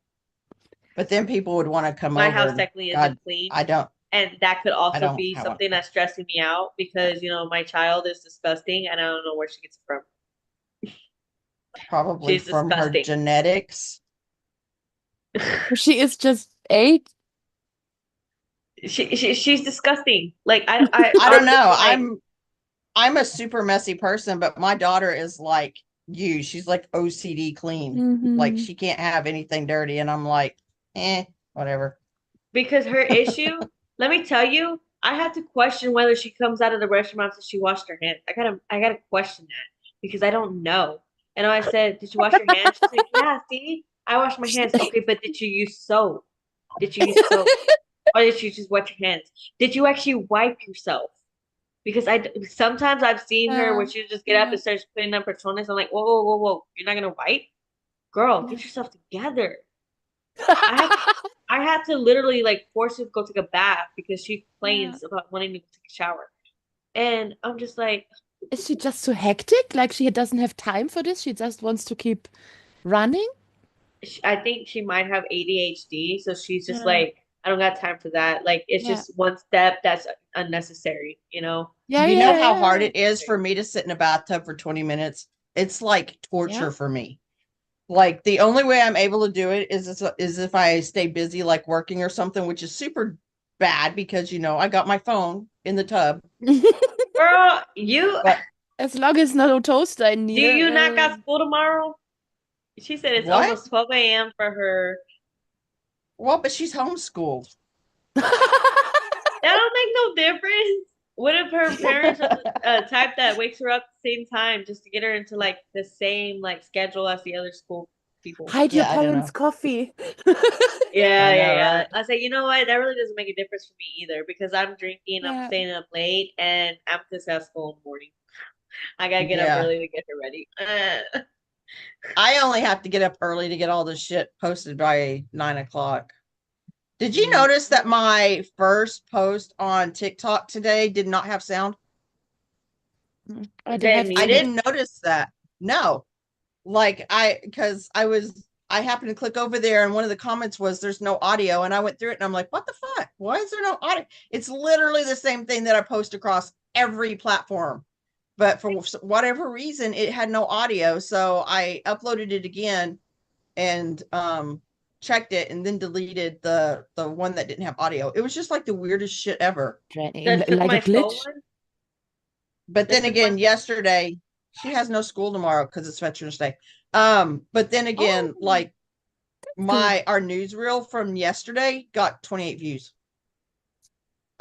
But then people would want to come My over. house and technically God, isn't clean. I don't. And that could also don't be have one. something that's stressing me out because, you know, my child is disgusting and I don't know where she gets it from. Probably She's from her disgusting. genetics. She is just 8. She's disgusting. Like I I don't know. like, I'm a super messy person, but my daughter is like you. She's like OCD clean. Like Mhm. she can't have anything dirty, and I'm like, whatever. because her issue, let me tell you, I have to question whether she comes out of the restroom after she washed her hands. I gotta question that because I don't know. And I said, "Did you wash your hands?" She's like, "Yeah, see, I washed my hands." Okay, but did you use soap? Did you use soap? Or did you just wash your hands? Did you actually wipe yourself? Because sometimes I've seen her where Yeah, she just get up yeah. and starts putting up her toenails. I'm like, whoa, whoa, whoa, whoa, you're not gonna wipe? Girl, get Yeah. yourself together. I had to literally like force her to go take a bath because she complains about wanting to take a shower. And I'm just like, Is she just so hectic? Like she doesn't have time for this? She just wants to keep running? I think she might have ADHD, so she's just Yeah. like, I don't got time for that. Like it's Yeah. just one step that's unnecessary, you know? Yeah, You know yeah, how yeah, hard yeah. it is for me to sit in a bathtub for 20 minutes? It's like torture Yeah. for me. Like the only way I'm able to do it is if I stay busy, like working or something, which is super bad because you know I got my phone in the tub. Girl, you But As long as no toaster in do neither. you not got school tomorrow? She said it's What? almost 12 a.m. for her. Well, but she's homeschooled. That don't make no difference. What if her parents are the type that wakes her up at the same time just to get her into like the same like schedule as the other school people? Hide your Yeah, I don't parents' know. coffee. Yeah, I know, yeah. right? I say, you know what? That really doesn't make a difference for me either because I'm drinking, I'm Yeah. staying up late, and I'm just at school in the morning. I gotta get up Yeah. early to get her ready. I only have to get up early to get all this shit posted by 9 o'clock. Did you Mm. notice that my first post on TikTok today did not have sound? I Is that have I muted? didn't notice that. No. Like because I happened to click over there and one of the comments was there's no audio and I went through it and I'm like, what the fuck? Why is there no audio? It's literally the same thing that I post across every platform. But for whatever reason, it had no audio. So I uploaded it again and checked it and then deleted the one that didn't have audio. It was just like the weirdest shit ever. That took like my a glitch. soul one? But then That took again, my- yesterday she has no school tomorrow because it's Veterans Day. But then again, Oh, like good. our newsreel from yesterday got 28 views.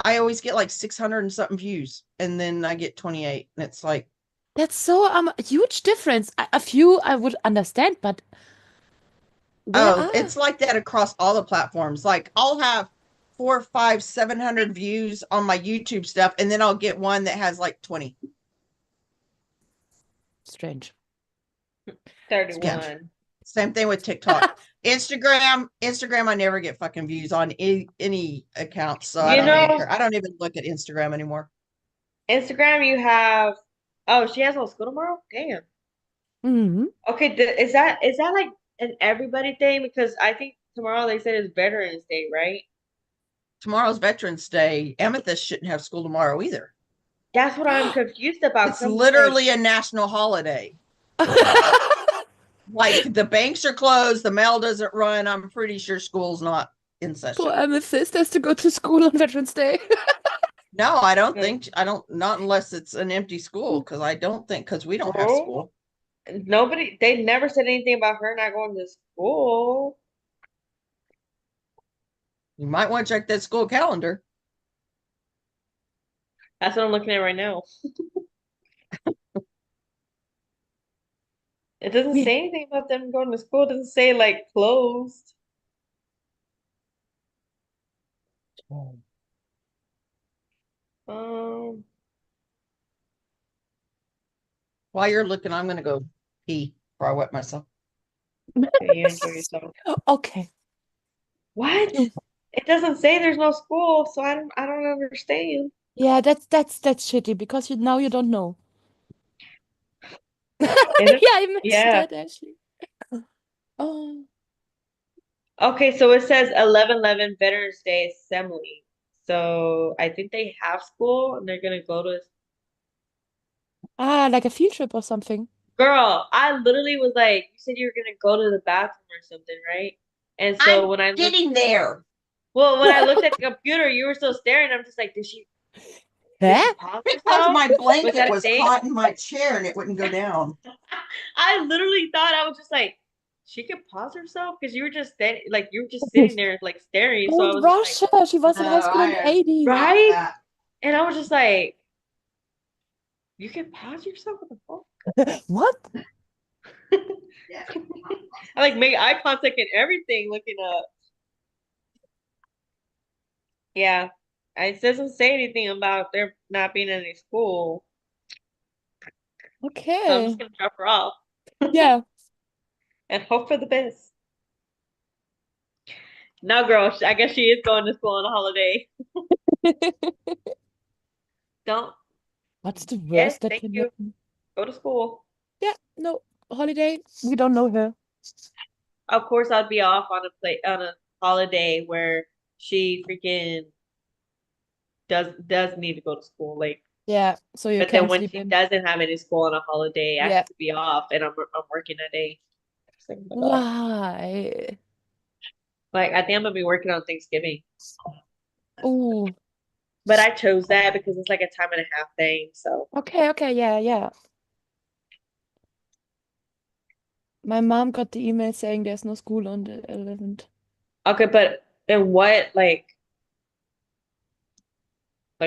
I always get like 600 and something views, and then I get 28, and it's like, That's so a huge difference. A few I would understand, but where oh, are? it's like that across all the platforms. Like I'll have 4, 5, 700 views on my YouTube stuff, and then I'll get one that has like 20. Strange. 31. Same thing with TikTok. Instagram, I never get fucking views on any account, so I You don't even know- care. I don't even look at Instagram anymore. Instagram, you have. Oh, she has no school tomorrow? Damn. Hmm. Okay, is that like an everybody thing? Because I think tomorrow they said it's Veterans Day, right? Tomorrow's Veterans Day. Amethyst shouldn't have school tomorrow either. That's what I'm confused about. It's 'cause I'm just literally a national holiday. Like the banks are closed, the mail doesn't run. I'm pretty sure school's not in session. Poor Amethyst has to go to school on Veterans Day. No, I don't think not unless it's an empty school because we don't have No. school. Nobody, they never said anything about her not going to school. You might want to check that school calendar. That's what I'm looking at right now. It doesn't Yeah. say anything about them going to school. It doesn't say like closed. Um, While you're looking, I'm gonna go pee before I wet myself. okay, you enjoy yourself. Okay. What? It doesn't say there's no school, so I don't understand. Yeah, that's shitty because now you don't know. Is it? Yeah, I missed Yeah. that actually. Oh, Okay, so it says 11/11 Veterans Day Assembly. So I think they have school and they're gonna go to. Ah, like a field trip or something. Girl, I literally was like, you said you were gonna go to the bathroom or something, right? And so I'm when I looked, getting there. well, when I looked at the computer, you were still staring. I'm just like, did she Huh? pause Because herself? my Was blanket that a was date? caught in my chair and it wouldn't go down. I literally thought I was just like, she could pause herself because you were just standing, like you were just sitting there like staring. So I Old was just like, Russia. She was in No, high school in the I 80s. forgot right? that. And I was just like, you can pause yourself with the phone. What? Yeah. I like make eye contact and everything looking up. Yeah. It doesn't say anything about there not being any school. So I'm Okay. just gonna drop her off Yeah. and hope for the best. No, girl, I guess she is going to school on a holiday. Don't. What's the Yes, worst that thank can you. happen? Go to school. Yeah, no, holiday. We don't know her. Of course, I'd be off on a holiday where she freaking does need to go to school. Like, Yeah, so you but then can when sleep she in. doesn't have any school on a holiday, I Yeah. have to be off, and I'm working that day. It's like, oh my God. Why? Like, I think I'm gonna be working on Thanksgiving, Oh, but I chose that because it's like a time and a half thing. So okay, yeah, yeah. My mom got the email saying there's no school on the 11th. okay, but in what like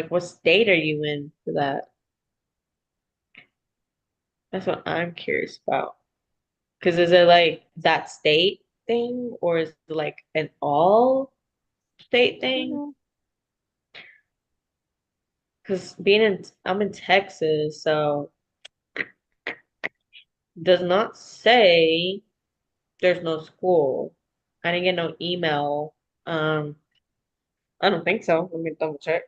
what state are you in for that? That's what I'm curious about. Because is it like that state thing, or is it like an all state thing? Mhm. Because I'm in Texas, so does not say there's no school. I didn't get no email. Um, I don't think so. Let me double check.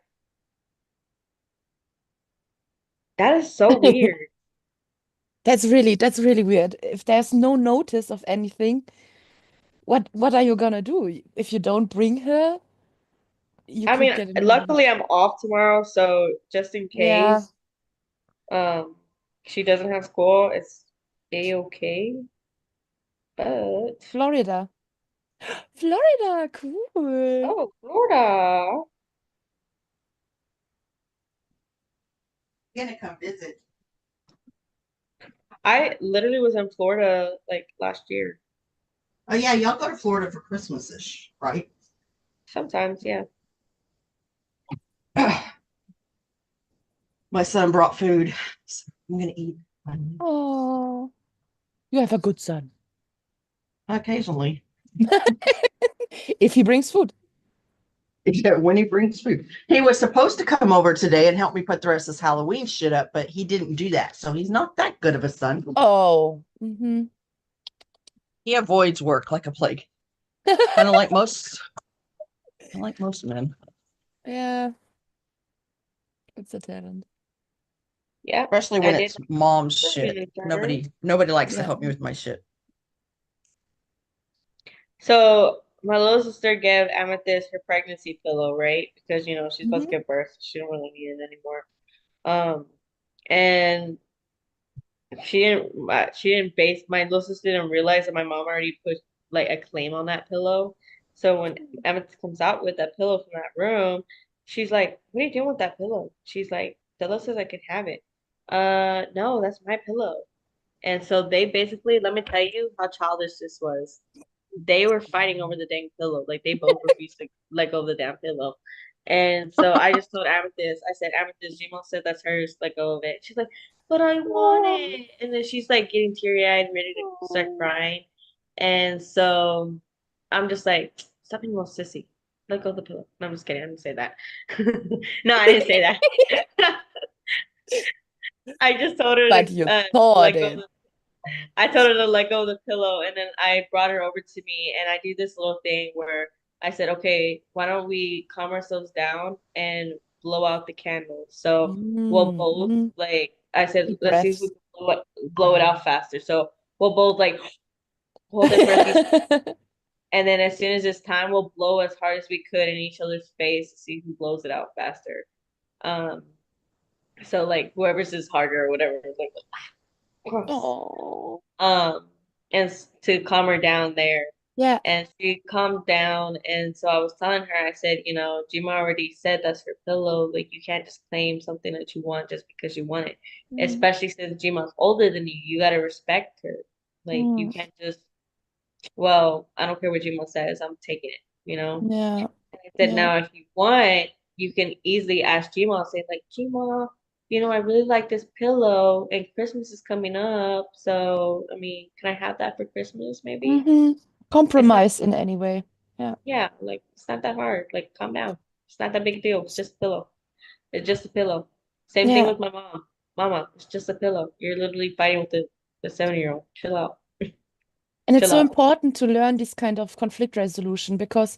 That is so weird. That's really weird. If there's no notice of anything, what are you gonna do? If you don't bring her, you I could mean, get in trouble. luckily I'm off tomorrow, so just in Yeah, case um she doesn't have school, it's a-okay. But Florida. Florida, cool. oh, Florida. Gonna come visit. I literally was in Florida like last year. Oh yeah, y'all go to Florida for Christmas-ish, right? Sometimes, yeah. My son brought food. So I'm gonna eat Oh, you have a good son. occasionally. If he brings food. Yeah, when he brings food. He was supposed to come over today and help me put the rest of this Halloween shit up, but he didn't do that. So he's not that good of a son. Oh, mm-hmm. He avoids work like a plague. Kind of like most men. Yeah, it's a talent. Yeah. Especially when I did it's mom's something shit. in Nobody likes to Yeah. help me with my shit. So my little sister gave Amethyst her pregnancy pillow, right? Because she's about to Mhm. give birth, so she don't really need it anymore. And she didn't base my little sister didn't realize that my mom already put like a claim on that pillow. So when Amethyst comes out with that pillow from that room, she's like, "What are you doing with that pillow?" She's like, "Della says I can have it." No, that's my pillow. And so they basically, let me tell you how childish this was. They were fighting over the dang pillow. Like they both refused to let go of the damn pillow. And so I just told Amethyst, I said, Amethyst, Gmo said that's hers, let go of it. She's like, but I want it. And then she's like getting teary-eyed, ready to start crying. And so I'm just like, stop being a little sissy. Let go of the pillow. No, I'm just kidding. I didn't say that. No, I didn't say that. I just told her But to you let thought go. it. I told her to let go of the pillow, and then I brought her over to me, and I do this little thing where I said, "Okay, why don't we calm ourselves down and blow out the candles?" So we'll both Mm-hmm. like I said, Deep let's see if we breaths. can blow it out faster. So we'll both like hold our breath And then as soon as it's time, we'll blow as hard as we could in each other's face to see who blows it out faster. Um, so like whoever's is harder or whatever, like gross. Oh, And to calm her down there. yeah. And she calmed down, and so I was telling her, I said, you know, Jima already said that's her pillow. Like you can't just claim something that you want just because you want it. Mm, Especially since Jima's older than you, you gotta respect her. Like you mm, can't just, well, I don't care what Jima says, I'm taking it, you know? yeah, I said, yeah. now if you want, you can easily ask Jima, say like, Jima, you know, I really like this pillow and Christmas is coming up. So, I mean, can I have that for Christmas maybe? Mm-hmm. It's not, Compromise in any way. Yeah. yeah, like it's not that hard. Like, calm down. It's not that big a deal. It's just a pillow. It's just a pillow. Same thing Yeah. with my mom. Mama, it's just a pillow. You're literally fighting with the 7-year-old. Chill out. And it's Chill so out. important to learn this kind of conflict resolution because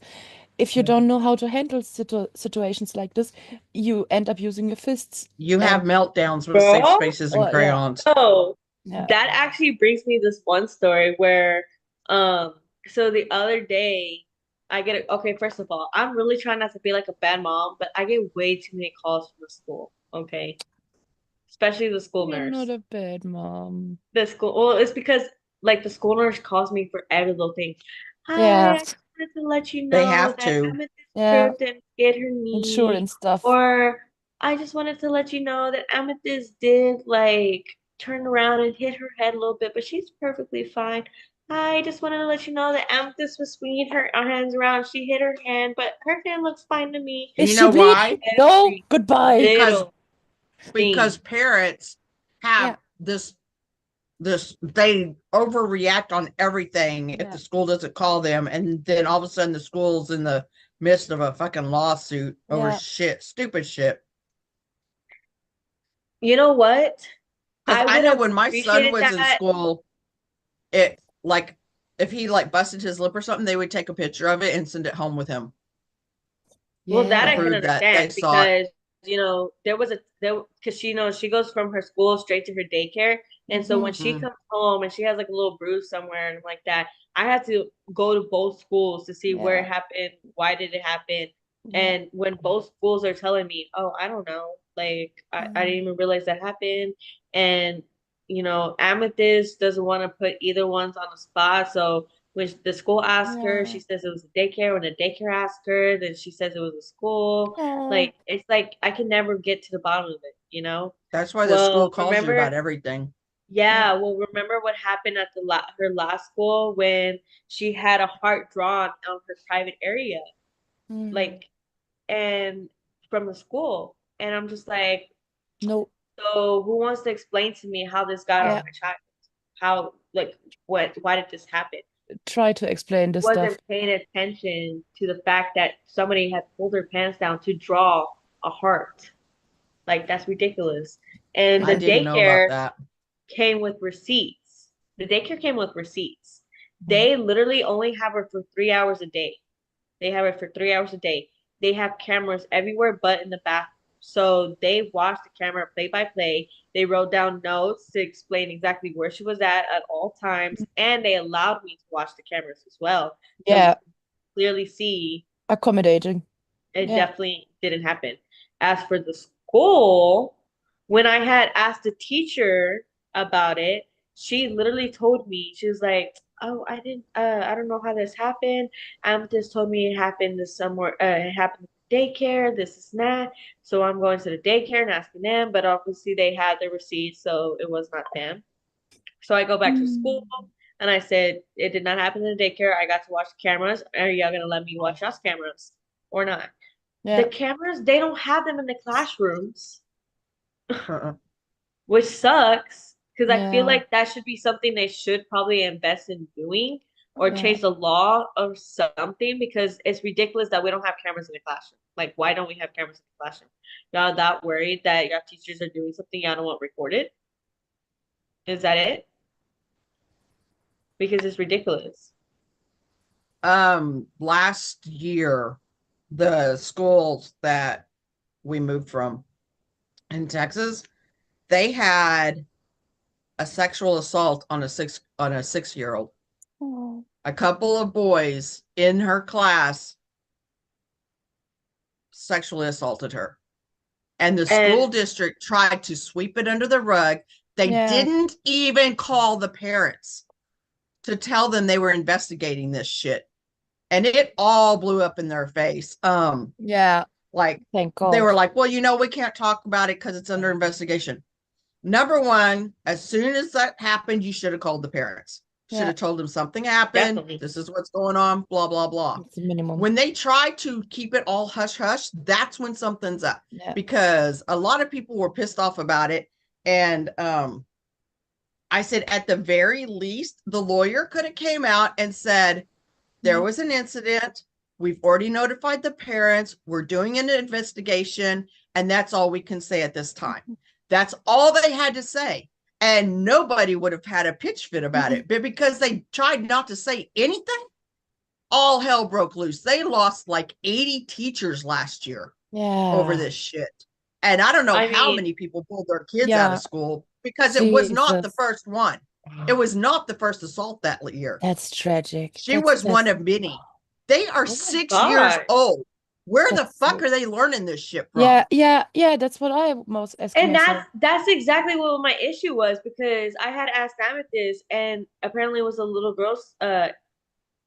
if you don't know how to handle situations like this, you end up using your fists. You have And meltdowns with safe Girl, spaces and or yeah, crayons. oh, yeah. that actually brings me this one story where, so the other day I get okay, first of all, I'm really trying not to be like a bad mom, but I get way too many calls from the school, okay? Especially the school You're nurse. not a bad mom. The school, well, it's because like the school nurse calls me for every little thing. Yeah. Hi, I just wanted to let you They know have that to. Amethyst Yeah. tripped and hit her knee. Insurance stuff. Or I just wanted to let you know that Amethyst did like turn around and hit her head a little bit, but she's perfectly fine. I just wanted to let you know that Amethyst was swinging her hands around. She hit her hand, but her hand looks fine to me. And Is you she know why? bleeding? No, Every goodbye. little Because thing. parents have Yeah. this they overreact on everything if Yeah. the school doesn't call them, and then all of a sudden the school's in the midst of a fucking lawsuit over Yeah. stupid shit. You know what? Because I I would know have when my son appreciated was in that. school, it like if he like busted his lip or something, they would take a picture of it and send it home with him Well, that to I Yeah. can prove that they understand saw it. because you know there was because she knows she goes from her school straight to her daycare, and so when she Mhm. comes home and she has like a little bruise somewhere and like that, I had to go to both schools to see where it Yeah. happened, why did it happen, Yeah. and when both schools are telling me, oh, I don't know, like I didn't even realize that happened, and you know Amethyst doesn't want to put either ones on the spot, so when the school asked her, she Yeah. says it was a daycare. When the daycare asked her, then she says it was a school. Oh. Like it's like I can never get to the bottom of it, you know? That's why the school Well, calls you about everything. yeah, well, remember what happened at the her last school when she had a heart drawn on her private area, Mm. like, and from the school, and I'm just like, No. so who wants to explain to me how this got on Yeah. my child? How, like, why did this happen? Try to explain this stuff. Wasn't paying attention to the fact that somebody had pulled her pants down to draw a heart. Like that's ridiculous. And I the didn't know about daycare that. came with receipts. The daycare came with receipts. They literally only have her for 3 hours a day. They have her for 3 hours a day. They have cameras everywhere but in the bathroom. So they watched the camera play by play. They wrote down notes to explain exactly where she was at all times. And they allowed me to watch the cameras as well. So Yeah. clearly see Accommodating. it Yeah. definitely didn't happen. As for the school, when I had asked the teacher about it, she literally told me, she was like, "Oh, I don't know how this happened. Amethyst told me it happened this somewhere, it happened at daycare, this is that. So I'm going to the daycare and asking them, but obviously they had the receipts, so it was not them. So I go back to school and I said, it did not happen in the daycare. I got to watch the cameras. Are y'all gonna let me watch y'all's cameras or not? Yeah. The cameras, they don't have them in the classrooms, Uh-uh. which sucks because I feel Yeah. like that should be something they should probably invest in doing or Yeah. change the law or something because it's ridiculous that we don't have cameras in the classroom. Like, why don't we have cameras in the classroom? Y'all that worried that your teachers are doing something y'all don't want recorded? Is that it? Because it's ridiculous. Last year, the schools that we moved from in Texas, they had a sexual assault on a 6-year-old. Oh. a couple of boys in her class sexually assaulted her. And the school district tried to sweep it under the rug. They didn't even call the parents to tell them they were investigating this shit. And it all blew up in their face. Yeah. Like, Thank God. they were like, well, we can't talk about it because it's under investigation. Number one, as soon as that happened, you should have called the parents. Should have told them something happened. Definitely. This is what's going on, blah, blah, blah. It's the minimum. When they try to keep it all hush hush, that's when something's up. Yeah. Because a lot of people were pissed off about it. And I said, at the very least, the lawyer could have came out and said, there was an incident. We've already notified the parents. We're doing an investigation. And that's all we can say at this time. That's all they had to say. And nobody would have had a pitch fit about it. But because they tried not to say anything, all hell broke loose. They lost like 80 teachers last year over this shit. And I don't know how many people pulled their kids out of school because it was not the first one. It was not the first assault that year. That's tragic. She was one of many. They are 6 years old. Where the fuck are they learning this shit from? Yeah. That's what I most asking And myself. that's exactly what my issue was, because I had asked Amethyst, and apparently it was a little girl's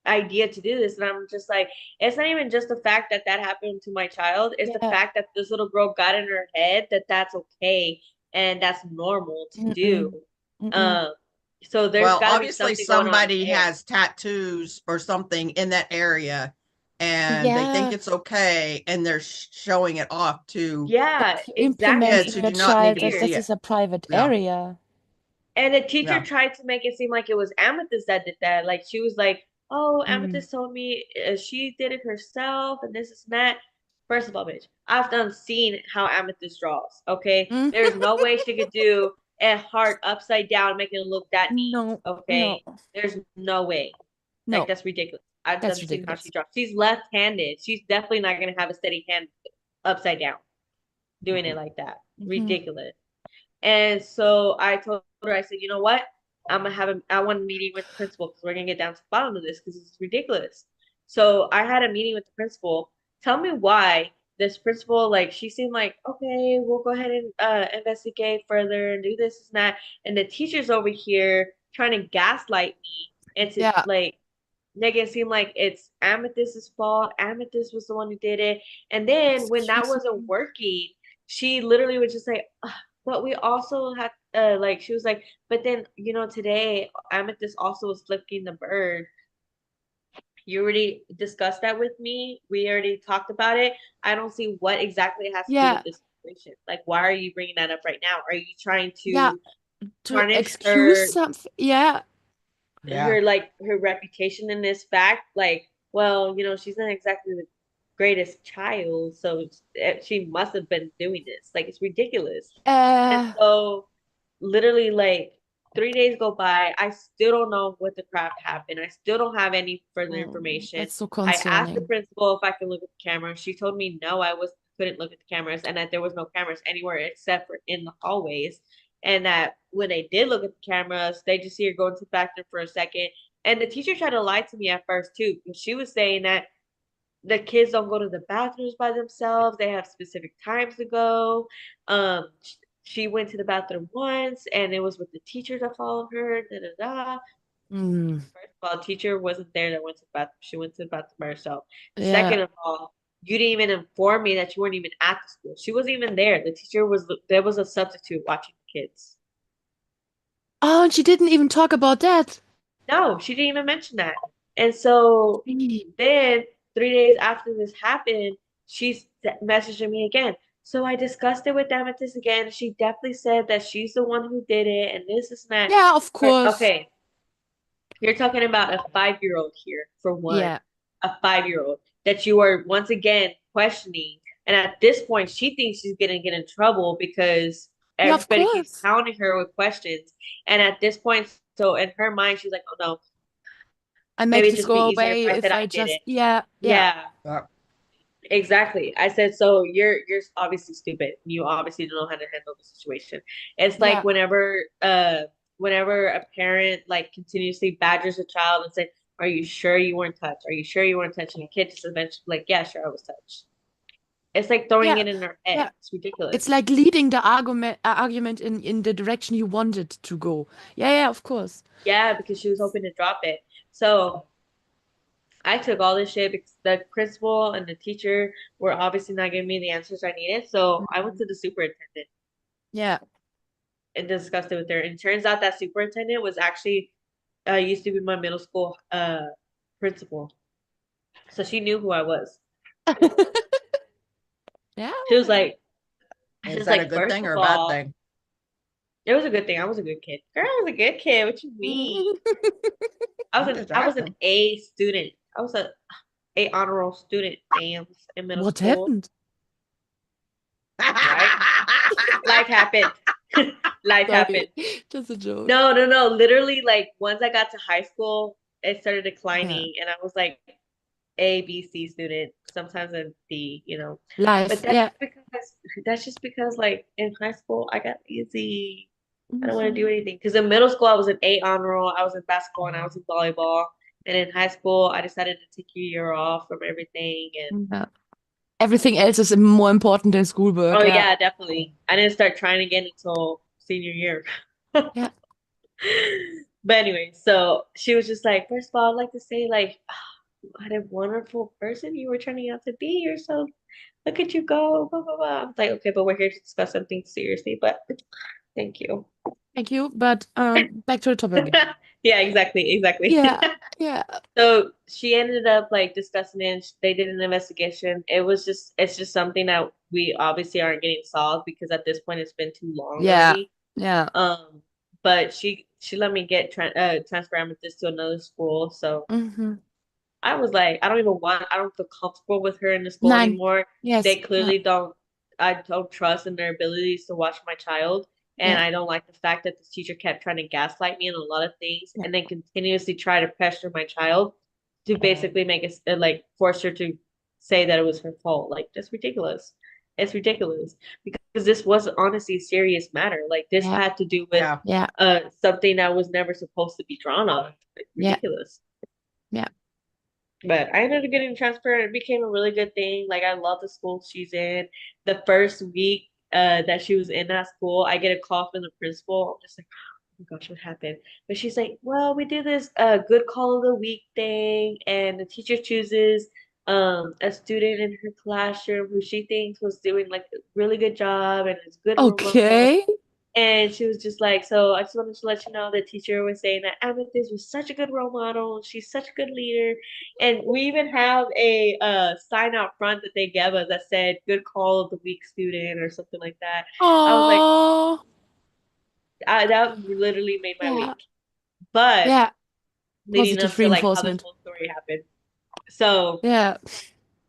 idea to do this, and I'm just like, it's not even just the fact that happened to my child, it's the fact that this little girl got in her head that that's okay and that's normal to do. So there's gotta obviously be something somebody going on has tattoos or something in that area, and they think it's okay, and they're showing it off to Implement kids who your do not child need to that see this it. is a private Yeah. area. And the teacher Yeah. tried to make it seem like it was Amethyst that did that. Like, she was like, oh, Amethyst told me she did it herself and this and that. First of all, bitch, I've done seen how Amethyst draws, okay? There's no way she could do a heart upside down, making it look that neat, okay? There's no way. No. Like, that's ridiculous. I've That's done seen how ridiculous. she draws. She's left-handed. She's definitely not going to have a steady hand upside down doing it like that. Ridiculous. And so I told her, I said, you know what? I want a meeting with the principal because we're gonna get down to the bottom of this because it's ridiculous. So I had a meeting with the principal. Tell me why this principal, like, she seemed like, okay, we'll go ahead and investigate further and do this and that. And the teacher's over here trying to gaslight me and to like make it seem like it's Amethyst's fault. Amethyst was the one who did it. And then when that wasn't working, she literally would just say, but we also had like, she was like, but then, today Amethyst also was flipping the bird. You already discussed that with me. We already talked about it. I don't see what exactly it has to do with this situation. Like, why are you bringing that up right now? Are you trying to tarnish excuse something? her reputation in this fact? Like, well, she's not exactly the greatest child, so she must have been doing this. Like, it's ridiculous. And so literally, like, 3 days go by, I still don't know what the crap happened. I still don't have any further information. That's so I asked the concerning. principal if I could look at the camera. She told me no, couldn't look at the cameras, and that there was no cameras anywhere except for in the hallways. And that when they did look at the cameras, they just see her go into the bathroom for a second. And the teacher tried to lie to me at first too, because she was saying that the kids don't go to the bathrooms by themselves. They have specific times to go. She went to the bathroom once, and it was with the teacher that followed her. First of all, teacher wasn't there that went to the bathroom. She went to the bathroom by herself. Second of all, you didn't even inform me that you weren't even at the school. She wasn't even there. The teacher there was a substitute watching the kids. Oh, and she didn't even talk about that. No, she didn't even mention that. And so then 3 days after this happened, she's messaging me again. So I discussed it with Amethyst again. She definitely said that she's the one who did it, and this is not. Yeah, of course. Okay. You're talking about a 5-year-old here, for one. Yeah. A 5-year-old that you are once again questioning. And at this point, she thinks she's going to get in trouble because everybody keeps pounding her with questions. And at this point, so in her mind, she's like, oh no. I make maybe this just go be easier away if I if said I did just it. Yeah. Exactly. I said, so you're obviously stupid. You obviously don't know how to handle the situation. It's like whenever a parent like continuously badgers a child and say, Are you sure you weren't touched? Are you sure you weren't touched? And the kid just eventually like, yeah, sure, I was touched. It's like throwing Yeah, it in their head. yeah. It's ridiculous. It's like leading the argument in the direction you want it to go. Yeah, yeah, of course. Yeah, because she was hoping to drop it. So I took all this shit because the principal and the teacher were obviously not giving me the answers I needed. So I went to the superintendent Yeah. and discussed it with her. And it turns out that superintendent was actually used to be my middle school principal. So she knew who I was. Yeah. She was like, Is she's that a like, good first thing of or a bad all, thing? it was a good thing. I was a good kid. Girl, I was a good kid. What you mean? I I'm was just an asking. A student. I was a honor roll student, damn, in middle What school. happened? Life happened. Life Sorry, happened. just a joke. No. Literally, like once I got to high school, it started declining, and I was like A, B, C student, sometimes a D, you know. Life, But yeah. that's just because like in high school I got lazy. I don't want to Mhm. do anything. Because in middle school I was an A honor roll, I was in basketball and I was in volleyball. And in high school I decided to take a year off from everything and Yeah. Everything else is more important than schoolwork. oh Yeah. yeah, definitely. I didn't start trying again until senior year. Yeah. But anyway, so she was just like, first of all, I'd like to say like, what a wonderful person you were turning out to be. You're so look at you go, blah blah blah. I'm like, okay, but we're here to discuss something seriously, but thank you. Thank you. But back to the topic again. Yeah, exactly. Yeah. Yeah. So she ended up like discussing it. And they did an investigation. It's just something that we obviously aren't getting solved because at this point it's been too long Yeah. already. Yeah. But she let me get transfer amethyst to another school. So Mm-hmm. I was like, I don't feel comfortable with her in the school Nine. anymore. Yes. They Yeah. clearly I don't trust in their abilities to watch my child. And Yeah. I don't like the fact that this teacher kept trying to gaslight me in a lot of things Yeah. and then continuously try to pressure my child to basically make us like force her to say that it was her fault. Like that's ridiculous. It's ridiculous because this was honestly a serious matter. Like this Yeah. had to do with Yeah. Yeah. something that was never supposed to be drawn on. Yeah. Ridiculous. Yeah. But I ended up getting transferred. It became a really good thing. Like I love the school she's in. The first week that she was in that school, I get a call from the principal. I'm just like, oh my gosh, what happened? But she's like, well, we do this good call of the week thing, and the teacher chooses a student in her classroom who she thinks was doing like a really good job and is good role model. Okay. And she was just like, so I just wanted to let you know the teacher was saying that Amethyst was such a good role model. She's such a good leader. And we even have a sign out front that they gave us that said good call of the week student or something like that. I was like, Oh. that literally made my Yeah. week. But Yeah. leading Positive up to like how this reinforcement. whole story happened. So Yeah.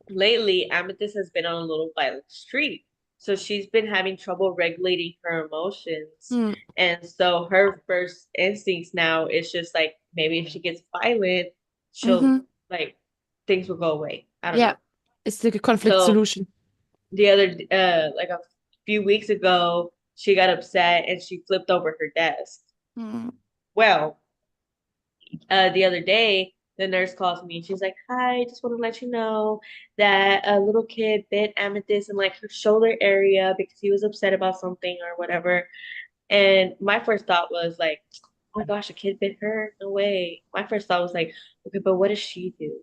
lately, Amethyst has been on a little violent streak. So she's been having trouble regulating her emotions. Hmm. And so her first instincts now is just like maybe if she gets violent, she'll Mm-hmm. like things will go away. I don't Yeah. know. It's the conflict So solution. the other like a few weeks ago, she got upset and she flipped over her desk. Hmm. Well, the other day, the nurse calls me and she's like, hi, just want to let you know that a little kid bit Amethyst in like her shoulder area because he was upset about something or whatever. And my first thought was like, oh my gosh, a kid bit her? No way. My first thought was like, okay, but what does she do?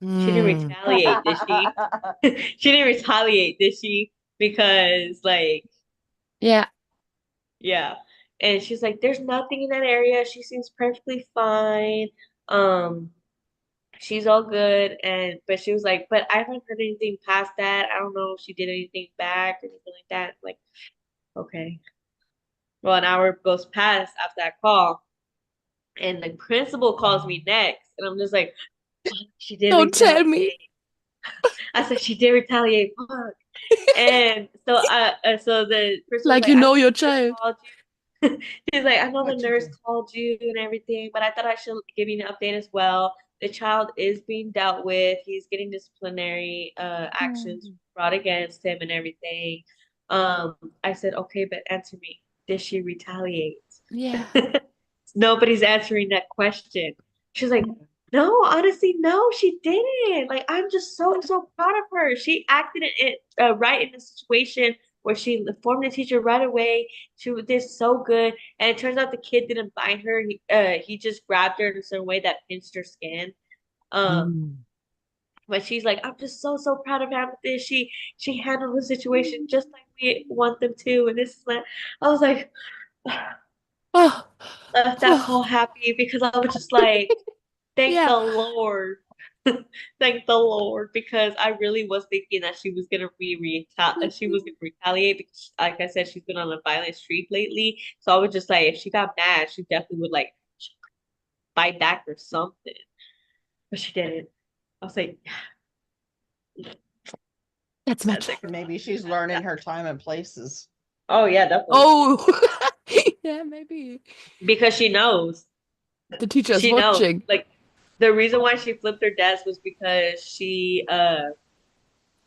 She didn't Hmm. retaliate, did she? She didn't retaliate, did she? Because like, Yeah. yeah. And she's like, there's nothing in that area. She seems perfectly fine. Um, she's all good. And but she was like, but I haven't heard anything past that. I don't know if she did anything back or anything like that. Like, okay. Well, an hour goes past after that call, and the principal calls me next, and I'm just like, she did Don't tell me. retaliate. I said she did retaliate. Fuck. And so so the person was Like like, you I know know your the nurse child. called you. She's like, I know the What you nurse do? called you and everything, but I thought I should give you an update as well. The child is being dealt with. He's getting disciplinary actions brought against him and everything. I said, okay, but answer me. Did she retaliate? Yeah. Nobody's answering that question. She's like, No, honestly, no, she didn't. Like, I'm just so proud of her. She acted it right in the situation where she informed the teacher right away. Did so good, and it turns out the kid didn't bite her. He just grabbed her in a certain way that pinched her skin. Um, Mm. but she's like, I'm just so proud of Amethyst. She handled the situation just like we want them to, and this is that. I was like, Oh, left that call oh, happy because I was just like. Thank yeah. the Lord. Thank the Lord, because I really was thinking that she was gonna retaliate because, like I said, she's been on a violent streak lately. So I was just like, if she got mad, she definitely would like fight back or something. But she didn't. I was like, That's I much. think maybe she's learning her time and places. oh yeah, definitely. Oh, yeah, maybe Because she knows. the teacher is She knows. watching. Like the reason why she flipped her desk was because she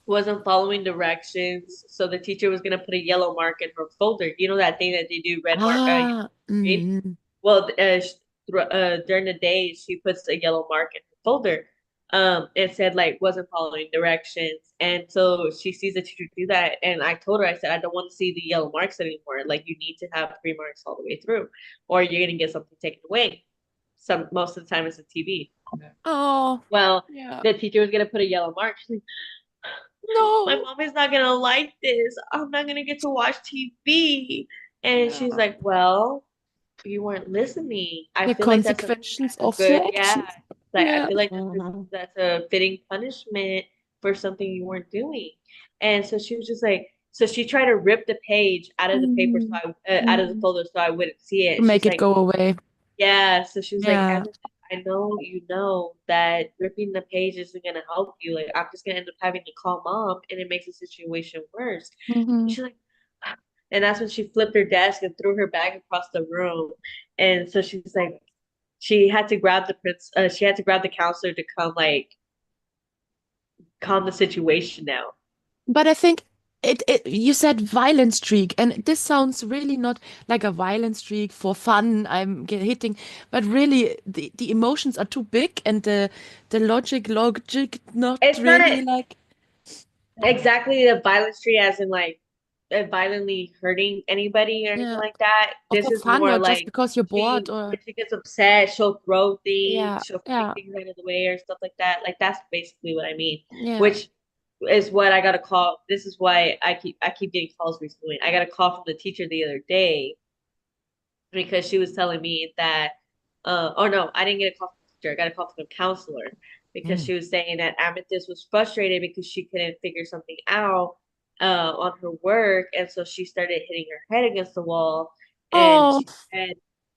wasn't following directions, so the teacher was gonna put a yellow mark in her folder. You know that thing that they do, red mark, Ah, green? mm. Well, during the day, she puts a yellow mark in her folder. It said like wasn't following directions, and so she sees the teacher do that. And I told her, I said, I don't want to see the yellow marks anymore. Like you need to have 3 marks all the way through, or you're gonna get something taken away. Most of the time it's a TV. Oh, Well, yeah. the teacher was gonna put a yellow mark. She's like, my No. mom is not gonna like this. I'm not gonna get to watch TV. And she's Yeah. like, well, you weren't listening. I The feel like consequences that's a of good, your yeah. actions. Like I Yeah. feel like that's a fitting punishment for something you weren't doing. And so she was just like, so she tried to rip the page out of the paper, Mm. out of the Mm. folder, so I wouldn't see it. To And make she's it like, go away. yeah. So she was like, Yeah. Evan, I know you know that ripping the page isn't gonna help you. Like I'm just gonna end up having to call mom, and it makes the situation worse. And Hmm. she's like, and that's when she flipped her desk and threw her bag across the room. And so she's like, she had to grab she had to grab the counselor to come like calm the situation down. But I think you said violent streak, and this sounds really not like a violent streak for fun. I'm hitting, but really the emotions are too big, and the logic not It's not really like, exactly the violent street as in like violently hurting anybody or anything yeah, like that. or This for is fun, more or just like because you're bored, or if she gets upset, she'll throw yeah, things, she'll kick yeah, things out of the way or stuff like that. Like that's basically what I mean. yeah. Which is what I got a call. This is why I keep getting calls recently. I got a call from the teacher the other day because she was telling me that oh no, I didn't get a call from the teacher. I got a call from the counselor because Mm. she was saying that Amethyst was frustrated because she couldn't figure something out on her work, and so she started hitting her head against the wall, and Oh,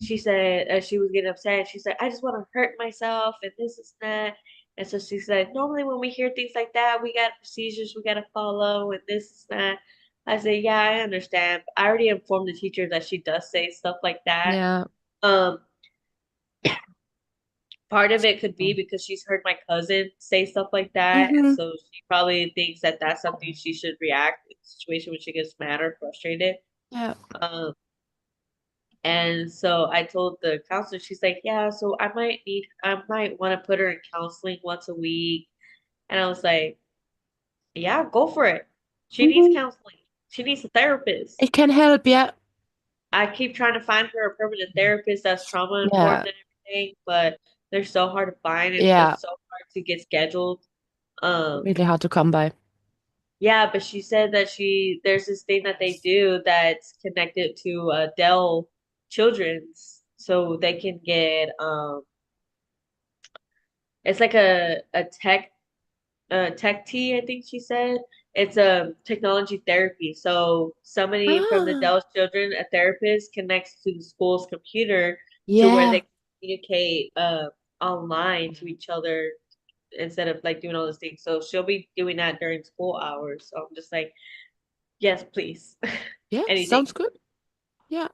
she said she was getting upset. She said, I just want to hurt myself and this is that. And so she said, normally when we hear things like that, we got procedures we got to follow and this is that. I said, yeah, I understand. I already informed the teacher that she does say stuff like that. yeah. Um, part of it could be because she's heard my cousin say stuff like that, Hmm. so she probably thinks that that's something she should react in a situation when she gets mad or frustrated. Yeah. Um, and so I told the counselor, she's like, yeah, so I might want to put her in counseling once a week. And I was like, yeah, go for it. She needs Hmm. counseling. She needs a therapist. It can help, yeah. I keep trying to find her a permanent therapist that's trauma Yeah. informed and everything, but they're so hard to find and they're Yeah. so hard to get scheduled. Um, Really hard to come by. yeah, but she said that there's this thing that they do that's connected to Dell Children's, so they can get it's like a tech tea, I think she said. It's a technology therapy. So somebody from the Ah, Dell Children, a therapist, connects to the school's computer to where yeah. they communicate online to each other instead of like doing all those things. So she'll be doing that during school hours. So I'm just like, yes, please. Yeah, Anything. sounds good. Yeah.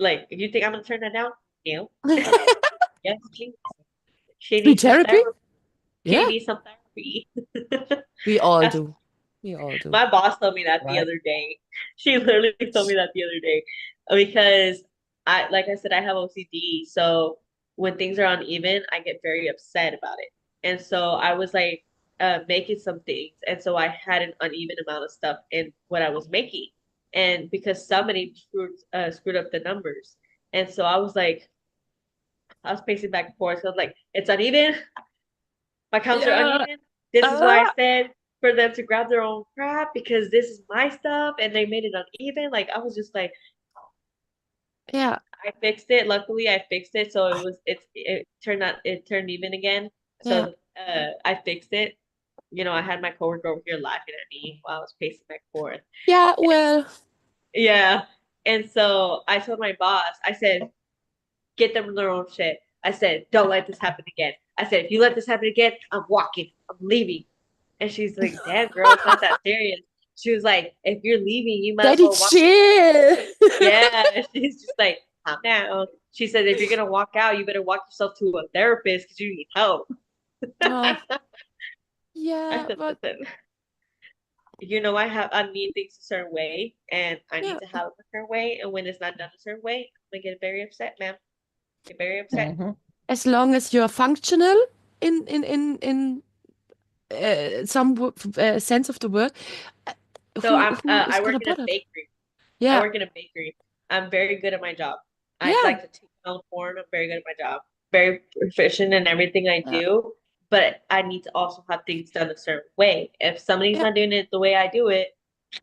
Like, you think I'm gonna turn that down? No. Yes, please. She Free needs some therapy? therapy. She Yeah, needs some therapy. we all That's do. We all do. my boss told me that the Right. other day. She literally told me that the other day because like I said, I have OCD. So when things are uneven, I get very upset about it. And so I was like making some things, and so I had an uneven amount of stuff in what I was making, and because somebody screwed up the numbers, and so I was like, I was pacing back and forth. So I was like, it's uneven. My counts are Yeah. uneven. This is why I Ah. said for them to grab their own crap because this is my stuff, and they made it uneven. Like I was just like, Yeah. I fixed it. Luckily, I fixed it, so it turned even again. Yeah. So I fixed it. You know, I had my coworker over here laughing at me while I was pacing back and forth. Yeah. Well. Yeah. And so I told my boss, I said, get them their own shit. I said, don't let this happen again. I said, if you let this happen again, I'm walking. I'm leaving. And she's like, damn, girl, it's not that serious. She was like, if you're leaving, you might as Daddy, well walk. chill. Yeah. She's just like, calm down. She said, if you're going to walk out, you better walk yourself to a therapist because you need help. Oh, I yeah, said, but listen, I need things a certain way and I yeah. need to have it a certain way. And when it's not done a certain way, I'm gonna get very upset, ma'am. Get very upset. Mhm. As long as you're functional in some sense of the word, uh, So who is I work gonna in a bother? bakery. I Yeah. work in a bakery. I'm very good at my job. I Yeah. like to teach my own form. I'm very good at my job. Very proficient in everything I Yeah. do. But I need to also have things done a certain way. If somebody's Yeah. not doing it the way I do it,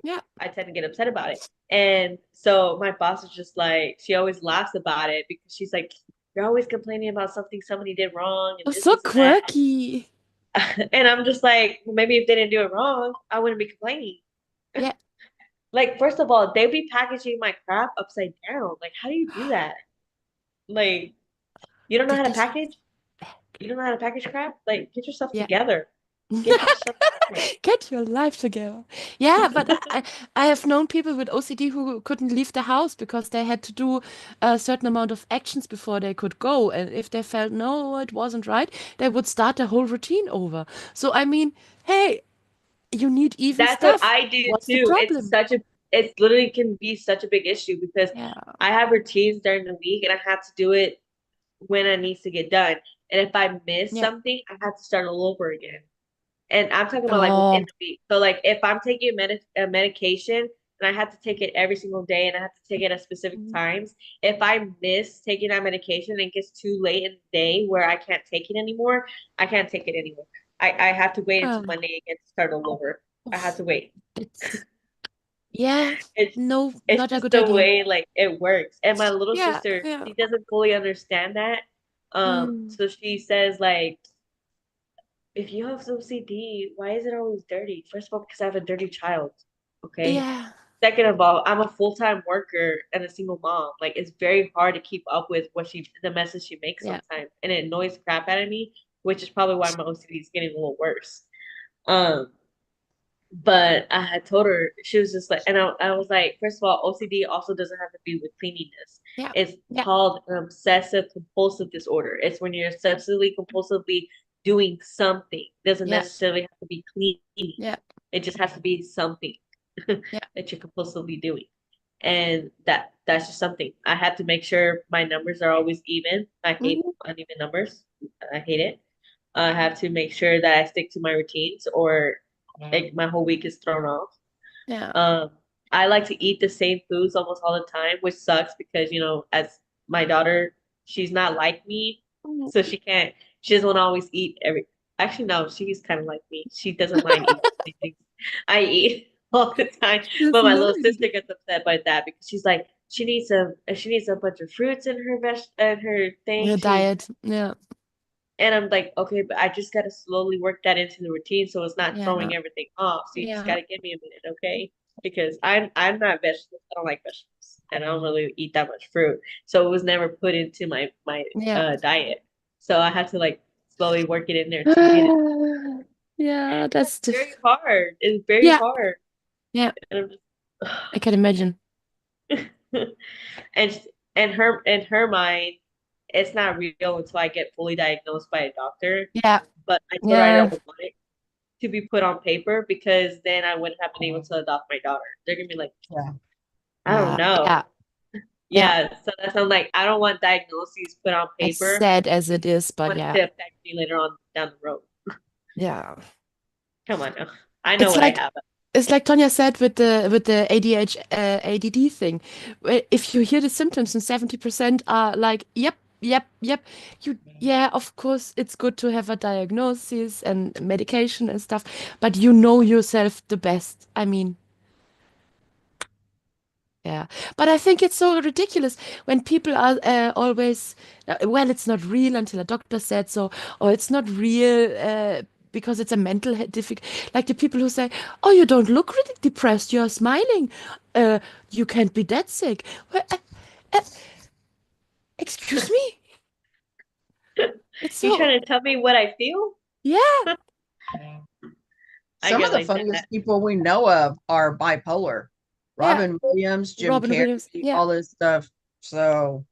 Yeah. I tend to get upset about it. And so my boss is just like, she always laughs about it because she's like, you're always complaining about something somebody did wrong and Oh, this, so this, and that. quirky. And I'm just like, well, maybe if they didn't do it wrong, I wouldn't be complaining. Yeah. Like, first of all, they'd be packaging my crap upside down. Like, how do you do that? Like, you don't know how to That is package? You don't know how to package crap? Like, get yourself yeah. together. Get yourself together. Get your life together. Yeah, but I have known people with OCD who couldn't leave the house because they had to do a certain amount of actions before they could go. And if they felt no, it wasn't right, they would start the whole routine over. So I mean, hey, you need even That's what stuff. I do What's the too. problem? It's literally can be such a big issue because Yeah. I have routines during the week and I have to do it when it needs to get done. And if I miss Yeah. something, I have to start all over again. And I'm talking about like within Oh, the week. So like if I'm taking a medication and I have to take it every single day and I have to take it at specific mm, times, if I miss taking that medication and it gets too late in the day where I can't take it anymore, I can't take it anymore. I have to wait until uh, Monday again to start all over. I have to wait. it's yeah, It's no, it's not a just good the idea. way like it works. And my little Yeah, sister, yeah. she doesn't fully understand that. Mm, So she says like, if you have OCD, why is it always dirty? First of all, because I have a dirty child. Okay. yeah, Second of all, I'm a full-time worker and a single mom. Like it's very hard to keep up with the messes she makes yeah. sometimes, and it annoys the crap out of me, which is probably why my OCD is getting a little worse. Um, but I had told her she was just like, and I was like, first of all, OCD also doesn't have to be with cleanliness. Yeah. It's Yeah. called an obsessive compulsive disorder. It's when you're obsessively compulsively doing something. It doesn't Yeah. necessarily have to be cleaning. Yeah. It just has to be something Yeah. that you're compulsively doing. And that's just something. I have to make sure my numbers are always even. I hate Mhm. uneven numbers. I hate it. I have to make sure that I stick to my routines or like my whole week is thrown off. Yeah. I like to eat the same foods almost all the time, which sucks because, as my daughter, she's not like me. Mm. So she doesn't want to always eat actually, no, she's kind of like me. She doesn't mind eating the things I eat all the time. That's But my little nice. sister gets upset by that because she's like, she needs a bunch of fruits in her thing. Your diet. Yeah. And I'm like, okay, but I just gotta slowly work that into the routine so it's not Yeah. throwing everything off. So you just Yeah. gotta give me a minute, okay? Because I'm not vegetables. I don't like vegetables, and I don't really eat that much fruit. So it was never put into my Yeah. diet. So I had to like slowly work it in there to get it. Yeah, that's It's very hard. It's very yeah. hard. Yeah. And I'm just I can imagine. and in her mind, it's not real until I get fully diagnosed by a doctor. Yeah. But I told her I Yeah. don't want it to be put on paper because then I wouldn't have been able to adopt my daughter. They're gonna be like, Yeah. I don't know. Yeah. Yeah, so that's I'm like, I don't want diagnoses put on As paper. sad as it is, I but want it yeah, to affect me later on down the road. yeah. Come on now. I know It's what I like have. it's like Tonya said with the ADH ADD thing. If you hear the symptoms and 70% are like, yep, yep, yep, yeah, of course it's good to have a diagnosis and medication and stuff, but you know yourself the best. I mean, yeah. But I think it's so ridiculous when people are always, well, it's not real until a doctor said so, or it's not real because it's a mental difficult. Like the people who say, "Oh, you don't look really depressed. You're smiling. You can't be that sick." Well, uh, excuse me. It's You so, trying to tell me what I feel? yeah, I Some get of the like that. funniest people we know of are bipolar. yeah. Robin Williams, Jim Robin Williams, Carrey, yeah, all this stuff. So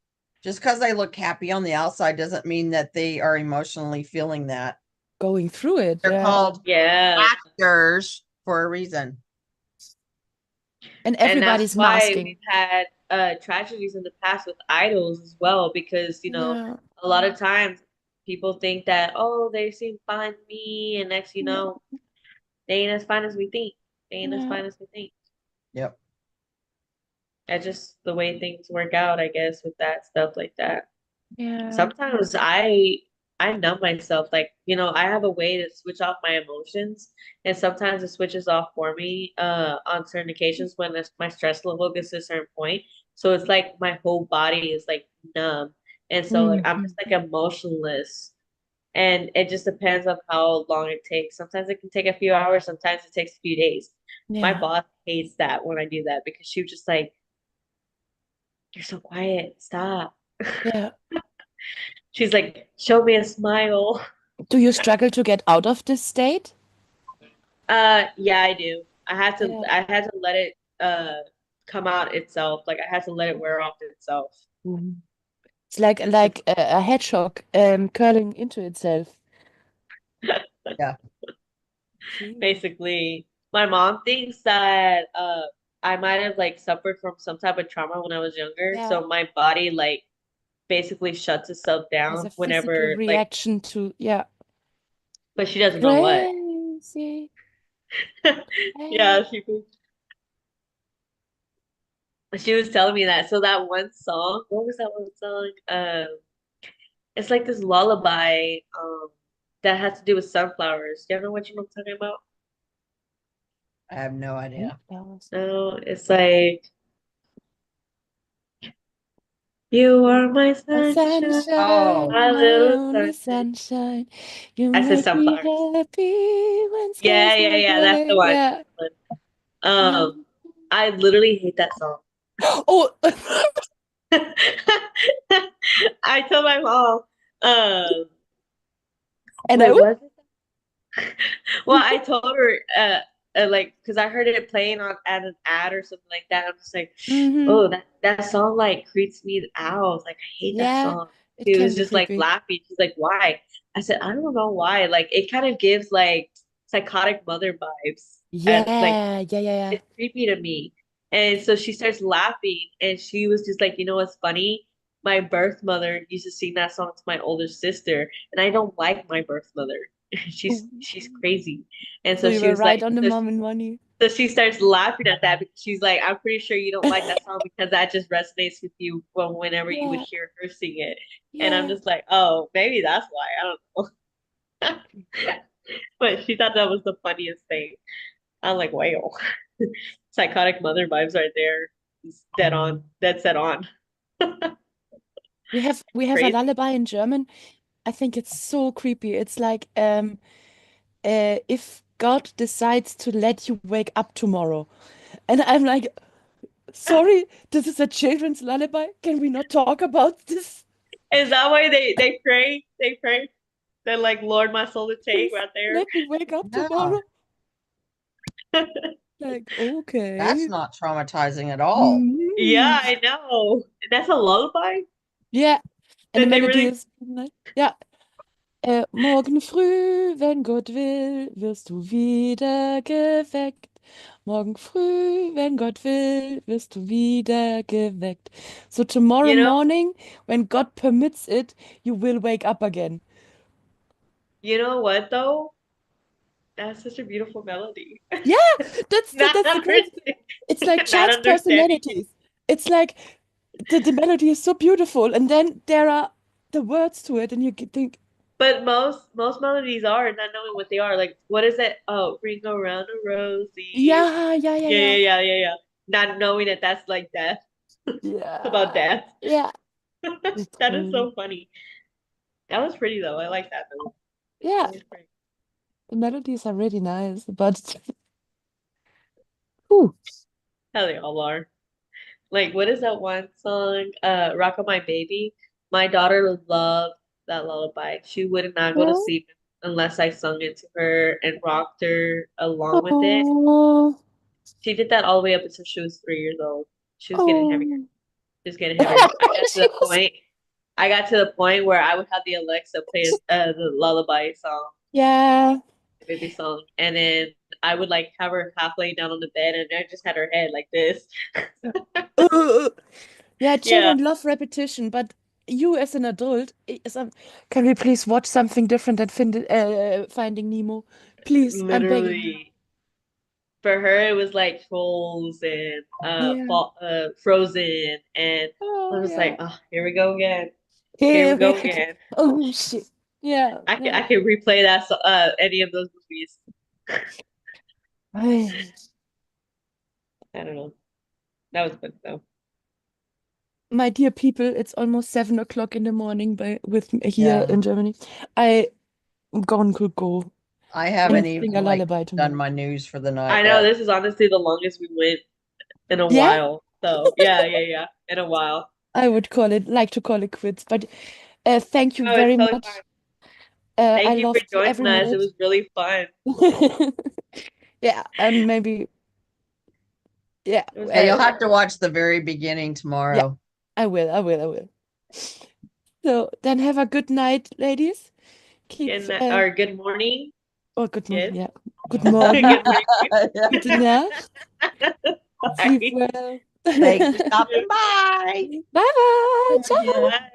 just because they look happy on the outside doesn't mean that they are emotionally feeling that. going through it. They're Yeah, called Yeah. actors for a reason. and And that's everybody's why masking. we've had tragedies in the past with idols as well, because Yeah, a lot of times people think that, oh, they seem fine to me, and next they ain't as fine as we think. They ain't as yeah, fine as we think. Yep. That's just the way things work out, I guess, with that stuff like that. yeah. Sometimes I numb myself, like, I have a way to switch off my emotions, and sometimes it switches off for me on certain occasions when my stress level gets to a certain point. So it's like my whole body is like numb, and so like I'm just like emotionless, and it just depends on how long it takes. Sometimes it can take a few hours, sometimes it takes a few days. My Yeah, boss hates that when I do that, because she was just like, "You're so quiet, stop." yeah. She's like, "Show me a smile." Do you struggle to get out of this state? Yeah, I do. Yeah. I had to let it come out itself. Like, I had to let it wear off itself. Mhm. It's like a hedgehog curling into itself. Yeah. See? Basically, my mom thinks that I might have like suffered from some type of trauma when I was younger. Yeah. So my body like basically shuts itself As down a physical whenever like, reaction to, yeah. but she doesn't know what. Crazy. Yeah, she was telling me that. So that one song, what was that one song? It's like this lullaby that has to do with sunflowers. Do you know what I'm talking about? I have no idea. No, it's like, you are my A sunshine, sunshine, Oh. my my little only sunshine. sunshine. You I said make me sunflowers. happy when Yeah, skies yeah, are yeah, that's the gray. one. Yeah. Um, I literally hate that song. Oh, I told my mom, and wait, I was it? Well, I told her, like, because I heard it playing on at an ad or something like that. I'm just like, Mhm. oh, that song like creeps me out. Like, I hate that Yeah, song. it She can was be just like creepy. laughing. She's like, why? I said, I don't know why. Like, it kind of gives like psychotic mother vibes. And like, Yeah, yeah, yeah, yeah. it's creepy to me. And so she starts laughing, and she was just like, you know what's funny? My birth mother used to sing that song to my older sister, and I don't like my birth mother. She's crazy. And So so you she were was right like, on the mom and money. so she starts laughing at that, because she's like, I'm pretty sure you don't like that song because that just resonates with you whenever you would Yeah, hear her sing it. And I'm yeah. just like, oh, maybe that's why. I don't know. But she thought that was the funniest thing. I'm like, wow. Psychotic mother vibes right there. It's dead on. Dead set on. We have a Crazy. lullaby in German. I think it's so creepy. It's like if God decides to let you wake up tomorrow. And I'm like, sorry, this is a children's lullaby. Can we not talk about this? Is that why they pray? They pray. They're like, Lord, my soul to take Please right there. let me wake up Yeah. tomorrow. Like, That's okay. not traumatizing at all. Yeah, Mm. I know. That's a lullaby? Yeah, and the Did they melody really? is like, yeah. Morgen früh, wenn Gott will, wirst du wieder geweckt. Morgen früh, wenn Gott will, wirst du wieder geweckt. So tomorrow You know, morning, when God permits it, you will wake up again. you know what though? That's such a beautiful melody. Yeah, that's Not the great thing. understanding. It's like Not child's understanding. personalities. It's like the melody is so beautiful, and then there are the words to it, and you think, But most melodies are not knowing what they are. Like, what is it? Oh, ring around a rosy. yeah, yeah, yeah, Yeah, yeah, yeah, yeah, yeah, yeah. Not knowing that that's like death. It's about yeah, death. yeah. It's That is cool. so funny. That was pretty though. I like that though. Yeah, That was pretty. the melodies are really nice, but ooh, Hell, they all are. Like, what is that one song? Rock on My Baby. My daughter loved that lullaby. She would not go to oh, sleep unless I sung it to her and rocked her along with it. oh, She did that all the way up until she was 3 years old. She was getting heavier. oh. She was getting heavier. She was, I got to the point where I would have the Alexa play the lullaby song, yeah. the baby song, and then I would like have her half laying down on the bed, and I just had her head like this. Uh, yeah, Yeah, children love repetition, but you as an adult, can we please watch something different than Finding Nemo? Please, I'm begging you. literally. For her, it was like Trolls and Yeah. Frozen, and I Oh, was like, yeah. oh, here we go again. Here we Here go we go. again. Oh, shit. Yeah, I yeah. can replay that any of those movies. Ay. I don't know. That was good though. My dear people, it's almost 7 o'clock in the morning here Yeah. in Germany. I'm going to go I and haven't sing even a like lullaby done tomorrow. my news for the night I know yet. this is honestly the longest we went in a Yeah, while. So yeah, in a while. I would like to call it quits, but thank you No, it's very totally much. fine. I Thank you for loved joining every us. It minute. was really fun. Yeah, and maybe, yeah, It was Yeah, you'll very have fun. to watch the very beginning tomorrow. I will. So then have a good night, ladies. Keep, Good morning. oh, good morning, Yes. yeah. Good Good morning, morning. gute Nacht, sleep Bye. well. Thanks for stopping by. Bye bye, ciao. Yeah. Bye.